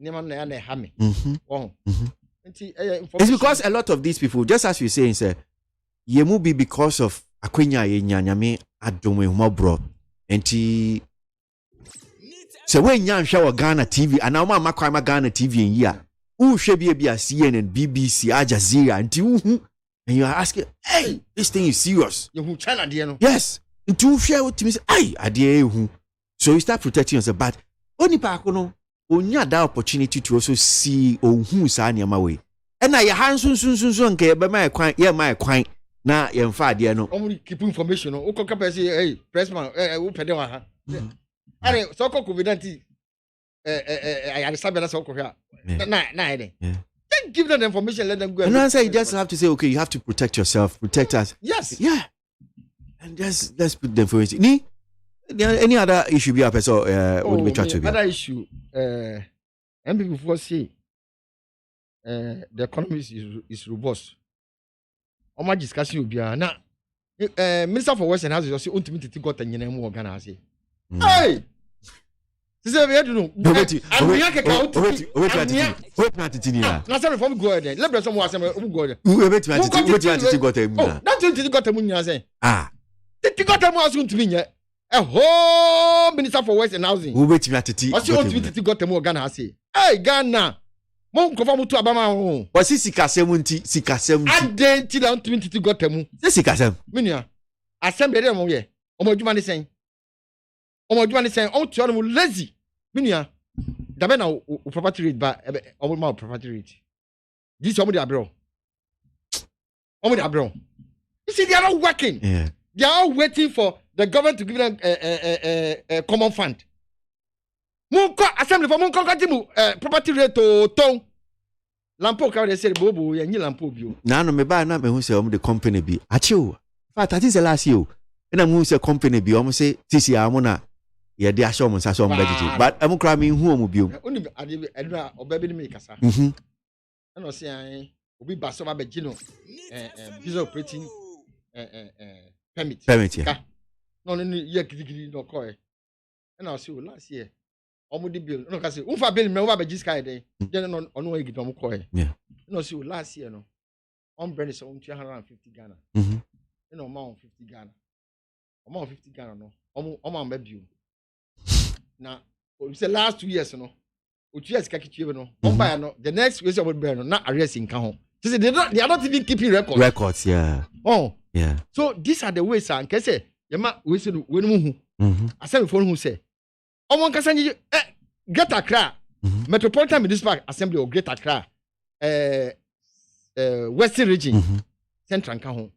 neman na ha me. It's because a lot of these people, just as you saying, say, ye mu be because of akwenya ye nyanyame adome humo bro. Enti so when nyan hwa Ghana TV and now ma kwa Ghana TV in here. Who should be a CNN, BBC, Al Jazeera, and you are asking, hey, this thing is serious. You China, dear. Yes. And to share with me, hey, idea who. So you start protecting yourself, but only Pacono, only that opportunity to also see who's on your way. And I hands soon, by my quite, my quite. Now, you're fine, dear. No, only keep information. Oh, capacity, hey, pressman, Pedema. I so COVID-19. I had a sabbath so here. Then give them the information, let them go. And answer, you just have to say, okay, you have to protect yourself, protect us. Yes. Yeah. And let's put them for it. Any other issue be up so would be try to be. Other issue, and before say the economy is robust. How much discussion will be now? Minister for Western House is also ultimately got a new organization. Hey! This is very no. Wait, not from go there. Let me some was go there. Wait, got him. Not to got him say. Ah. The got him was to be a whole minister for Western Housing. Wait, to got him Ghana say. Hey, Ghana. Mon conform to Abama. Was he Sikasem? I didn't tell 20 got him. Sikasem. Minia. Assembly them here. Omojuma saying. Omojuma saying, oh, to them lazy. Minia. Dabena property rate by my property rate. This somebody abroad. You see, they are not working. Yeah. They are all waiting for the government to give them a common fund. Munko assembly for Munko Katimu property rate to ton. Lampo ka dey say bobo ye nyi lampo bio. Na no me ba na me hu say the company bi. Achiu. Fact that is the last year. Na me hu say company bi omo say tisi amuna ye dey asho mo sa so mo budget. But am kra me hu omo bio. Oni ade eduna obabi ni me kasa. Na say an obi ba so ba be gino visa operating permit. Permit yeah. No ye gidigidi no ko e. Na say last year omo di bill no ka say unfa bill me over be sky dey je no ono e gidom ko e yeah no say last year no on brand so 250 Ghana no amount 50 Ghana amount 50 Ghana no omo am bill na o say last 2 years no o 2 years ka kitwe no on buy no the next year about brand no na arrears in ka ho say they are not even keeping records yeah oh yeah so these are the ways and can say yema we say we no hu asem for who say Omon Kasanji Greater Accra Metropolitan Municipal Assembly of Greater Accra Western Region Central Nkaho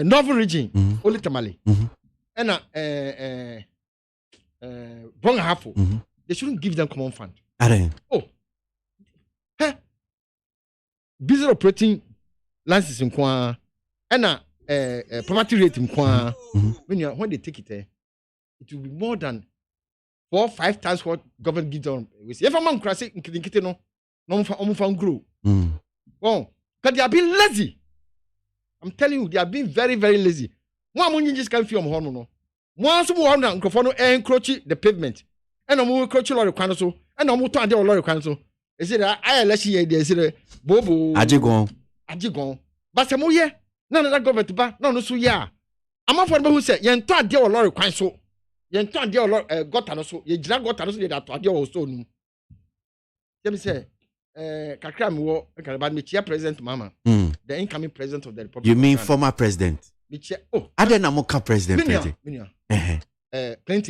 Northern Region Oli Tamale and Bronga Hafo they shouldn't give them common fund. Oh business operating license in Kwa and property rate in Kwa when they take it it will be more than 4 or 5 times what government gives them. If a man crashes in Kitino, no one grow. Oh, because they are being lazy. I'm telling you, they are being very, very lazy. One money just can't feel more. No, once more now, encroach the pavement, and I'm encroach lorry council, and I'm to the lorry council. Is it I let you there? Is it Bobo? Ajigon. But some year, none of that government, but no, so yeah. I'm not for who said, Yan to the lorry council. Yen to ade got no so ye gina got no so dey that ade o so nu let me say kakra me wo kanaba me chair president mama the incoming president of the republic. You mean former president? Me chair oh ade na mo ka president Clinton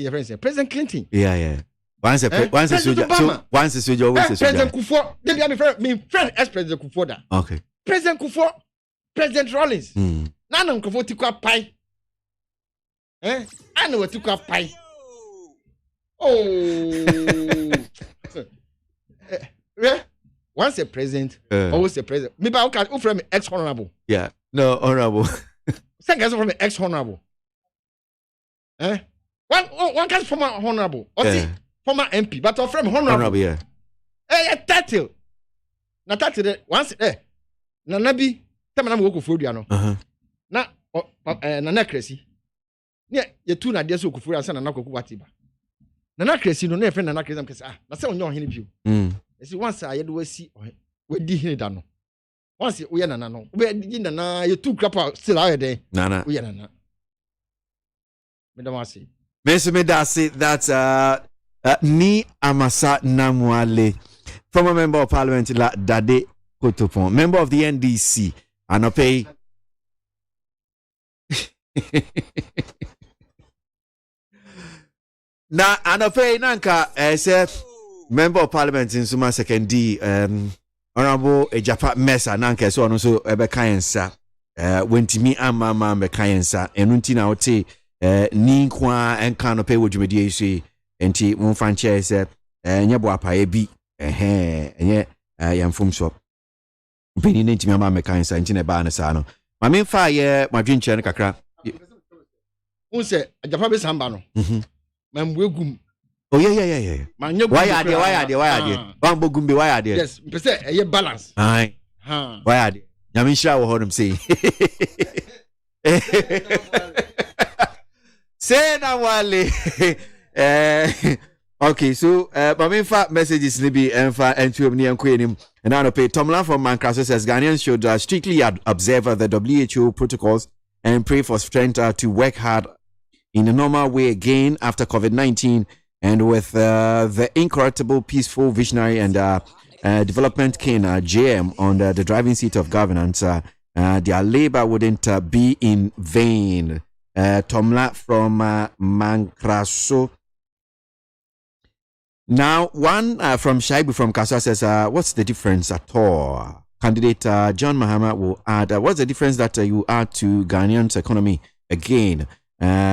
your friend President Clinton yeah once a soldier so once a soldier always a soldier. President Kufuor dey be me friend ex president Kufuor da okay President Kufuor President Rawlings na na Kufuor ti kwa pai I know what to call pie. Oh, once a president, always a president. Maybe I can from ex honorable. Yeah, no honorable. Second from ex honorable. One can from honorable. Or former MP, but from honorable. Yeah. Title. Na title once na nabi. Tell me na mo go for you no. Na na necracy. ne ye tu na de so kufura ansa na kwaku watiba na kresi no na efe na kresi am kesa na se onye ohene bio esi once aye do wasi wadi hene da no once wo ye nana no wo di nana ye tu krapa still aye de nana wo ye nana me da wasi me da say that ni Amasa Namwale, former member of parliament la Dade Kotopon, member of the NDC anope na anope nanka SF member of parliament in Suma second D honorable Ejapa Mesa nanka so ono so ebe kayensa wentimi amama me kayensa enunti na ote ni kwa enka no pe wodwumedie yi enti mo fanche se nya bo apae bi enye yamfum so beni ntimi ama me kayensa enti na ba na sa no ma me fa ye madwenche no kakra unse Ejapa be samba no mambuegum oh yeah why are there bambo gumbe why are there yes pese eye balance ai why are there nyamisha wo honum say say na wale okay so mamifa messages ni bi enfa entuom ni enkoyenim and now pay Tomla from Mankraso says Ghanaians should strictly observe the WHO protocols and pray for strength to work hard in a normal way again after COVID-19 and with the incorruptible, peaceful, visionary and development king JM on the driving seat of governance, their labor wouldn't be in vain. Tomla from Mankraso. Now, one from Shaibu from Kaswa says, what's the difference at all? Candidate John Mahama will add, what's the difference that you add to Ghanaian's economy again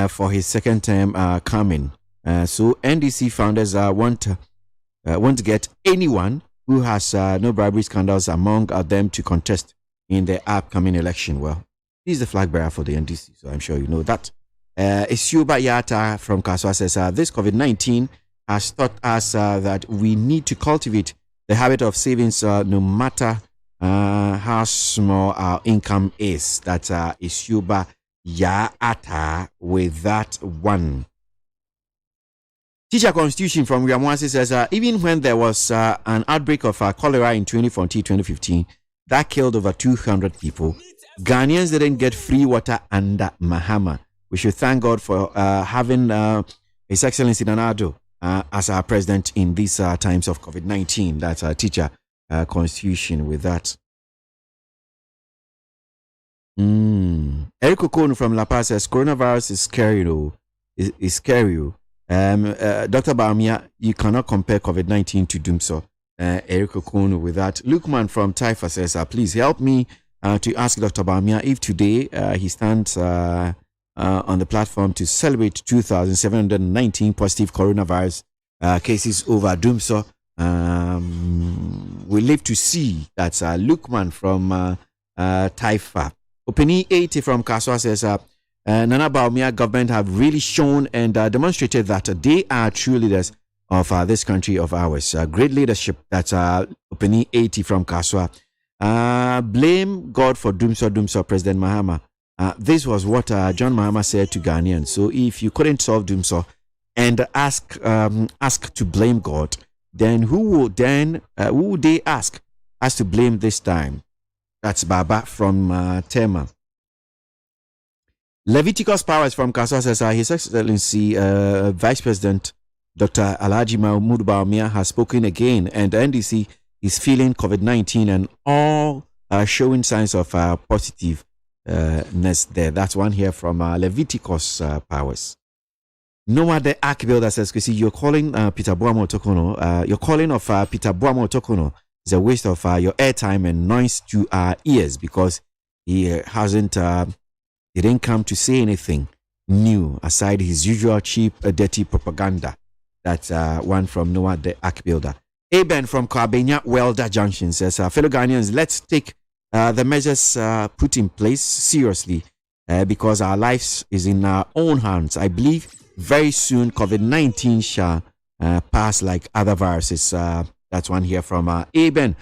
for his second term coming? So NDC founders want to get anyone who has no bribery scandals among them to contest in the upcoming election. Well, he's the flag bearer for the NDC, so I'm sure you know that. Isyuba Yata from Kaswa says, this COVID-19 has taught us that we need to cultivate the habit of savings no matter how small our income is. That's Isyuba Yata with that one. Teacher Constitution from Yamwasi says, even when there was an outbreak of cholera in 2014-2015, that killed over 200 people, Ghanaians didn't get free water under Mahama. We should thank God for having His Excellency Nana Addo as our president in these times of COVID-19. That's our teacher Constitution with that. Eric Okonu from La Paz says, coronavirus is scary, is scary. Dr. Baumia, you cannot compare COVID-19 to Dumso. Eric Okonu with that. Lukman from Taifa says, please help me to ask Dr. Baumia if today he stands on the platform to celebrate 2,719 positive coronavirus cases over Dumso. We live to see. That's Lukman from Taifa. Openi 80 from Kaswa says, Nana Baumia government have really shown and demonstrated that they are true leaders of this country of ours. Great leadership. That's Openi 80 from Kaswa. Blame God for Dumso, President Mahama. This was what John Mahama said to Ghanaians. So if you couldn't solve Dumso and ask to blame God, then who would they ask us to blame this time? That's Baba from Tema. Leviticus Powers from Kaswa says, His Excellency Vice President Dr. Alhaji Mahmoud Baumia has spoken again, and the NDC is feeling COVID-19 and all showing signs of positiveness there. That's one here from Leviticus Powers. Noah the Ark Builder says, you're calling Peter Boamo Tokono. Your calling of Peter Boamo Tokono is a waste of your airtime and noise to our ears because he hasn't. He didn't come to say anything new aside his usual cheap, dirty propaganda. That's one from Noah the Ark Builder. Aben from Kwabenya Welder Junction says, fellow Ghanaians, let's take the measures put in place seriously because our lives is in our own hands. I believe very soon COVID-19 shall pass like other viruses. That's one here from Aben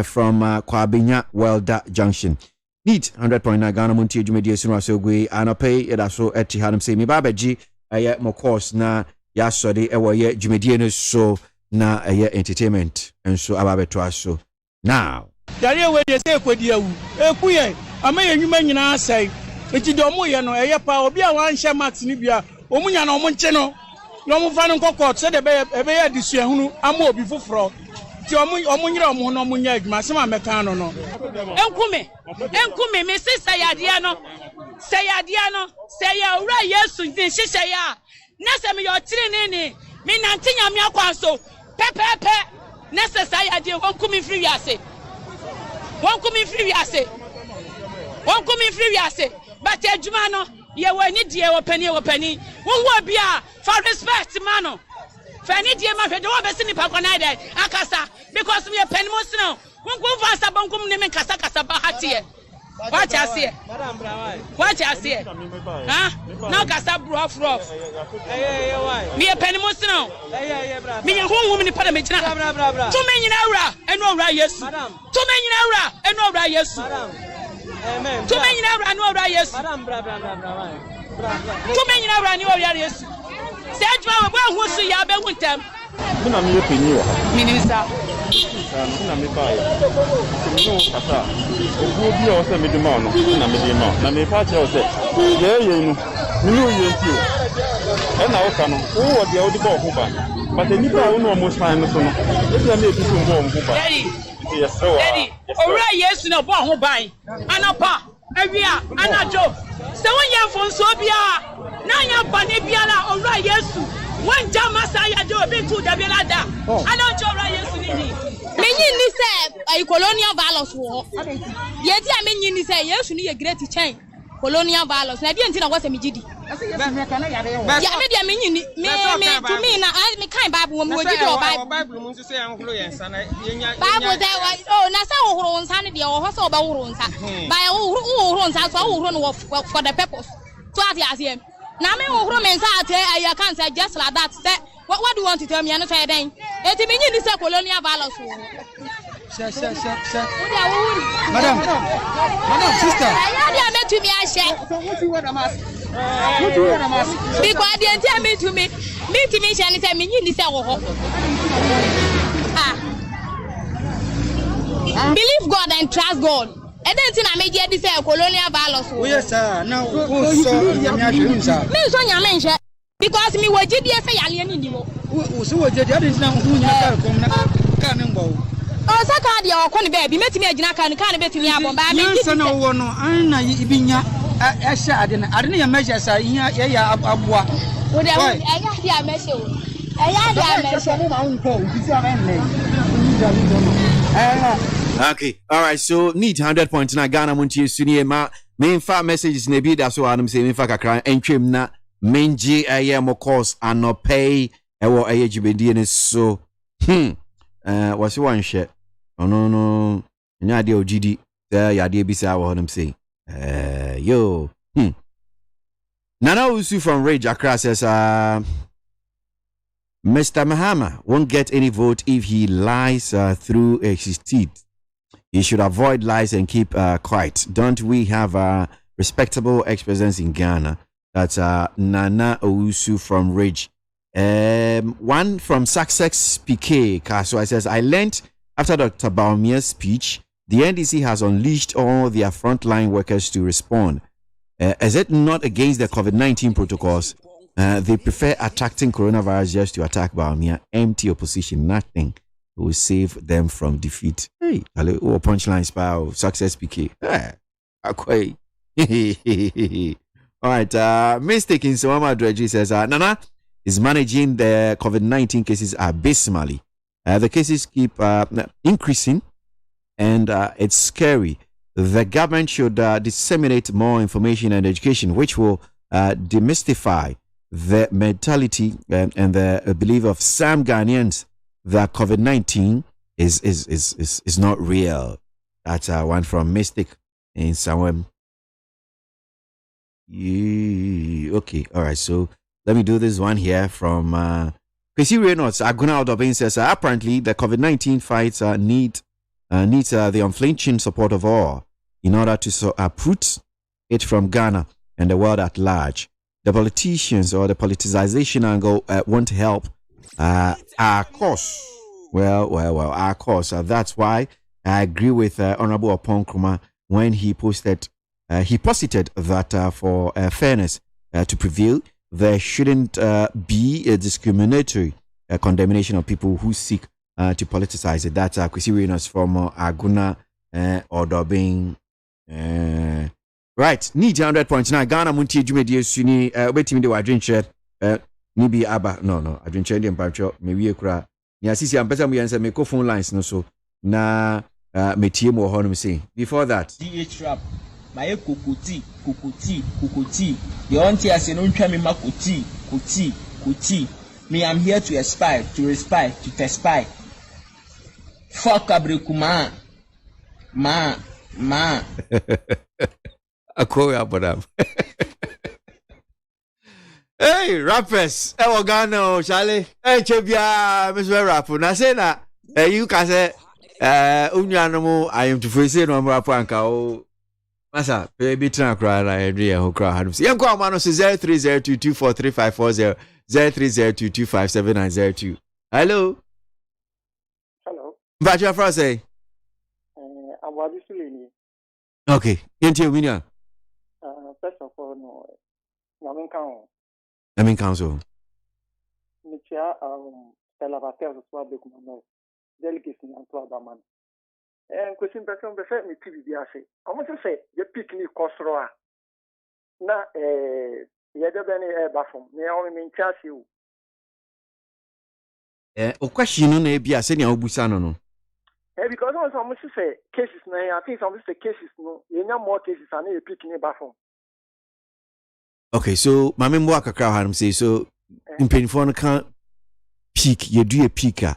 from Kwabenya Welder Junction. Need 100.9 Ghana Montie Jumedi Sunu Asogwe anope yeda so eti hanum say me ba beji eye mo course na ya sori ewo ye Jumedi no so na eye entertainment enso ababeto aso now dare we dey say kwadi awu ekuye amaye nwuma nyina asai eti do mo ye no eye pa obi a wan hye max ni bia omunya na omunche no na omufa no kokot se de be ya disuahunu ama obi foforo ti omunyira omu no omunya adwuma se ma meka no no enkume me sister yadia no se ya ura Yesu din hihye ya na se me yo tiri ni me nante nyame akwanso pepepe na se sa yadia wonkumi free wiase but adwuma no ye wani die wo pani wo bia for respect mano fani die ma hwede wo besi ni pakwana dai akasa because me pani mo sino wonko fasa bonkum ne me kasa ba hatie what you say ha na kasa rough me pani mo sino me hu ni pada me gina to me nyina wura eno wura Yesu amen to me nyina wura no wura Yesu to me nyina wura ni wura Yesu se adwa we hu su ya be huntem Muna mi yepenyi wa. Minister. Na me ba ya. No kasa. Ogu bi o se me de ma no. Na me de ma. Na me pa che o se. Ye no. Mi no ye nti o. E na o ka no. O wo dia o di ba o ho ba. But the nipa o no mo sign no so no. E dia na e bi so mo o ho ba. Yes sir. Daddy. Ora Yesu na bo ho ban. Anapa. Awia. Anajo. Se won ye fonso bia. Na nya bane bia la ora Yesu. One jama saya do be to the belada. I don't jora Yesu ni. Menyin ni say colonial violence wo. Ye ti a menyin ni say Yesu ni ye great change. Colonial violence. Na bi enti na wase migidi. Ya me dia menyin ni me to me na me kan Bible wo me gidi o Bible mu nso say anhoro ye nsa na yenya. Bible say oh na say wo horo nsa ne dia wo ho say wo ba horo nsa. Ba wo horo nsa so wo horo no for the purpose. So as na me wo horo mensa ate I can't say just like that. Say what do you want to tell me? I no say den. Eti me nyi say colonial violence wo. Sir. Madam, sister. I dey me to me a share. What you want am ask? Because they tell me to me share say me nyi say wo ho. Believe God and trust God. I don't think I made you say colonial violence. Oh yes sir. Now who saw me sir? Me so nyame because me waje die say yale ni mo. Who so waje die adin na hu nya kom na ka ne mbo. O saka dia o ko ne baby metimi agina ka ne betimi abon ba me. Yes na wo no an na ibinya ehye ade ya measure sa ya aboa. O dia eya dia measure o. Eya dia measure mo ma unko bisi amenle. Okay, all right. So need 100.9 Ghana Montie Suni ma main fa messages ne bi da so anum say main fa kakra entwem na menji mo course anope ewo Jumedi ne so wasi wan hye no nya de ogidi ya de bi sa wo anum say yo Nana Usu from Rage Accra says Mr. Mahama won't get any vote if he lies through his teeth. He should avoid lies and keep quiet. Don't we have respectable ex-presidents in Ghana? That's Nana Ousu from Ridge. One from Sussex PK, Kaswa says, I learned after Dr. Baumia's speech, the NDC has unleashed all their frontline workers to respond. Is it not against the COVID-19 protocols? They prefer attacking coronavirus just to attack Baumia. Empty opposition, nothing will save them from defeat. Hey, hello, punchline spell, Success PK. All right, mistake in Sawama Dredge says, Nana is managing the COVID-19 cases abysmally. The cases keep increasing and it's scary. The government should disseminate more information and education, which will demystify the mentality and the belief of some Ghanaians that COVID-19 is not real. That's one from Mystic in somewhere. Okay, all right. So let me do this one here from KC Reynolds. Aguna Odobin says apparently the COVID-19 fights needs the unflinching support of all. in order to uproot it from Ghana and the world at large. The politicians or the politicization angle won't help our cause. Our cause. That's why I agree with Honorable Oponkruma when he posited that for fairness to prevail, there shouldn't be a discriminatory condemnation of people who seek to politicize it. That's KWASI Reynolds from Aguna or Dobin. Right, need 100.9 Ghana Montie Jumedi Suni waiting me the drink share maybe Abba no I drink share them pacho me we kura nya sisi ampesa mu yansa me ko phone lines no so na metie mo ho no say before that DH rap my kukuti the auntie as no ntwa me makuti kuti me I'm here to aspire to respire to tespire fuck abrekuma ma Akoya Bodam. Hey, rappers. Ewo Ghana, Charlie. Hey, Chebia, Mr. Rapper. Na say na, you can say, Unyanomo, I am to face no more panka. Oh, Massa, baby, tran cry, I agree. Who cry? Young Kwamano says 0302243540, 0302257902. Hello. Hello. But your first say. I'm Wabisuli. Okay. Into your First of all, no, I mean, council. Michia, Telavatel, Swabekman, delicacy and Twabaman. And question person before me, TVDC. I want to say, the picnic Cosroa. Na, Yadabani Airbaffum, may only mean charge you. O question on a be a senior Busano. Because I was to say cases now, I think some of the cases no, you know more cases are near picnic baffle. Okay, so my member Kakra say so in Penfon can't peak, you do a peaker.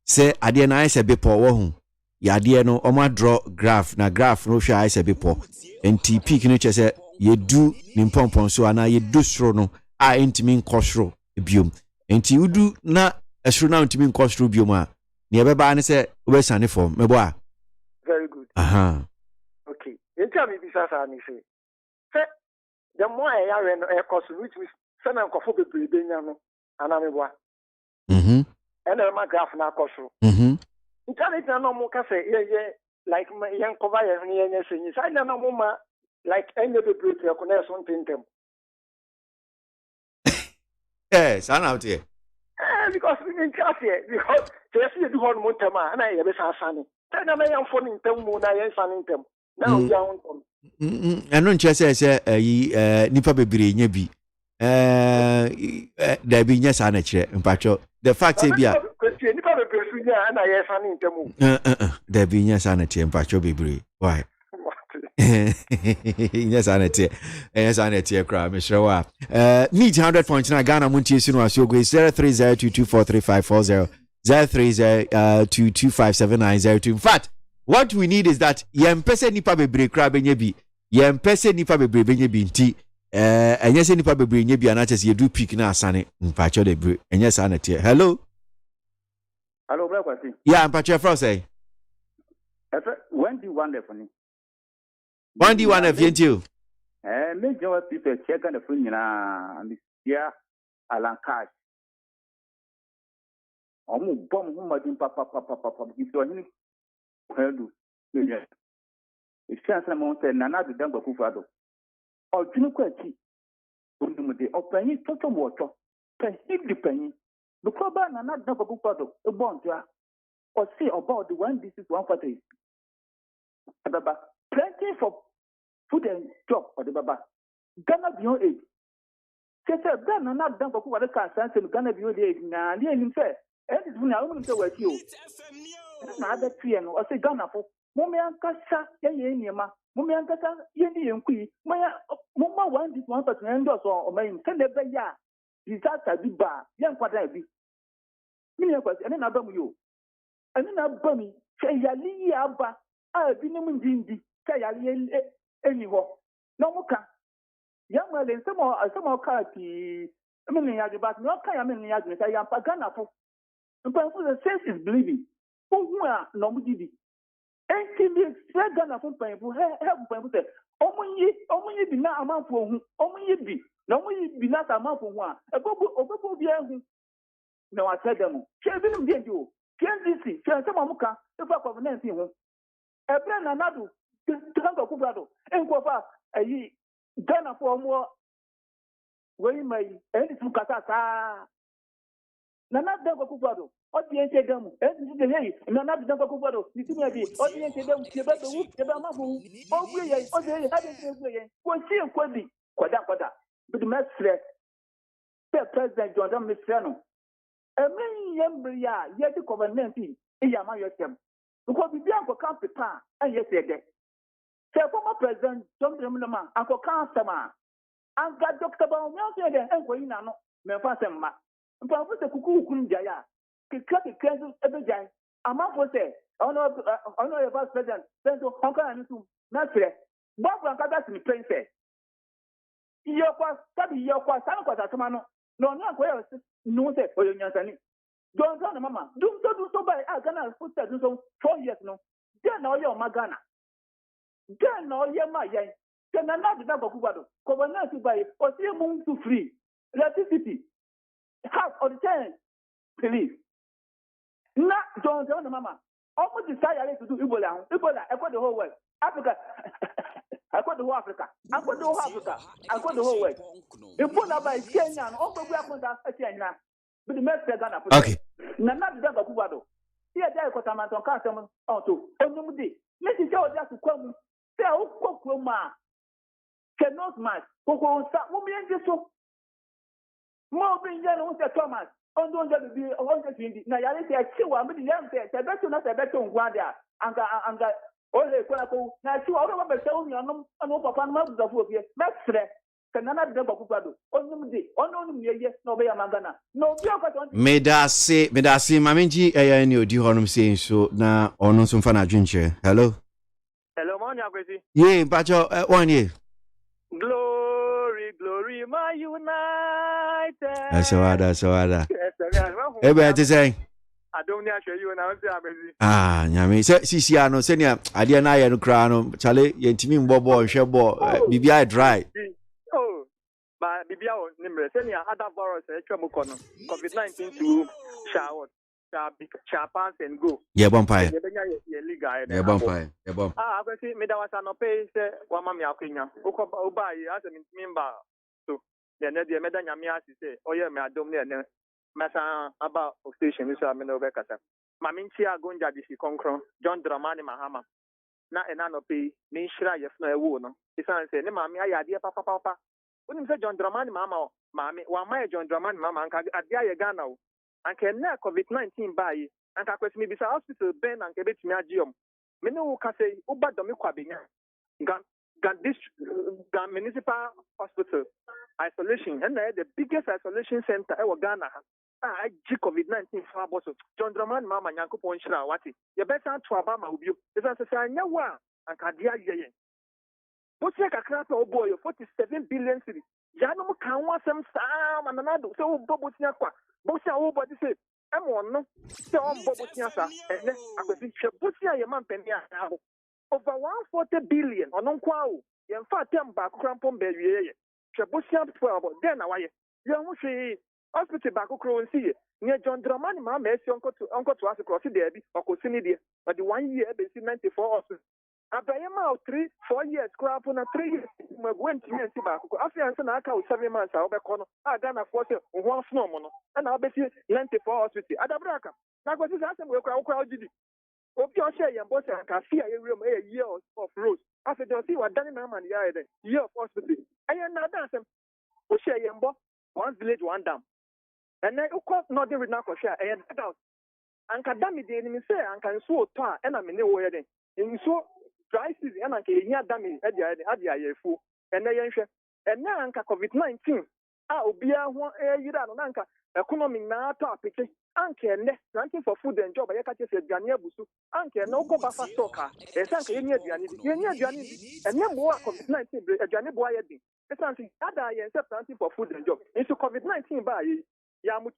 Say Adia nice a bit poor. Ya dear no oma draw graph na graph no sure I say be poor. And T peak nature say you do nimpon so and you do stro no I ain't mean costro bium. And you do na a stro now to mean costro biuma. Never ban say where's Sunny for me boy. Very good. Okay. You tell me this as I say. The more I are in a cost which we send a coffee Benyano and I'm a boy. And my graph now cost. You tell it no more cafe, like my young cover and yes, I don't know more like any of the people you connection to them. Yes, I'm out here. Because we in cafe, because they see you do one more time and I have a sunny. Then I'm a phone in them, I am sunning them. Now we are on. I don't just say nipa bebre nya bi da bi nya sa na kire mpacho the fact say bia nipa bebre su nya na ye sa ni ntemu da bi nya sa na tie mpacho bebre why nya sa na tie kra me hwe wa need 100.9 Ghana Montie sinu aso go 0302243540 0302257902. In fact, what we need is that yempese nipa bebre kra benye bi yempese nipa bebre benye bi nti enyese nipa bebre nye bi anache se yedu pick na asane mpacho de bre enyese anete. Hello bro kwasi yeah mpacho from say when do you want for me when do you want to you me jowa people check on the phone na ya alankash omu bom humadin papa iso hini kwadu yeah it's chance na monte na na do ngba kufado o tunu kwati onum de opanyi toto woto pe him panyi because ba na do ngba kufado e bonja o say about the one this is one for three baba plenty for food and job or the baba Ghana beyond age say Ghana na do ngba kufado ka sanse Ghana beyond age na le nim say and this one I want to work you na ada tie no o say Ghana for Mummy Ankasa, Yeniama, Mummy Ankasa, Yeni and Queen, Maya, Mumma one this one person endorse or my intended ya. Disaster be bar, young quadrabi. Miniaquas, and then I bum you. And then I bummy, say Yali Abba, I have been in Dindi, say Yali anywhere. No more. Young man, some more carty. I mean, but no kind of argument. I am Pagana for. The sense is believing. Who are no Enti me Ghana for paying help paying say omunyi bi na amanfo hu omunyi bi na omunyi bi na amanfo hu a obobo bi ahu na wa tell them che bi nim dey do KNDC che se mo ka ifa covenant hu ebre na nadu tanga ku brado enko fa ayi Ghana for mo we mai endi tu kata sa na nadu ku brado audience dem endi de hey na nadu ku brado ni timi abi audience dem ke be wu ke be ma fu ogwe ye o de ye ha de ogwe ye ko si enkwadi kwada bi de mesre president Jordan Misrano emin yembre ya ye di covenant iya ma yotem because bi anko kan pepa an yesede se former president Jordan Minama anko kan sama anga Dr. Ba nyo se de enko yi na no me fa se mma mpa fo se kuku kun jaya kika ebe jai ama fo se ono ye vice president sento onka na nitum na sre bo franka da sin princess yokwa san kwa tatuma no na ko ya no se oyo nyansani don na mama dum so by Ghana put that so 4 years no then na oyo magana then na oyo ma yen then na na da go kubado ko na ti by o si mu to free electricity half of the time please na don na mama almost desire to do Ebola e for the whole world Africa I got the whole Africa. I got the whole world. If you na by Kenya, all the way up to Kenya, but the most Ghana. Okay. Nana the Ganga Kubado. Here there got a man on custom auto. Only let it go just to come. Say, oh, Kokuma cannot match. Koko, woman, just so more being young, Thomas. On the be on the Hindi. Now, I say, I mean, young, I bet you not a better one there. And ole kwa ko na ti o ba se o nyanum anu papa na mabu zafu obie mesre kanana de ba kupado onum di onum yeye na obe ya magana no bi akwato medase mamenji eya ni odi honum sei so na onu so mfa na adwenche hello morning akwesi ye mpacho one year glory my united sawada ebe te say Adonai show you na say amezi nyame se sisia no se ne ade na aye no kra no chale yentimi mbobo hwebo bibia dry ba bibia o nimre se ne other virus e twem ko no COVID-19 to shower sha pass and go bonfire ye legal ye bonfire akwesi me da wasa no pay se wa ma me akwenya o ba yi ase me mba so ye ne de me da nyame ase se oye me adom ne Masa about station so I'm no bekasa. Maminchi agonja disi konkron John Dramani Mahama. Na enano pay ni shira yef no ewo no. Isan say ne mami ayade papa. Unim say John Dramani Mama mami wa mai John Dramani Mama anka adia ye Ghana o. Anka na COVID-19 bayi anka kwesi mi bisa hospital ben anka betimi agiom. Me no ka say uba do me kwabenya. Gan municipal hospital isolation and the biggest isolation center in Ghana. COVID-19 for boss John Dramani Mama Nyanko Ponchra wati. You better to Obama ubio. It's as I know and Kadia Yen. What's like a crap of boy 47 billion cities. Janum can want some and another so Bobo Tiakwa. Bosia body say I'm on no so on Bobo Tiasa and then I was in Shabusia Yaman Penia over 140 billion on Unquao. In fact, them back crampon berry. Shabusia 12 then away. You say hospital back crow and see near John Dramani Mama uncle to us across the Debbie or Cosinidi, but the 1 year basically 94 hospitals. Abayama 3-4 years crap on a 3 years went to see back. After I sent 7 months, I'll be corner. I done a force one snow mono, and I'll be 94 hospital. Adabraka. Now, what is happening? We're crowd. Your share and boss and can see a room a year of roads. After they see what Danny Naman year of hospital. I am not dancing. Who share your boss? One village, one dam. And then, of course, not the Renako share and out. And Kadami didn't say, and can so tar and I'm in the wedding. In so dry season, and I can hear damage at the fool. And then, COVID-19. Obia one year on Anka, economy na topic. Anke ne, ranking for food and job. I catch a Jania Busu. Anke no go back for soccer. It's Anke Yania Jani, and then more COVID-19, a Jani Boyadi. It's something other and ranking for food and job. Into COVID-19 by Yamu,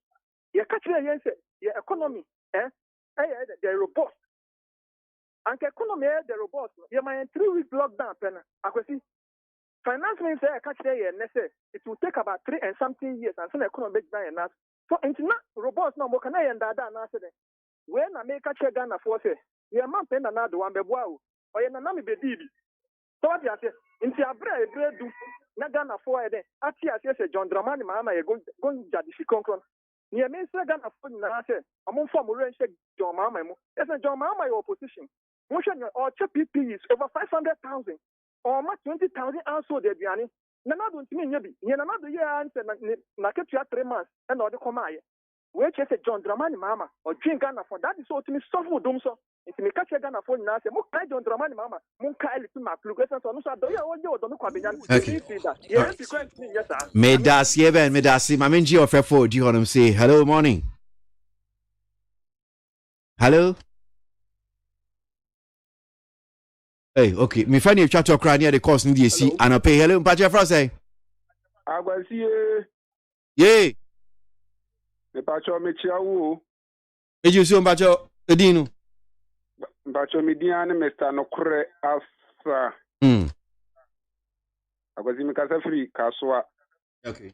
you catch the economy, the robust. And economy the robot. You might 3 week lockdown pen. I could see finance minister catch there it will take about 3 and something years and some economy down and that. So internet robots no more can I and that answer. When I make a check Ghana for say, you are not paying another one be wow or you nami be dibi. So what you say? Into a bread do na Ghana for a day. Ati as say John Dramani Mahama you go jadi shikonkron. Ni me say Ghana for na say among form we check John Mahama mo. Yes John Mahama your opposition. Or PPE is over 500,000 or 20,000 also the biani. Nana don't mean yabi. Ni nana do year answer na ketu ya 3 months and all the komaye. Where say John Dramani Mama or drink Ghana for that is what me suffer dum so. If me catch Ghana for na say mo kai John Dramani Mama mo kai lipi ma plugation so no so do ya onye odo me kwabenyan. Okay. Yes, because yes sir. Me das my menji of for do you say hello morning. Hello. Hey, okay. Me find you chat to cry near the course in DC and I pay hello Pacha for say. Agwasi Yeah. Me pacho me chiawo. Eju so Pacha edinu. Pacho me diane Mr. Nokure asa. Agwasi me kasa free kaswa. Okay.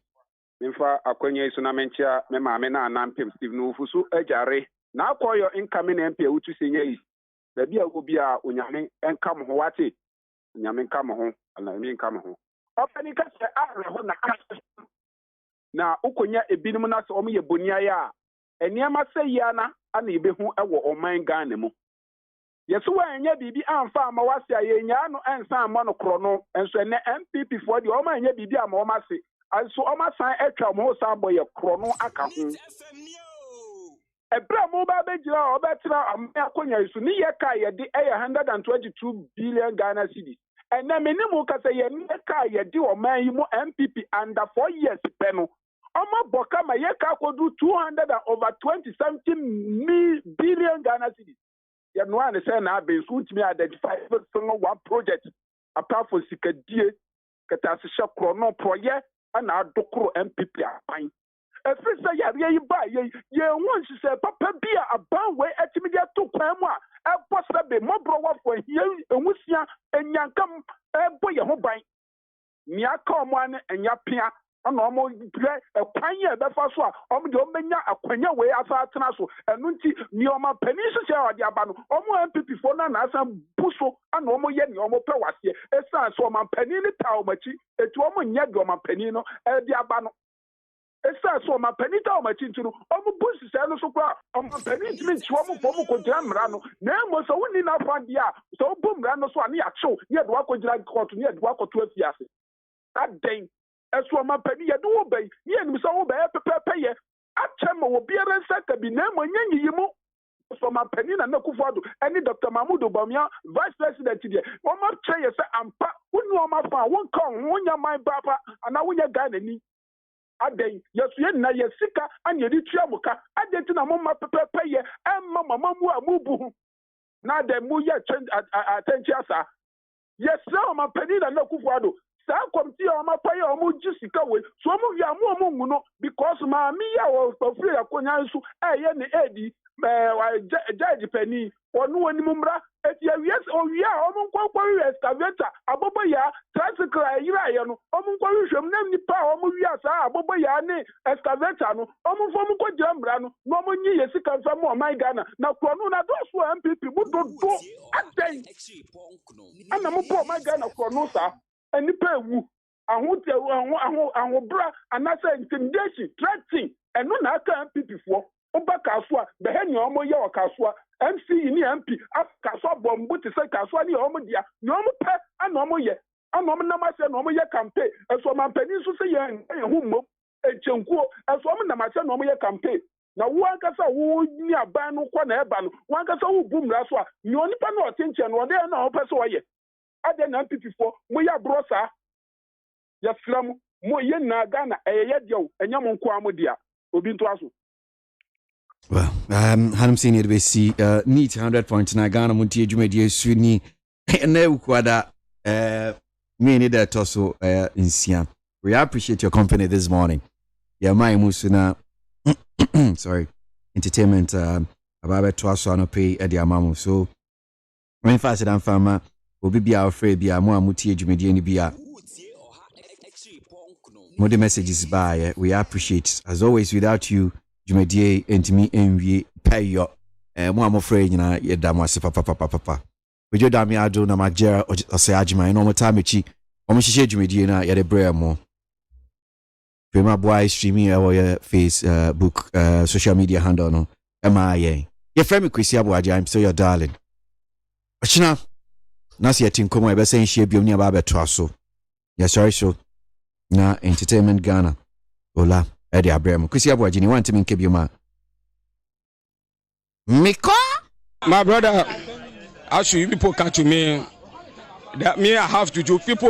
Mfa akwenye iso na menchia me maame na anampem Steve no fusu ejare. Na akoyo incoming MP utu senye yi. Baby obi a onyame enka mo ho wate. Onyame enka mo ho, ala mi enka mo ho. Opani ka se ahre ho na kasa. Na ukonya ebinim na se omo ye bonia ya eniema se ya na ana ebehu ewo oman Ghana mu yeso wa enya bibi amfa ama wase ayenya no ensa ama no kro no enso ene MPP for the oma enya bibi ama oma se also oma san etwa mo san boye kro no aka ho ebra mo ba begira obetra akonya isu ni ye ka ye de 122 billion Ghana cedis ene menimu ka se ye ne ka ye de oman yi mo MPP under 4 years pe no Oma boka ma ye ka kodu 220 billion Ghana cedis. Ya no an say na be so ntimi identify one project apart from sikadie kata se shakro no proye ana adokro MPP apan. Efisa ya ye ba ye won se papa bia aban we atimi to kwan mu a ebosa be mobro wa for ye enwusia enyankam ebo ye ho ban. Ni aka omo an enya pia ana omo bre ekwan e be fa so a omo de omenya akwanya we afa atena so enu nti ni omo pani so se odi aba no omo MPP fo na asa buso ana omo ye ni omo pe wase esan so omo pani ni ta omachi etu omo nya de omo pani no e di aba no esan so omo pani ta omachi ntu no omo busi se no so kwa omo pani ntimi nti omo fo mo ko gira mra no na mo so woni na fa dia so bo mra no so ani acho ye de wa ko gira court ye de wa ko to afiase that day eso ma pani ye do obey ye nim so obey pepepe ye achem wo biere seka bi na mo nyanyi yimu so ma pani na nakufado any Dr. Mahmoud Obamia vice president there wo ma che ye se ampa wonu o ma fa won kan wonya man baba ana wonya Ghana ni aden yesu ye na ye sika anye di tuamuka aden ti na mo ma pepepe ye emma mama mu amubu na de mu ye change attention asa yes so ma pani na nakufado sa komti o ma paye o mu jisika we so mu wi amu o mu no because ma mi ya wo free akonya nsu eye ne edi judge pani onu oni mumra eti yes o wi a o mu nkwankwa wi excavator abobo ya tricycle ayira ye no o mu nkwa wi hwem na nipa o mu wi asa abobo ya ne excavator no o mu fo mu ko jambra no no mu nyi yesika mfa mu o man Ghana na kro no na do so MPP mu do aden ana mu po man Ghana kro no sa enipa ewu ahobra anasa intimidation threatening eno na aka MPP fo oba kaso a be he ni omo ye o kaso MC ni MP kaso bombu ti se kaso ni omo dia ni omo pe ana omo ye ana omo na ma se na omo ye campaign eso man pani so se ye hu mo echenkuo eso omo na ma se na omo ye campaign na wo ankasa wo ni aban no kwa na eba no wo ankasa wo bumra so a ni onipa na otenche no de na o pe so ye ade na MPP for mo ya brosa ya flam mo ye na Ghana eye dio enya mo nko amodia obi nto aso. Well, hanum senior be see neat 100.9 Ghana montie dwumadi suni na ukwada me ni da toso insia. We appreciate your company this morning. Ya mai musuna sorry entertainment ababe to aso no pay e dia mamu so when fast and farmer obi bia afraid bia mo amutie dwumedie ni bia mo the messages by we appreciate as always without you dwumedie entimi enwie payo mo am afraid nyina ye da mo ase papa we jo da me ado na magera ose agima no mo time chi omo hihye dwumedie na ye de brɛ mo Prima boy streaming our Facebook social media handle no MIA. Your friend Kwasi ABOAGYE, I'm so your darling. Ochina na se yatin komo e be say hie biom ni aba beto so. Yeah sorry so. Na Entertainment Ghana. Ola e de abrem. Kwasi ABOAGYE ni want me nke bioma. Miko my brother, actually people catch me that me I have to do people